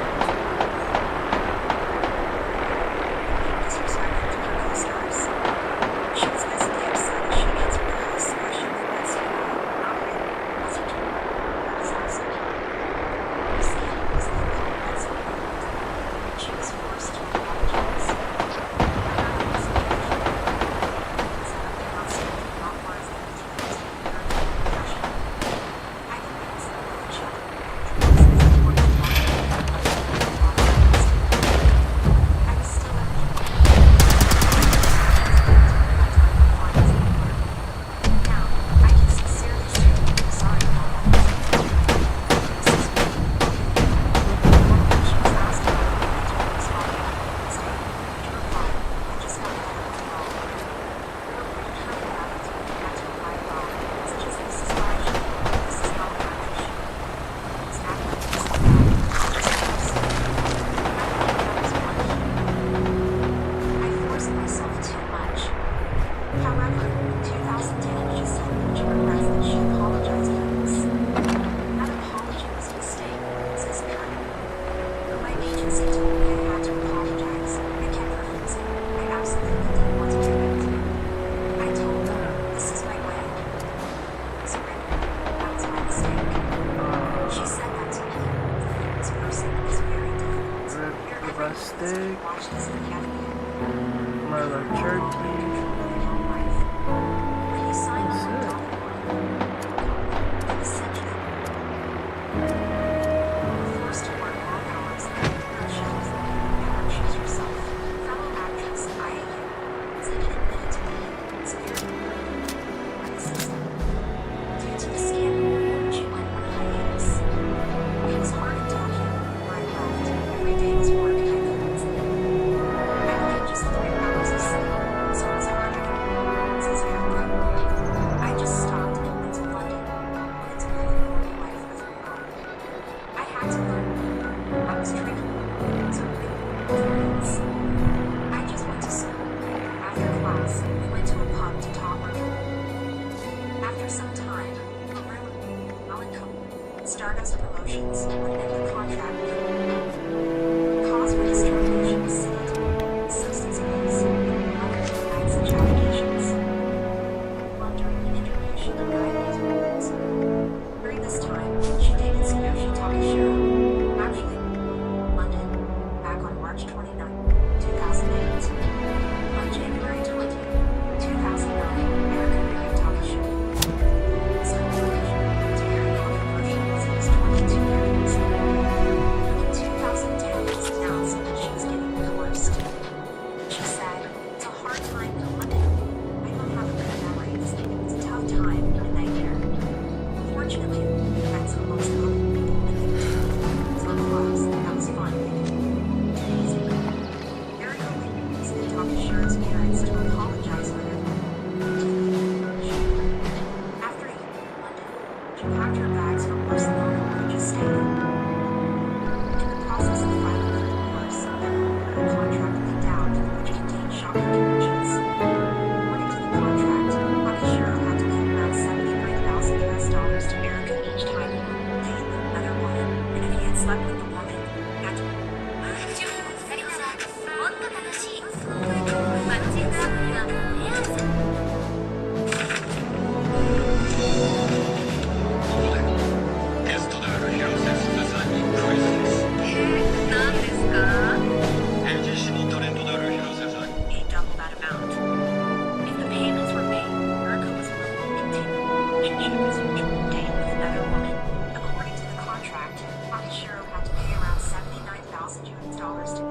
$1,000 to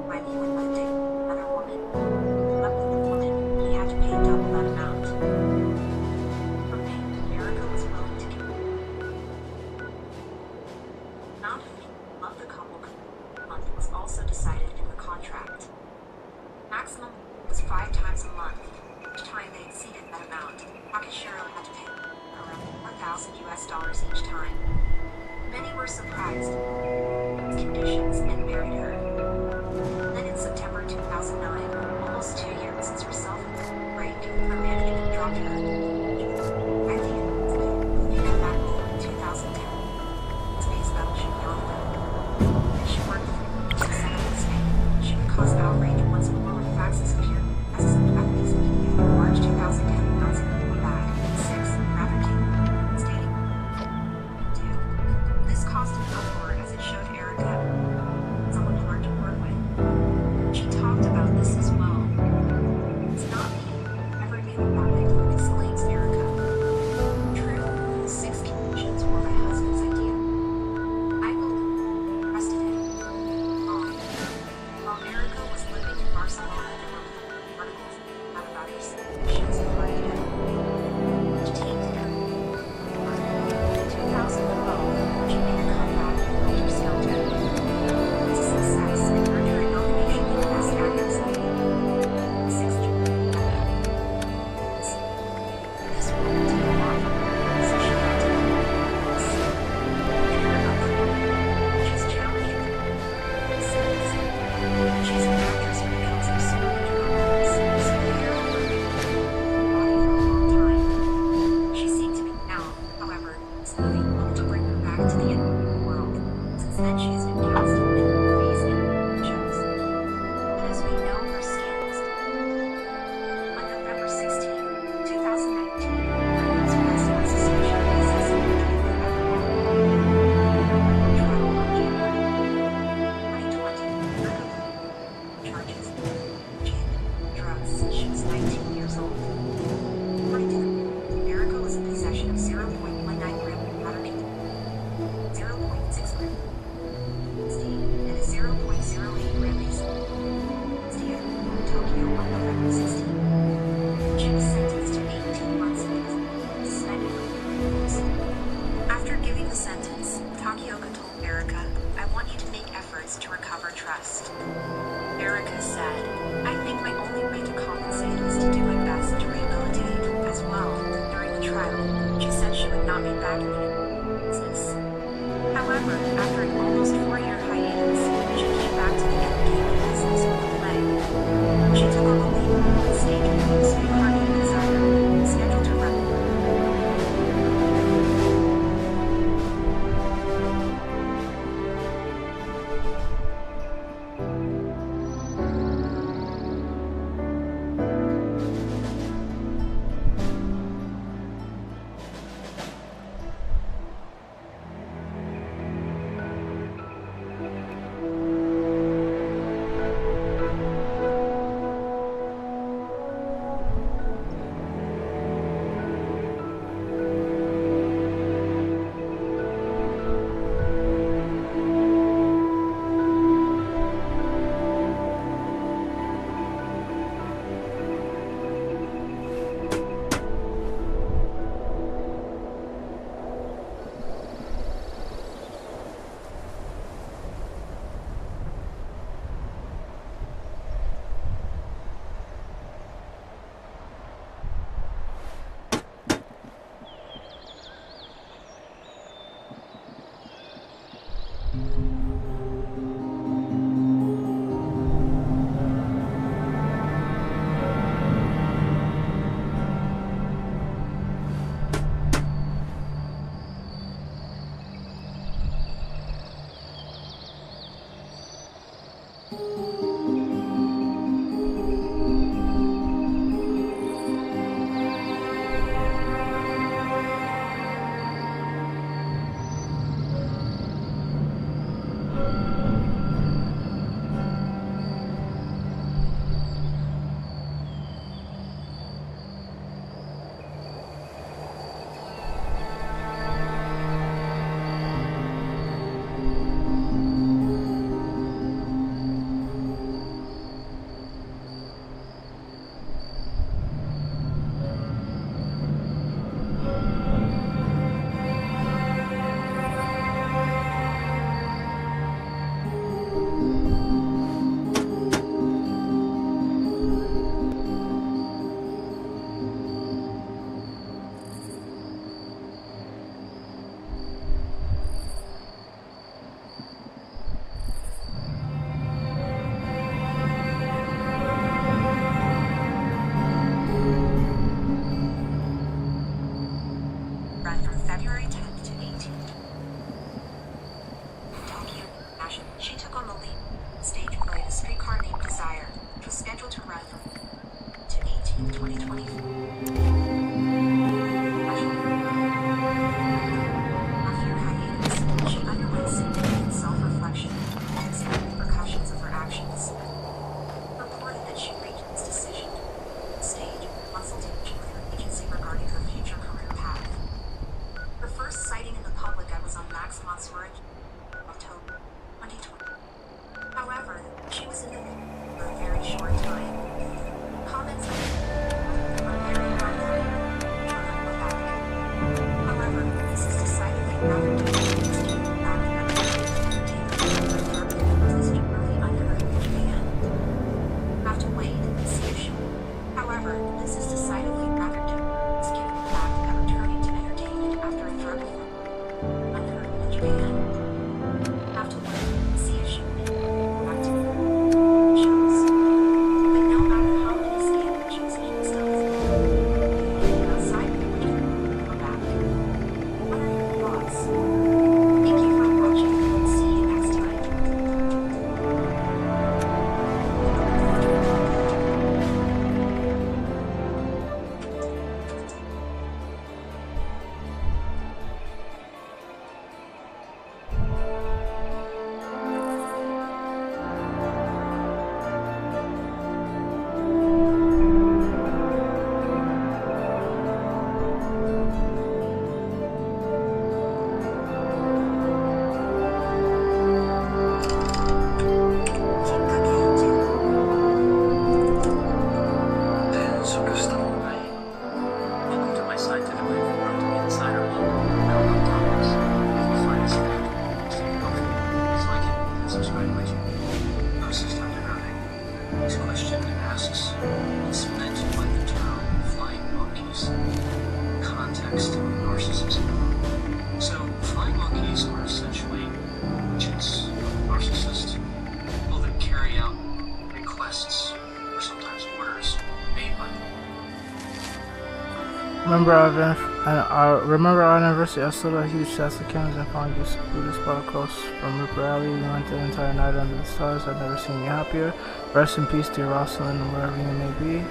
buy me with a date with another woman. But with the woman, he had to pay double that amount. For me, Erica was willing to give amount of love the couple per month was also decided in the contract. Maximum was 5 times a month. Each time they exceeded that amount, Takashiro had to pay around $1,000 each time. Many were surprised at these conditions and married her. Then in September 2009, almost 2 years since her self-break, her management dropped her. At the end of the day, they got back in 2010. Space battleship Yonda. And she worked for the Senate state. She would cause outrage once more when faxes appeared as a Japanese media in March 2010 announcing they were back. 6. Rather came stating, "Do." This caused an uproar as it showed Erica someone hard to work with. She talked about this as well. It's not me. Ever knew about it, explains Erica. True, the 6 conditions were my husband's idea. I trusted him. While Erica was living in Barcelona, there were articles about her suspicions of Maria, which tainted her. In 2012, she made a comeback in Helter Skelter. It's a success and earned her a nomination for Best Actress in the 6th This woman did a lot for her, so she had to do this. In her upbringing, she's challenging themselves. She's an actress who feels her so many problems, so here on her body for a long time. She seemed to be now, however, this movie hoped to bring her back to the end of the world. Since then, she has been cast in many movies and shows. And as we know, her scandals. On November 16, 2019, America's West Association of Assessment trial on January 2020. Charges, gin, drugs since she was 19 years old. According to them, Erica was in possession of 0.19 gram of powder cocaine, 0.6 gram and a 0.08 gram LSD in Tokyo on November 16. She was sentenced to 18 months in prison, suspended from police. After giving the sentence, Takioka told Erica, "I want you to make efforts to recover trust." Erica said, "I think my only way to compensate is to do my best to rehabilitate as well." During the trial, she said she would not be back in the business. However, after an almost 4-year hiatus, she came back to the entertainment business with a play. She took on the lead on the stage with the Sweetheart and Desire, scheduled to run. fashion, she took on the lead stage play The Streetcar Named Desire, which was scheduled to run from to 2024. After her hiatus, she underwent significant self-reflection and considered the repercussions of her actions. Reported that she reached this decision stage consultation with her agency regarding her future career path. Her first sighting in the public eye was on Max von Storch in October 2020. However, she was in the news for a very short time. Comments were very high. However, this is decidedly rather difficult to have to wait and see if she. However, this is decidedly rather difficult given the fact that returning to entertainment after a drug unheard in Japan. Have to wait and see if she will be back to shows. But no matter how many scandal shows she still is outside of the come back. What are your thoughts? Thank you for watching. See you next time. Welcome to my scientifically informed insider look at Malcolm Thomas. If you find this interesting, please like it and subscribe to my channel. Narcissist undergrounding. This question asks, what's meant by the term flying monkeys? Context of narcissism. So, flying monkeys are essentially agents of narcissists, people that carry out requests or sometimes orders made by them. Remember our anniversary? I stood at huge shots of cameras and found you secluded spot across from Ripper Alley. We went the entire night under the stars. I've never seen you happier. Rest in peace, dear Rosalind, wherever you may be.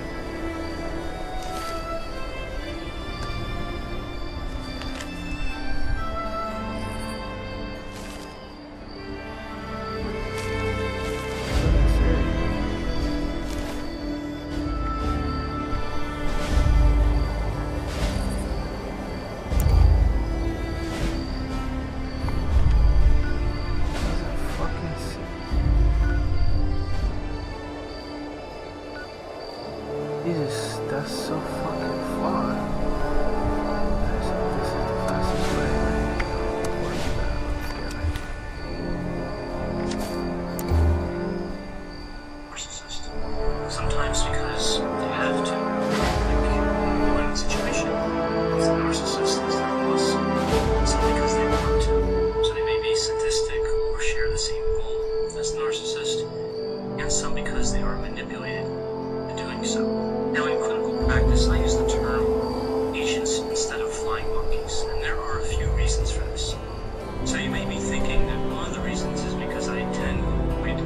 Jesus, that's so fucking far. This is the fastest way. Let's get Narcissist. Sometimes because they have to. Like, in a situation, if the narcissist is their boss, some because they want to. So they may be sadistic or share the same goal as the narcissist, and some because they are manipulated into doing so. Now, in clinical practice, I use the term agents instead of flying monkeys, and there are a few reasons for this. So you may be thinking that one of the reasons is because I intend to avoid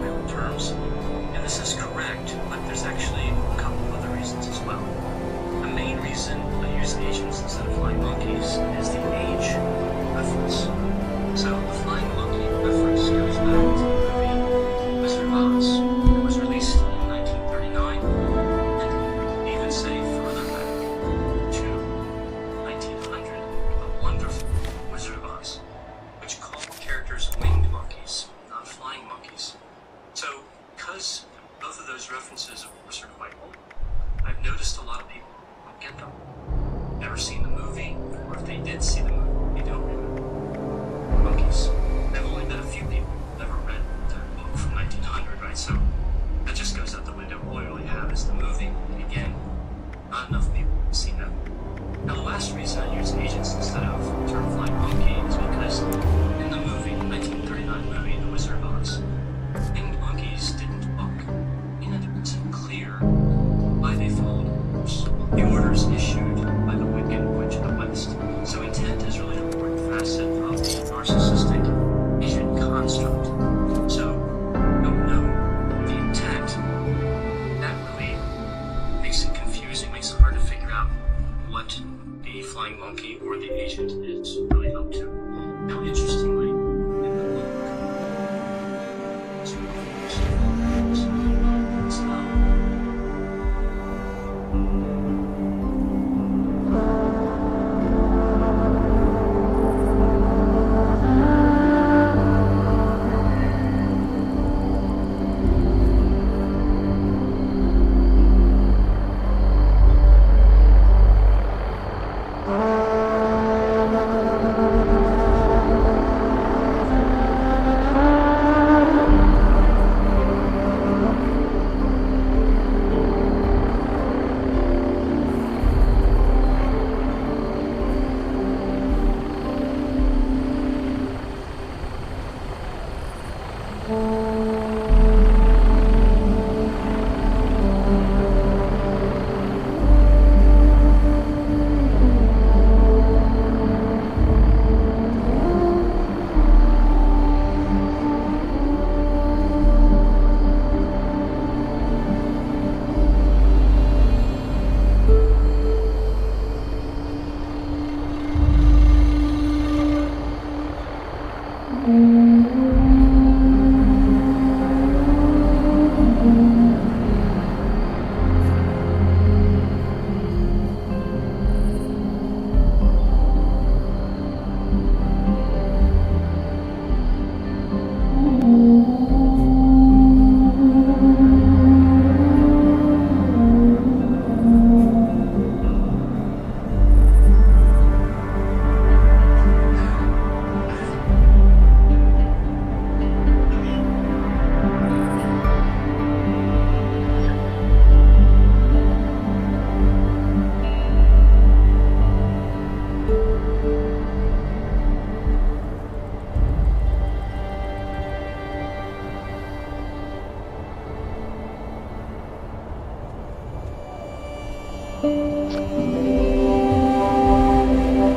my own terms, and this is correct, but there's actually a couple other reasons as well. The main reason I use agents instead of flying monkeys is the age reference. So the flying monkey reference goes back to the movie Wizard of Oz. It was released in 1939, and even say further back to 1900, The Wonderful Wizard of Oz, which called characters winged monkeys, not flying monkeys. So, because both of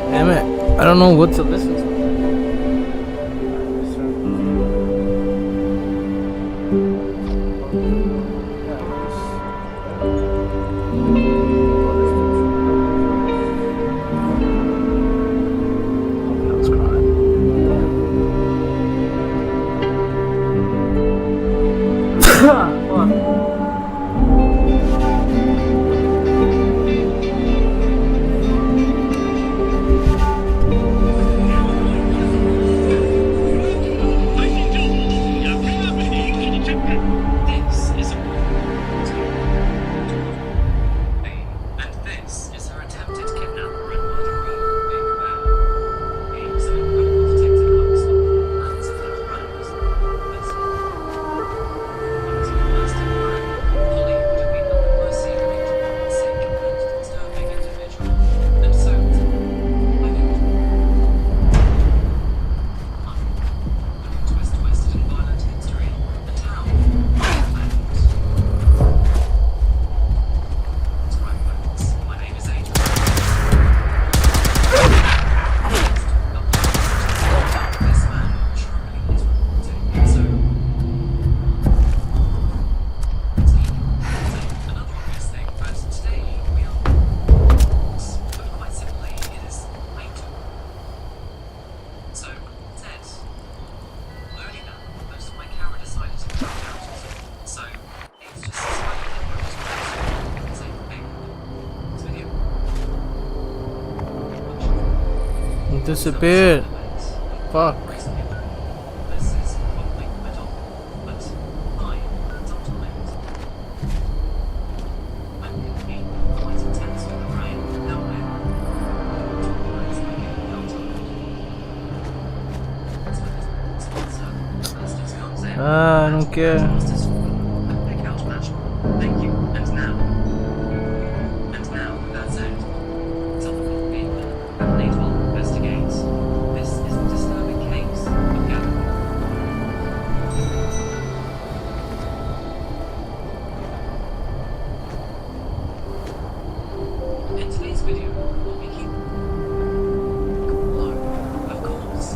Damn it, I don't know what to listen to. Disappeared. Fuck. I don't care. Thank you. And now, that's it. Telephone paper. Naval investigates. This is a disturbing case of gathering. In today's video, we'll be keeping low, of course.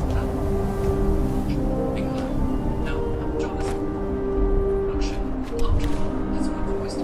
England. No, Jonathan. Ocean. Look, that's what I've always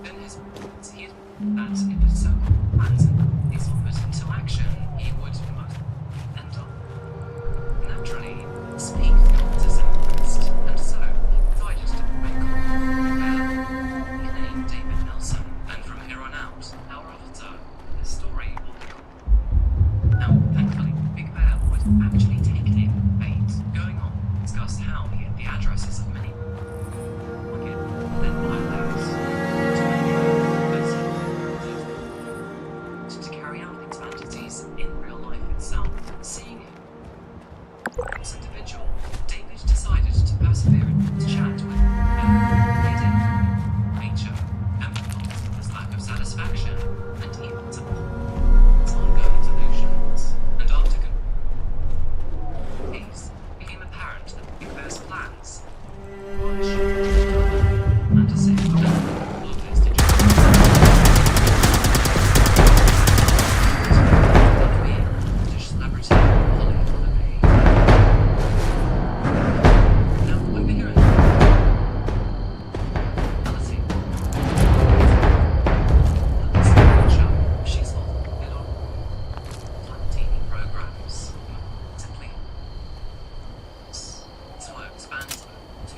then he had that if so plans these were put into action, he would most end up naturally speak to sympathist, and so decided to make nickname David Nelson, and from here on out, our avatar, the story will be called. Now, thankfully, Big Bear would actually take it in bait, going on to discuss how he had the addresses of many then to carry out these fantasies in real life itself. Seeing him, this individual, David decided to persevere and chat with nature, empathized with his lack of satisfaction, and even some his ongoing delusions. And after these became apparent that Big Bear's plans were and to say British celebrity Holly Willoughby. Now, when we hear it, she's on TV programs, simply slow expands to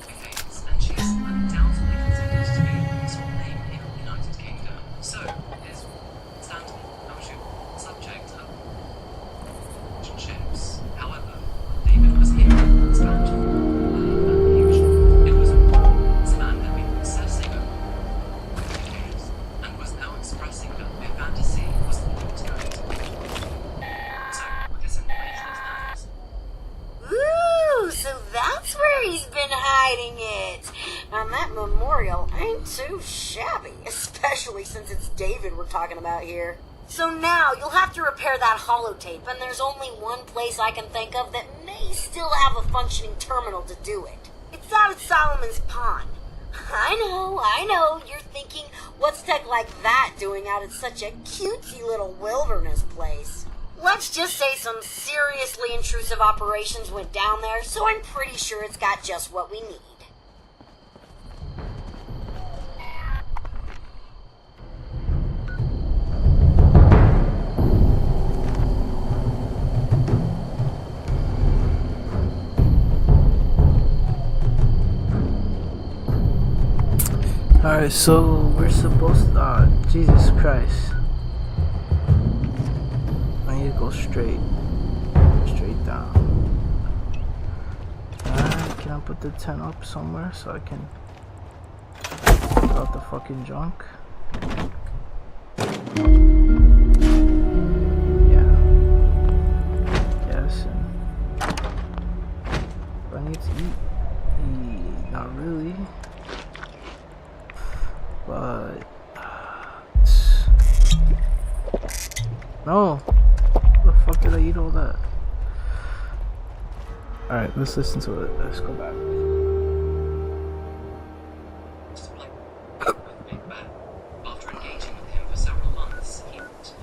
decades, and she's undoubtedly considered to be a household name in the United Kingdom. So, is standard subject of relationships. However, David was here to expand unusual. It was a man had been obsessing over decades and was now expressing that their fantasy was the way it was going to be. So, with this information as that, Ooh, so that's where he's been hiding it. And that memorial ain't too shabby, especially since it's David we're talking about here. So now you'll have to repair that holotape, and there's only one place I can think of that may still have a functioning terminal to do it. It's out at Solomon's Pond. I know, you're thinking, what's tech like that doing out at such a cutesy little wilderness place? Let's just say some seriously intrusive operations went down there, so I'm pretty sure it's got just what we need. Alright, so we're supposed to. Jesus Christ. I need to go straight down. Alright, can I put the tent up somewhere so I can take out the fucking junk? Yeah. Yes, and do I need to eat? Not really. But no, where the fuck did I eat all that? Alright, let's listen to it. Let's go back. After engaging with him for several months, he earned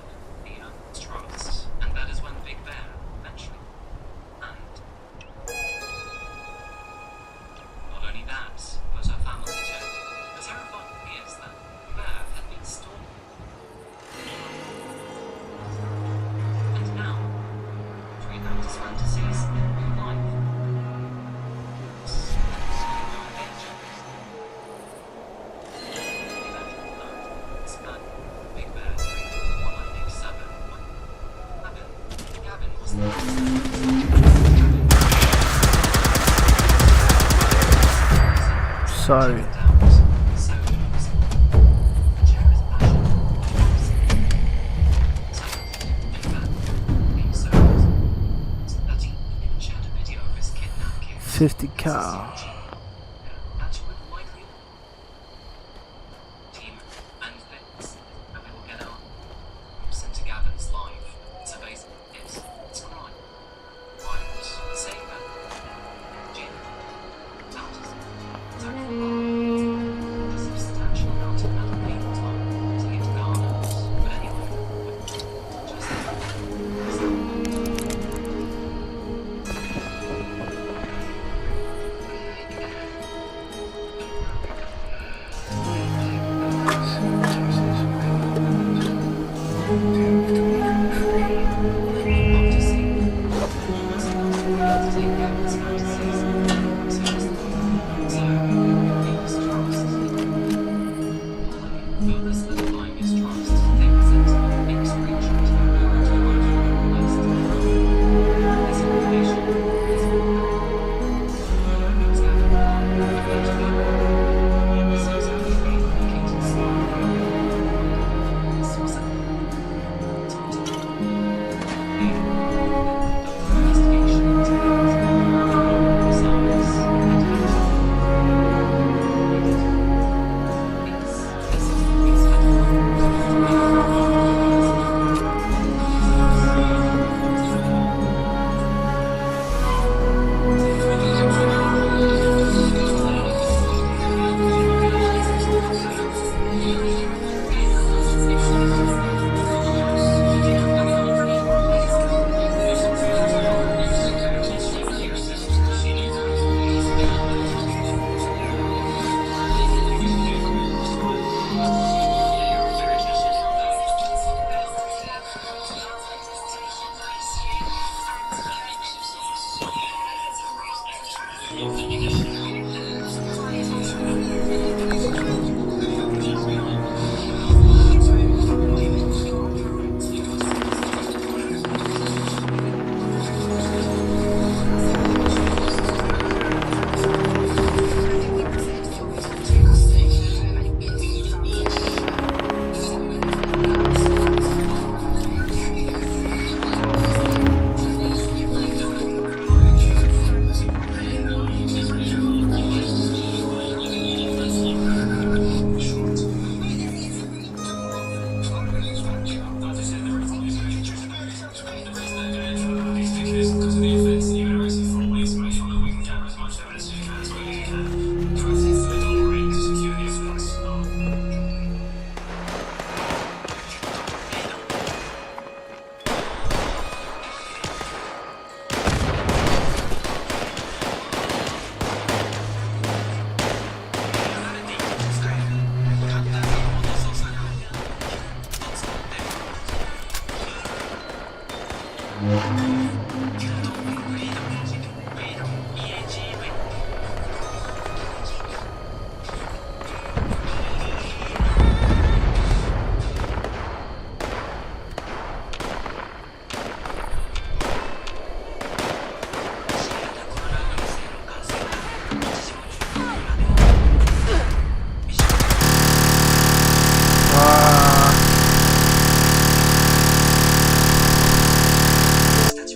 his trust, and that is when Big Bear eventually and not only that, but her family too. The terrifying thing is that Bear had been stalked. And now, between out his fantasies in real life, Big Bear 31987. Gavin was the Sorry. $50 cal. Further solidifying his trust, David sent a screenshot of the list. This information is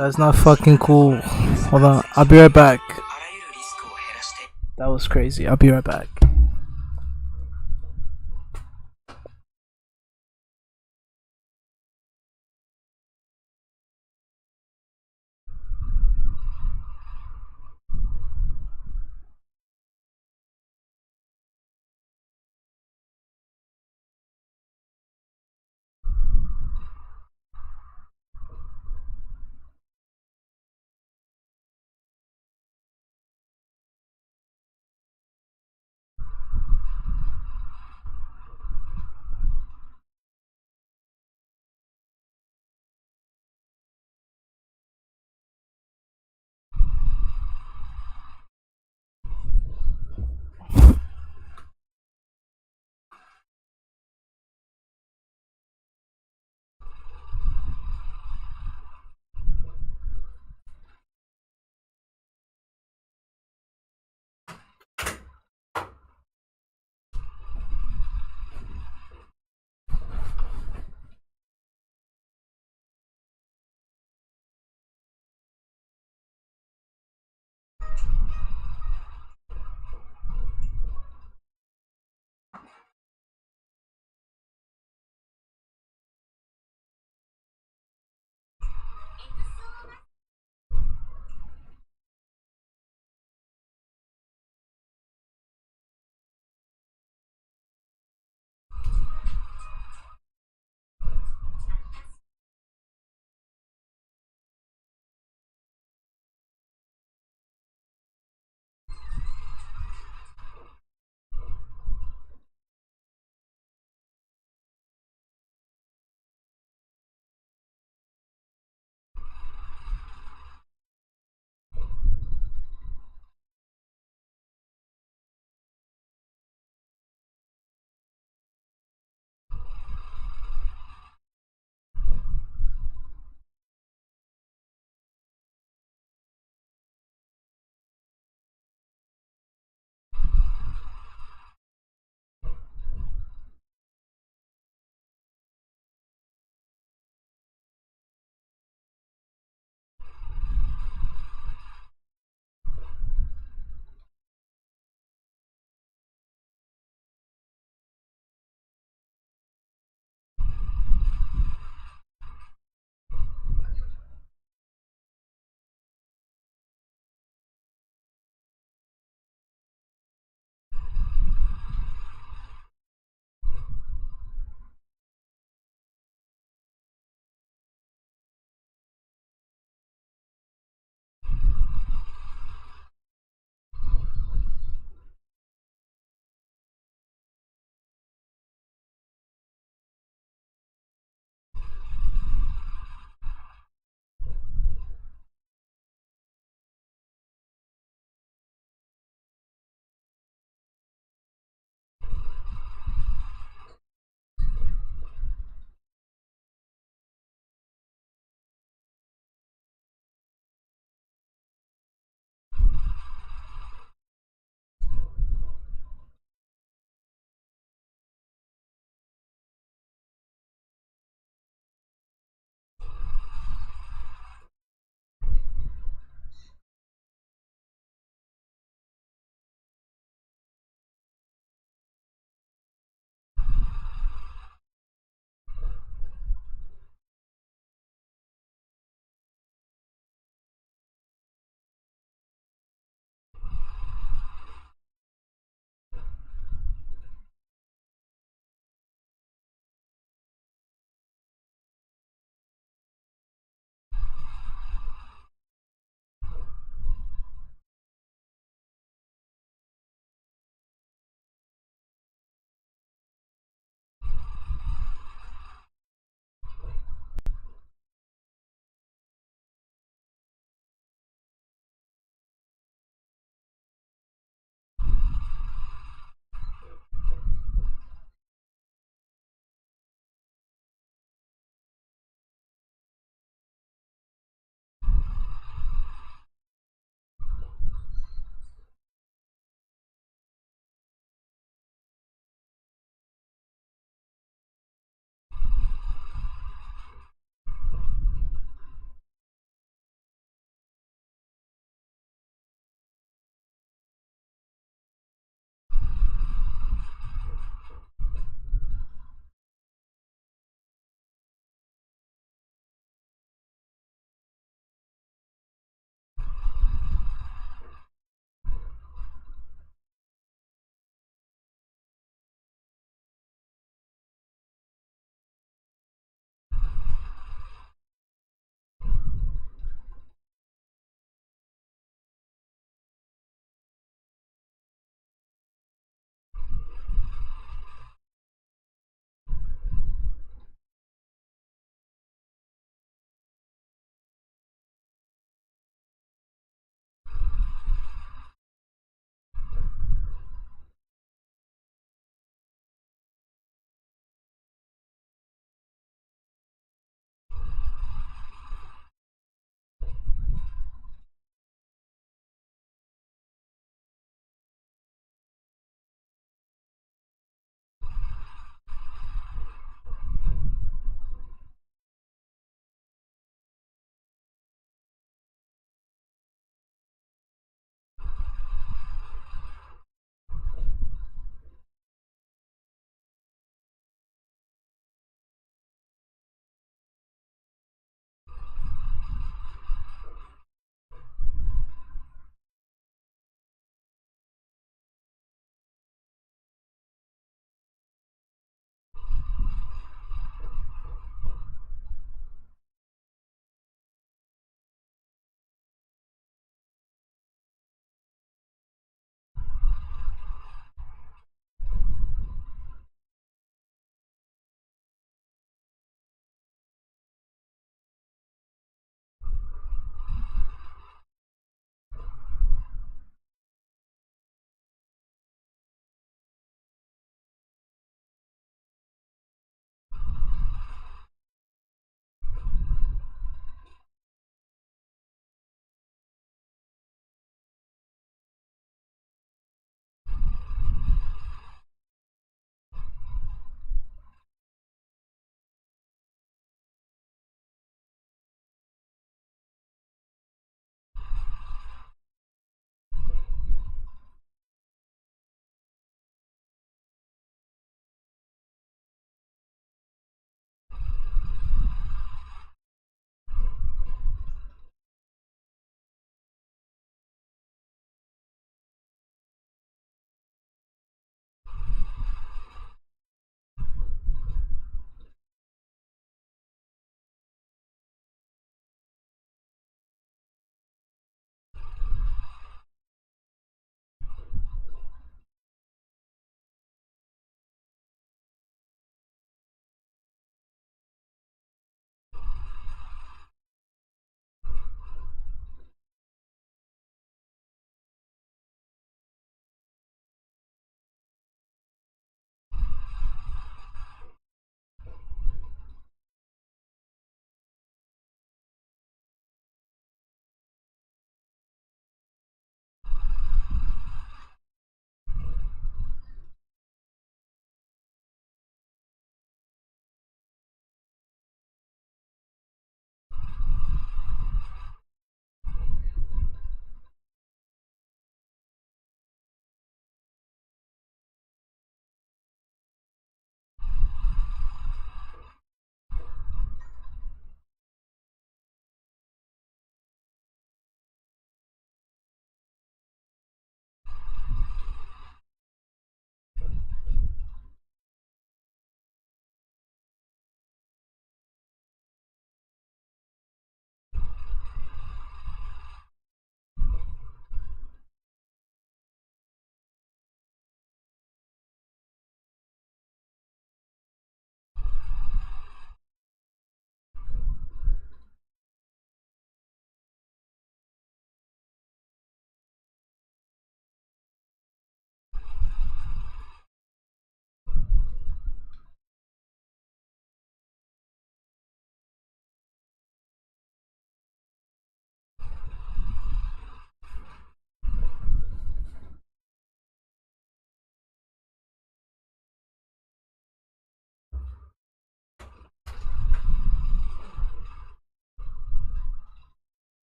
That's not fucking cool. Hold on, I'll be right back. That was crazy. I'll be right back.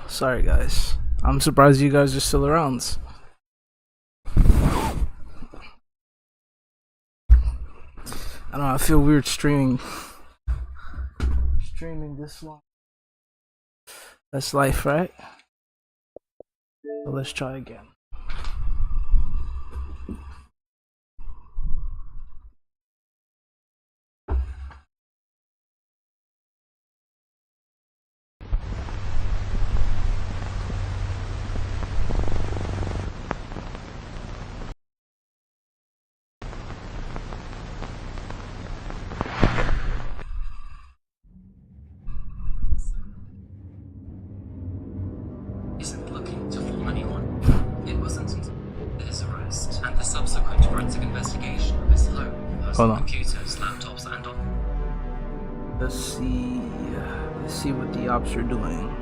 Sorry guys. I'm surprised you guys are still around. I don't know, I feel weird streaming this long. That's life, right? So let's try again. Isn't looking to fool anyone. It wasn't until his arrest and the subsequent forensic investigation of his home, personal computers, laptops, and Let's see what the ops are doing.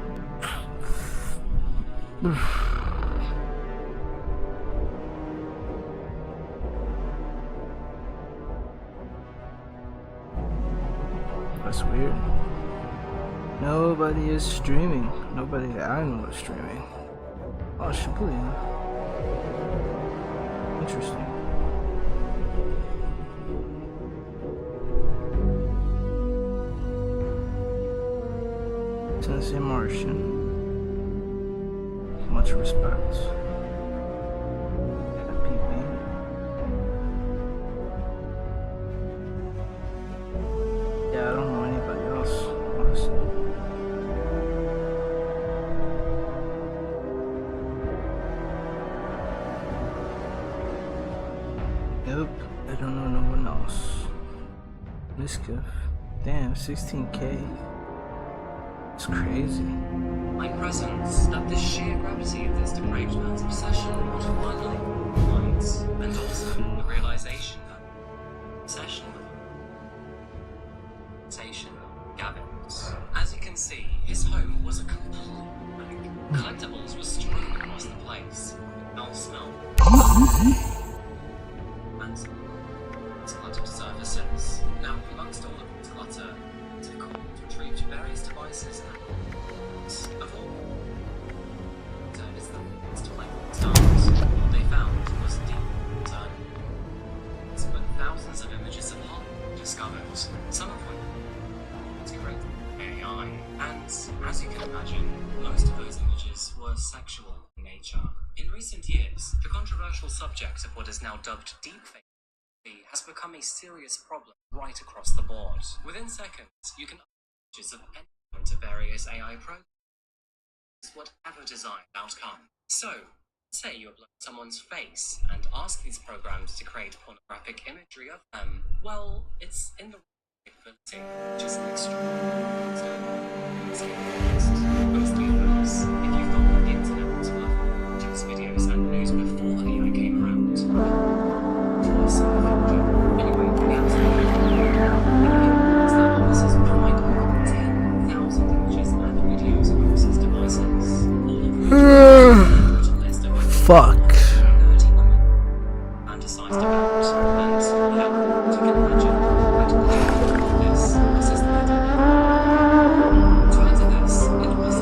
That's weird. Nobody is streaming. Nobody that I know is streaming. Oh, Shibuya. Interesting. Tennessee Martian. Much respect. Yeah, I don't know anybody else, honestly. Nope, I don't know no one else. Miskiff. Damn, 16K. It's crazy. my presence at the sheer gravity of this depraved man's obsession would finally minds, and also the realization that obsession with Gavin's. As you can see, his home was a complete wreck. Collectibles were strewn across the place. Foul smell. And cluttered surfaces. Now, amongst all of this clutter, it's difficult to retrieve various devices of all. So it's the best to play stars. What they found was deep turning. But thousands of images of Hollywood discovered, some of which was great AI. And as you can imagine, most of those images were sexual in nature. In recent years, the controversial subject of what is now dubbed deepfake has become a serious problem right across the board. Within seconds, you can upload images of anyone to various AI programs, whatever desired outcome. So, say you upload someone's face and ask these programs to create pornographic imagery of them. Well, it's in the capability, which is an Most viewers, if you thought that the internet was full of text videos and news before AI came around, anyway, the absolute is that officers would find over 10,000 images and videos across his devices. Fuck. Fantasized about, and yeah, you can imagine that this is the to answer this, it was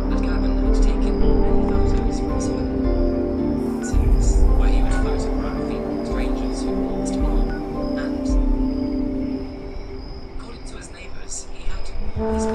that Gavin had taken many photos from his home scenes where he would photograph people, strangers who passed by, and according to his neighbours, he had his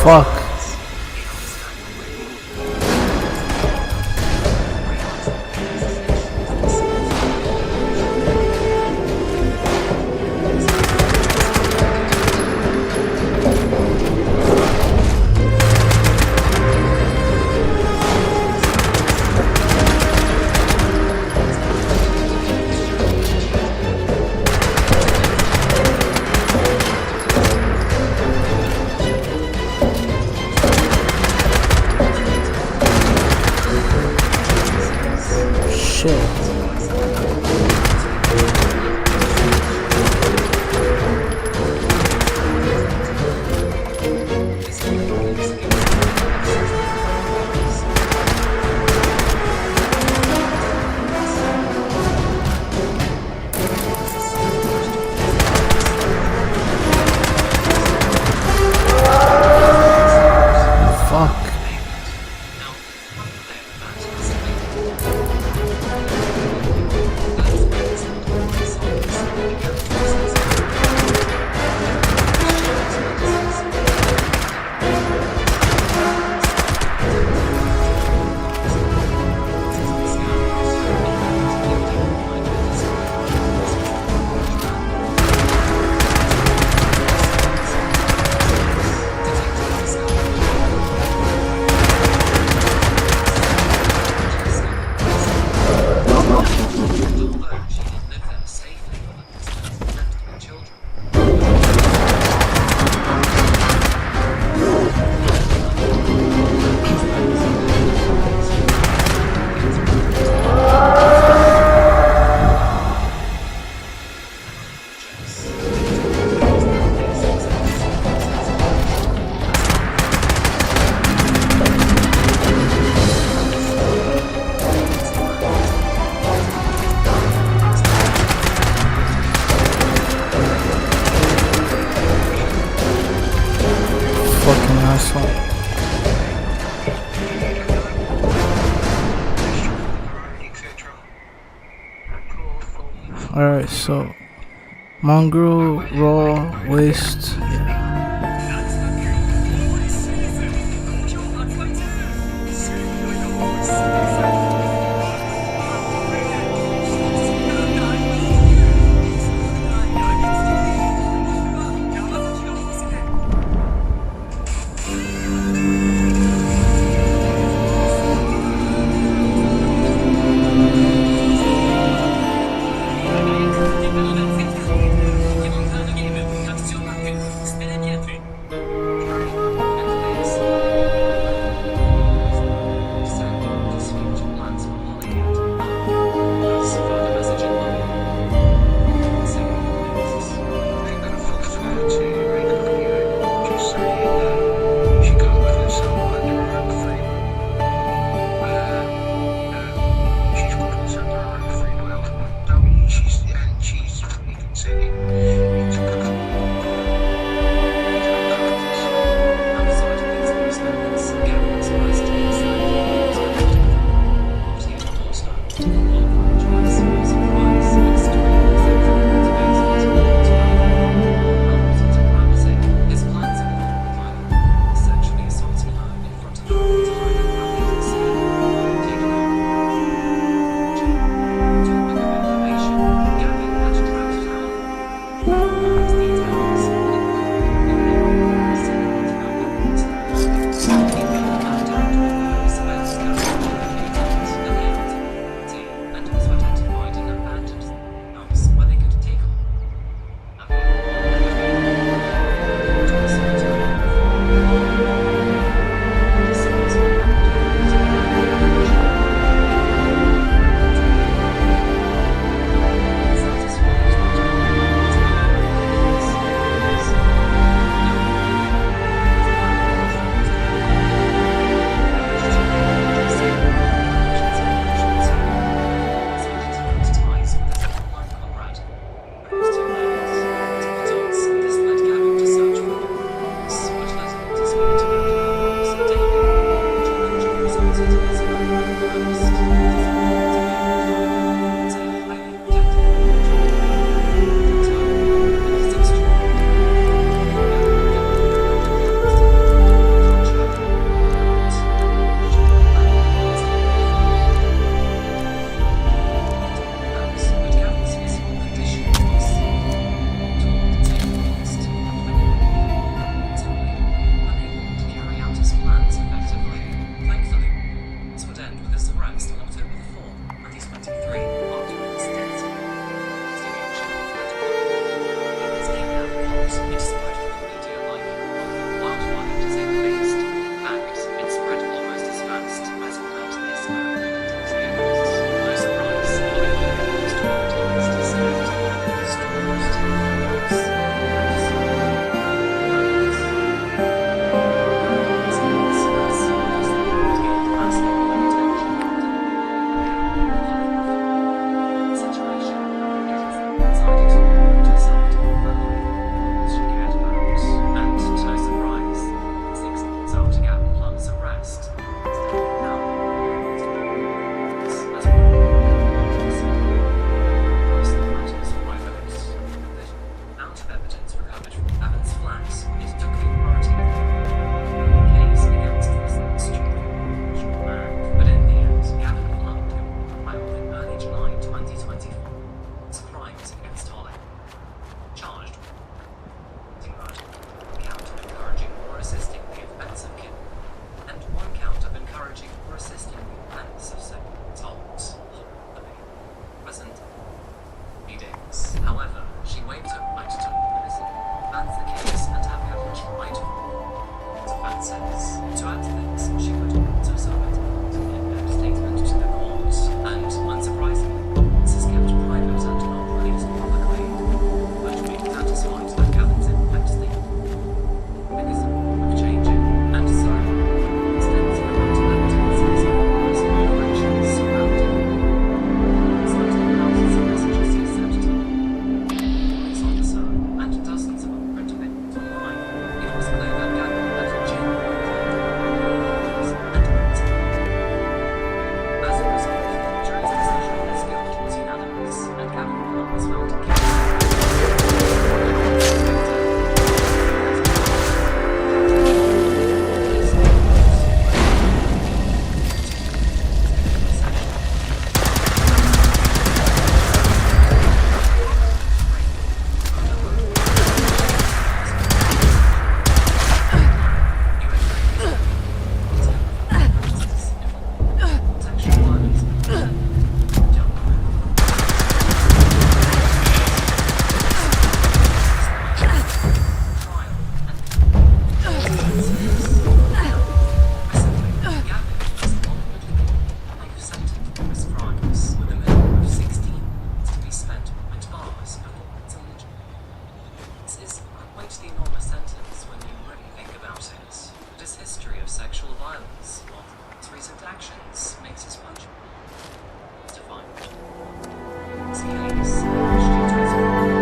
Fuck. Shit. Fuck. Fucking asshole. Alright, so mongrel, raw, waste. emotions makes us much to find. This case, due to its reasons,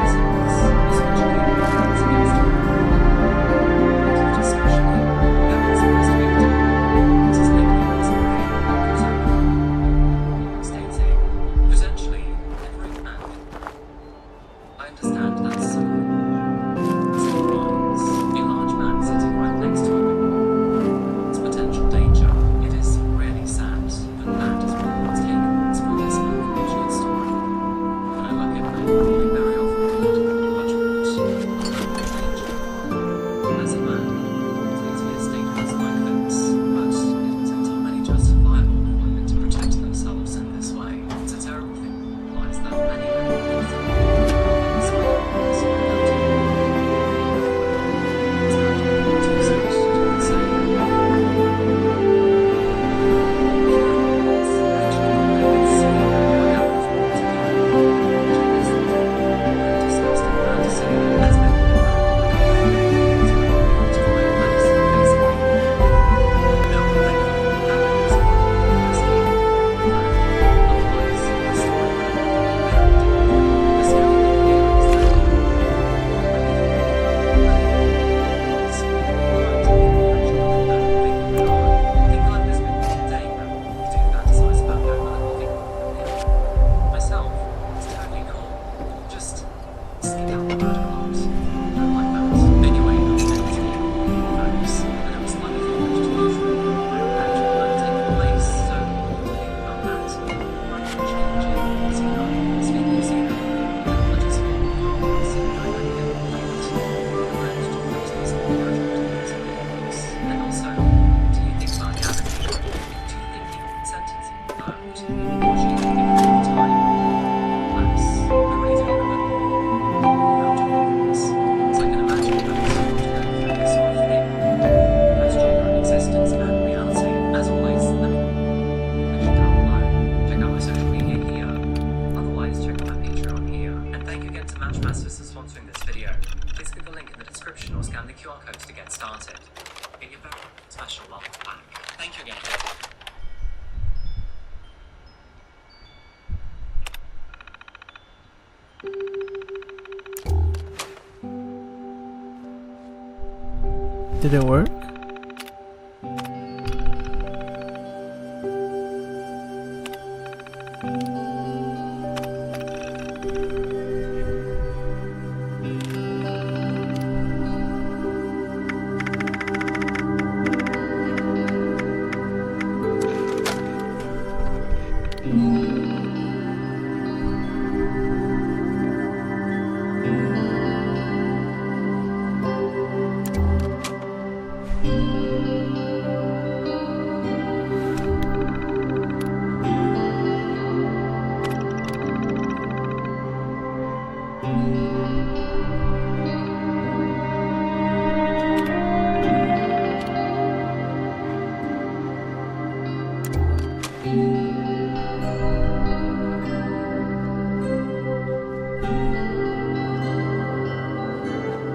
is against discussion. That was supposed to be done. This is making us stating, potentially, Henrik and I understand that some lines, a large man sitting right next to him. It's potential danger. It is really sad, but that is what's taken this policeman short story. When I look at them, I very often think much danger. As a man, it's easy to state words like this, but it takes on many justifiable women to protect themselves in this way. It's a terrible thing to realize that many men Did it work?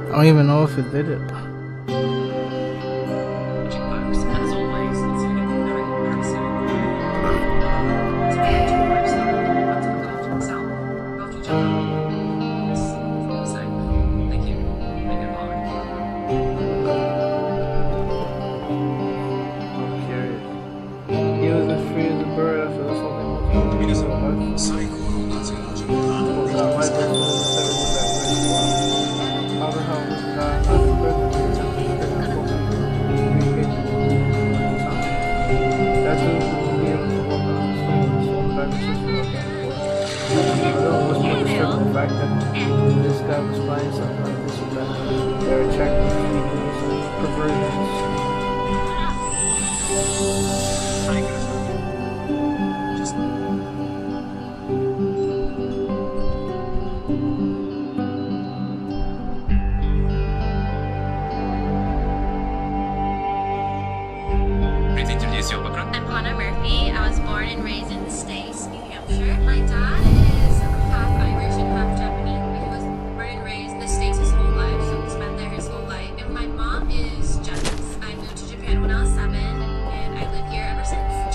I don't even know if it did it. I'm Hannah Murphy. I was born and raised in the States, New Hampshire. My dad is half Irish and half Japanese. He was born and raised in the States his whole life, so he spent there his whole life. And my mom is Japanese. I moved to Japan when I was 7, and I live here ever since.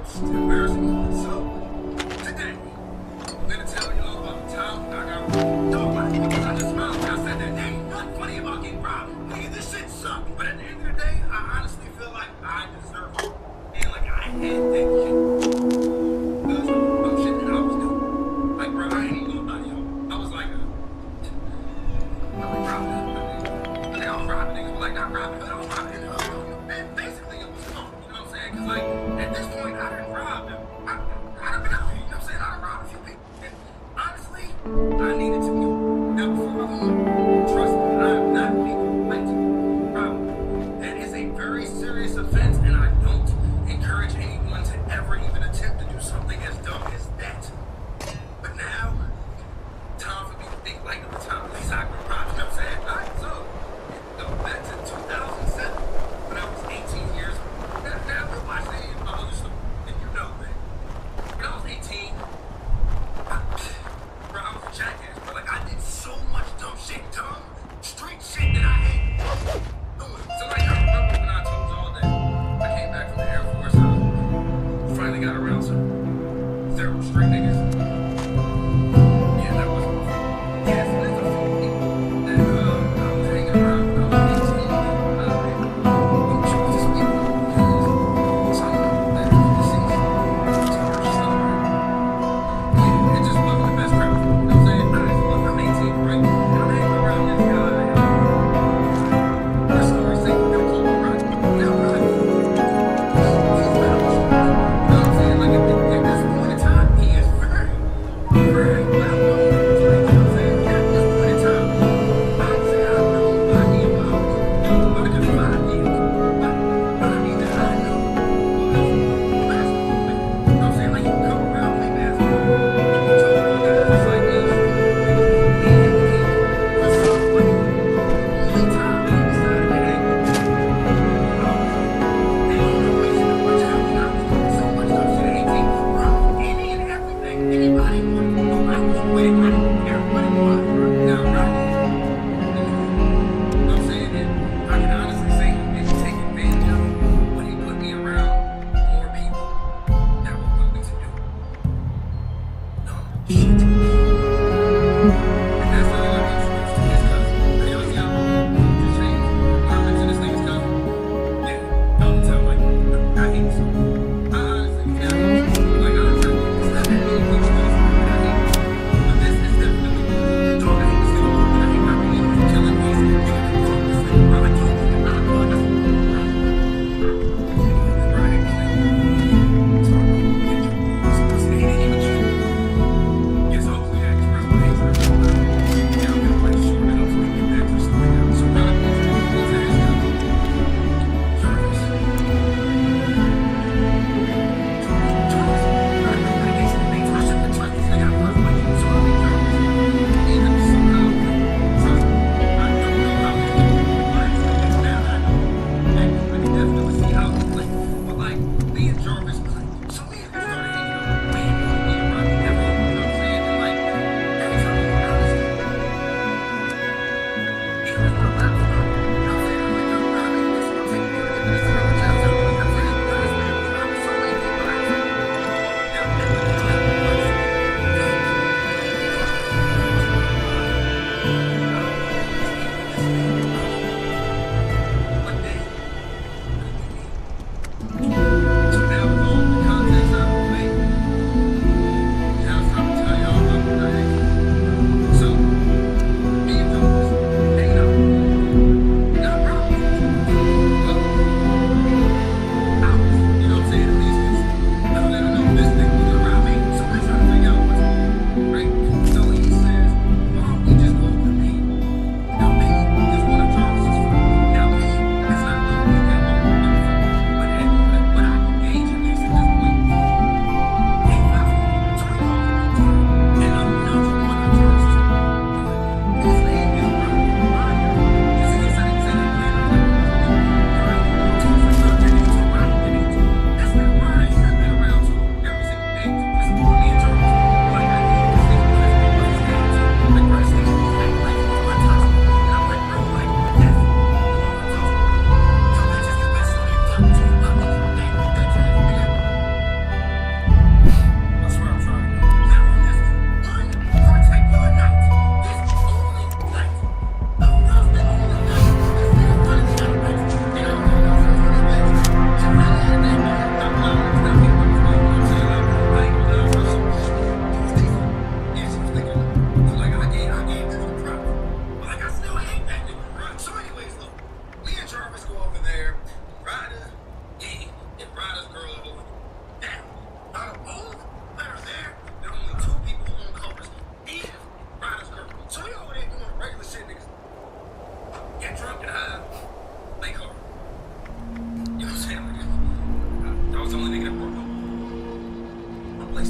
It's embarrassing. So, today, I'm gonna tell you all about the time I got robbed. Don't laugh because I just smiled when I said that. Hey, nothing funny about getting robbed. Nigga, this shit sucked. But at the end of the day, I honestly feel like I deserve it. And like I had that shit. Because of shit that I was doing. Like, bro, I ain't even gonna lie, yo. I was like, I was robbing niggas, but like not robbing, but I was robbing. And basically, it was fun. You know what I'm saying? Because like at this point, I didn't rob them. I've been out here. You know what I'm saying? I done robbed a few people. And honestly, I needed to be. Now before I go, trust me, I am not being like to rob. That is a very serious offense, and I don't encourage anyone to ever even attempt to do something as dumb as that. But now, time for me to think like the time at least I could rob. You know what I'm saying? All right, so go back to 2007 when I was 18 years old. Now we're watching my other story, and you know that. When I was 18, bro, I was a jackass, but like I did so much dumb shit, dumb street shit that I hate doing. So like I remember when I told y'all that I came back from the Air Force, I finally got around to zero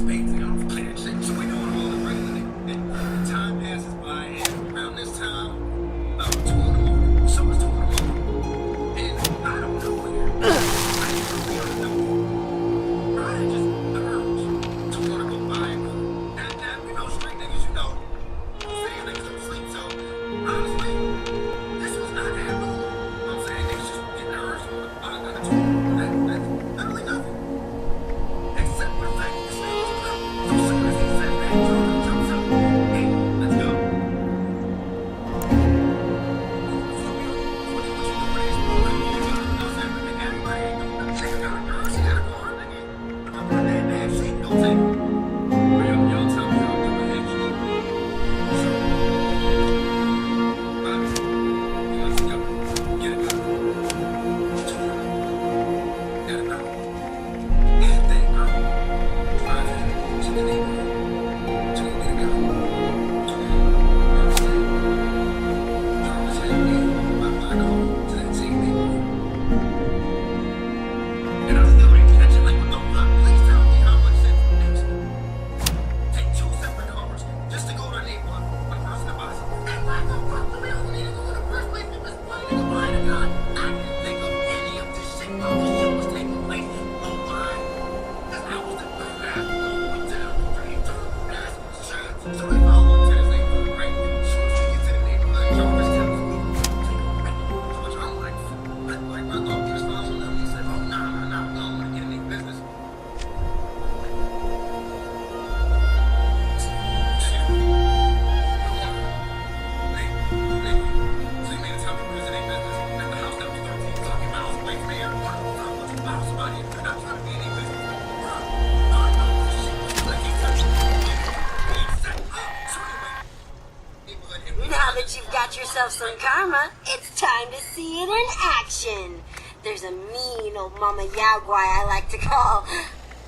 spades and all clear shit. So we doing all the regular thing. And time passes by, and around this time, about 2 in the morning, so it's 2 in the morning. And I don't know where. I ain't really know. Brian just emerged to want to go buy a gun. And you know, straight niggas, you know, saying niggas don't sleep. So honestly, this was not happening. I'm saying niggas just getting nervous on the buy a gun. That's literally nothing. Except for the fact that this nigga was about. So soon as he said that, Jordan jumps up. Hey, let's go. Now that you've got yourself some karma, it's time to see it in action. There's a mean old Mama Yaguai I like to call.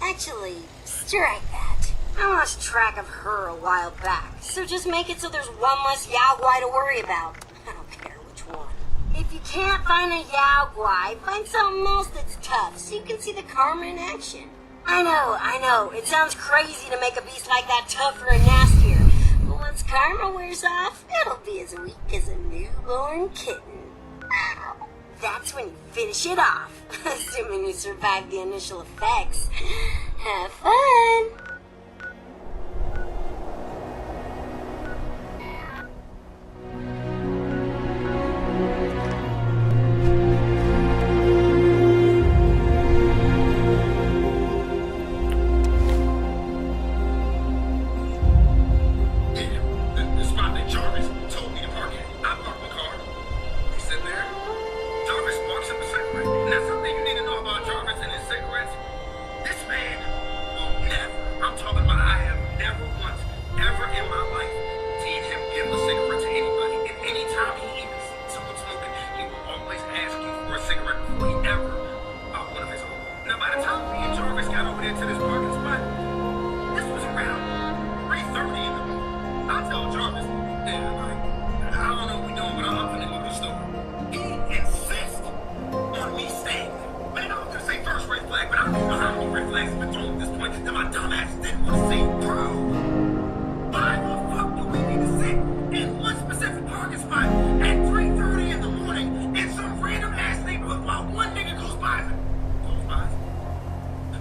Actually, strike that. I lost track of her a while back, so just make it so there's one less Yaguai to worry about. I don't care which one. If you can't find a Yaguai, find something else that's tough so you can see the karma in action. I know, it sounds crazy to make a beast like that tougher and nastier. But once karma wears off, it'll be as weak as a newborn kitten. That's when you finish it off, assuming you survive the initial effects. Have fun!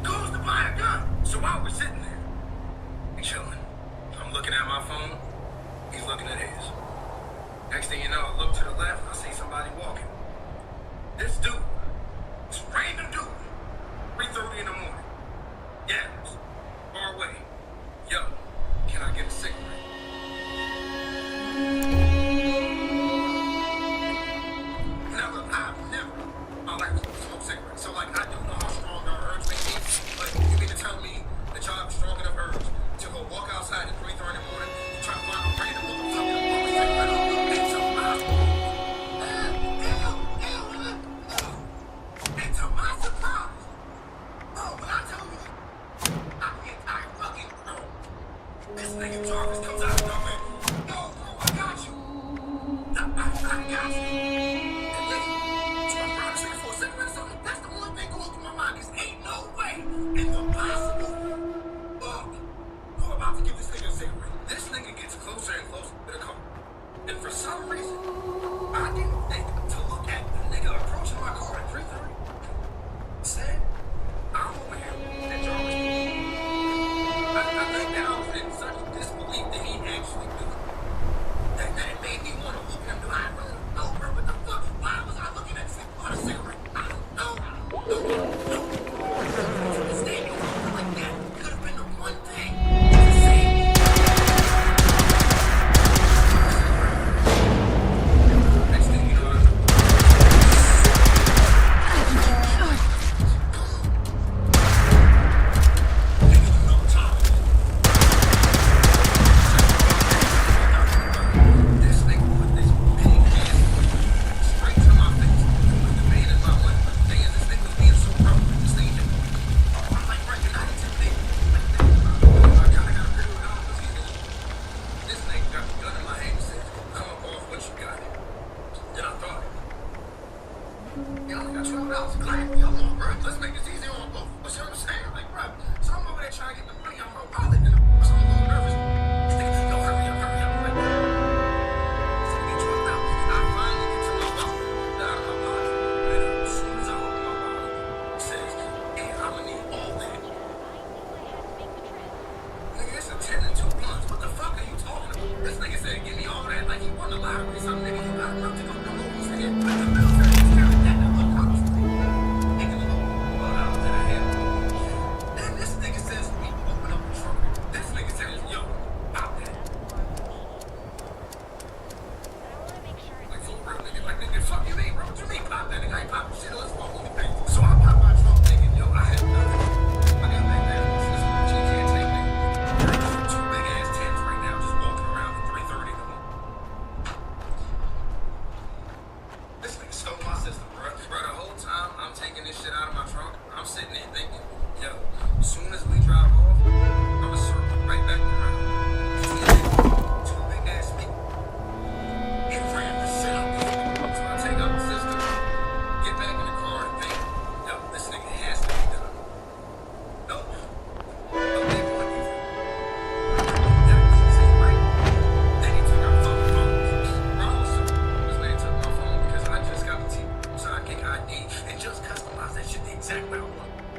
Goes to buy a gun.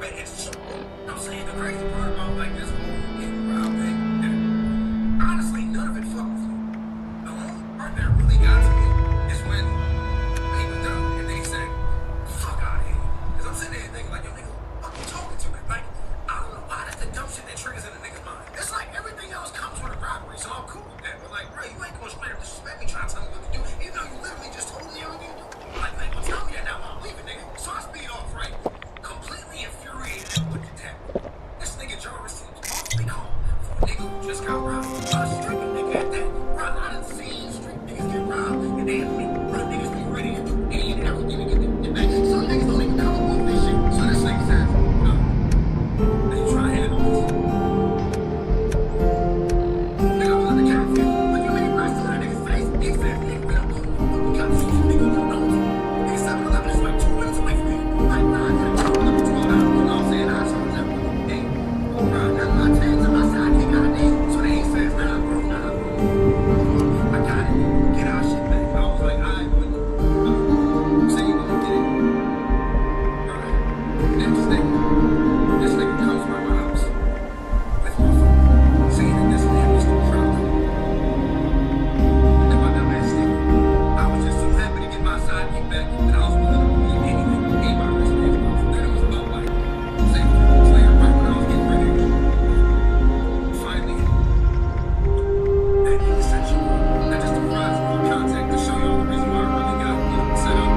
Man, it's true. I'm saying the crazy part about like this whole getting around thing, that honestly, none of it fucked with me. The only part that really got to me is when he was done and they said, fuck out of here. Because I'm sitting there thinking, like, yo, nigga, what you talking to me? Like, I don't know why that's the dumb shit that triggers in a nigga's mind. It's like everything else comes with a robbery, so I'm cool with that. But, like, bro, you ain't gonna straight up disrespect me trying to tell me what to do, even though you literally just told me everything to do. Like, you ain't gonna tell me that now while I'm leaving, nigga. So I speed off, right? Completely infuriated and looked at that. This nigga Jarvis seems awfully calm for a nigga who just got robbed. A street nigga at that. Bro, I done seen street niggas get robbed, and they niggas be ready to do any and everything to get them back. Some niggas don't even come up with this shit. So this nigga says, no. Are you trying to handle this? Nigga, I'm on the couch here. Look at me right to that nigga's face. He said, nigga, we don't know what we got to see. Nigga, you don't know. Nigga, 7-Eleven is like 2 minutes away from me. Like, nah, I gotta go up to 12 hours. You know what I'm saying? I told them, hey, bro, I got my tags on my side. He got a name. So they ain't says, nah, bro, nah, bro. I got it. Get our shit back. I was like, all right, but say you gonna get it. Right. This nigga comes by my house with my phone, saying that this man was the problem. And my dumb ass nigga, I was just so happy to get my sidekick back that I was willing to believe anything anybody was saying. That it was about like safety. It's like right when I was getting ready to finally that nigga sent you. That just provides more contact to show y'all the reason why I really got set up.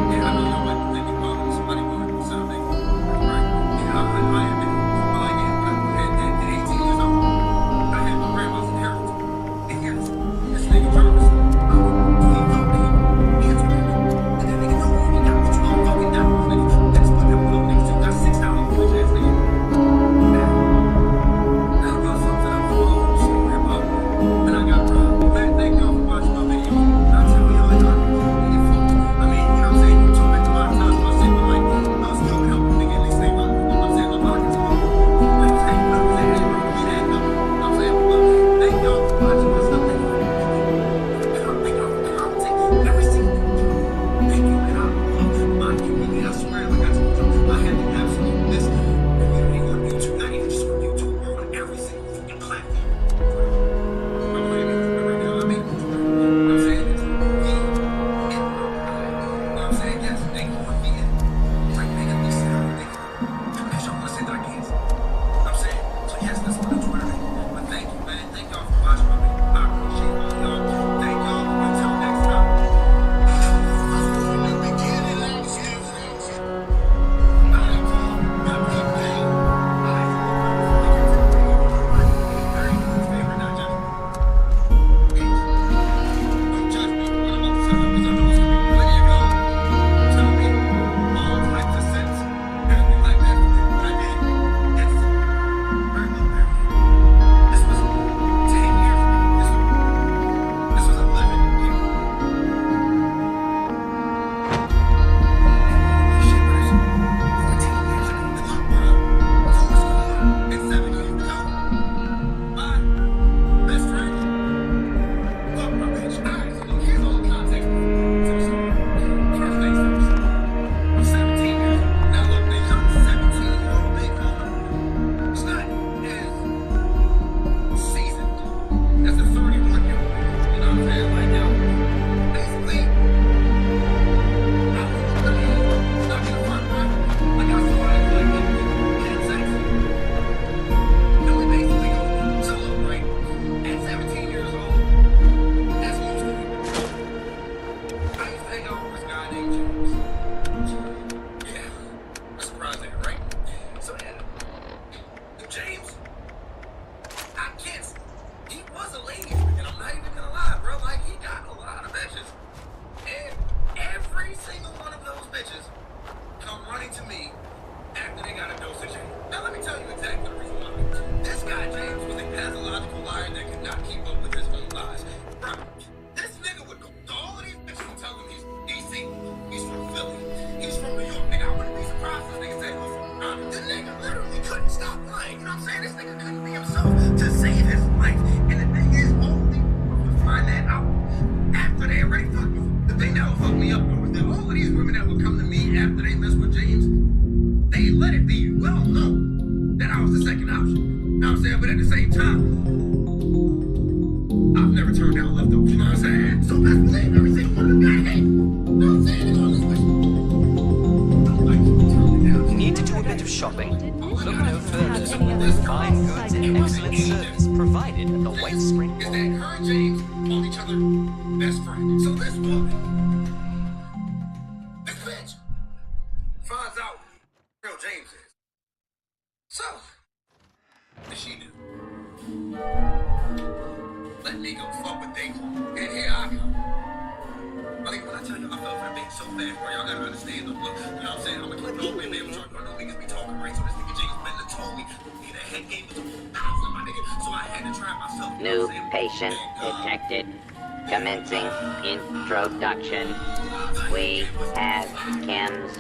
Yeah, I know y'all might think about it, somebody going to set up things. Right? Yeah, I admit it. But like, at 18 years old, I had my grandma's inheritance. This nigga Jarvis, he told me, he told me, and that nigga know what he got. $12 fucking dollars, nigga. That's what them little niggas do. Got $6 for his ass, nigga. That about something I'm full story about. When I got robbed, man, thank y'all for watching my video. I tell y'all, I mean, you know what I'm saying? You told me a lot of times when I say, but like, I was still helping nigga at least stay right. You know what I'm saying? My pockets full. Like, hey, you know what I'm saying? Hey, bro, we that number. You know what I'm saying? But thank y'all for watching my stuff. Thank y'all for commenting every single video. Thank you, and I love my community. I swear, like I told you, I had the absolute best community on YouTube. Not even just on YouTube, bro, on every single fucking platform. I mean, you know what I'm saying? It's you know what I'm saying? Yes, thank you for being like, nigga, at least say how nigga. Because y'all want to say that I can't. You know what I'm saying? So yes, that's what I'm Twitter thing. But thank you, man. Thank y'all for watching my video. I appreciate all y'all. Thank y'all. Until next time. they let it be well known that I was the second option. You know what I'm saying? But at the same time, I've never turned down leftovers. You know what I'm saying? So best believe every single one of them got hate. You know what I'm saying? They're gonna listen. Need to do a bit of shopping? Look no further than all the fine goods and excellent service provided at the White Spring Is that her and James called each other best friends. So this woman, this bitch, finds out who real James is. So, what does she do? Let me go fuck with Daquan. And here I come. I think when I tell you I fell for the bait so fast, bro, y'all gotta understand the look. You know what I'm saying? I'm gonna keep it all the way, man. I know niggas be talking right, so this nigga James Bender told me that head game was $1,000, my nigga. So I had to try it myself. You know New what I'm saying? patient detected. Commencing introduction. We have chems.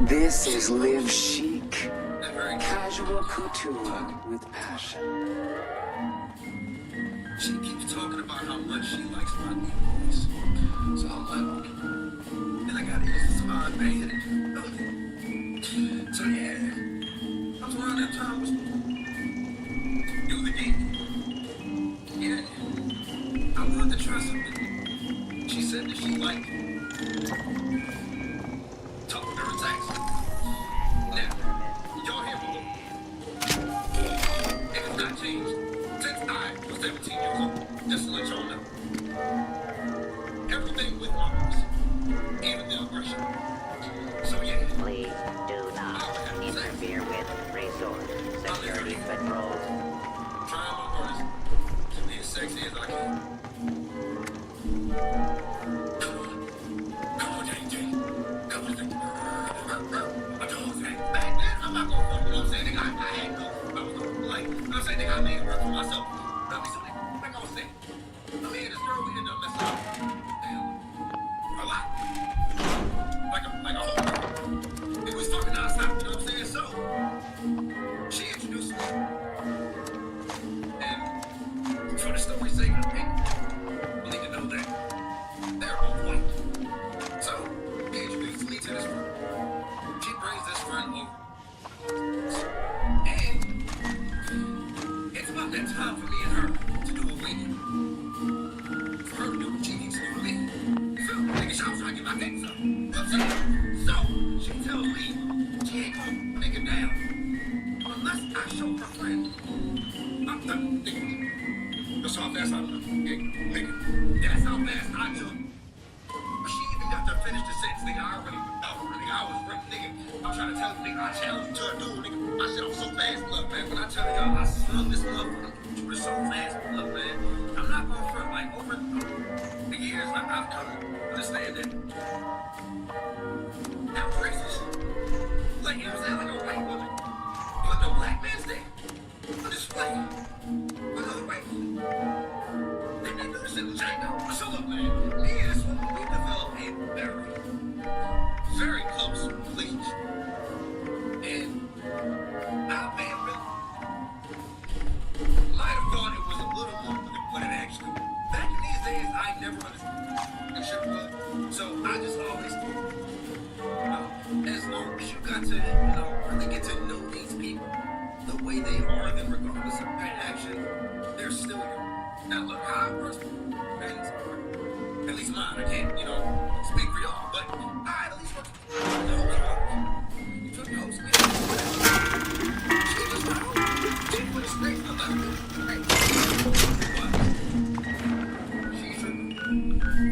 This is Live Chic. Casual couture with passion. She keeps talking about how much she likes my new voice. So I'm like, okay. Then I gotta use this odd band. So yeah, I was around that time was do the game. Yeah. I wanted to try something. She said that she liked talk with her text. Now, y'all hear me? It has not changed since I was 17 years old. Just to let y'all know. Everything with Mars, even the aggression. So yeah. Please do not interfere with resource security patrols. Trying my hardest to be as sexy as I can. Come on, James. Come on, James. I'm doing it. Back then, I'm not gonna fuck, you know what I'm saying? Nigga, I had no. I was gonna, like, you know what I'm saying? Nigga, I made it work for myself. But I'm something, like I was saying. I mean, this girl, we ended up messing up. Damn. A lot. Like a whole girl. It was fucking nonstop, you know what I'm saying? So, she introduced me. And for the story's sake, I need to know that they're both white. So, he introduced me to this friend. She brings this friend over. And it's about that time for me and her to do a wedding. For her to do what she needs to do to me. You feel me? Nigga, she was trying to get my things up. You know what I'm saying? So, she tells me she ain't gonna make it down unless I show her friend I'm done thinking. That's how fast I jump. Nigga. That's how fast I jump. She even got to finish the sentence, nigga. I already know, nigga. I was ready, nigga. I'm trying to tell you, nigga. I challenge you to a duel, nigga. I said I'm so fast, look, man. When I tell y'all, I slung this motherfucker. It's so fast, look, man. I'm not going front like over the years. I've come to understand that. That was racist. Like, you know what I'm saying? Like a white woman. Put no black man's dick on display. Another white woman. They didn't do this in the Django. So look, man. Me and this woman, we developed a very close relationship. And I may have might have thought it was a little more than what it actually. Back in these days, I never understood that shit was. So I just always thought, you know, as long as you got to, you know, really get to know these people the way they are, then regardless of their actions, they're still you. Now look, how it works, friends are, at least mine, I can't, you know, speak for y'all, but I at least work, you know, you took the host, she just know, she put a straight for love.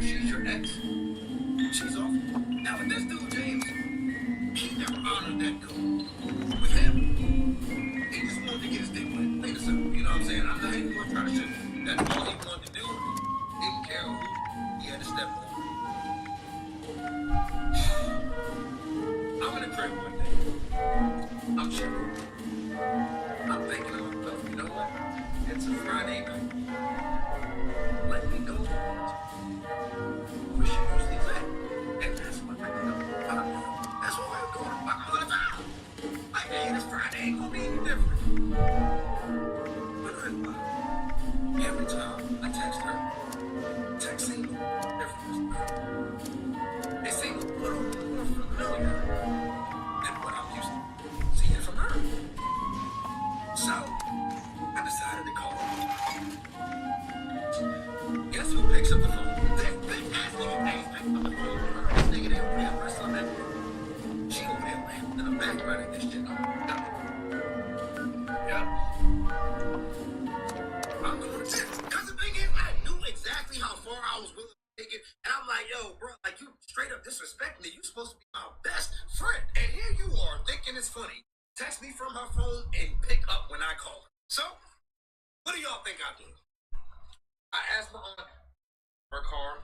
She's your ex. She's off. Now with this dude, James, he never honored that code. With him, he just wanted to get his dick wet. Plain and simple. You know what I'm saying? I'm not even going to try to shoot him. That's all he wanted to do. Didn't care who he had to step on. I'm in the crib one day. I'm chilling. I'm thinking to myself, you know what? It's a Friday night. Let me go where she usually at. And that's what I do. That's what we're doing. I'm all the time. Like, hey, this Friday ain't gonna be any different. But every time I text her, picks up the phone. This bitch ass nigga Ace picks up the phone. This nigga there with that wrestling that. She over there laughing in the background of this shit. Yep. Because the thing is, I knew exactly how far I was willing to take it. And I'm like, yo, bro, like you straight up disrespecting me. You supposed to be my best friend. And here you are thinking it's funny. Text me from her phone and pick up when I call her. So, what do y'all think I did? I asked my aunt for her car,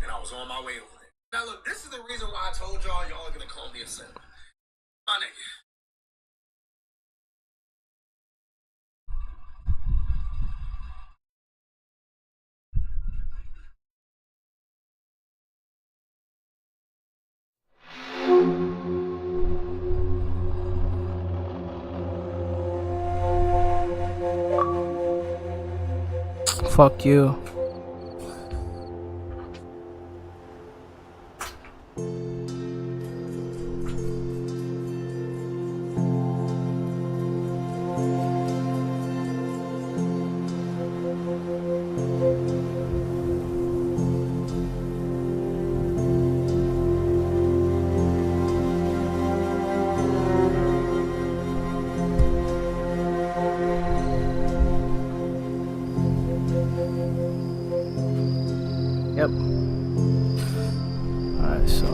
and I was on my way over there. Now look, this is the reason why I told y'all are gonna call me a sinner. My nigga. Fuck you. Yep. Alright, so.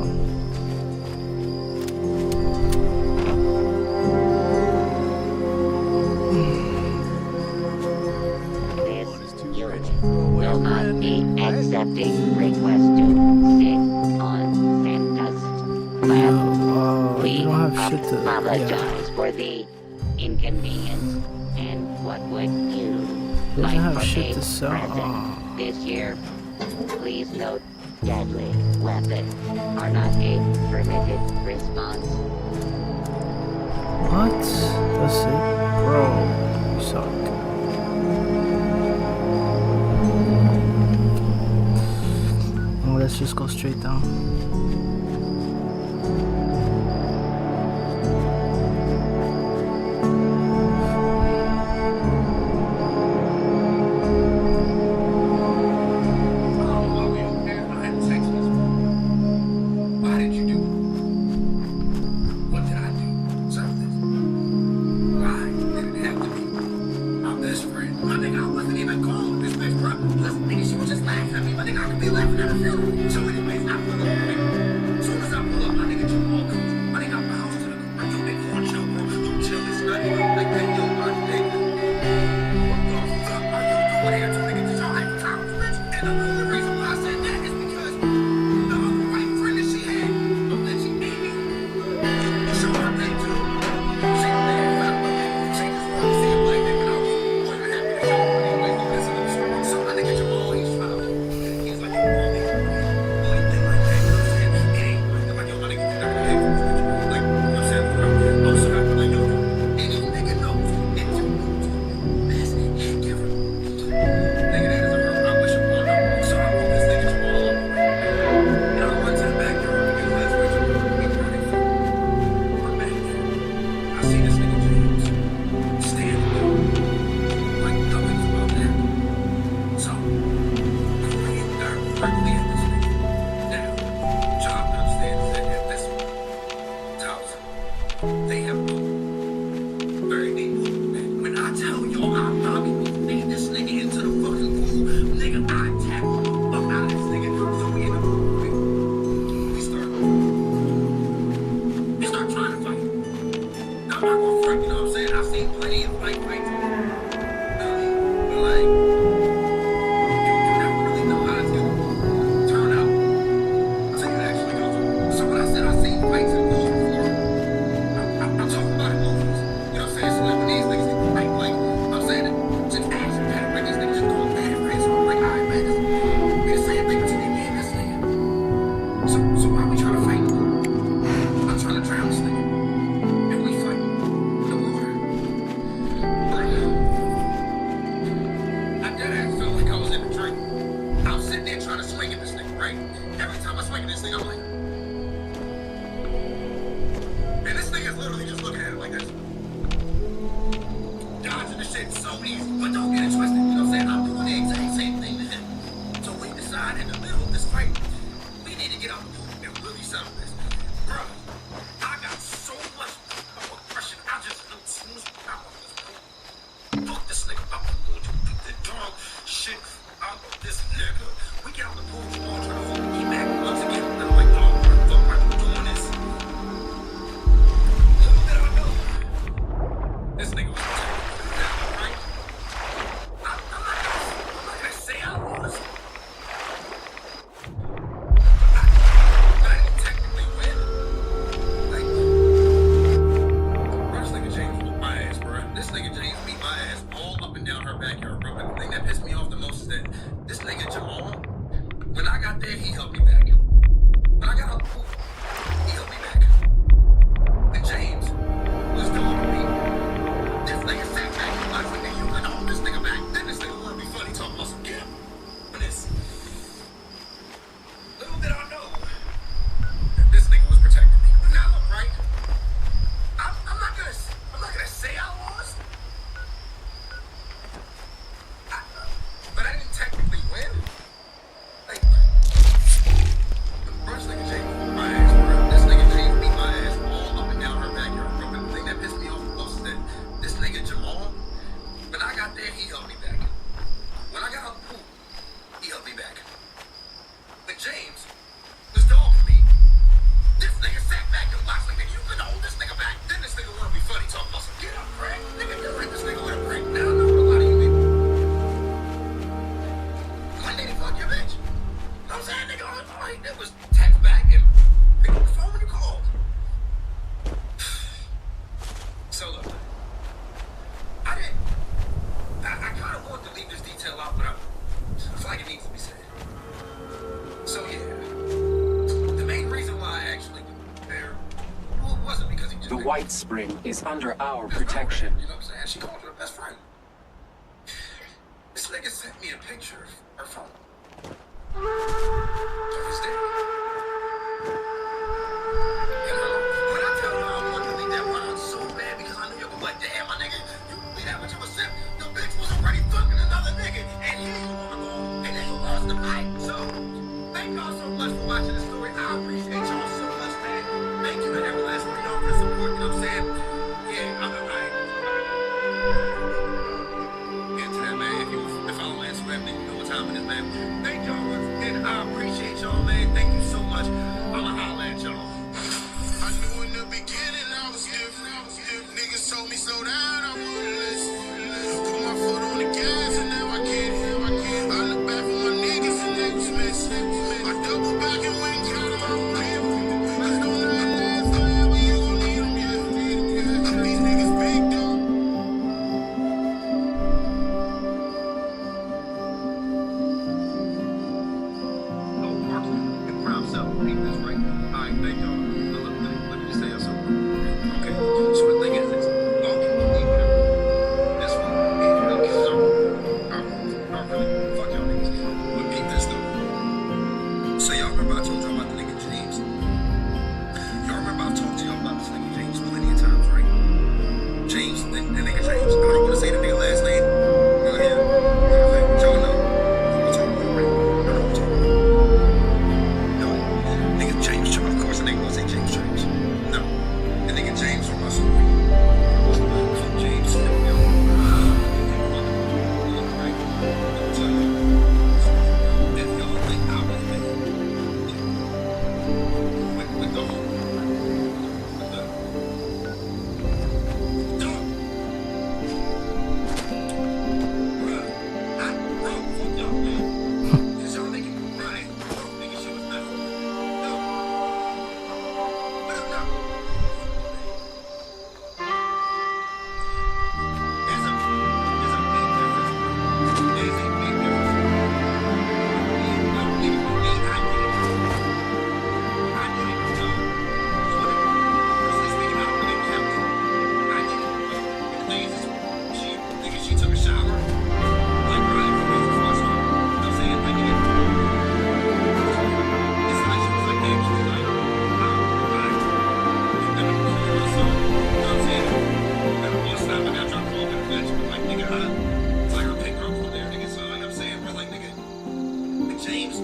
This unit will not be accepting requests to sit on Santa's lap. We apologize for the inconvenience, and what would you like have for shit a to sell. present this year? Please note, deadly weapons are not a permitted response. What? That's it? Bro, you suck. Well, let's just go straight down. So easy, but don't get it twisted. You know what I'm saying? I'm doing the exact same thing to him. So when died in the middle of this fight. We need to get out the pool and really settle this. Bro, I got so much aggression. I just knew as soon as we got off this pool. Fuck this nigga. I'm going to beat the dog shit out of this nigga. We get out the pool, we all try to hold me back once again. And I'm like, oh, fuck, why are you doing this? Little did I know. This nigga was right? I'm not gonna say I was. But I didn't technically win. Like, bro, this nigga James whooped my ass, bro. This nigga James beat my ass all up and down her backyard, bro. But the thing that pissed me off the most is that this nigga Jamal, when I got there, he helped me back. When I got out the pool, he helped me back. And James was doing me. This nigga sat back and watched me, you can hold this nigga back. Then this nigga wanna be funny talking about some gimp. But this, little did I know that this nigga was protecting me. Now look, right? I'm not gonna say I lost. But I didn't technically win. Like, bro, this nigga James beat my ass, bro. This nigga James beat my ass all up and down her backyard, bro. But the thing that pissed me off the most is that this nigga Jamal, when I got there, he helped me back. When I got out the pool, he helped me back. But James was dogging me. This nigga sat back and watched, like, nigga, you can hold this nigga back. Then this nigga wanna be funny talking about some get up, Craig. Nigga, you like this nigga with a break. Now I know what a lot of you people. Like, nigga, fuck your bitch. You know what I'm saying, nigga? All he did was text back and pick up the phone when you called. So look, I kind of want to leave this detail out, but I feel like it needs to be said. So yeah, the main reason why I actually there wasn't because he just The White Spring is under our protection. You know what I'm saying? She called her best friend. This nigga sent me a picture of her phone. Of his day. You know, when I tell you I want to leave that one, I'm so mad because I knew you were like, damn, my nigga, you be that much of a simp. Your bitch was already fucking another nigga, and here you wanna go, and then you lost the fight. So, thank y'all so much for watching the story. I appreciate y'all so much, man. Thank you to every last one of y'all for the support, you know what I'm saying? Yeah, I'm alright. Get to that, man. If I don't answer everything, you know what time it is, man. Thank y'all once again. I appreciate y'all, man. Thank you so much. I'ma holler at y'all. I knew in the beginning I was stiff. Niggas told me slow down, I wouldn't listen. Put my foot on the gas and now I get it. I look back for my niggas and they was missing. I double back and went and got them on real. Cause don't let it last forever, you gon' need them, yeah. These niggas big dog. No Parkland and Prime South. Ain't this right? Alright, thank y'all. Let me just say something. Okay, so the thing is this. Y'all can believe it. This one, I really fuck y'all niggas. But peep this though. So y'all remember I told y'all about the nigga James? Y'all remember I've talked to y'all about this nigga James plenty of times, right? James, the nigga James. I don't want to say the nigga last name. Yeah. But y'all know. I'm talking about, right? I know what I'm talking about. No, nigga James, of course the nigga gonna say James. No, the nigga James from my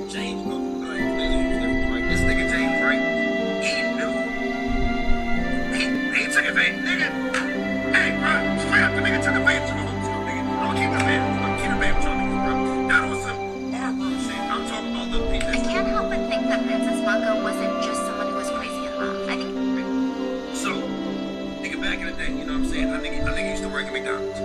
James, this nigga James, right? He knew. He took advantage, nigga. Hey, bro, straight up, the nigga took advantage of the hotel, nigga. Don't keep advantage with y'all niggas, bro. That was some horrible shit. I'm talking about little people. I can't help but think that Princess Mako wasn't just someone who was crazy in love. I think. So, nigga, back in the day, you know what I'm saying? I think he used to work at McDonald's.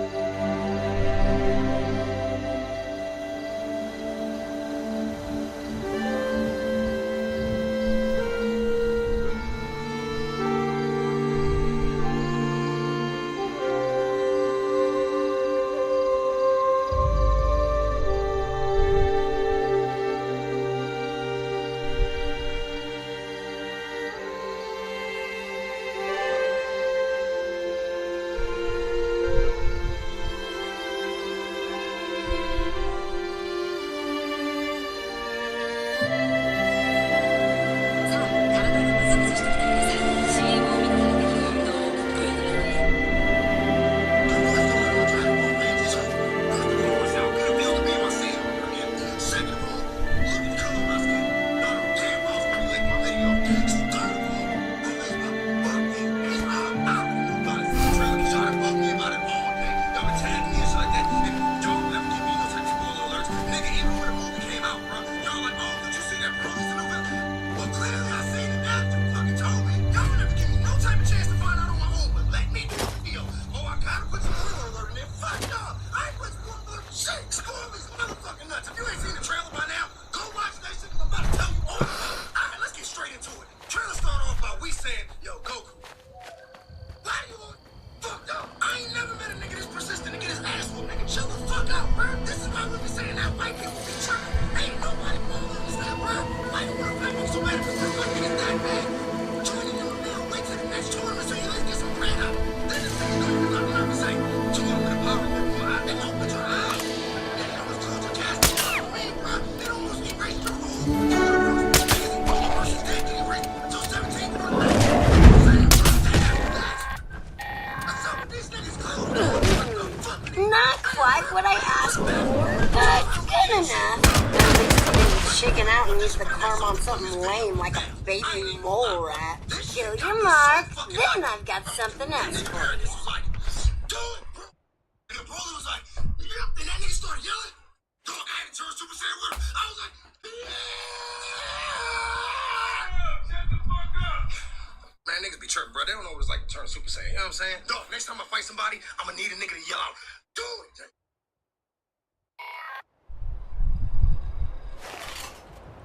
Not quite what I asked for, but good enough. Chicken out and use the karma on something lame like a baby mole rat. Kill your mark, then I've got something else for you. And the brother was like, yep, and that nigga started yelling. Dog, I had to turn Super Saiyan with him. I was like, man, niggas be tripping, bro. They don't know what it's like to turn Super Saiyan. You know what I'm saying? Dog, next time I fight somebody, I'm gonna need a nigga to yell out, do it.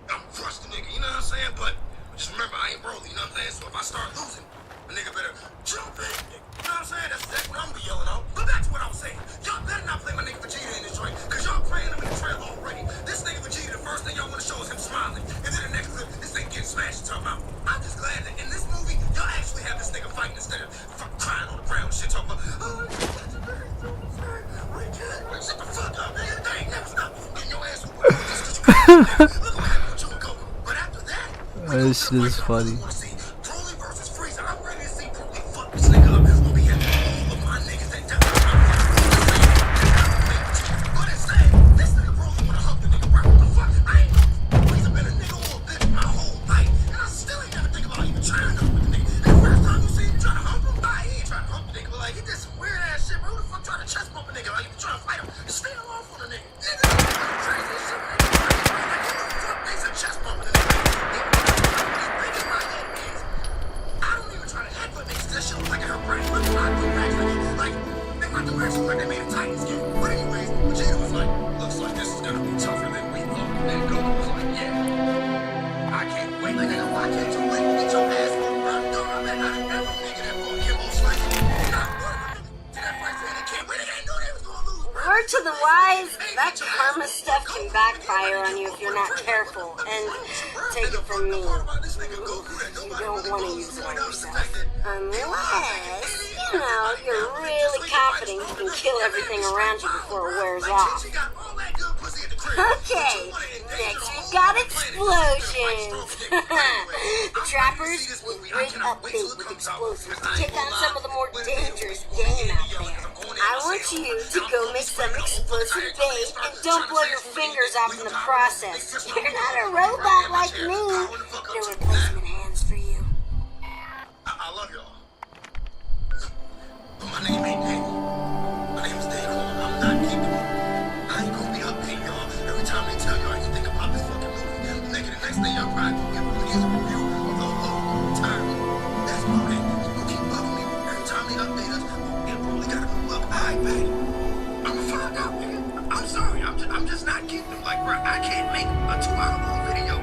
I'm crushed the nigga, you know what I'm saying? But just remember, I ain't Broly, you know what I'm saying? So if I start losing, a nigga better jump in. You know what I'm saying? That's what I'm gonna be yelling out. But back to what I was saying. Y'all better not play my nigga Vegeta in this joint, cause y'all playing him in the trailer already. This nigga Vegeta, the first thing y'all wanna show is him smiling. And then the next clip, this thing getting smashed and talking about. I'm just glad that in this movie, y'all actually have this nigga fighting instead of crying on the ground and shit talking about, oh, that's a very super sir. We can't. Shut the fuck up, nigga. They ain't never stop getting your ass whooped just cause you can't. Look what happened with you and Goku. But after that, This shit is funny. Broly versus Frieza. I'm ready to see Broly fuck this nigga up. We'll be having all of my niggas that definitely but instead, this nigga Broly wanna hump the nigga. Bro, what the fuck? I ain't know Frieza been a nigga or a bitch my whole life. And I still ain't never think about even trying to hump the nigga. And the first time you see him trying to hump him, he ain't trying to hump the nigga. But like, he did some weird ass shit, bro. Who the fuck trying to chest bump a nigga? Like, you trying to fight him? Just stay off on a nigga. Nigga, crazy as shit. Like, who the fuck thinks a chest bumping a nigga? That shit look like her brain. Like, they got the racks like they made a Titans game. But anyways, Vegeta was like, looks like this is gonna be tougher than we thought. And then Goku was like, yeah, I can't wait. Like, nigga, why can't you wait to get your ass whooped, bro? No, I mean, I never nigga that fought Kimbo Slice. Not one of them niggas to that fight saying they can't win. They ain't know they was gonna lose, bro. Word to the wise, that karma stuff can backfire on you if you're not careful. And take it from me, you don't want to use it on yourself. Unless, you know, you're really confident you can kill everything around you before it wears off. Okay, next we've got explosions. The trappers will bring up bait with explosives to take on some of the more dangerous game out there. I want you to go make some explosive bait and don't blow your fingers off in the process. You're not a robot like me. They're replacement hands for you. I love y'all. But my name ain't Danny. My name is Dave Hall. I'm not keeping it. I ain't gonna be updating y'all every time they tell y'all anything about this fucking movie. Nigga, the next thing y'all probably gonna get released a review of the whole retirement. That's about it. You gonna keep bugging me every time they update us. And Broly gotta go up. Alright, baby. I'ma find out, nigga. I'm sorry. I'm just not keeping them. Like, bro, I can't make a 2-hour long video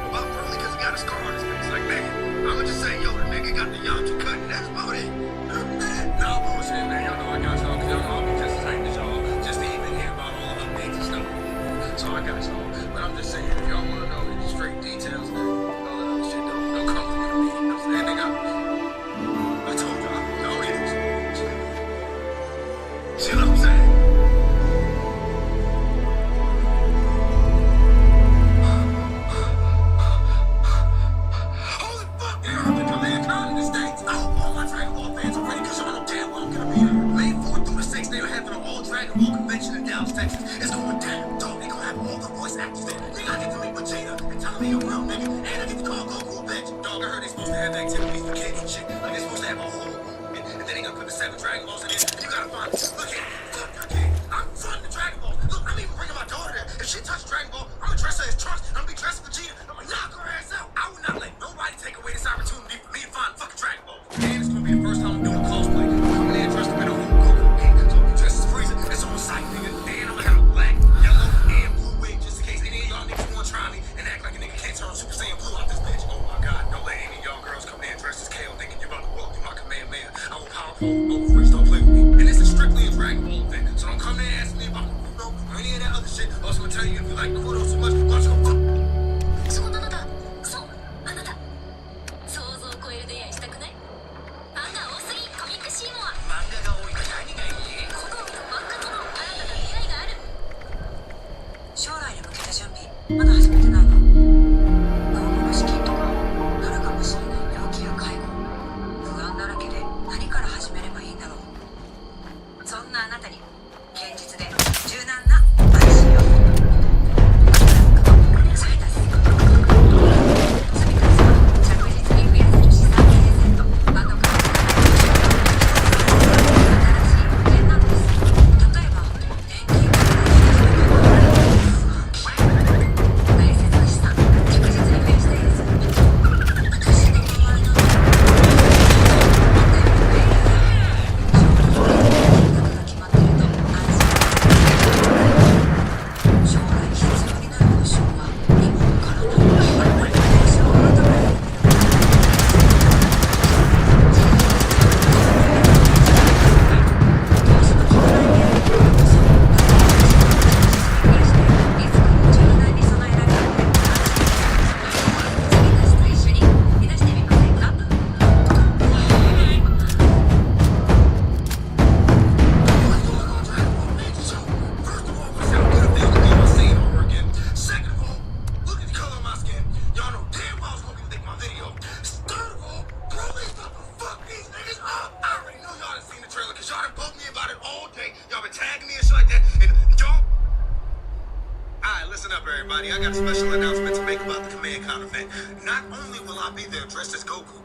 about Broly because he got a scar on his face. Like, man, I'ma just say, yo, the nigga got the Yamcha cut and that's about it. No bullshit, man. Y'all know I got y'all, because y'all know I'll be just as hyped as y'all, just to even hear about all the updates and stuff. So I got y'all. But I'm just saying, if y'all want to know the straight details, all that other shit, don't come through the meeting. Don't say anything out. I told y'all, y'all idiots. See what I'm saying? Holy fuck, they're up in Command Con in the States. I hope all my Dragon Ball fans are ready because y'all know damn well I'm gonna be there. May 4th through the 6th, they're having an all Dragon Ball convention in Dallas, Texas. It's going down. Dog, they gonna have all the voice actors there. Nigga, I get to meet Vegeta and tell me a real nigga. And I get to call Goku a bitch. Dog, I heard they supposed to have activities for kids and shit. Like they supposed to have a whole movement. And then they gonna put the 7 Dragon Balls in there. And you gotta find it. Look here. Fuck your kid. I'm funding the Dragon Ball. Look, I'm even bringing my daughter there. If she touches Dragon Ball, I'm gonna dress her as Trunks. I'm gonna be dressed as Vegeta. I'm gonna knock her ass out. I will not let nobody take away this opportunity for me to find fucking Dragon Ball. And it's gonna be the first time I'm doing a cosplay. I'm coming in dressed up in a whole Goku wig. So I'm dressed as Frieza. It's on site, nigga. And I'm got a black, yellow, and blue wig just in case any of y'all niggas wanna try me and act like a nigga can't turn Super Saiyan Blue out this bitch. Oh my god, don't let any of y'all girls come in dressed as KO thinking you're about to walk through my command man. I will powerful over freeze, don't play with me. And this is strictly a Dragon Ball event. So don't come in and ask me about Naruto or any of that other shit. I was gonna tell you if you like Naruto so much, why don't you go fuck? そうなのだ。そう、あなた。想像を超える出会いしたくない？漫画多すぎ、コミックシーモア。漫画が多いから何がいい？好みの漫画との新たな出会いがある。将来に向けた準備まだ始めてないの？老後の資金とかなるかもしれない病気や介護不安だらけで何から始めればいいんだろう。そんなあなたに堅実で柔軟なアイシよ。サイタス積み重ね着実に増やせる資産形成と後から新しい保険などです。例えば年金から大切な資産着実に増やしたいです。私の場合の将来決まってると安心。将来必要になる保証は今わからない。私はあなたから夢を当時の決まらないやり方こそいつかの柔軟に備えられる安心。次たちと一緒に動き出してみませんか？ First of all, what's how good it feels to be on scene over again. Second of all, look at the color of my skin. Y'all know damn well I was gonna be thinking my video. Third of all, Broly's about to fuck these niggas up. I already know y'all done seen the trailer because y'all done bugged me about it all day. Y'all been tagging me and shit like that. And y'all. Alright, listen up, everybody. I got a special announcement to make about the Command Con event. Not only will I be there dressed as Goku.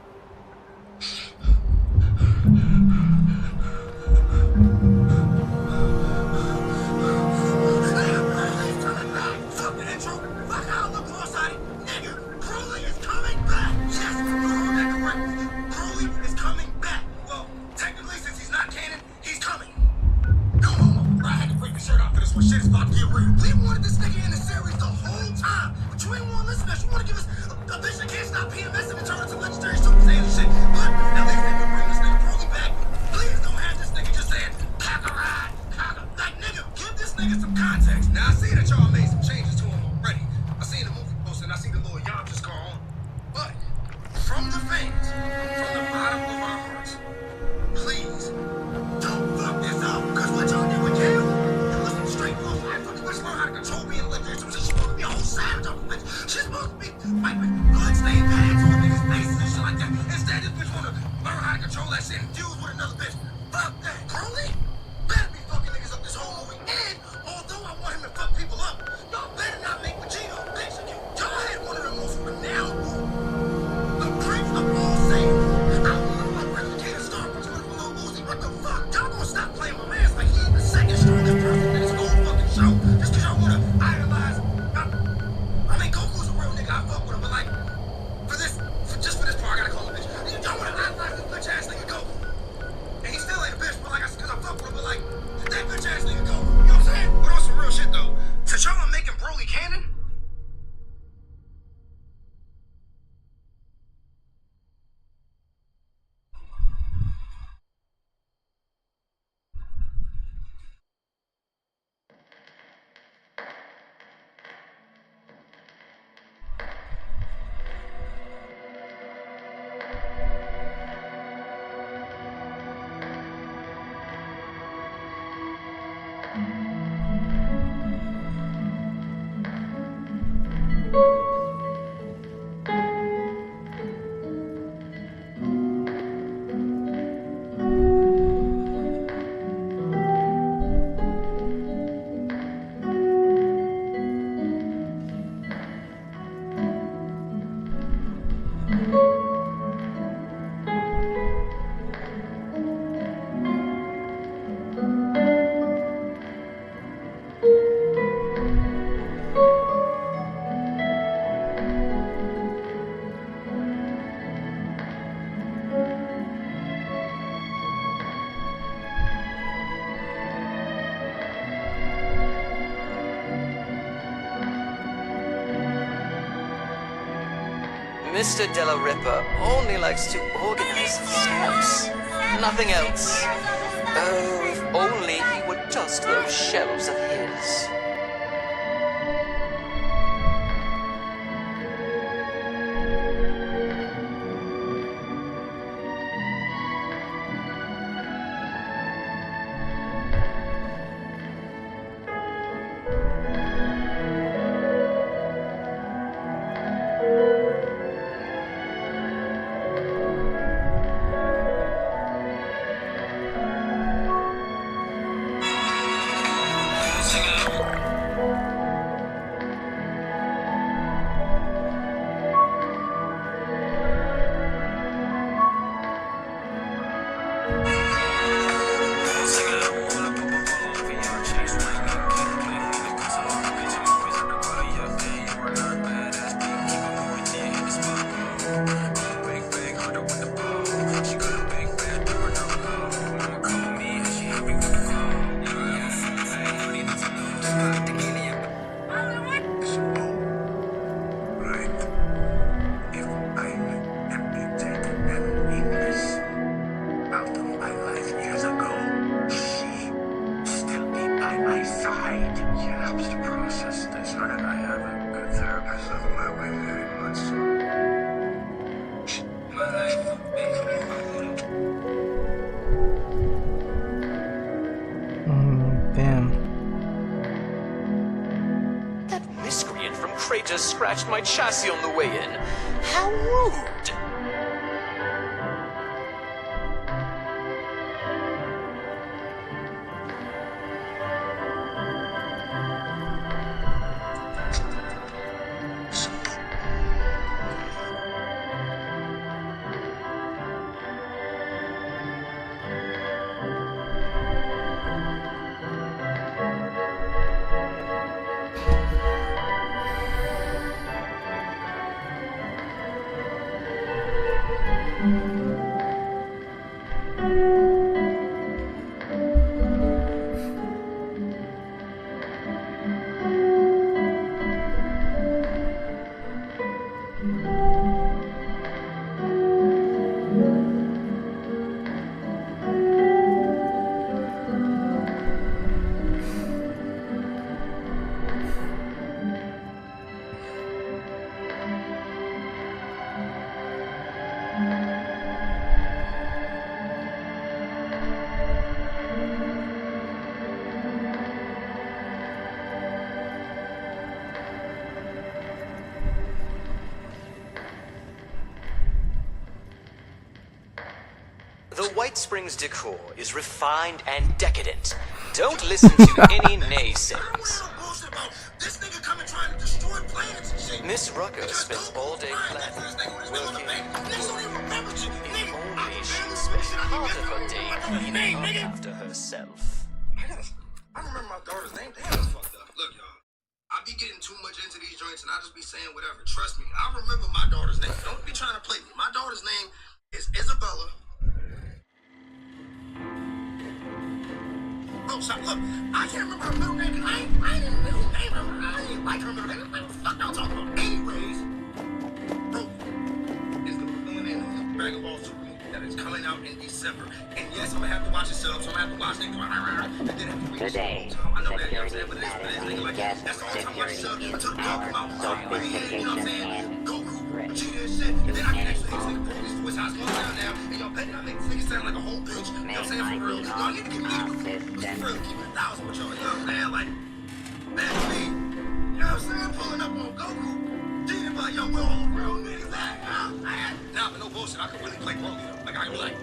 Fuck the intro. Fuck how I look cross-eyed. Nigga, Broly is coming back. Yes, you heard that correctly. Broly is coming back. Well, technically, since he's not canon, he's coming. No homo. I had to break the shirt off for this one. Shit is about to get real. We wanted this nigga in the series the whole time. But you ain't want to listen to us. You want to give us a bitch that can't stop PMSing and turn into legendary Super Saiyan and shit. But at least they can bring this nigga Broly back. Please don't have this nigga just saying, Kakarot, Kakarot. Like, nigga, give this nigga some context. Now, I see that y'all made some changes to him already. I seen the movie poster and I see the little Yamcha scar on. But from the fans, from the bottom of our hearts, please don't fuck this up. Because what y'all did with Kale, you listen straight off. I fucking bitch learn how to control being electric. She's supposed to be a whole savage of a bitch. She's supposed to be wiping blood-stained pads on niggas' faces and shit like that. Instead, this bitch wanna learn how to control that shit and fuse with another bitch. Fuck that. Broly? Mr. Della Ripper only likes to organize shelves. Nothing else. Oh, if only he would dust those shelves of his. Just scratched my chassis on the way in. How rude! The White Springs decor is refined and decadent. Don't listen to any naysayers. Miss Rucker spends all day planning, working. If only she spent part of her day cleaning up after herself. I remember my daughter's name. Damn, that's fucked up. Look, y'all. I be getting too much into these joints and I just be saying whatever. Trust me, I remember my daughter's name. Don't be trying to play me. My daughter's name is Isabella. Oh, so look, I can't remember her middle name. I ain't in the middle name. I ain't like her middle name. What the fuck y'all talking about? Anyways, bro, is the villain in the Dragon Ball Super movie that is coming out in December. And yes, I'm gonna have to watch it so I'm gonna have to watch it. And then have to read Today, it. I know that, you know what I'm saying? But security it's like, guest that's the only time I watch security it. is Until our Goku out, my head, you know what I'm saying? and Goku, Vegeta and shit. And then I can actually explain the police to his house going down now. And y'all bet I make this nigga sound like a whole bitch. You know what I'm saying? For real. Y'all need to give me for real, keep it 1,000 with y'all. You know what I'm saying? Like, man, me. You know what I'm saying? Pulling up on Goku. Thinking about, yo, where all the real niggas at? You know what I'm saying? Nah, but no bullshit. I could really play Broly. Like, I could be like,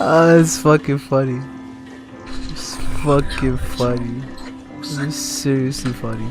Oh, it's fucking funny. It's fucking funny. It's seriously funny.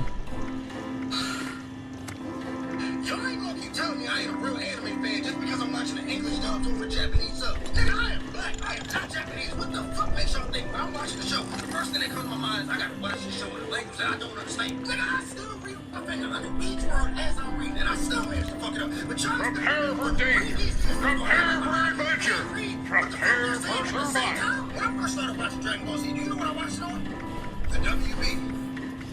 Y'all ain't gonna keep telling me I ain't a real anime fan just because I'm watching the English dubs over Japanese subs. Nigga, I am black. I am not Japanese. What the fuck makes y'all think when I'm watching the show? The first thing that comes to my mind is I gotta watch the show in a language that I don't understand. Nigga, I still read my finger under each word as I'm reading, and I still manage to fuck it up. But y'all Prepare for danger. Prepare for adventure. Prepare for survival. first started watching Dragon Ball Z, do you know what I watched it on? The WB.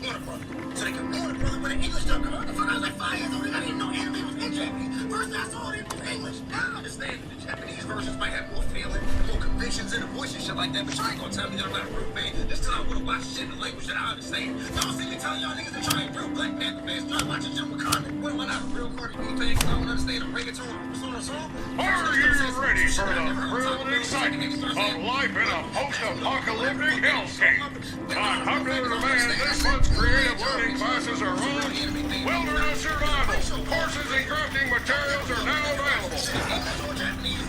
Warner Brother. So they could Warner Brother with an English dub come out. The fuck, I was like 5 years old and I didn't know anime was in Japanese. First I saw it in English. Now I understand the Japanese versions might have more feeling, more convictions in the voice and shit like that, but y'all ain't gonna tell me that I'm not a real fan. Just till I wanna watch shit in the language that I understand. Y'all see me telling y'all niggas to try and real Black Panther fans, try watching Jim Wakanda. What am I not a real Cardi B fan? I don't understand the reggaeton. What's on the song? Are you ready for the thrill and excitement of life in a post-apocalyptic hellscape? On popular demand, this month's creative learning classes are on. Wilderness survival. Courses and crafting materials are now available.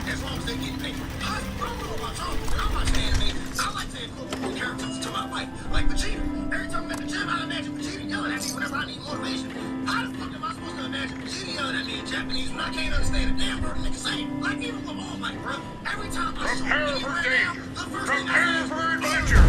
As long as they get paid. I don't know about y'all, but I watch anime. I like to incorporate characters to my life. Like Vegeta. Every time I'm at the gym, I imagine Vegeta yelling at me whenever I need motivation. How the fuck am I supposed to imagine Vegeta yelling at me in Japanese when I can't understand a damn word a nigga saying? Like even with All Might, bro. Every time I prepare for danger. Prepare for adventure.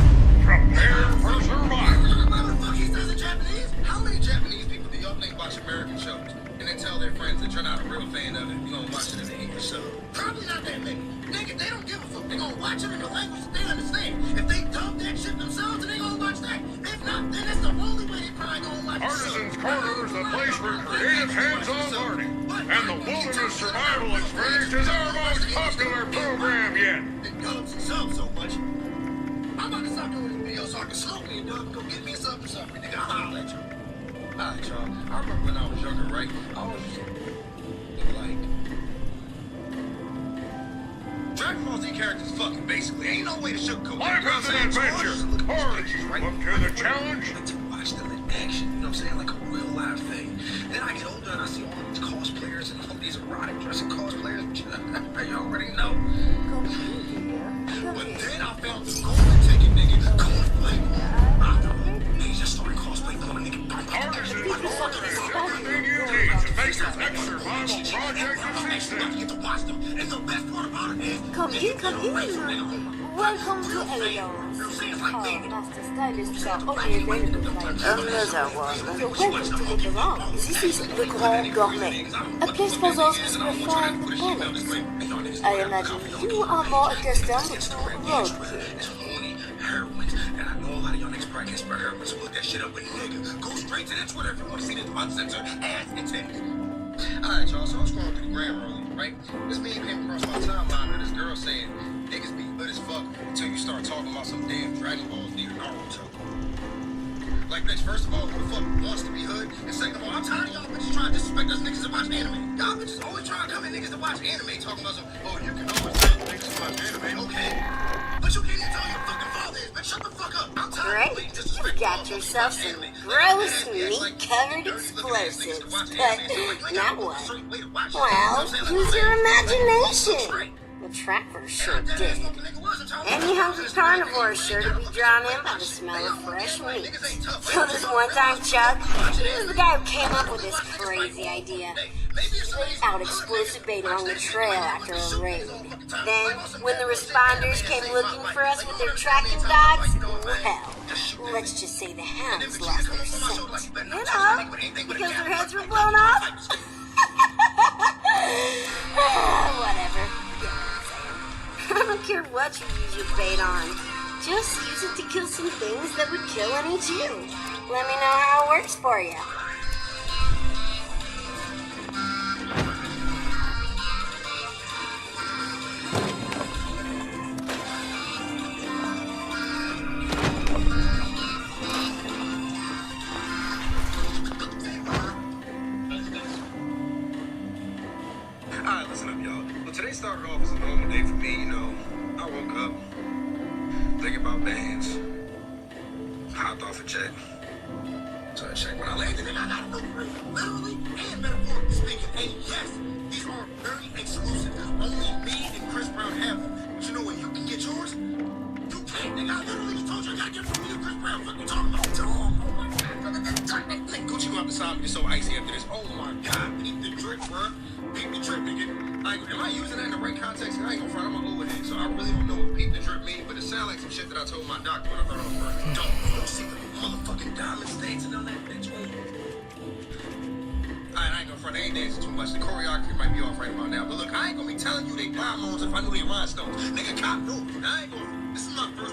Prepare for survival. What the fuck he says in Japanese? How many Japanese people do y'all think watch American shows and then tell their friends that you're not a real fan of it? You gonna watch it in the English show? Probably not that many. Nigga, they don't give a fuck. They gonna watch it in the language that they understand. If they dub that shit themselves, then they gonna watch that. If not, then that's the only way they probably gonna watch it. Artisans Corner is the place for creative hands-on learning, and the Wilderness Survival Experience is our most popular program yet. They dubs and subs so much. I'm about to stop doing these videos so I can smoke me a dub and go get me a sub or something. Nigga, I'll holler at you. Alright, y'all. I remember when I was younger, right? I always used to like Dragon Ball Z characters fucking basically. Ain't no way to sugarcoat. Life is an adventure. Courage. Look to the challenge. I like to watch them in action. You know what I'm saying? Like a real live thing. Then I get older and I see all these cosplayers and all these erotic dressing cosplayers. You already know. But then I found the golden ticket, nigga. Cosplay. They just started cosplaying on a nigga. Artisans Corner is everything you need to make your next survival project a success. And the best part about it is, Come in. Welcome to Eidons. Our master stylists are only available by another one. You're welcome to look around. This is the Grand Gourmet, a place for those who prefer the balance. I imagine you are more accustomed to roadkill. Heroines, and I know a lot of y'all niggas probably can't spell heroines, so look that shit up with nigga. Go straight to that Twitter if you want to see this uncensored ass and titties. Alright, y'all, so I was scrolling through the gram earlier, right? This meme came across my timeline of this girl saying niggas be good as fuck until you start talking about some damn Dragon Ball Z or Naruto. Like, bitch, first of all, who the fuck wants to be hood? And second of all, I'm tired of y'all bitches trying to disrespect us niggas that watch anime. Y'all bitches always trying to come at niggas that watch anime talking about some, oh, you can always tell niggas that watch anime, okay. But you can't even tell your fucking father is, bitch, shut the fuck up. I'm tired of being disrespectful. You got yourself some gross meat-covered explosives, but now what? Well, use your imagination. The trapper sure did. Any hungry carnivore is sure to be drawn in by the smell of fresh meat. So this one time, Chuck, he was the guy who came up with this crazy idea. He laid out explosive bait along the trail after a raid. Then, when the responders came looking for us with their tracking dogs, well, let's just say the hounds lost their scent. You know, because their heads were blown off. Whatever. I don't care what you use your bait on. Just use it to kill some things that would kill any Jew. Let me know how it works for you. Alright, listen up, y'all. Well, today started off as a normal day for me, you know. I woke up, thinking about bands, hopped off a jet. So I checked when I landed, and I got no break. Literally and metaphorically speaking. And yes, these are very exclusive. Only me and Chris Brown have them. But you know when you can get yours? You can't, nigga. I literally just told you I gotta get from me to Chris Brown. What you talking about? Oh my God. Gucci go out the side and get so icy after this. Oh my God. Peep the drip, bro. Peep the drip, nigga. Am I using that in the right context? I ain't gonna front, I'm an overhead, so I really don't know what peep the drip means, but it sounds like some shit that I told my doctor when I thought I was first. Don't see the motherfucking diamond stains and all that bitch. I ain't gonna front, they ain't dancing too much. The choreography might be off right about now, but look, I ain't gonna be telling you they diamonds if I knew they rhinestones. Nigga, cop knew. I ain't gonna. This is my first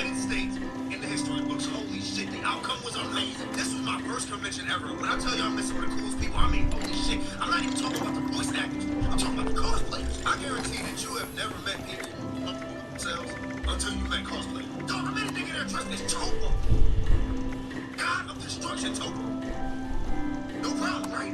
United States in the history books. Holy shit, the outcome was amazing. This was my first convention ever. When I tell you I'm messing with the coolest people, I mean, holy shit. I'm not even talking about the voice actors. I'm talking about the cosplayers. I guarantee that you have never met people themselves until you met cosplay. Dog, I met a nigga there dressed as Topo. God of Destruction Topo. No problem, right?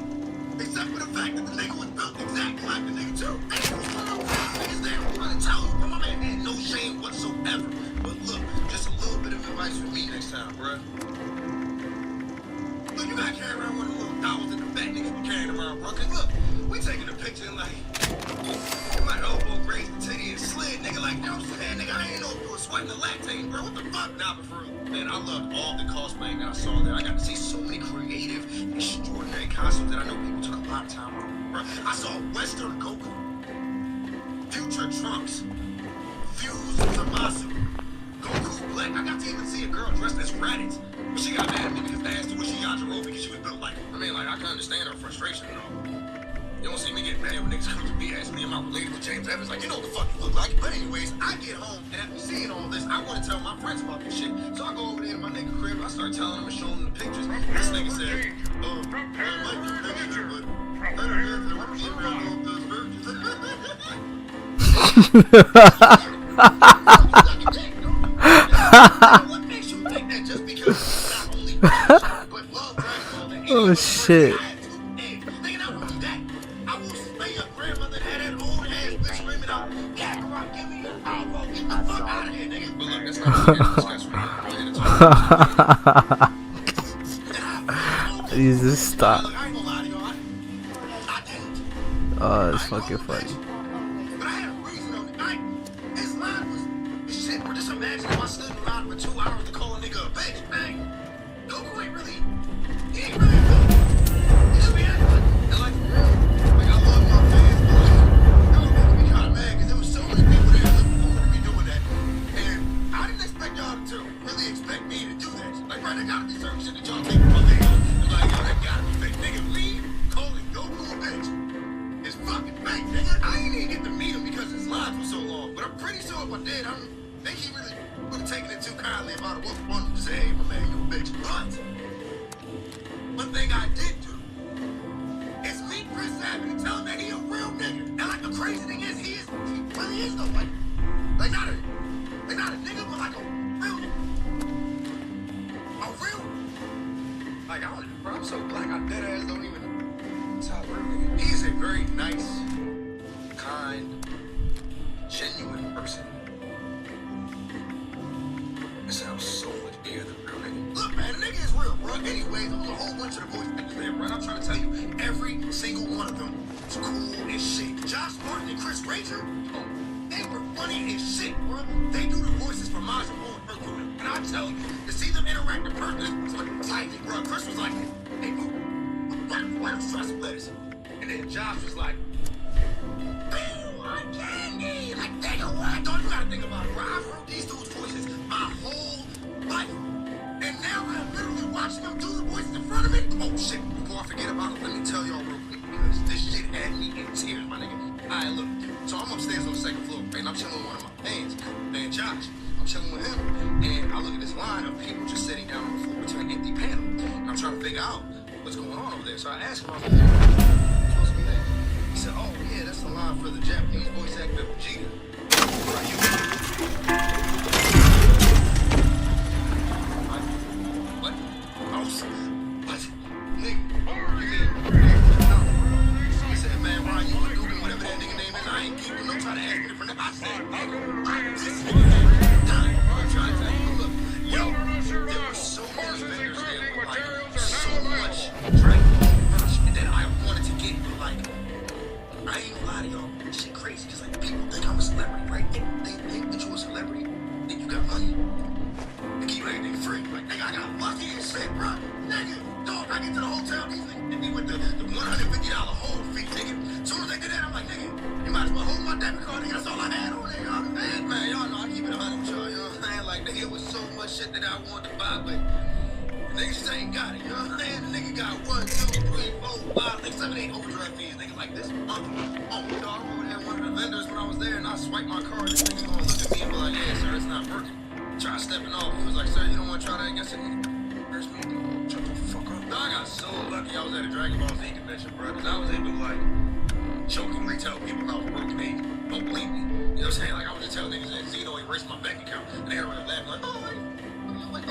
Except for the fact that the nigga was built exactly like the nigga too. And there was one of those niggas there. I'm trying to tell you, bro, my man had no shame whatsoever. But look, just a little bit of advice for me next time, bruh. Look, you gotta carry around one of the little dolls that the fat niggas be carrying around, bro. Cause look, we taking a picture and like, my elbow grazed the titty and slid, nigga, like, you know what I'm saying? Nigga, I ain't know if you were sweating or lactating, bro. What the fuck? Nah, but for real. Man, I loved all the cosplaying that I saw there. I got to see so many creative, extraordinary costumes that I know people took a lot of time on, bro. I saw Western Goku, Future Trunks, Fuse Zamasu, Goku Black. I got to even see a girl dressed as Raditz. But she got mad at me because they asked her was she Yajirobe because she was built like, I mean, like, I can understand her frustration and all. You don't see me get mad when niggas come to me asking me am I related to James Evans. Like, you know what the fuck you look like. But anyways, I get home and after seeing all this, I want to tell my friends about this shit. So I go over there to my nigga crib. I start telling them and showing them the pictures. This nigga said, might be a picture, but better here than what you real old those virgins. What makes you think that just because it's not only but love Dragon Ball and Oh shit. Jesus, stop. Oh, it's fucking funny. But I had a reason on the night. His line was, shit, bro, just imagine if I stood in line for 2 hours to call a nigga a bitch, man. Goku ain't really, he ain't really good. He just be acting like, and like, like, I love my fans, but like, that was making me kind of mad, because there was so many people there looking forward to me doing that. And I didn't expect y'all to really expect me to do that. Like, right, there gotta be certain shit that y'all take from my video. And like, yo, that gotta be fake. Nigga, Lee calling Goku a bitch. It's fucking fake, nigga. I ain't even get to meet him because his lines were so long. But I'm pretty sure if I did, I don't think he really would have taken it too kindly about it. What one to say, hey, my man, you a bitch. But one thing I did do is meet Chris Saban and tell him that he a real nigga. And like the crazy thing is, he really is though. Like not a nigga, but like a real nigga. A real, like I don't even, bro, I'm so black, I dead ass don't even. He's a very nice, kind, genuine person. It sounds so much bigger than real nigga. Look, man, the nigga is real, bro. Anyways, there was a whole bunch of the voice actors there, bro. I'm trying to tell you, every single one of them was cool as shit. Josh Martin and Chris Ranger, oh, they were funny as shit, bro. They do the voices for Majin Buu and Hercules. And I tell you, to see them interact in person, it's like exciting, bro. Chris was like, hey, boo. Why don't you try some lettuce? And then Josh was like, "Boo, I'm candy!" Like, nigga, what? Don't you gotta think about it, bro. I've heard these dudes' voices my whole life. And now I'm literally watching them do the voices in front of me. Oh, shit. Before I forget about it, let me tell y'all real quick, because this shit had me in tears, my nigga. Alright, look. So I'm upstairs on the second floor, and I'm chilling with one of my fans, named Josh. I'm chilling with him, and I look at this line of people just sitting down on the floor between an empty panel. And I'm trying to figure out what's going on over there. So I asked him, I was like, what's supposed to be there? He said, oh, yeah, that's the line for the Japanese voice actor, Vegeta. What? Oh, what? Nigga, you mean? He said, man, Ryan, you want to do whatever that nigga name is? I ain't keeping no trying to ask me to print it. I said, nigga, this nigga had time. I'm trying to tell you, look, yo, there were so many vendors there with like so much Dragon Ball merch, and then I wanted to get, but like, I ain't gonna lie to y'all, this shit crazy, because like people think I'm a celebrity, right? They think that you're a celebrity, that you got money, they keep everything free. Like, nigga, I got lucky and shit, bro. Nigga, dog, I get to the hotel, these niggas hit me with the $150 hold fee, nigga. As soon as they did that, I'm like, nigga, you might as well hold my debit card, nigga. That's all I had on there, man, y'all know I keep it 100 with y'all, you know what I'm saying? Like, nigga, it was so much shit that I wanted to buy, but the nigga just ain't got it, you know what I'm saying? The nigga got 1, 2, 3, 4, 5, 6, 7, 8 overdraft fees, nigga, like this month. Oh, dog, I'm over there, one of the vendors when I was there, and I swiped my card, this nigga gonna look at me and be like, yeah, sir, it's not working. Try stepping off. He was like, sir, you don't want to try that against it? Where's me? Shut the fuck up. I got so lucky I was at a Dragon Ball Z convention, bro, because I was able to, like, jokingly tell people I was broke, they don't believe me. You know what I'm saying? Like, I was just telling niggas that Zeno erased my bank account, and they were laughing, like, oh, like,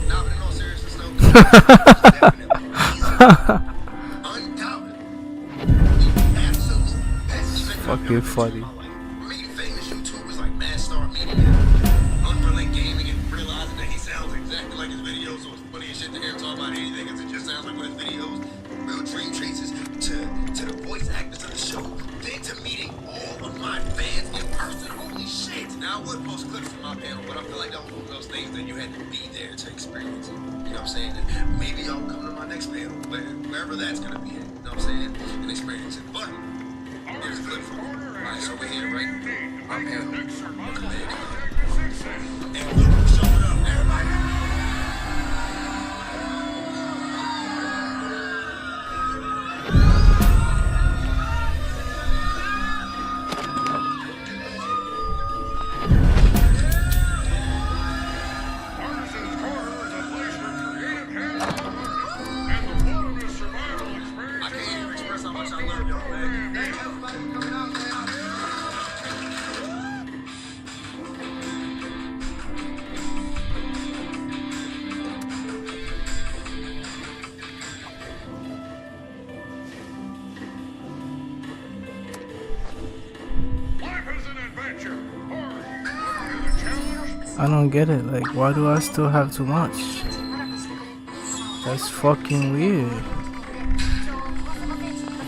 nah, but in all seriousness, no. Fucking funny. Meeting famous YouTubers like Madstar Media, Unreal Gaming, and realizing that he sounds exactly like his videos, so it's funny as shit to hear him talk about anything, because it just sounds like one of his videos. Real Dream Chasers, to the voice actors of the show, then to meeting all of my fans in person. Holy shit! Now I would post clips from my panel, but I feel like that was one of those things that you had to be there to experience it. You know what I'm saying? And maybe y'all will come to my next panel, wherever that's gonna be at. You know what I'm saying? And experience it. But here's a clip from it. Alright, so we're here, right? Our panel. Look at that. And look who's showing up. Everybody! I don't get it. Like, why do I still have to watch? That's fucking weird.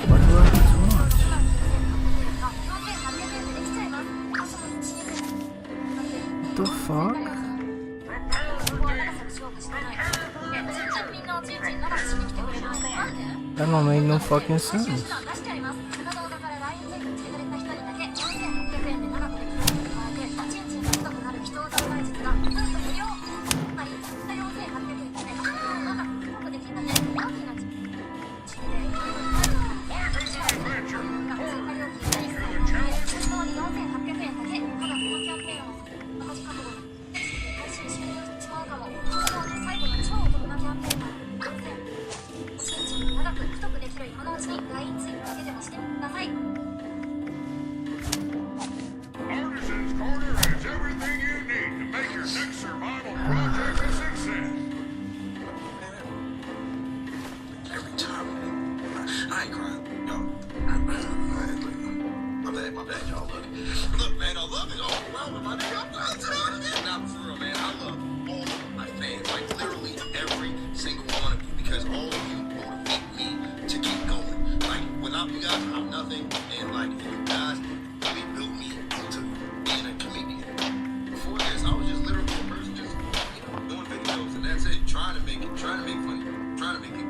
Why do I have to watch? What the fuck? That don't make no fucking sense. Artisan's Corner has everything you need to make your next survival project a success. Every time. I ain't crying. Yo. My bad, y'all. Look, man, I love it. Overwhelming, my nigga. Nah, for real, man. I love all of my fans. Like, literally every single one of you. Because all of you motivate me to keep going. Like, without you guys, I'm nothing. And, like, you guys really built me to being a comedian. Before this, I was just literally a person just, doing videos. And that's it. Trying to make funny. Trying to make it.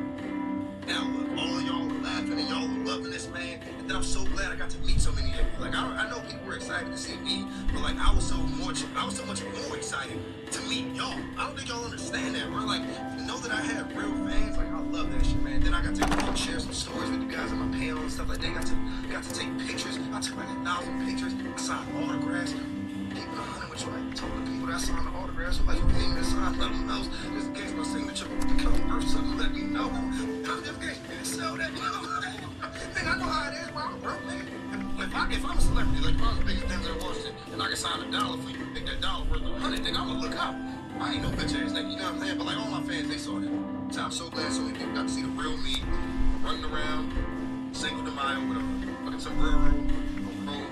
Now, look, all of y'all are laughing and y'all are loving this, man. And then I'm so glad I got to meet so many of you. Like, I know people were excited to see me, but like, I was so much more excited to meet y'all. I don't think y'all understand that. We're like, to know that I have real fans, like, I love that shit, man. Then I got to share some stories with you guys on my panel and stuff like that. Got to take pictures. I took like 1,000 pictures. I signed autographs. Keep it 100 with you. I told the people that signed the autographs, like, you need me to sign, let them know. Just in case my signature becomes worth something, let me know. Just in case you sell that. Man, I know how it is, bro. I'm broke, man. If I'm a celebrity, like if I'm the biggest Denzel Washington, and I can sign $1 for you, make that dollar worth 100, then I'm gonna look out. I ain't no bitch ass nigga, you know what I'm saying? But like all my fans, they saw that. So I'm so glad so many people got to see the real me, running around, Cinco de Mayo with a fucking sombrero, a robe,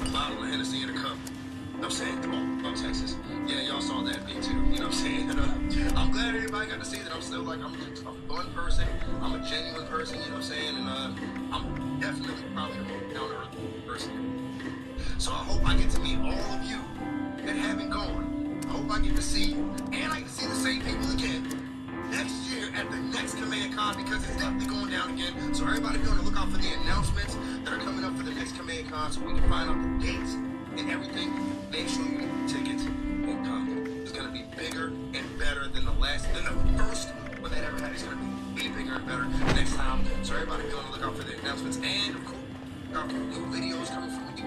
a bottle of Hennessy in a cup. You know what I'm saying? Come on, Texas. Yeah, y'all saw that me too. You know what I'm saying? And, I'm glad everybody got to see that I'm still like, I'm just a fun person. I'm a genuine person, you know what I'm saying? And I'm definitely probably the most down-to-earth person. So I hope I get to meet all of you that haven't gone. I hope I get to see you. And I get to see the same people again next year at the next Command Con, because it's definitely going down again. So everybody be on the lookout for the announcements that are coming up for the next Command Con, so we can find out the dates and everything. Make sure you get tickets and come. It's gonna be bigger and better than the first one that ever had. It's gonna be bigger and better next time. So everybody be on the lookout for the announcements, and of course, new videos coming from me.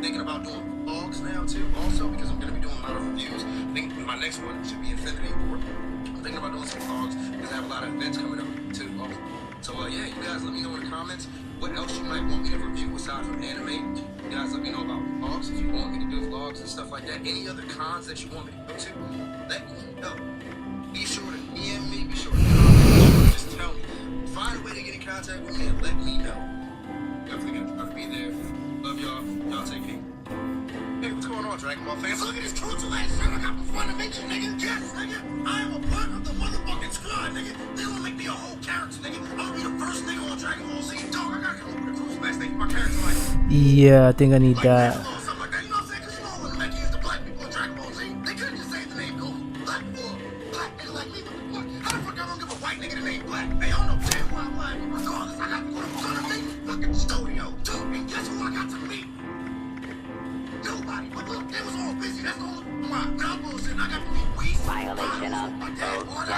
Thinking about doing vlogs now too, also because I'm gonna be doing a lot of reviews. I think my next one should be Infinity War. I'm thinking about doing some vlogs because I have a lot of events coming up too. Also. So yeah, you guys let me know in the comments what else you might want me to review aside from anime. You guys let me know about vlogs if you want me to do vlogs and stuff like that. Any other cons that you want me to go to, let me know. Be sure to DM me, be sure to comment, just tell me. Find a way to get in contact with me and let me know. Definitely gonna try to be there. Love y'all. Y'all take care. Hey, what's going on, Dragon Ball fans? Look at this crucial ass shirt I got from Funimation, nigga. Yes, nigga. I am a part of the motherfucking squad, nigga. They gonna make me a whole character, nigga. I'm gonna be the first nigga on Dragon Ball Z. Dog, I gotta come up with a crucial ass thing for my character, like. Yeah, I think I need that. Something like that, you know what I'm saying? Because you know when they use the black people in Dragon Ball Z, they couldn't just say the name Goku. Black people, black nigga like me, what the fuck? How the fuck y'all gonna give a white nigga the name black? Hey, I don't know damn why I'm black. Regardless, I got to go to Funimation fucking studio, dude. And guess who I got to meet? Nobody. But look, they was all busy. That's the only why. Now bullshit. I got to meet Whis. Violation of hotel policy.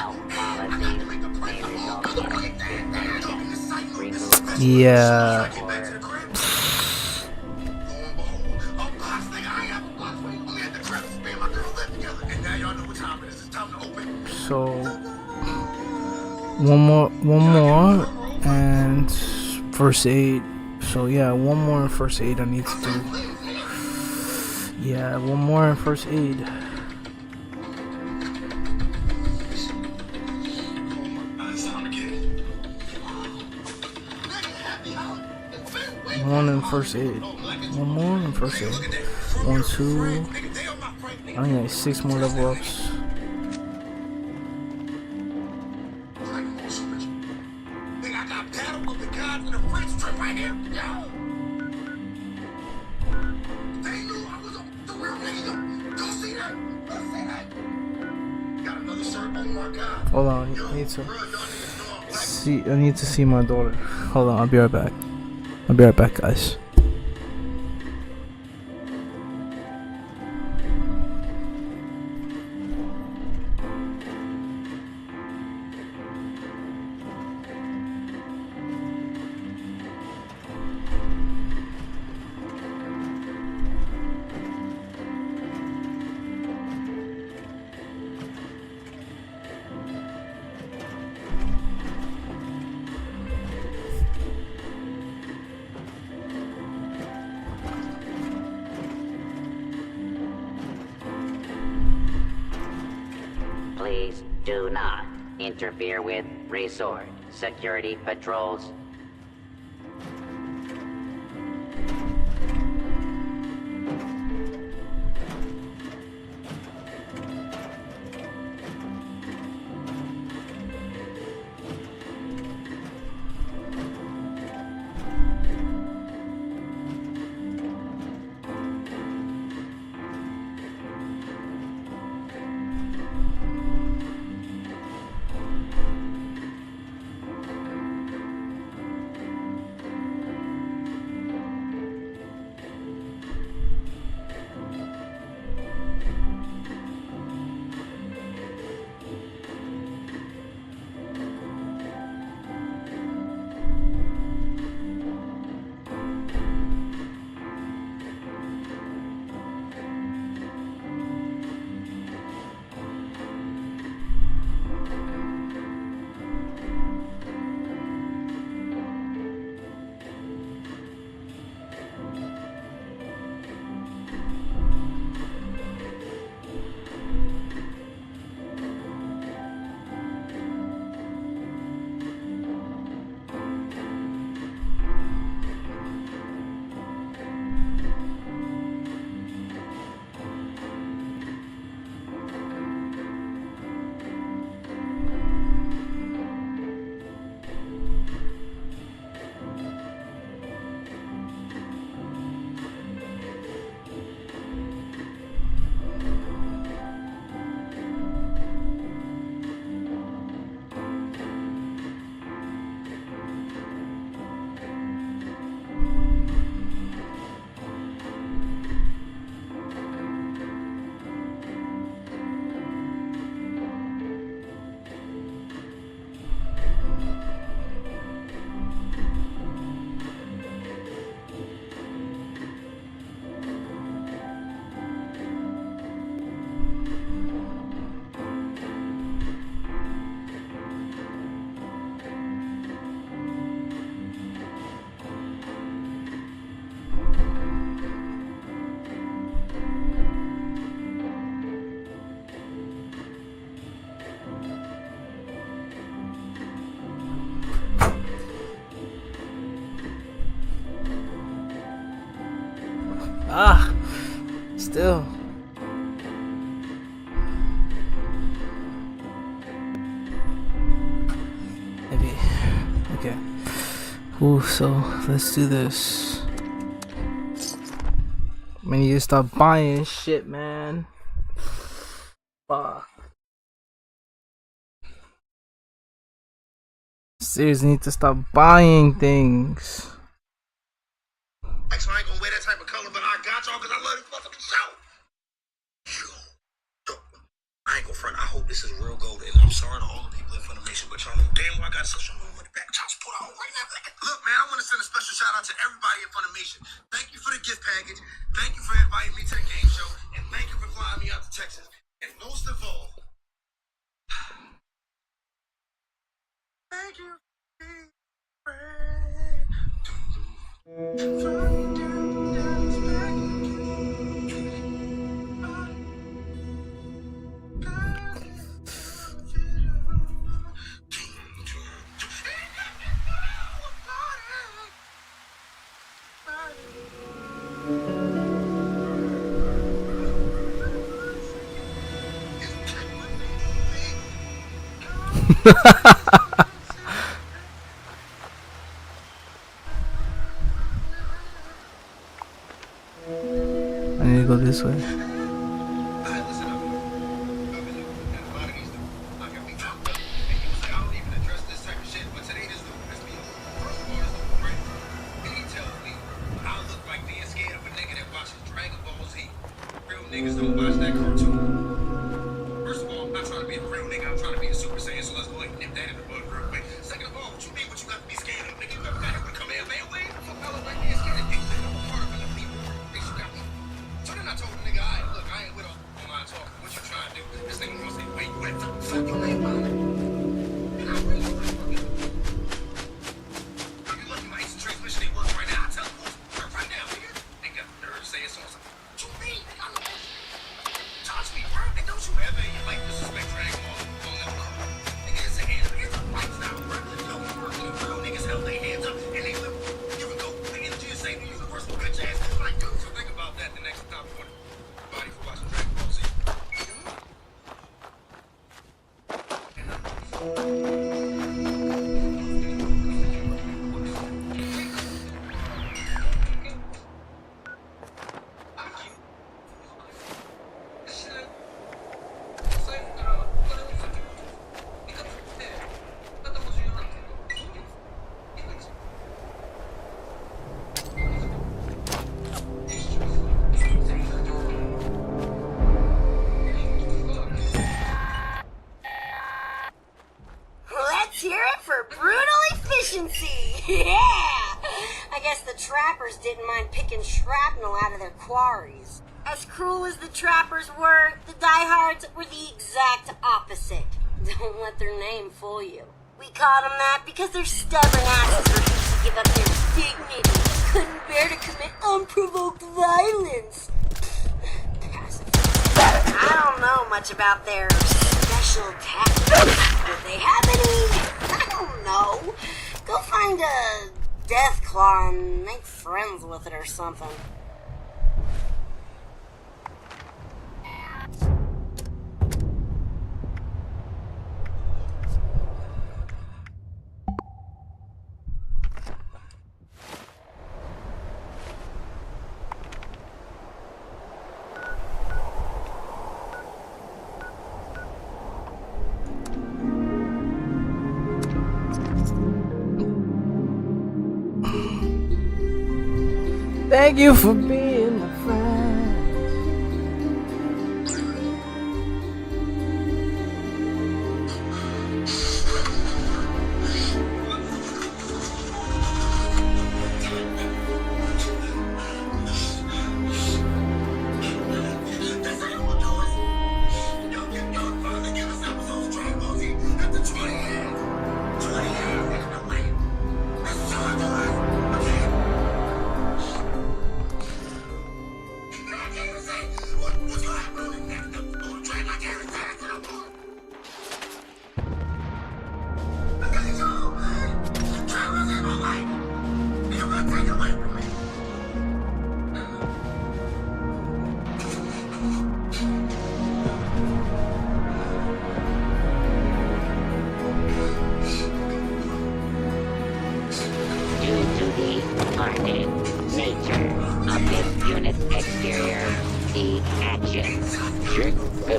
Yeah. So one more and first aid. So yeah, one more and first aid I need to do. Yeah, one more and first aid. One and first aid. One more and first aid. 1, 2. I need 6 more level ups. Hold on, I need to see my daughter. Hold on, I'll be right back. I'll be right back, guys. Please do not interfere with resort security patrols. Still. Maybe. Okay. Ooh, so let's do this. I need to stop buying shit, man. Fuck. Seriously, need to stop buying things. So I ain't gonna wear that type of color, but I got y'all because I love this motherfucking show. Yo, I ain't gonna front. I hope this is real gold. And I'm sorry to all the people at Funimation, but y'all know damn well I got such a money back. Y'all just put on right now. Look, man, I want to send a special shout out to everybody at Funimation. Thank you for the gift package. Thank you for inviting me to the game show. And thank you for flying me out to Texas. And most of all, thank you. I need to go this way. Niggas don't watch that cartoon. First of all, I'm not trying to be a real nigga. I'm trying to be a Super Saiyan, so let's go ahead and nip that in the bud real quick. Second of all, what you mean what you got to be scared of? Nigga, you ever got hit with a command man wave? Fuck, I look like being scared of you. I'm a part of the people. You got me. So then I told the nigga, all right, look, I ain't with all online talking. What you trying to do? This nigga gonna say, wait, what the fuck you ain't mine? And I really like fucking. If you look at my instant transmission, it works right now. I tell the folks, work right now, nigga. Ain't got the nerve to say it, so I was like, what you mean, nigga? I know that. Touch me, bro. And don't you ever in your life disrespect Dragon Ball. Don't ever come. Nigga, it's a hand. It's a lifestyle, bro. No, real niggas held their hands up and they live. You can go the energy of Satan, universal bitch ass. Like, dude, so think about that the next time you want body for watching Dragon Ball Z. Let's hear it for brutal efficiency! Yeah! I guess the trappers didn't mind picking shrapnel out of their quarries. As cruel as the trappers were, the diehards were the exact opposite. Don't let their name fool you. We called them that because their stubborn asses refused to give up their dignity, couldn't bear to commit unprovoked violence. I don't know much about their special tactics. Did they have any? I don't know. Go find a death claw and make friends with it or something. Thank you for being my friend.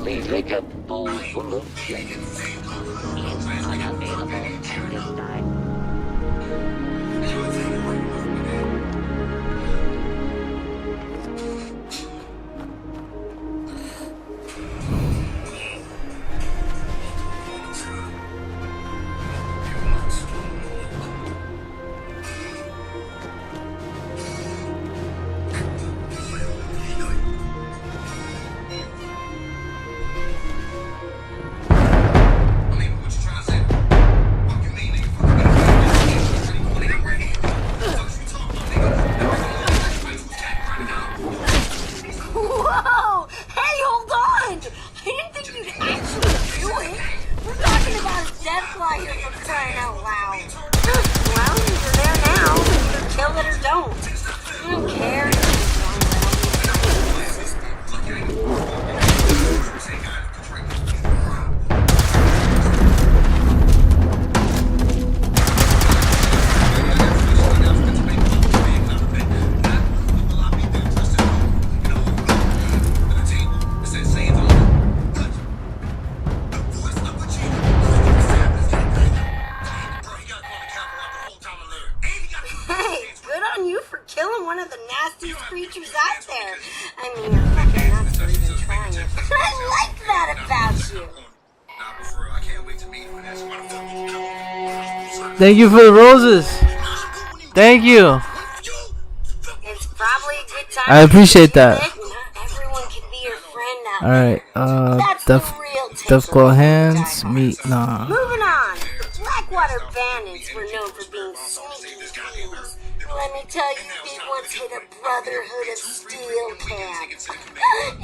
Unavailable solution is unavailable at this time. Whoa! Hey, hold on! I didn't think you'd actually do it. We're talking about a death flyer for crying out loud. Well, you're there now. Either kill it or don't. I don't care. Hey, good on you for killing one of the nastiest creatures out there. I mean, you're fucking nuts for even trying it. I like that about you. Thank you for the roses. Thank you. It's probably a good time. I appreciate that. Not everyone can be your friend now. Alright, Deathclaw hands, meat, nah. Moving on. The Blackwater Bandits were known for being sneaky thieves. Let me tell you, they once hit a Brotherhood of Steel camp.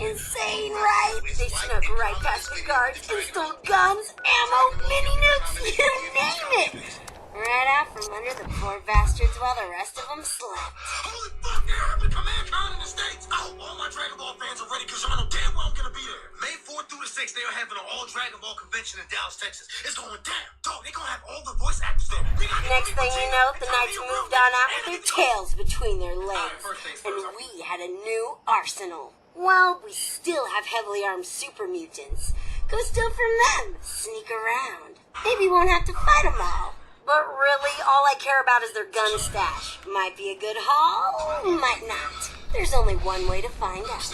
Insane, right? They snuck right past the guards and stole guns, ammo, mini nukes, you name it. Right out from under the poor bastards while the rest of them slept. Holy fuck, there have been command con in the States. Oh, all my Dragon Ball fans are ready because y'all know damn well I'm gonna be there. May 4th through the 6th, they are having an all Dragon Ball convention in Dallas, Texas. It's going down. Dog, they gonna have all the voice actors there. Next thing you know, the Knights moved on out with their tails between their legs. And we had a new arsenal. Well, we still have heavily armed super mutants. Go steal from them. Sneak around. Maybe we won't have to fight them all. But really, all I care about is their gun stash. Might be a good haul, might not. There's only one way to find out.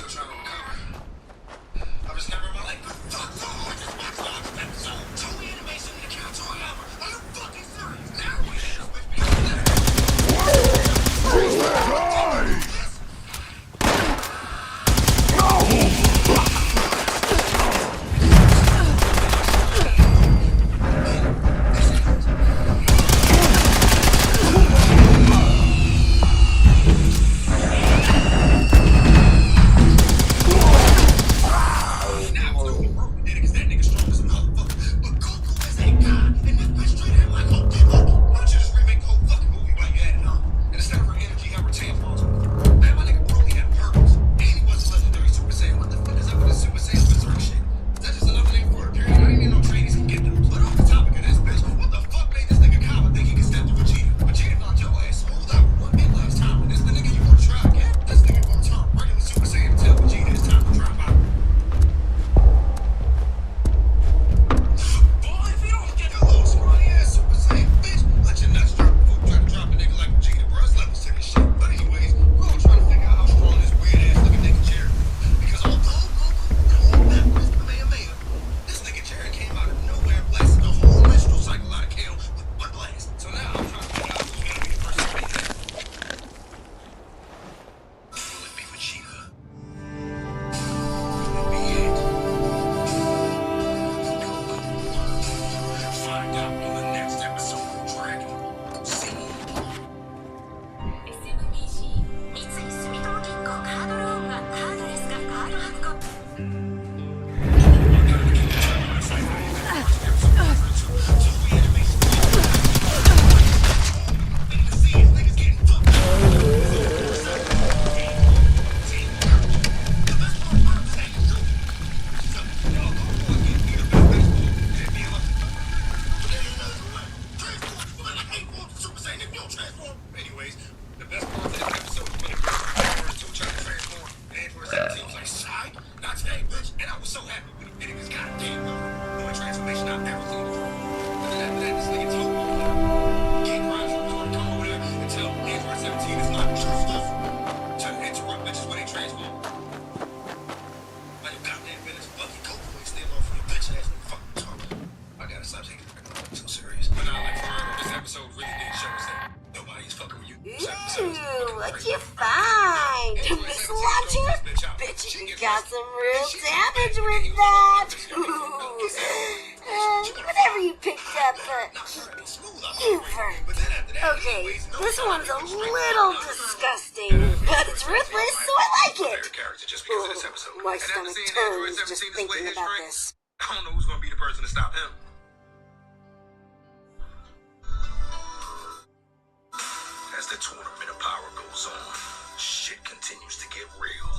get it, because goddamn, no transformation I've never seen before. But then after that, this nigga told me, King Grimes was going to come over there and tell Android 17 is not true stuff. Trying to interrupt bitches when they transform. Like your goddamn business, fucking coke boy, still off for your bitch ass nigga fucking talking. I gotta stop taking it so serious. But nah, like for real, this episode really did show us that nobody's fucking with you. Ooh, what you find? Miss Launcher? Bet you got some real damage with that. Whatever you picked up, keep it. Hoover. Okay, this one's a little disgusting, but it's ruthless, so I like it. Ooh, my stomach turns just thinking about this. I don't know who's gonna be the person to stop him. As the tournament of power goes on, shit continues to get real.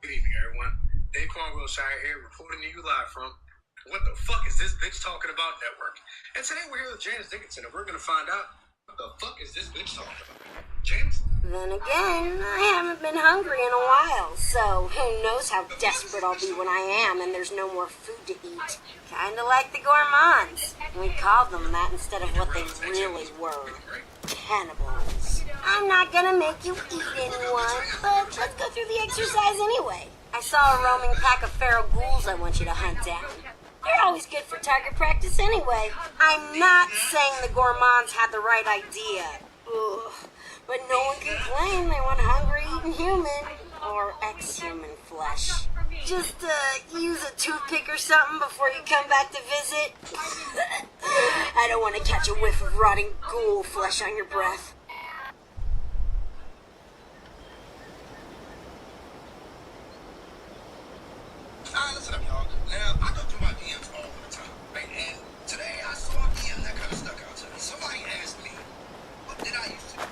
Good evening, everyone. Dave Cornwellshire here, reporting to you live from What the Fuck Is This Bitch Talking About Network. And today we're here with Janice Dickinson, and we're going to find out what the fuck is this bitch talking about. Janice? Then again, I haven't been hungry in a while, so who knows how desperate I'll be when I am and there's no more food to eat. Kinda like the gourmands. We called them that instead of what they really were. Cannibals. I'm not gonna make you eat anyone, but let's go through the exercise anyway. I saw a roaming pack of feral ghouls I want you to hunt down. They're always good for target practice anyway. I'm not saying the gourmands had the right idea. Ugh. But no one can claim they want hungry eating human or ex-human flesh. Just use a toothpick or something before you come back to visit. I don't want to catch a whiff of rotting ghoul flesh on your breath. Alright, listen up, y'all. Now, I go through my DMs all the time, right? And today I saw a DM that kind of stuck out to me. Somebody asked me, what did I used to do?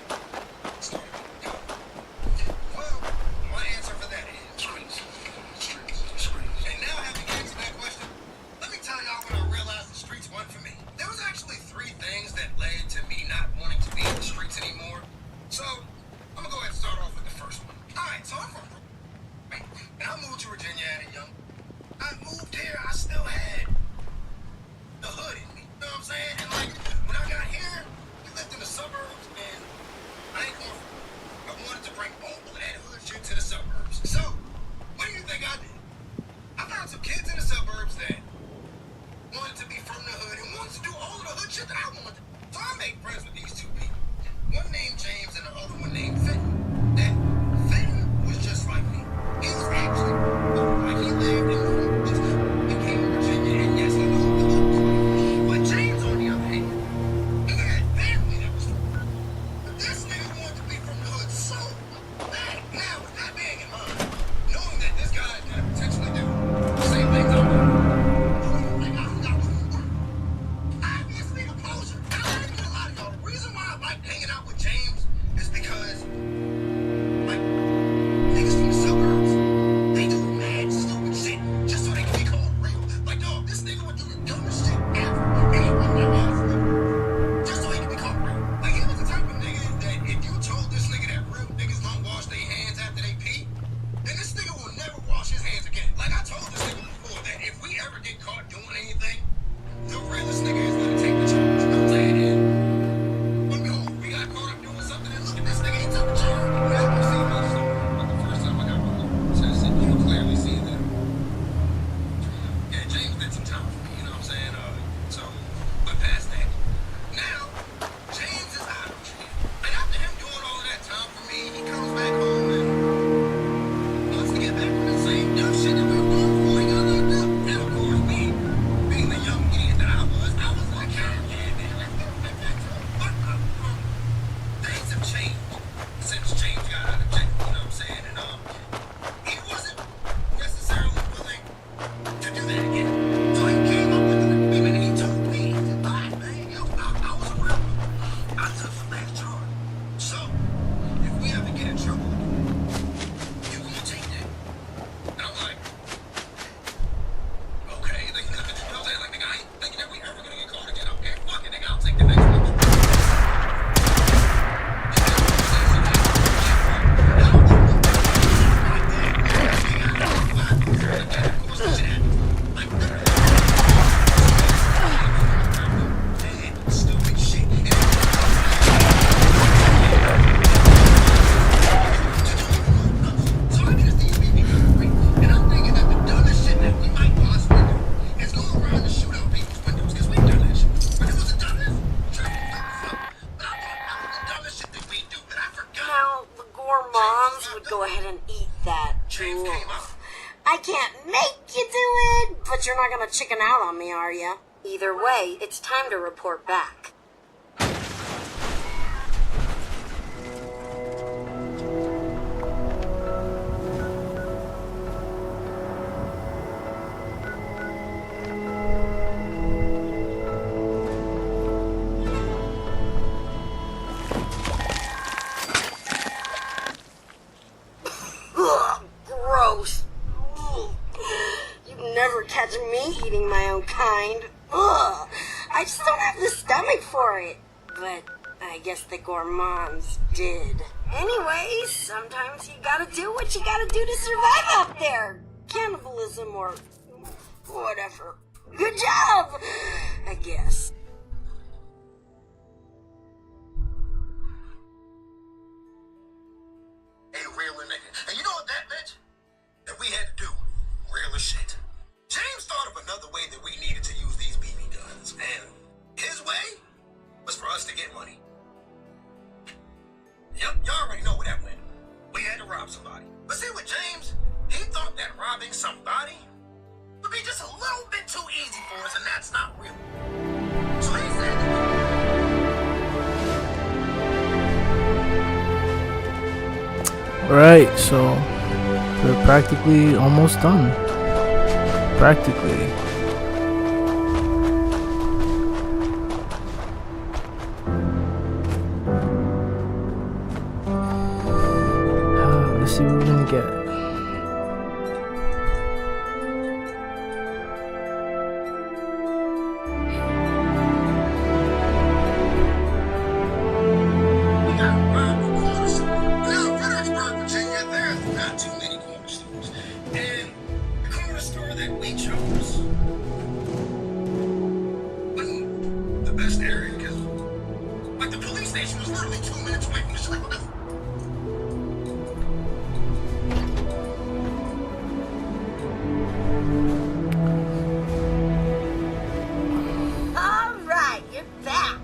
Well, my answer for that is screens. And now having answered that question, let me tell y'all when I realized the streets weren't for me. There was actually 3 things that led to me not wanting to be in the streets anymore. So, I'm gonna go ahead and start off with the first one. Alright, so I'm from Brooklyn, right? And I moved to Virginia at a young. I moved here, I stayed and eat that. Oof. I can't make you do it, but you're not gonna chicken out on me, are you? Either way, it's time to report back. Ugh, gross. Ugh. You'd never catch me eating my own kind. Ugh. I just don't have the stomach for it. But I guess the gourmands did. Anyways, sometimes you gotta do what you gotta do to survive out there. Cannibalism or whatever. Good job, I guess. Hey, realer nigga. And you know what that meant? That we had to do realer shit. James thought of another way that we needed to use these BB guns, and his way was for us to get money. Yep, y'all already know where that went. We had to rob somebody. But see, with James, he thought that robbing somebody would be just a little bit too easy for us, and that's not real. So he said Right, so we're practically almost done. Practically. Let's see what we're gonna get. Alright, you're back.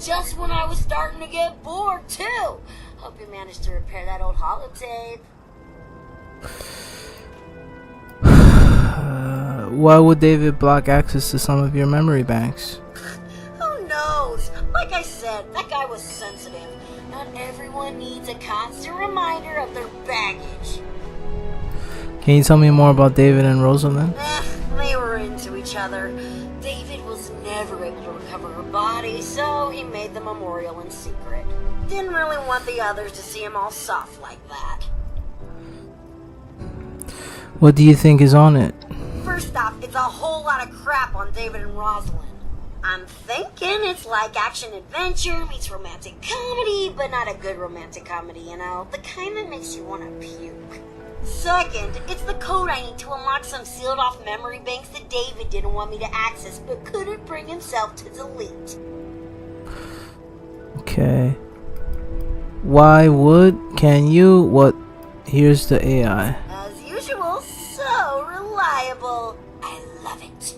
Just when I was starting to get bored, too. Hope you managed to repair that old holotape. Why would David block access to some of your memory banks? Who knows? Like I said, that guy was sensitive. Not everyone needs a constant reminder of their baggage. Can you tell me more about David and Rosalind? They were into each other. David was never able to recover her body, so he made the memorial in secret. Didn't really want the others to see him all soft like that. What do you think is on it? First off, it's a whole lot of crap on David and Rosalind. I'm thinking it's like action-adventure meets romantic comedy, but not a good romantic comedy, you know? The kind that makes you want to puke. Second, it's the code I need to unlock some sealed-off memory banks that David didn't want me to access, but couldn't bring himself to delete. Okay. Why would? Can you? What? Here's the AI. As usual, so reliable. I love it.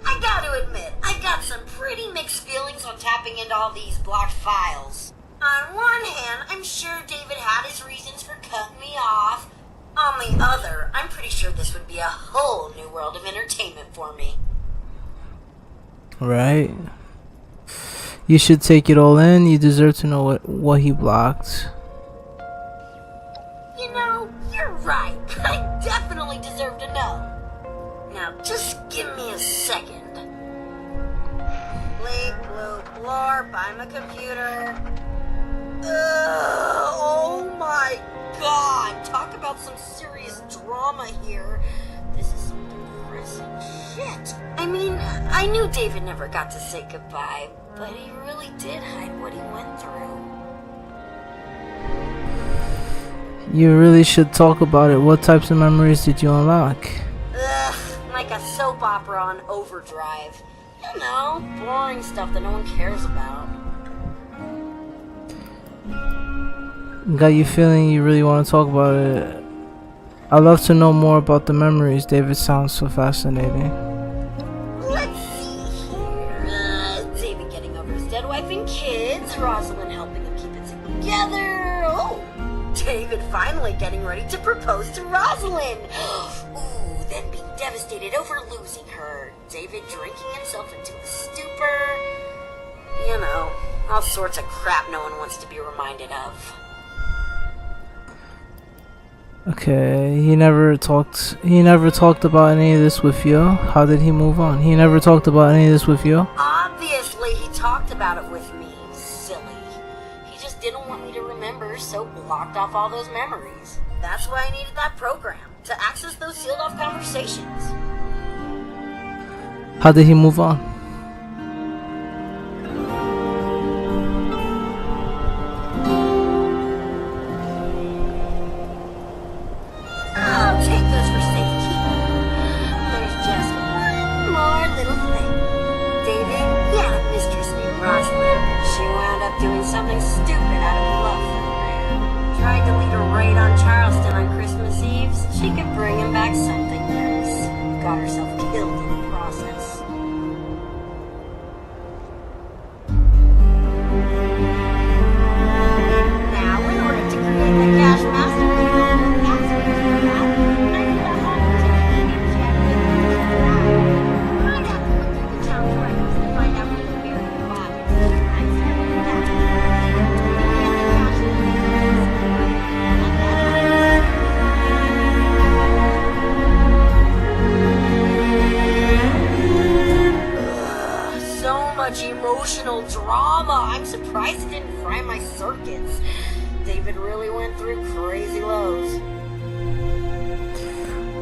I gotta admit, I got some pretty mixed feelings on tapping into all these blocked files. On one hand, I'm sure David had his reasons for cutting me off. On the other, I'm pretty sure this would be a whole new world of entertainment for me. Right. You should take it all in. You deserve to know what he blocked. You know, you're right. I definitely deserve to know. Now, just give me a second. Bleep, bloop, blorp, I'm a computer. Oh my god! Talk about some serious drama here. This is some depressing shit. I mean, I knew David never got to say goodbye, but he really did hide what he went through. You really should talk about it. What types of memories did you unlock? Like a soap opera on overdrive. You know, boring stuff that no one cares about. Got you feeling you really want to talk about it. I'd love to know more about the memories. David sounds so fascinating. Let's see here. David getting over his dead wife and kids. Rosalind helping him keep it together. Oh, David finally finally getting ready to propose to Rosalind. Ooh, then being devastated over losing her. David drinking himself into a stupor. You know, all sorts of crap no one wants to be reminded of. Okay, he never talked about any of this with you. How did he move on? He never talked about any of this with you. Obviously, he talked about it with me. Silly. He just didn't want me to remember, so blocked off all those memories. That's why I needed that program, to access those sealed off conversations. How did he move on? I'll take those for safekeeping. There's just one more little thing. David, he had a mistress named Rosalind. She wound up doing something stupid out of love for the man. Tried to lead a raid on Charleston on Christmas Eve so she could bring him back something nice. Got herself killed in the process. Now, in order to create the cash master key, emotional drama. I'm surprised it didn't fry my circuits. David really went through crazy lows.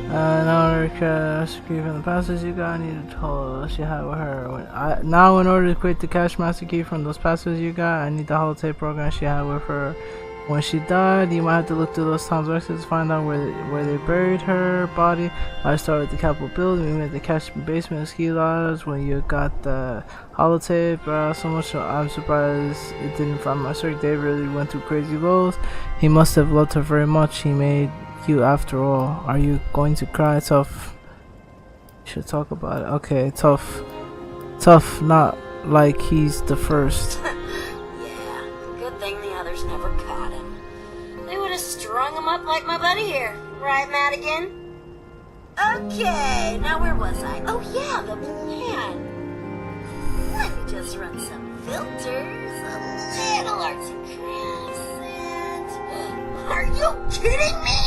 Now in order to secure from the passes you got, I need to tell she had with her. Now in order to create the cash master key from those passes you got, I need the holotape program she had with her. When she died, you might have to look through those town's records to find out where they buried her body. I started the Capitol building. We made the cash basement ski ladders when you got the holotape. So much I'm surprised it didn't find my circuit. They really went through crazy lows. He must have loved her very much. He made you after all. Are you going to cry? Tough. You should talk about it. Okay, tough. Tough, not like he's the first. Yeah, good thing the others never caught him. They would have strung him up like my buddy here. Right, Madigan? Okay, now where was I? Oh yeah, the plan. Let me just run some filters, a little arts and crafts, and... Are you kidding me?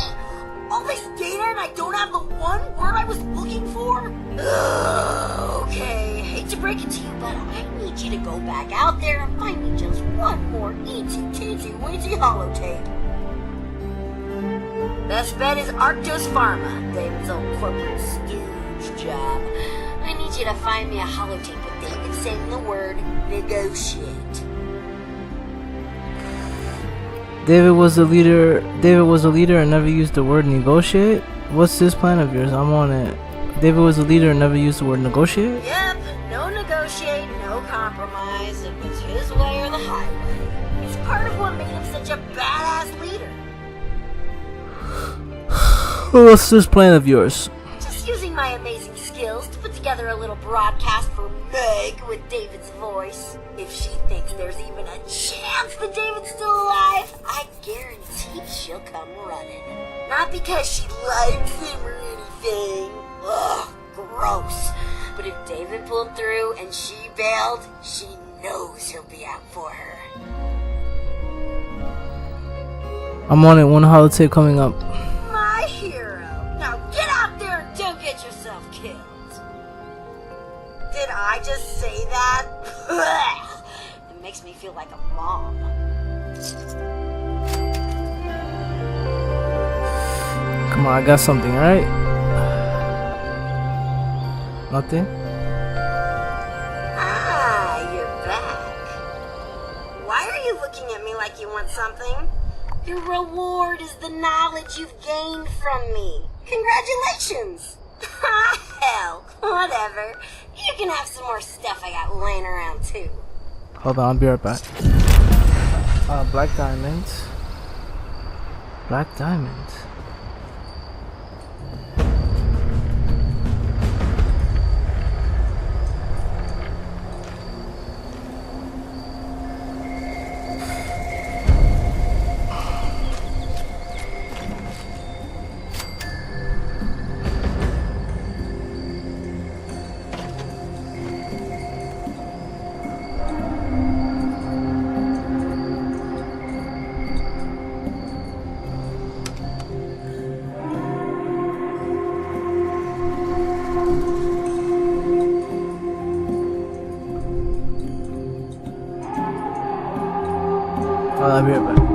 All this data and I don't have the one word I was looking for? Okay, hate to break it to you, but I need you to go back out there and find me just one more teensy-weensy holotape. Best bet is Arctos Pharma, David's old corporate stooge job. I need you to find me a holotape with David saying the word negotiate. David was a leader and never used the word negotiate? What's this plan of yours? I'm on it. David was a leader and never used the word negotiate? Yep, no negotiate, no compromise. It was his way or the highway. It's part of what made him such a badass leader. What's this plan of yours? Just using my amazing skills to put together a little broadcast for Meg with David's voice. If she thinks there's even a chance that David's still alive, I guarantee she'll come running. Not because she likes him or anything. Ugh, gross. But if David pulled through and she bailed, she knows he'll be out for her. I'm on it. One holotape coming up. My hero. Now get out there and don't get yourself killed. Did I just say that? It makes me feel like a mom. Come on, I got something, right? Nothing? Ah, you're back. Why are you looking at me like you want something? Your reward is the knowledge you've gained from me. Congratulations! Hell, whatever. You can have some more stuff I got laying around too. Hold on, I'll be right back. Black diamonds. Black diamonds. I'll be right back.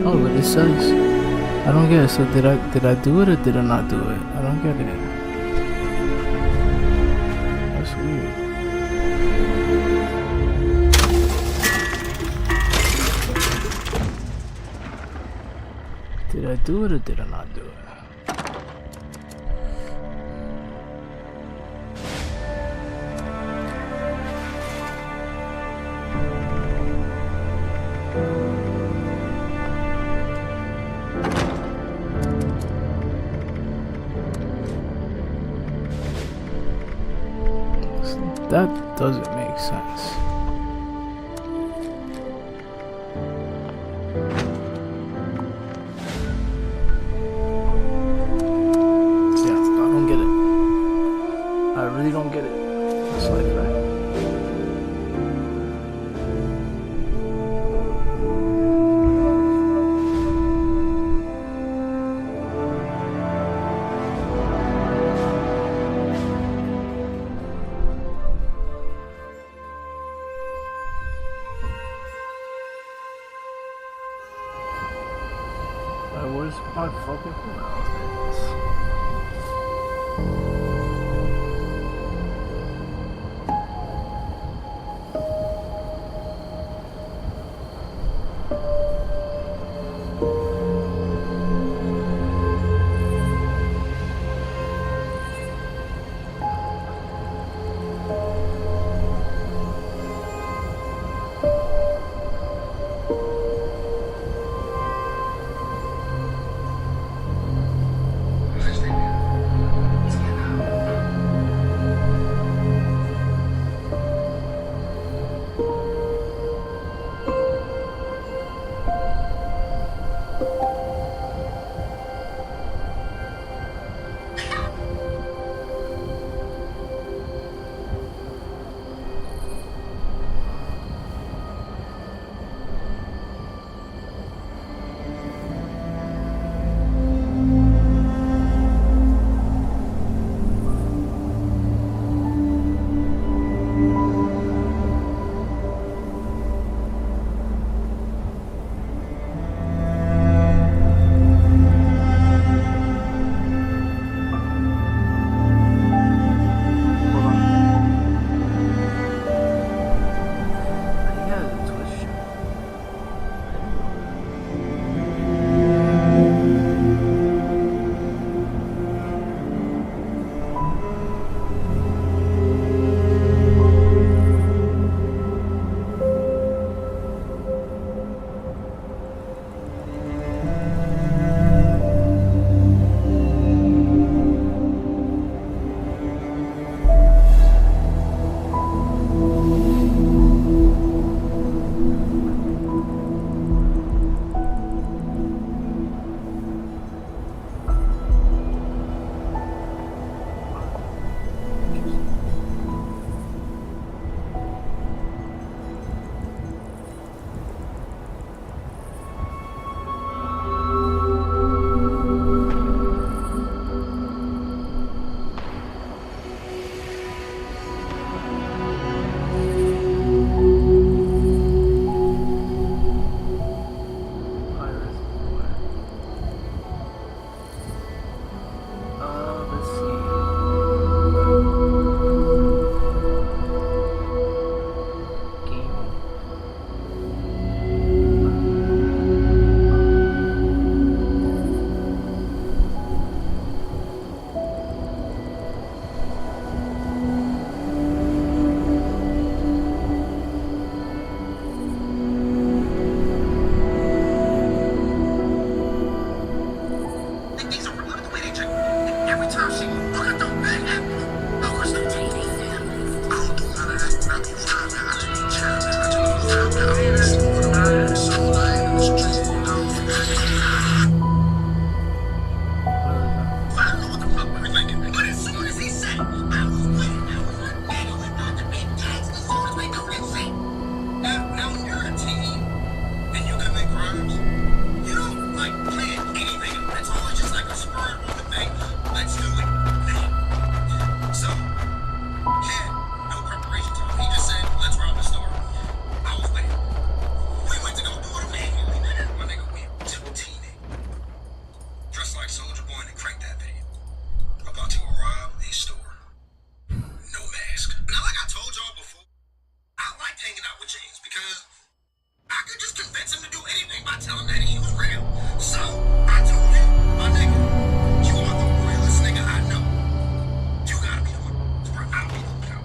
Oh, but it says I don't get it. So did I do it or did I not do it? I don't get it. That's weird. Did I do it or did I not do it? That doesn't make sense. Yeah, I don't get it. I really don't get it. It's like that. Where's my fucking phone? tell him that he was real. So I told him, my nigga, you are the realest nigga I know. You gotta be the one. I'll be the one.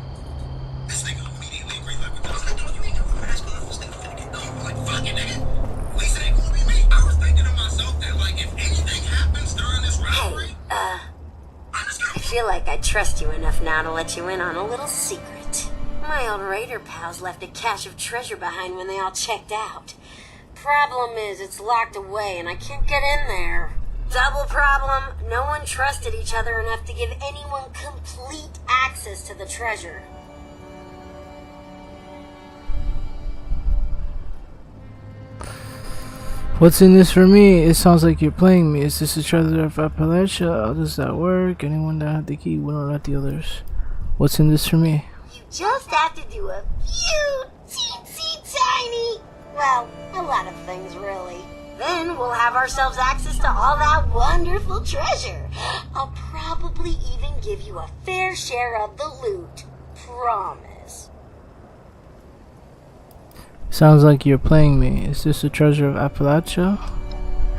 This nigga immediately agreed like with that. I was like, dog, you ain't gonna fast enough. This nigga finna get caught. I'm like, fuck it, nigga. At least it ain't gonna be me. I was thinking to myself that, like, if anything happens during this rivalry, I feel like I trust you enough now to let you in on a little secret. My old raider pals left a cache of treasure behind when they all checked out. Problem is, it's locked away and I can't get in there. Double problem, no one trusted each other enough to give anyone complete access to the treasure. What's in this for me? It sounds like you're playing me. Is this a treasure of Appalachia? How does that work? Anyone that had the key will not let the others. What's in this for me? You just have to do a few teensy tiny, well, a lot of things really. Then we'll have ourselves access to all that wonderful treasure. I'll probably even give you a fair share of the loot. Promise. Sounds like you're playing me. Is this a treasure of Appalachia?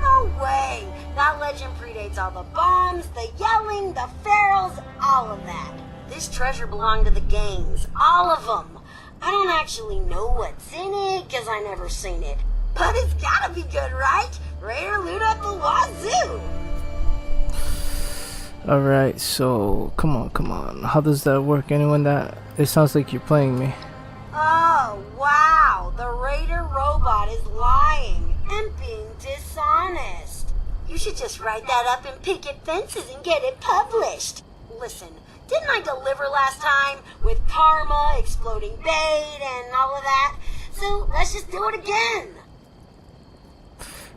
No way! That legend predates all the bombs, the yelling, the pharaohs, all of that. This treasure belonged to the gangs, all of them. I don't actually know what's in it, cause I never seen it. But it's gotta be good, right? Raider loot up the wazoo! Alright, so come on. How does that work? Anyone that... It sounds like you're playing me. Oh, wow! The Raider robot is lying and being dishonest. You should just write that up in picket fences and get it published. Listen, didn't I deliver last time with karma, exploding bait, and all of that? So let's just do it again.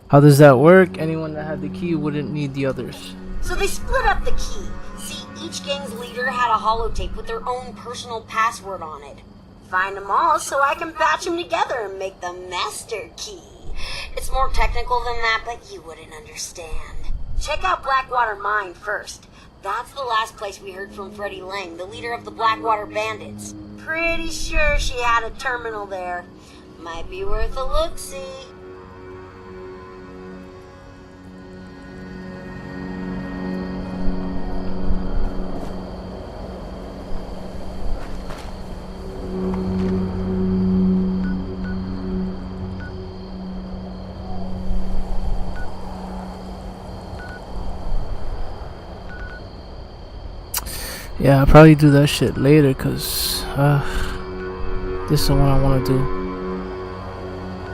How does that work? Anyone that had the key wouldn't need the others. So they split up the key. See, each gang's leader had a holotape with their own personal password on it. Find them all so I can patch them together and make the master key. It's more technical than that, but you wouldn't understand. Check out Blackwater Mine first. That's the last place we heard from Freddie Lang, the leader of the Blackwater Bandits. Pretty sure she had a terminal there. Might be worth a look-see. Yeah, I'll probably do that shit later, cause this is the one I wanna do.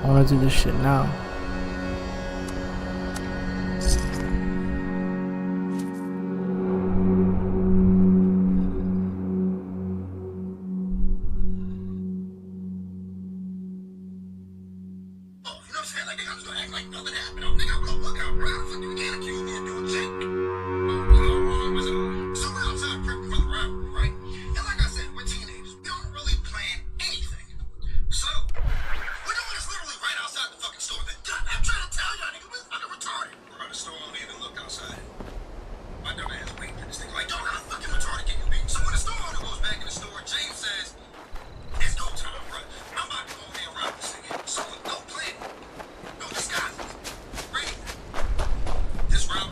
I wanna do this shit now. This round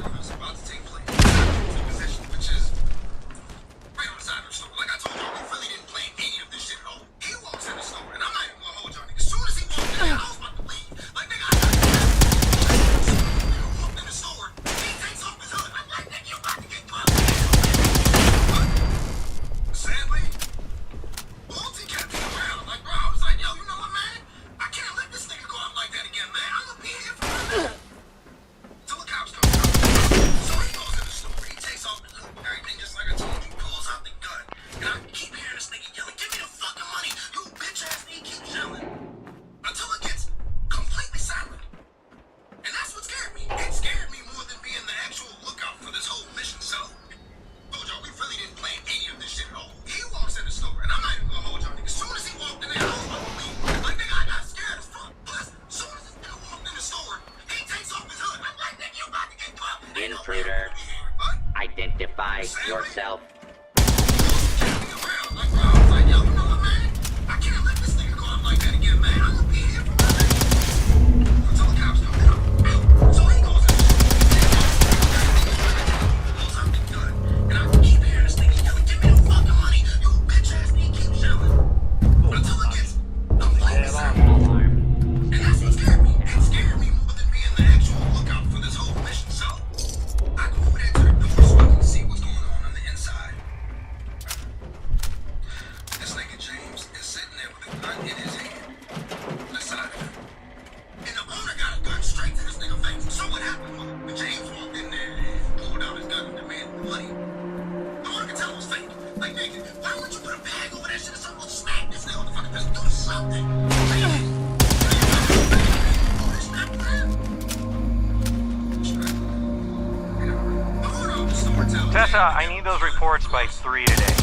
Tessa, I need those reports by 3 today.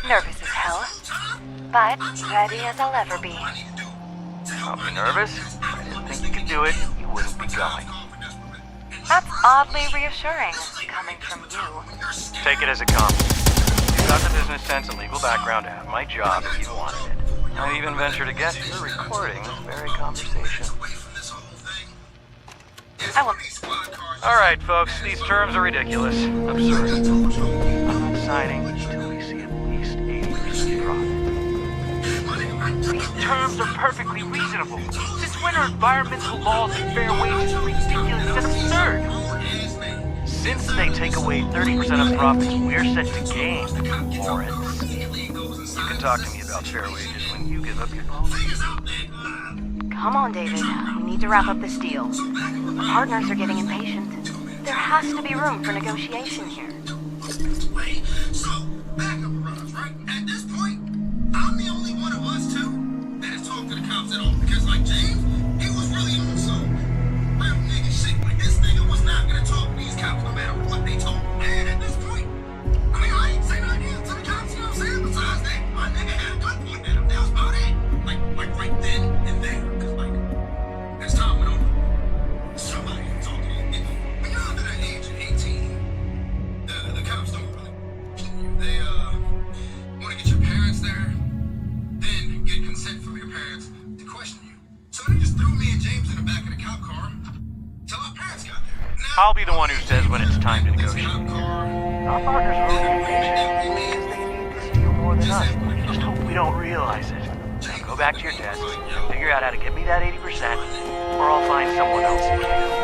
Nervous as hell, but ready as I'll ever be. I'll be nervous. If I didn't think you could do it, you wouldn't be going. That's oddly reassuring, coming from you. Take it as a compliment. You've got the business sense and legal background to have my job if you wanted it. I'd even venture to guess you're recording this very conversation. I will. Alright, folks, these terms are ridiculous. Absurd. I'm not signing until we see at least 80% profit. These terms are perfectly reasonable. Since when are environmental laws and fair wages ridiculous and absurd? Since they take away 30% of profits we're set to gain, Lawrence, you can talk to me about fair wages when you give up your bonus. Come on, David. We need to wrap up this deal. The partners are getting impatient. There has to be room for negotiation here. So, back up runs, right? At this point, I'm the only one of us two that has talked to the cops at all. Because, like James, he was really on some real nigga shit. Like, this nigga was not gonna talk to these cops no matter what they told him. And at this point, I mean, I ain't saying anything to the cops, you know what I'm saying? Besides that, my nigga had a gun pointed at him. That was about it. Like right then and there. Because, like, as time went on, somebody had talked to him. When you're under that age of 18, the cops don't really keep you. They, want to get your parents there, then get consent from your parents to question you. So they just threw me and James in the back of the cop car till our parents got there. I'll be the one who says when it's time to negotiate. Our partners are really impatient because they need this deal more than us. I just hope we don't realize it. Now go back to your desk and figure out how to get me that 80%, or I'll find someone else who can.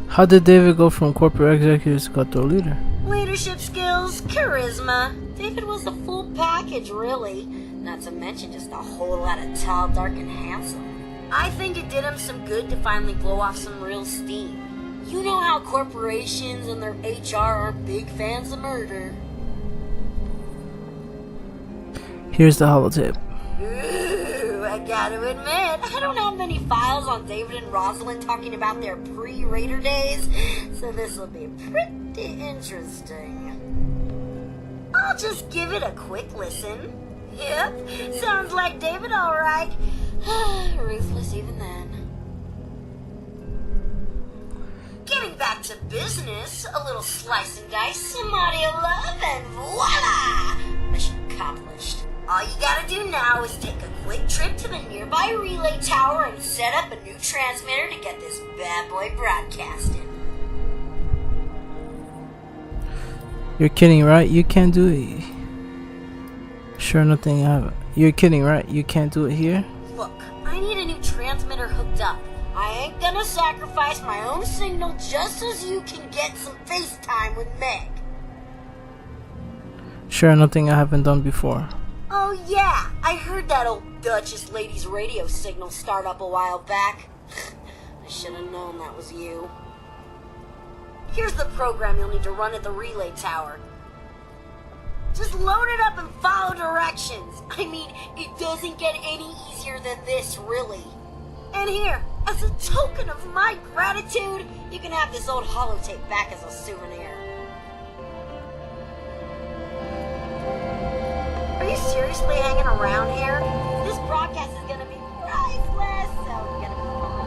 How did David go from corporate executive to cutthroat leader? Leadership skills, charisma. David was the full package, really. Not to mention just a whole lot of tall, dark, and handsome. I think it did him some good to finally blow off some real steam. You know how corporations and their HR are big fans of murder. Here's the holotape. Ooh, I gotta admit, I don't have many files on David and Rosalind talking about their pre-Raider days, so this will be pretty interesting. I'll just give it a quick listen. Yep, sounds like David alright. Ruthless even then. Getting back to business, a little slice and dice, some audio love, and voila! Mission accomplished. All you gotta do now is take a quick trip to the nearby relay tower and set up a new transmitter to get this bad boy broadcasting. You're kidding, right? You can't do it. Sure, nothing. You're kidding, right? You can't do it here? Look, I need a new transmitter hooked up. I ain't gonna sacrifice my own signal just so you can get some FaceTime with Meg. Sure, nothing I haven't done before. Oh yeah, I heard that old Duchess lady's radio signal start up a while back. I should have known that was you. Here's the program you'll need to run at the relay tower. load it up and follow directions. I mean, it doesn't get any easier than this, really. And here, as a token of my gratitude, you can have this old holotape back as a souvenir. Are you seriously hanging around here? This broadcast is gonna be priceless, so we're gonna move on.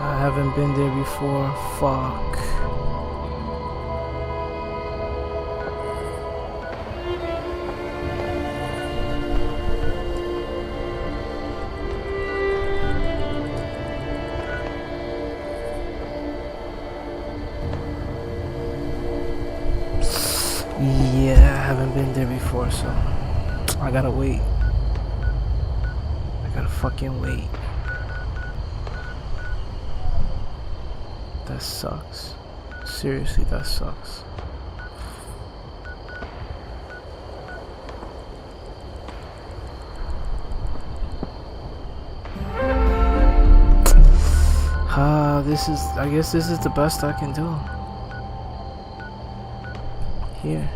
I haven't been there before. Fuck. Yeah, I haven't been there before, so I gotta wait. I gotta fucking wait. That sucks. Seriously, that sucks. I guess this is the best I can do. Here.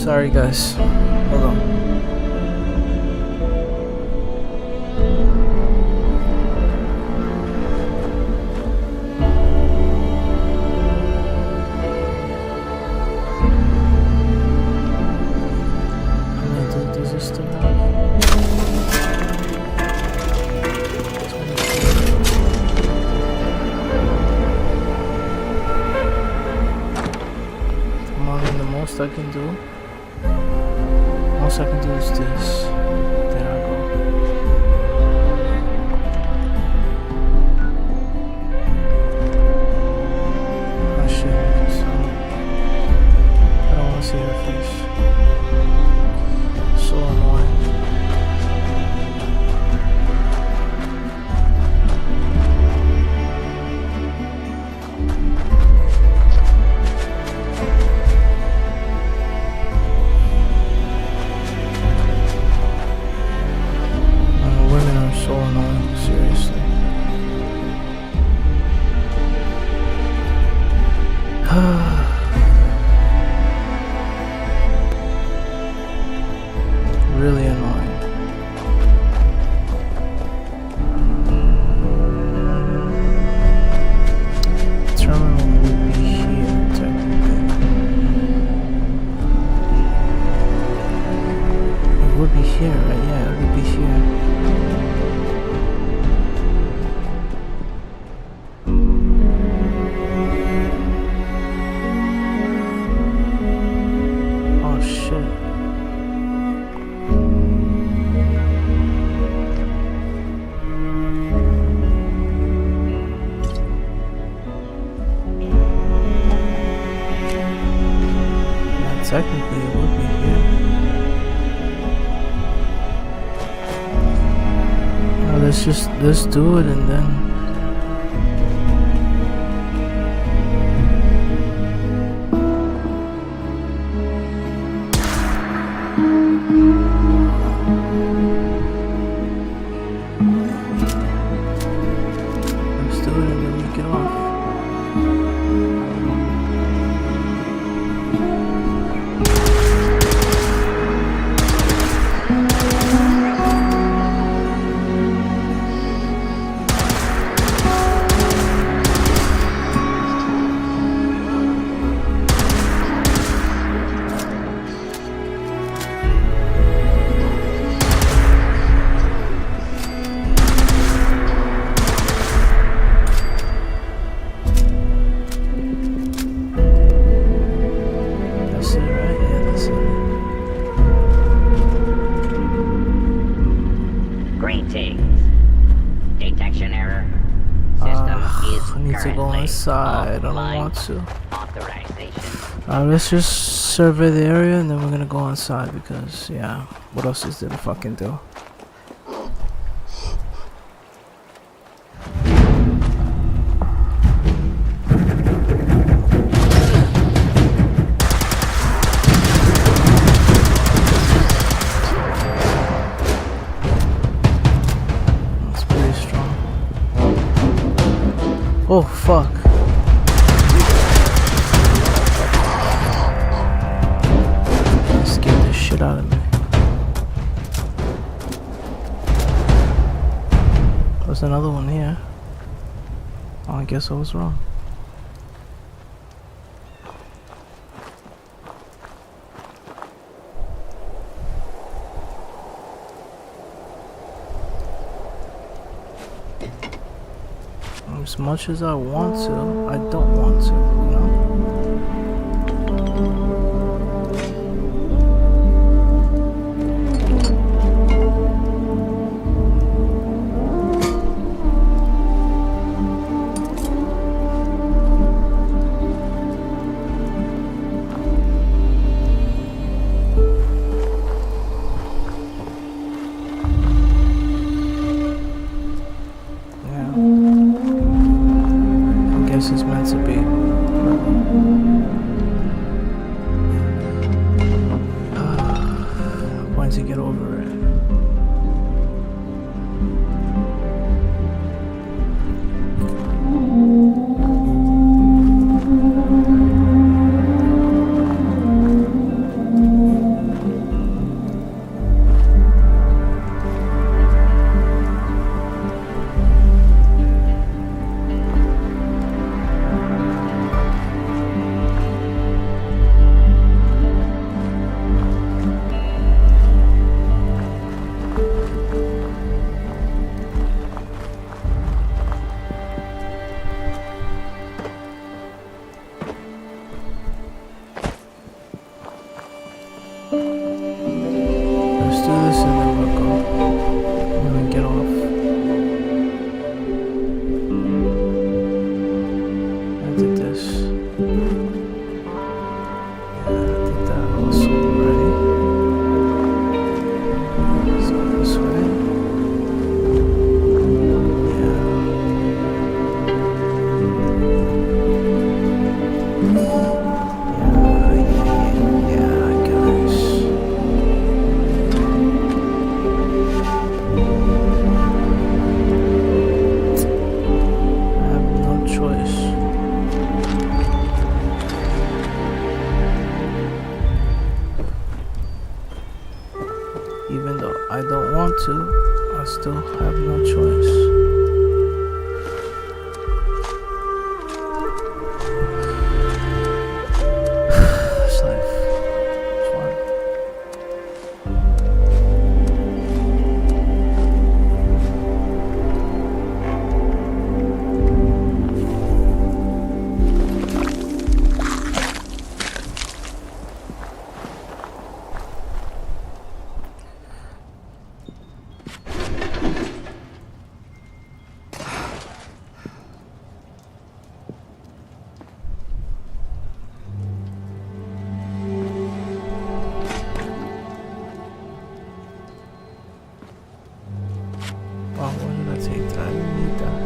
Sorry guys. Hold on. Does this still have? Come on, the most I can do. Most I can do is this. There I go. I should make it so. I don't want to see her face. So annoying. Women are so annoying, seriously. Really annoying. Terminal would be here, technically. It would be here, right? Yeah, it would be here. Oh shit. Yeah, technically it would be here. No, let's do it and then we get off. That's it, right? Yeah, that's it. Greetings. Detection error. System is I need to go currently inside. I don't offline. want to. Authorization. Let's just survey the area and then we're gonna go inside because, yeah, what else is there to fucking do? That's pretty strong. Oh, fuck. Scared the shit out of me. There's another one here. Oh, I guess I was wrong. As much as I want to, I don't want to, you know? Yeah. I guess it's meant to be. do this and then we'll go. And then get off. I did this. Yeah, I did that also already. So this way. Even though I don't want to, I still have no choice. It's life. It's fun. Wow, why did I take that? I didn't need that.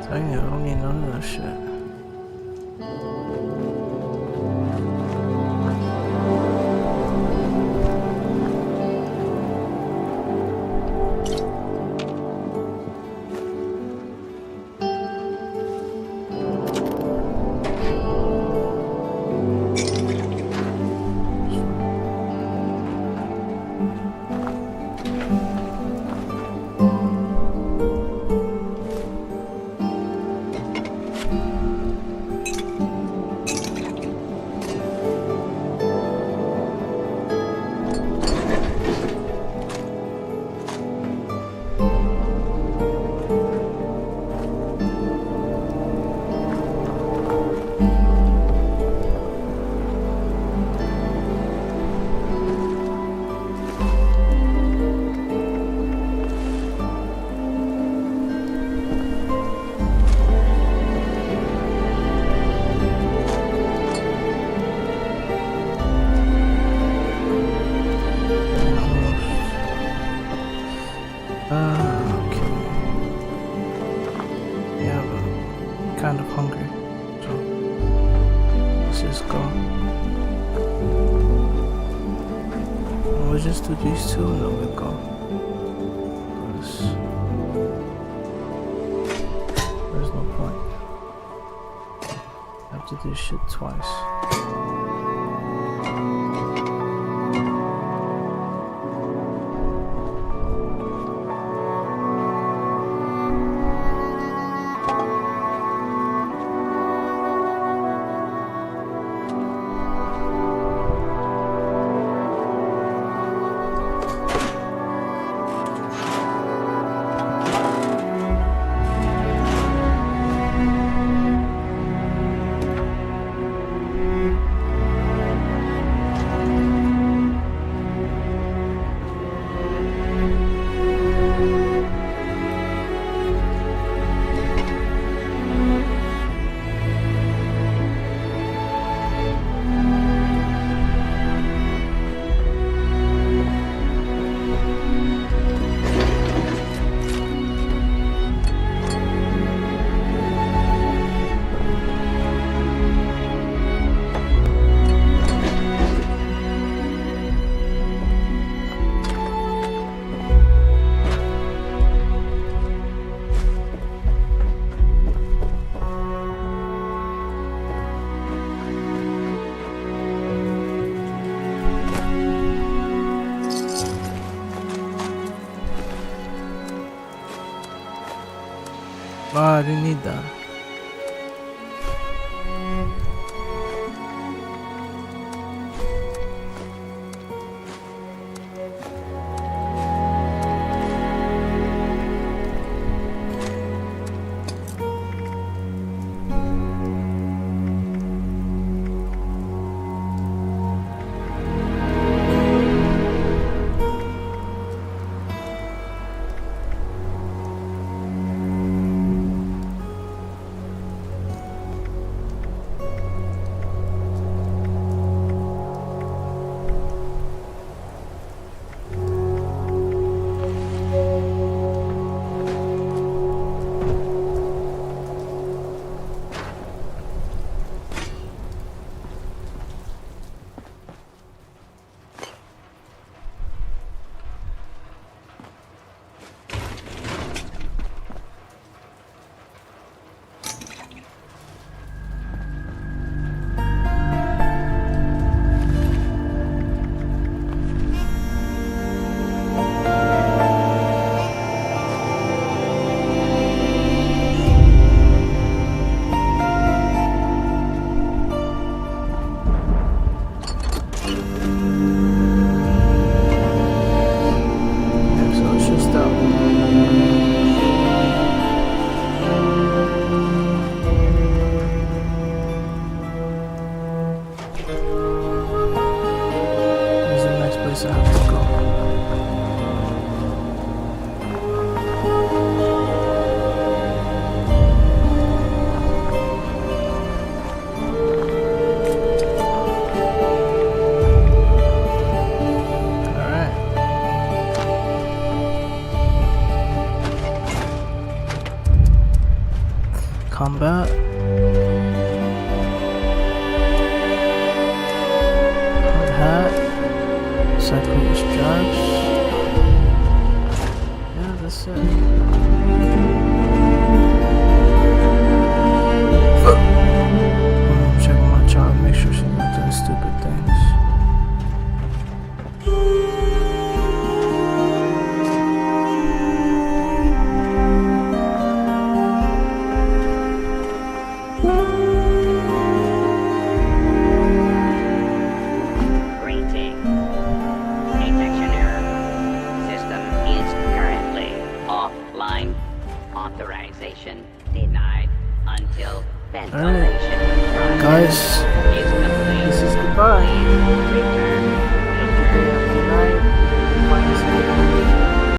Dang it, I don't need none of that shit. Okay. Yeah, but I'm kind of hungry, so let's just go. And we'll just do these two and then we'll go. 'Cause there's no point. I have to do shit twice. Ah, I didn't need that. Combat. Hard hat. Cyclist judge. Yeah, that's it. Check my child, make sure she's not doing stupid things. Greetings. Detection error. System is currently offline. Authorization denied until ventilation. Guys,